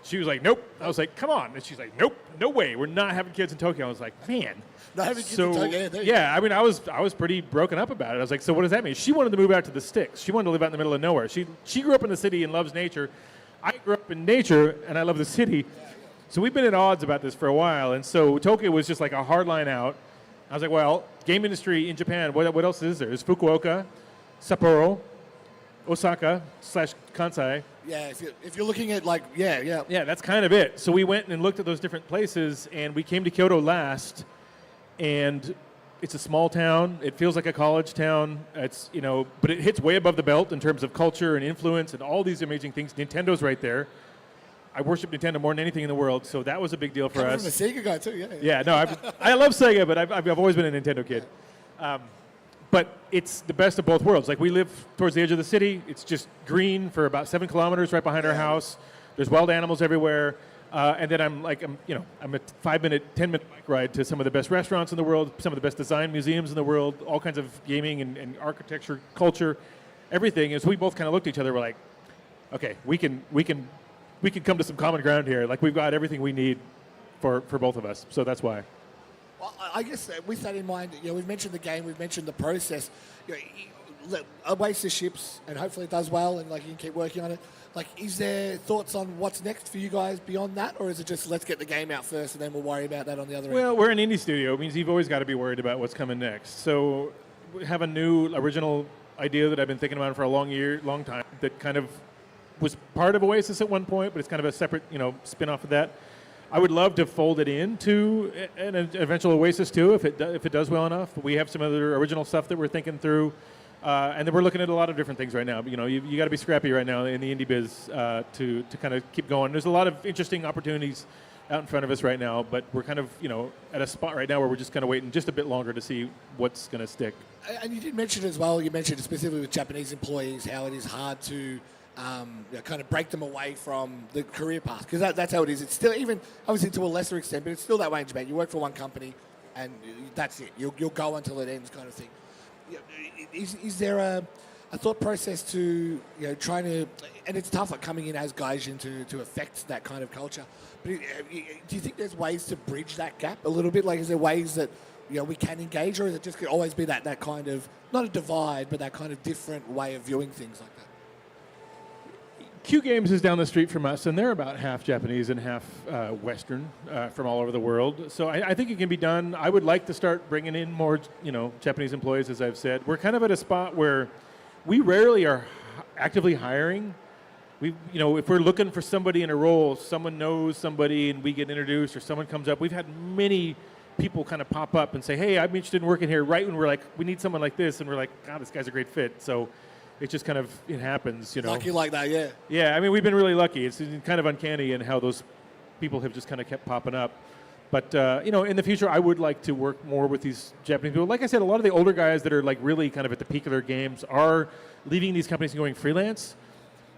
She was like, nope. I was like, come on. And she's like, nope, no way. We're not having kids in Tokyo. I was like, man. Not having kids in Tokyo? Yeah, I mean, I was pretty broken up about it. I was like, so what does that mean? She wanted to move out to the sticks. She wanted to live out in the middle of nowhere. She grew up in the city and loves nature. I grew up in nature, and I love the city. So we've been at odds about this for a while. And so Tokyo was just like a hard line out. I was like, well, game industry in Japan, what else is there? There's Fukuoka, Sapporo, Osaka / Kansai. Yeah, if you're looking at Yeah, that's kind of it. So we went and looked at those different places, and we came to Kyoto last, and it's a small town. It feels like a college town. It's, but it hits way above the belt in terms of culture and influence and all these amazing things. Nintendo's right there. I worship Nintendo more than anything in the world, so that was a big deal for us. I'm a Sega guy too, yeah. Yeah, no, I love Sega, but I've always been a Nintendo kid. But it's the best of both worlds. Like, we live towards the edge of the city. It's just green for about 7 kilometers right behind our house. There's wild animals everywhere. And then I'm a 5-minute, 10-minute bike ride to some of the best restaurants in the world, some of the best design museums in the world, all kinds of gaming and architecture, culture, everything. And so we both kind of looked at each other. We're like, okay, we can come to some common ground here. Like, we've got everything we need for both of us. So that's why. Well, I guess with that in mind, we've mentioned the game, we've mentioned the process. Oasis ships, and hopefully it does well, and you can keep working on it. Like, is there thoughts on what's next for you guys beyond that, or is it just let's get the game out first and then we'll worry about that on the other end? Well, we're an indie studio. It means you've always got to be worried about what's coming next. So we have a new original idea that I've been thinking about for a long time that kind of was part of Oasis at one point, but it's kind of a separate, spin-off of that. I would love to fold it into an eventual Oasis too, if it does well enough. We have some other original stuff that we're thinking through, and then we're looking at a lot of different things right now. You got to be scrappy right now in the indie biz to kind of keep going. There's a lot of interesting opportunities out in front of us right now, but we're kind of at a spot right now where we're just kind of waiting just a bit longer to see what's going to stick. And you did mention as well. You mentioned specifically with Japanese employees how it is hard to kind of break them away from the career path, because that's how it is. It's still, even obviously to a lesser extent, but it's still that way in Japan. You work for one company and that's it. You'll go until it ends, kind of thing. Is there a thought process to trying to, and it's tough coming in as gaijin to affect that kind of culture, but do you think there's ways to bridge that gap a little bit? Like, is there ways that we can engage, or is it just going to always be that kind of, not a divide, but that kind of different way of viewing things like that? Q Games is down the street from us, and they're about half Japanese and half Western from all over the world. So I think it can be done. I would like to start bringing in more, Japanese employees, as I've said. We're kind of at a spot where we rarely are actively hiring. If we're looking for somebody in a role, someone knows somebody, and we get introduced, or someone comes up. We've had many people kind of pop up and say, "Hey, I'm interested in working here." Right when we're like, "We need someone like this," and we're like, "God, this guy's a great fit." So it just kind of happens, Lucky like that, yeah. Yeah, I mean, we've been really lucky. It's kind of uncanny in how those people have just kind of kept popping up. But in the future, I would like to work more with these Japanese people. Like I said, a lot of the older guys that are like really kind of at the peak of their games are leaving these companies and going freelance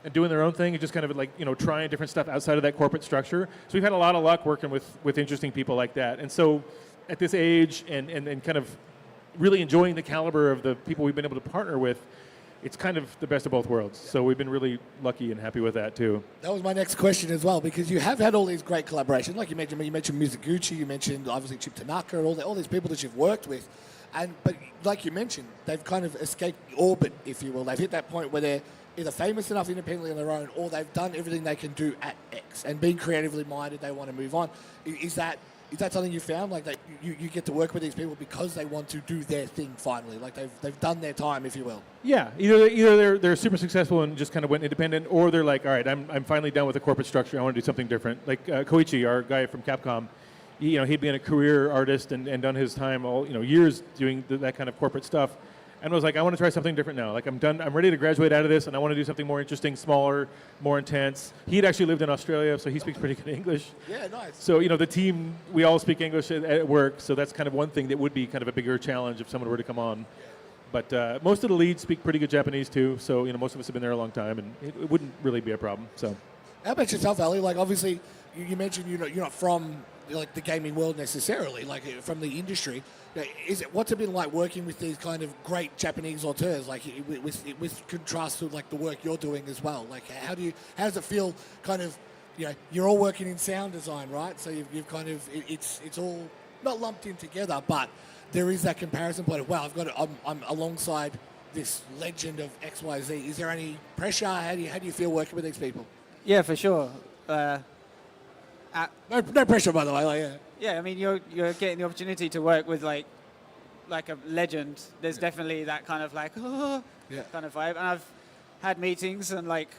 and doing their own thing and just kind of like trying different stuff outside of that corporate structure. So we've had a lot of luck working with interesting people like that. And so at this age and kind of really enjoying the caliber of the people we've been able to partner with, it's kind of the best of both worlds. So we've been really lucky and happy with that too. That was my next question as well, because you have had all these great collaborations. Like you mentioned Mizuguchi, you mentioned obviously Chip Tanaka, all these people that you've worked with. But like you mentioned, they've kind of escaped orbit, if you will. They've hit that point where they're either famous enough independently on their own, or they've done everything they can do at X. And being creatively minded, they want to move on. Is that something you found? Like that you get to work with these people because they want to do their thing finally. Like they've done their time, if you will. Yeah, either they're super successful and just kind of went independent, or they're like, all right, I'm finally done with the corporate structure. I want to do something different. Like Koichi, our guy from Capcom, he'd been a career artist and done his time all years doing that kind of corporate stuff, and was like, I want to try something different now. Like I'm done. I'm ready to graduate out of this, and I want to do something more interesting, smaller, more intense. He'd actually lived in Australia, so he speaks pretty good English. Yeah, nice. So the team, we all speak English at work, so that's kind of one thing that would be kind of a bigger challenge if someone were to come on. But most of the leads speak pretty good Japanese too, so most of us have been there a long time, and it wouldn't really be a problem. So, how about yourself, Ali? Like obviously, you mentioned you're not from like the gaming world necessarily, like from the industry. What's it been like working with these kind of great Japanese auteurs, like with contrast to like the work you're doing as well? Like how does it feel? Kind of, you're all working in sound design, right? So you've kind of it's all not lumped in together, but there is that comparison point of, wow, I'm alongside this legend of XYZ. Is there any pressure? How do you feel working with these people? Yeah, for sure. No pressure, by the way. Like, yeah. Yeah, I mean, you're getting the opportunity to work with like a legend. There's definitely that kind of like kind of vibe. And I've had meetings and like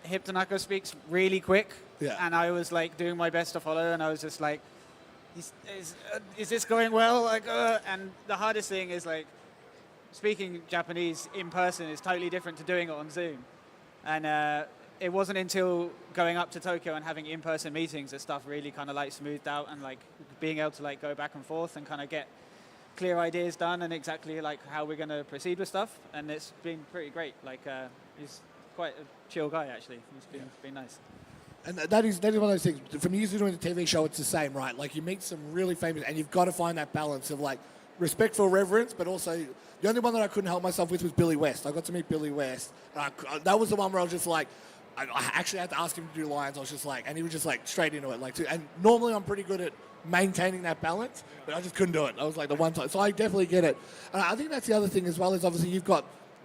Hip Tanaka speaks really quick, and I was like doing my best to follow, and I was just like, is this going well? Like, and the hardest thing is like speaking Japanese in person is totally different to doing it on Zoom, and it wasn't until going up to Tokyo and having in-person meetings that stuff really kind of like smoothed out, and like being able to like go back and forth and kind of get clear ideas done and exactly like how we're going to proceed with stuff. And it's been pretty great. Like he's quite a chill guy actually. He's been nice. And that is one of those things. From used to doing the TV show, it's the same, right? Like you meet some really famous, and you've got to find that balance of like respectful reverence, but also the only one that I couldn't help myself with was Billy West. I got to meet Billy West. That was the one where I was just like, I actually had to ask him to do lines. I was just like, and he was just like straight into it. And normally I'm pretty good at maintaining that balance, but I just couldn't do it. I was like the one time. So I definitely get it. And I think that's the other thing as well, is obviously you've got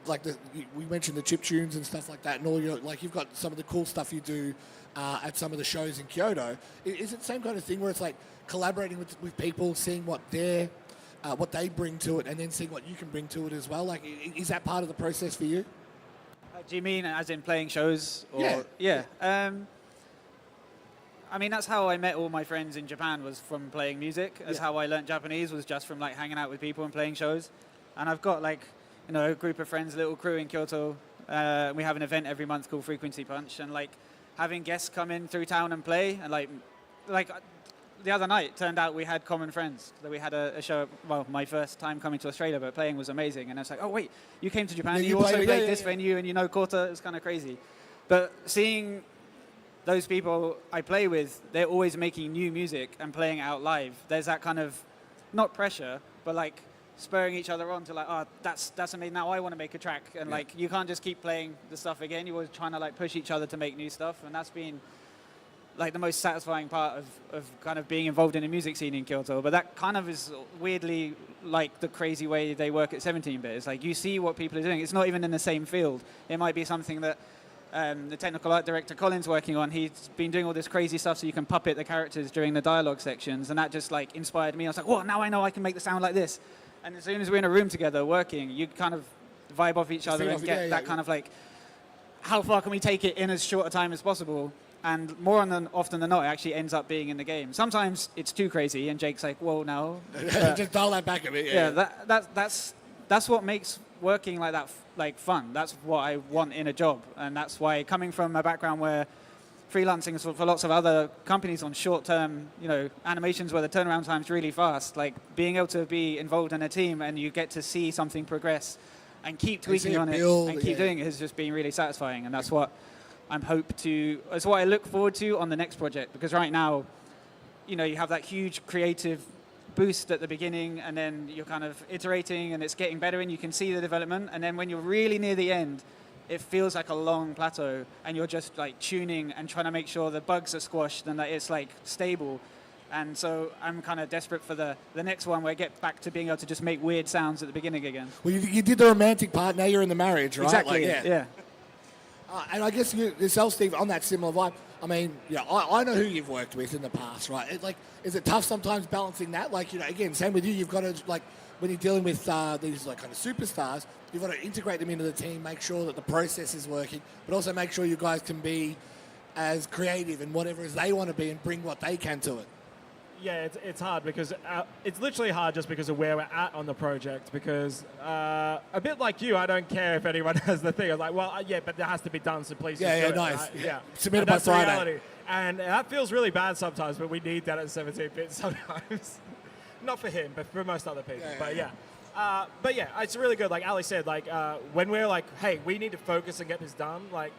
like we mentioned the chip tunes and stuff like that, and all your like you've got some of the cool stuff you do at some of the shows in Kyoto. Is it the same kind of thing where it's like collaborating with people, seeing what they bring to it, and then seeing what you can bring to it as well? Like, is that part of the process for you? Do you mean as in playing shows? Or, Yeah. Yeah. I mean, that's how I met all my friends in Japan, was from playing music. That's how I learned Japanese, was just from like hanging out with people and playing shows. And I've got like, you know, a group of friends, a little crew in Kyoto. We have an event every month called Frequency Punch, and like having guests come in through town and play, and like the other night, it turned out we had common friends. That we had a show, well, my first time coming to Australia, but playing was amazing. And it's like, oh wait, you came to Japan, Yeah, you also played played this venue, and you know Kota. It's kind of crazy. But seeing those people I play with, they're always making new music and playing it out live. There's that kind of, not pressure, but like spurring each other on to like, oh, that's amazing. Now I want to make a track. And like, you can't just keep playing the stuff again. You're always trying to like push each other to make new stuff. And that's been like the most satisfying part of kind of being involved in the music scene in Kyoto. But that kind of is weirdly like the crazy way they work at 17-bit. It's like you see what people are doing. It's not even in the same field. It might be something that the technical art director Colin's working on. He's been doing all this crazy stuff so you can puppet the characters during the dialogue sections, and that just like inspired me. I was like, well, now I know I can make the sound like this. And as soon as we're in a room together working, you kind of vibe off each other and get that kind of like, how far can we take it in as short a time as possible? And more often than not, it actually ends up being in the game. Sometimes it's too crazy, and Jake's like, whoa, no. Just dial that back a bit. Yeah, that's what makes working like that like fun. That's what I want in a job, and that's why, coming from a background where freelancing is for lots of other companies on short-term, you know, animations where the turnaround time's really fast, like being able to be involved in a team and you get to see something progress and keep tweaking on it and keep doing it has just been really satisfying, and that's what it's what I look forward to on the next project, because right now, you know, you have that huge creative boost at the beginning, and then you're kind of iterating and it's getting better and you can see the development, and then when you're really near the end, it feels like a long plateau and you're just like tuning and trying to make sure the bugs are squashed and that it's like stable. And so I'm kind of desperate for the next one where I get back to being able to just make weird sounds at the beginning again. Well, you did the romantic part, now you're in the marriage, right? Exactly, like, yeah. And I guess yourself, Steve, on that similar vibe, I mean, yeah, I know who you've worked with in the past, right? Is it tough sometimes balancing that? Like, you know, again, same with you, you've got to, like, when you're dealing with these, like, kind of superstars, you've got to integrate them into the team, make sure that the process is working, but also make sure you guys can be as creative and whatever as they want to be and bring what they can to it. Yeah, it's hard because it's literally hard just because of where we're at on the project. Because a bit like you, I don't care if anyone has the thing. I'm like, well, yeah, but it has to be done, so please. Yeah, just do nice. It, right? Yeah, Submit it and by that's the Friday. reality. And that feels really bad sometimes, but we need that at 17-bit sometimes. Not for him, but for most other people. But yeah, it's really good. Like Ali said, like when we're like, hey, we need to focus and get this done. Like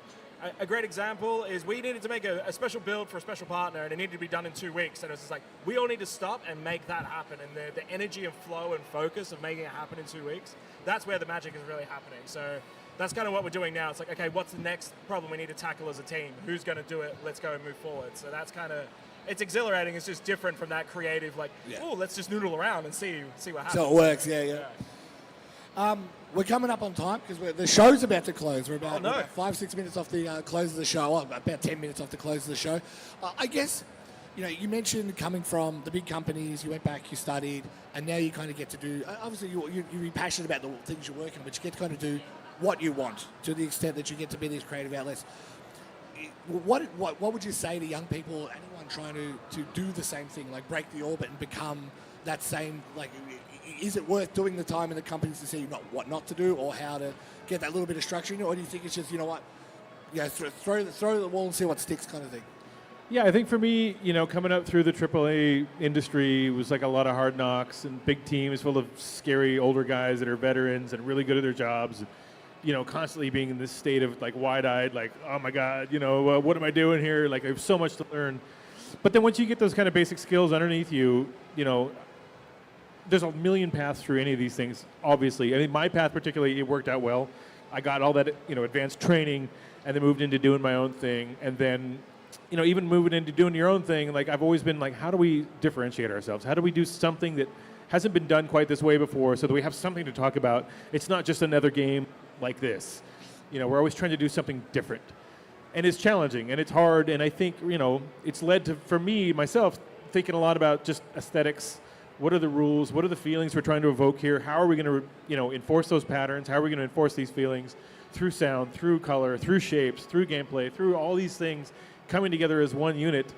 a great example is we needed to make a special build for a special partner, and it needed to be done in 2 weeks. And it's just like we all need to stop and make that happen. And the energy and flow and focus of making it happen in 2 weeks, that's where the magic is really happening. So that's kind of what we're doing now. It's like, okay, what's the next problem we need to tackle as a team? Who's going to do it? Let's go and move forward. So that's kind of, it's exhilarating. It's just different from that creative, like, oh, let's just noodle around and see what happens. So it works, yeah. We're coming up on time because the show's about to close. We're about 5-6 minutes off the close of the show. Well, about 10 minutes off the close of the show. I guess, you know, you mentioned coming from the big companies, you went back, you studied, and now you kind of get to do, obviously you're passionate about the things you're working on, but you get to kind of do what you want to the extent that you get to be these creative outlets. What would you say to young people, anyone trying to do the same thing, like break the orbit and become that same, like, is it worth doing the time in the companies to see what not to do or how to get that little bit of structure in it, or do you think it's just, you know what, throw the wall and see what sticks kind of thing? Yeah, I think for me, you know, coming up through the AAA industry was like a lot of hard knocks and big teams full of scary older guys that are veterans and really good at their jobs. You know, constantly being in this state of like wide-eyed, like, oh my God, you know, what am I doing here? Like, I have so much to learn. But then once you get those kind of basic skills underneath you, you know, there's a million paths through any of these things, obviously. I mean, my path particularly, it worked out well. I got all that, you know, advanced training and then moved into doing my own thing. And then, you know, even moving into doing your own thing, like I've always been like, how do we differentiate ourselves? How do we do something that hasn't been done quite this way before so that we have something to talk about? It's not just another game like this. You know, we're always trying to do something different. And it's challenging and it's hard, and I think, you know, it's led to, for me, myself, thinking a lot about just aesthetics. What are the rules? What are the feelings we're trying to evoke here? How are we going to, you know, enforce those patterns? How are we going to enforce these feelings through sound, through color, through shapes, through gameplay, through all these things coming together as one unit?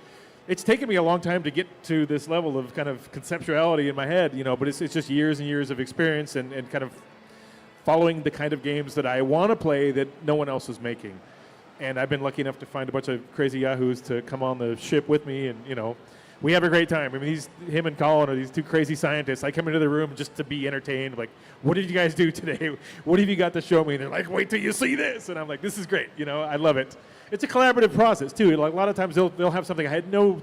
It's taken me a long time to get to this level of kind of conceptuality in my head, you know, but it's just years and years of experience and kind of following the kind of games that I want to play that no one else is making. And I've been lucky enough to find a bunch of crazy yahoos to come on the ship with me, and, you know, we have a great time. I mean, him and Colin are these two crazy scientists. I come into the room just to be entertained. Like, what did you guys do today? What have you got to show me? And they're like, wait till you see this. And I'm like, this is great. You know, I love it. It's a collaborative process, too. Like, a lot of times they'll have something I had no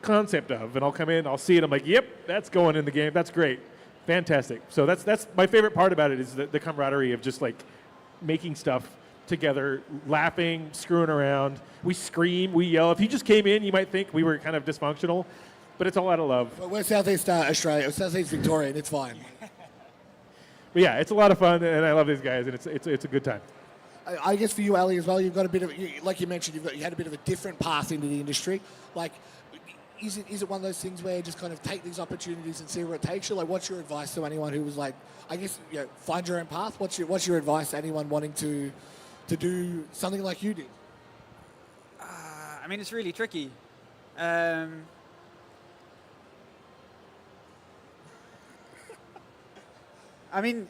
concept of, and I'll come in, I'll see it, I'm like, yep, that's going in the game. That's great. Fantastic. So that's my favorite part about it, is the camaraderie of just, like, making stuff together, laughing, screwing around. We scream, we yell. If you just came in, you might think we were kind of dysfunctional, but it's all out of love. Well, we're Southeast Australia, Southeast Victoria, and it's fine. But yeah, it's a lot of fun, and I love these guys, and it's a good time. I guess for you, Ali, as well, you've got a bit of, like you mentioned, you had a bit of a different path into the industry. Like, is it one of those things where you just kind of take these opportunities and see where it takes you? Like, what's your advice to anyone who was like, I guess, you know, find your own path? What's your advice to anyone wanting to do something like you did? I mean, it's really tricky. I mean,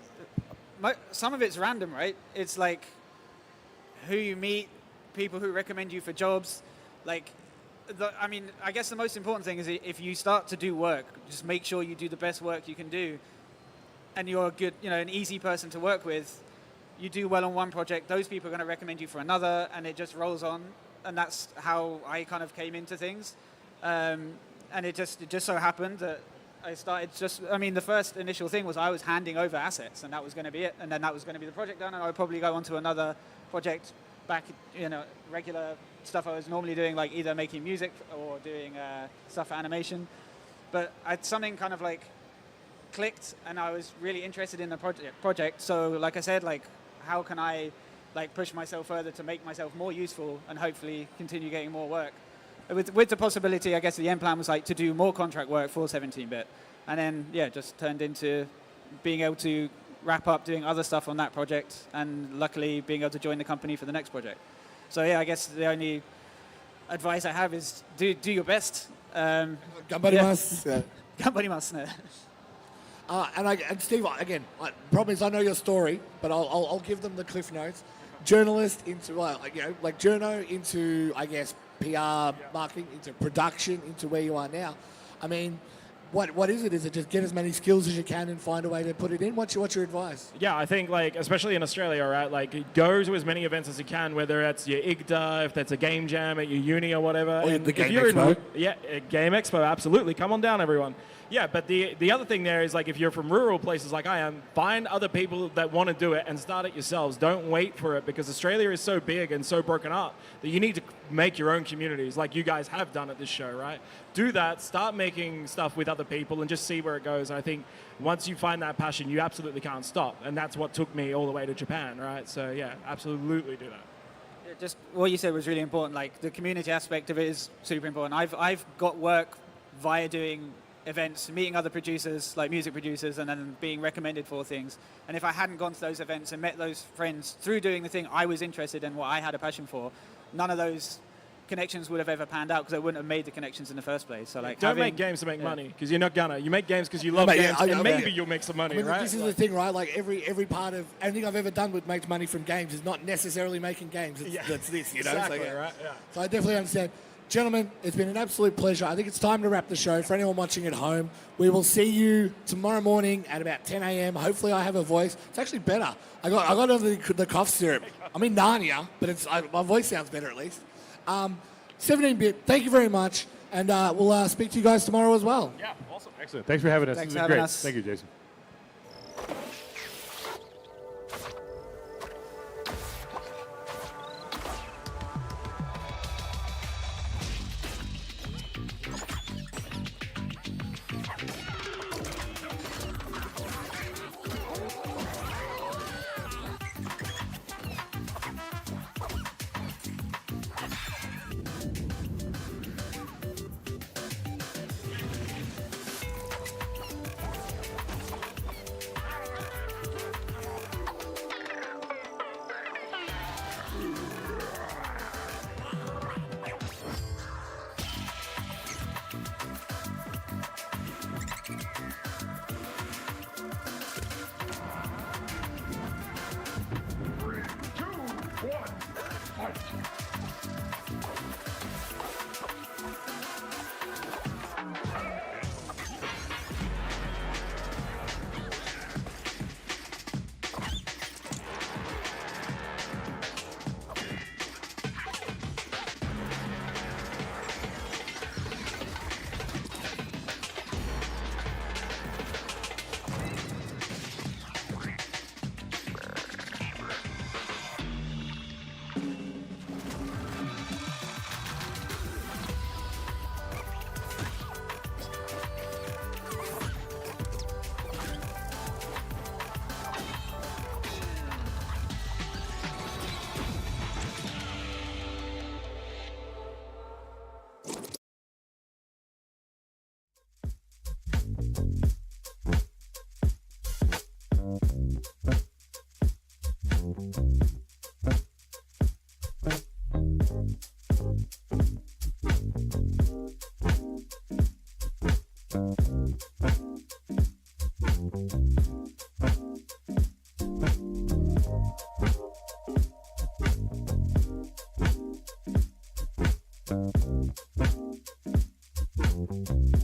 some of it's random, right? It's like who you meet, people who recommend you for jobs. Like, I mean, I guess the most important thing is if you start to do work, just make sure you do the best work you can do, and you're a good, you know, an easy person to work with. You do well on one project, those people are going to recommend you for another, and it just rolls on. And that's how I kind of came into things. And it just so happened that I started the first initial thing was I was handing over assets, and that was going to be it. And then that was going to be the project done, and I would probably go on to another project back, you know, regular stuff I was normally doing, like either making music or doing stuff for animation. But something kind of like clicked, and I was really interested in the project. So like I said, like, how can I like push myself further to make myself more useful and hopefully continue getting more work? With the possibility, I guess the end plan was like to do more contract work for 17-bit. And then, yeah, just turned into being able to wrap up doing other stuff on that project, and luckily being able to join the company for the next project. So yeah, I guess the only advice I have is do your best. Ganbarimasu. Yeah. Ganbarimasu. And Steve, again, problem is I know your story, but I'll give them the cliff notes. Journalist into, like journo into, I guess, PR, marketing, into production, into where you are now. I mean, what is it? Is it just get as many skills as you can and find a way to put it in? What's your advice? Yeah, I think, like, especially in Australia, right, like, go to as many events as you can, whether that's your IGDA, if that's a game jam at your uni or whatever. Or the Game Expo. Game Expo, absolutely. Come on down, everyone. Yeah, but the other thing there is, like, if you're from rural places like I am, find other people that want to do it and start it yourselves. Don't wait for it, because Australia is so big and so broken up that you need to make your own communities, like you guys have done at this show, right? Do that, start making stuff with other people, and just see where it goes. And I think once you find that passion, you absolutely can't stop. And that's what took me all the way to Japan, right? So, yeah, absolutely do that. Just what you said was really important. Like, the community aspect of it is super important. I've got work via doing events, meeting other producers, like music producers, and then being recommended for things. And if I hadn't gone to those events and met those friends through doing the thing I was interested in, what I had a passion for, none of those connections would have ever panned out, because I wouldn't have made the connections in the first place. So, like, don't make games to make money, because you're not gonna. You make games because you love games, and maybe you'll make some money, right? This is the thing, right? Like, every part of anything I've ever done with makes money from games is not necessarily making games. It's this, you know. Exactly, so, right? Yeah. So I definitely understand. Gentlemen, it's been an absolute pleasure. I think it's time to wrap the show. For anyone watching at home, we will see you tomorrow morning at about 10 a.m. Hopefully I have a voice. It's actually better. I got over the cough syrup. I'm in Narnia, but my voice sounds better at least. 17-bit, thank you very much. And we'll speak to you guys tomorrow as well. Yeah, awesome. Excellent. Thanks for having us. Thanks This for is having great. us. Thank you, Jason. Thank you.